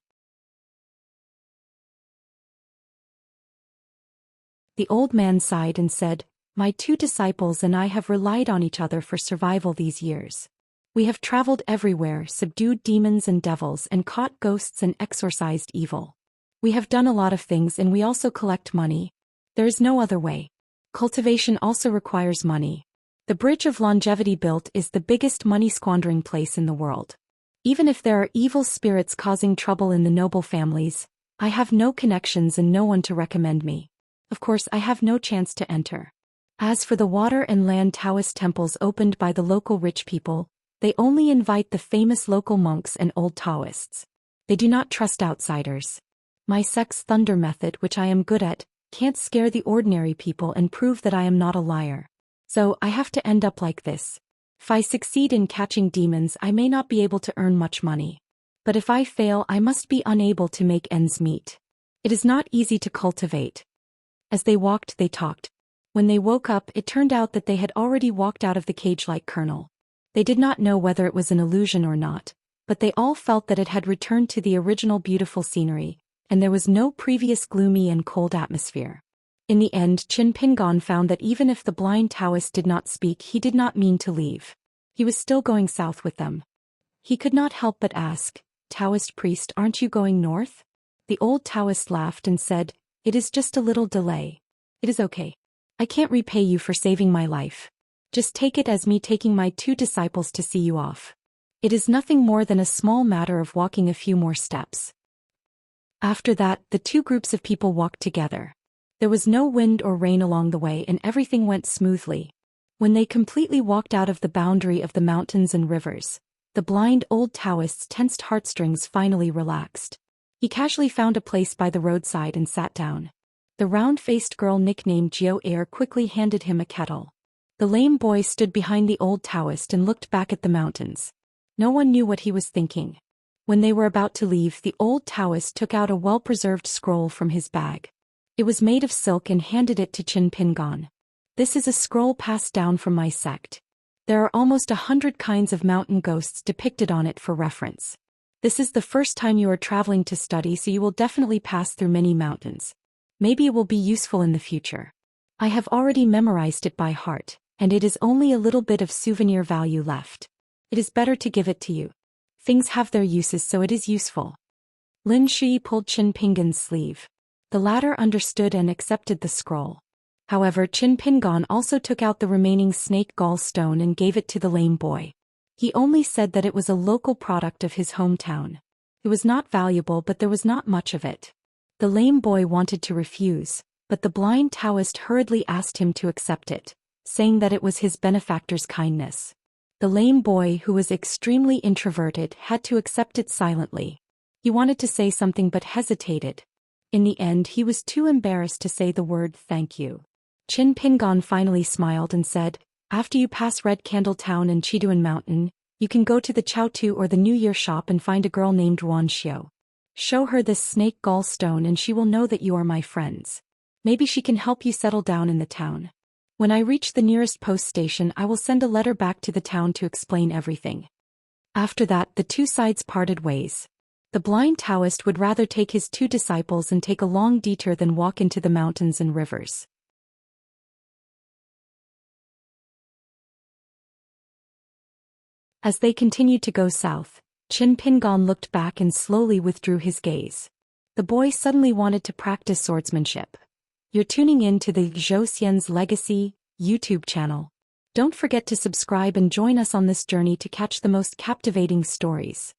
The old man sighed and said, "My two disciples and I have relied on each other for survival these years. We have traveled everywhere, subdued demons and devils, and caught ghosts and exorcised evil. We have done a lot of things, and we also collect money. There is no other way. Cultivation also requires money. The Bridge of Longevity built is the biggest money-squandering place in the world. Even if there are evil spirits causing trouble in the noble families, I have no connections and no one to recommend me. Of course, I have no chance to enter. As for the water and land Taoist temples opened by the local rich people, they only invite the famous local monks and old Taoists. They do not trust outsiders. My sect's thunder method, which I am good at, can't scare the ordinary people and prove that I am not a liar. So I have to end up like this. If I succeed in catching demons, I may not be able to earn much money. But if I fail, I must be unable to make ends meet. It is not easy to cultivate. As they walked, they talked. When they woke up, it turned out that they had already walked out of the cage like Colonel. They did not know whether it was an illusion or not, but they all felt that it had returned to the original beautiful scenery, and there was no previous gloomy and cold atmosphere. In the end, Qin Pingon found that even if the blind Taoist did not speak, he did not mean to leave. He was still going south with them. He could not help but ask, "Taoist priest, aren't you going north?" The old Taoist laughed and said, "It is just a little delay. It is okay. I can't repay you for saving my life. Just take it as me taking my 2 disciples to see you off. It is nothing more than a small matter of walking a few more steps." After that, the 2 groups of people walked together. There was no wind or rain along the way and everything went smoothly. When they completely walked out of the boundary of the mountains and rivers, the blind old Taoist's tensed heartstrings finally relaxed. He casually found a place by the roadside and sat down. The round-faced girl nicknamed Jiao Air quickly handed him a kettle. The lame boy stood behind the old Taoist and looked back at the mountains. No one knew what he was thinking. When they were about to leave, the old Taoist took out a well-preserved scroll from his bag. It was made of silk and handed it to Qin Pingon. "This is a scroll passed down from my sect. There are almost 100 kinds of mountain ghosts depicted on it for reference. This is the first time you are traveling to study, so you will definitely pass through many mountains. Maybe it will be useful in the future. I have already memorized it by heart, and it is only a little bit of souvenir value left. It is better to give it to you. Things have their uses, so it is useful." Lin Shui pulled Qin Pingon's sleeve. The latter understood and accepted the scroll. However, Qin Pingon also took out the remaining snake gall stone and gave it to the lame boy. He only said that it was a local product of his hometown. It was not valuable, but there was not much of it. The lame boy wanted to refuse, but the blind Taoist hurriedly asked him to accept it, saying that it was his benefactor's kindness. The lame boy, who was extremely introverted, had to accept it silently. He wanted to say something but hesitated. In the end, he was too embarrassed to say the word "thank you." Qin Pingon finally smiled and said, "After you pass Red Candle Town and Chiduan Mountain, you can go to the Chaotu or the New Year shop and find a girl named Xiao. Show her this snake gall stone and she will know that you are my friends. Maybe she can help you settle down in the town. When I reach the nearest post station, I will send a letter back to the town to explain everything." After that, the 2 sides parted ways. The blind Taoist would rather take his 2 disciples and take a long detour than walk into the mountains and rivers. As they continued to go south, Qin Pingon looked back and slowly withdrew his gaze. The boy suddenly wanted to practice swordsmanship. You're tuning in to the Zhou Xian's Legacy YouTube channel. Don't forget to subscribe and join us on this journey to catch the most captivating stories.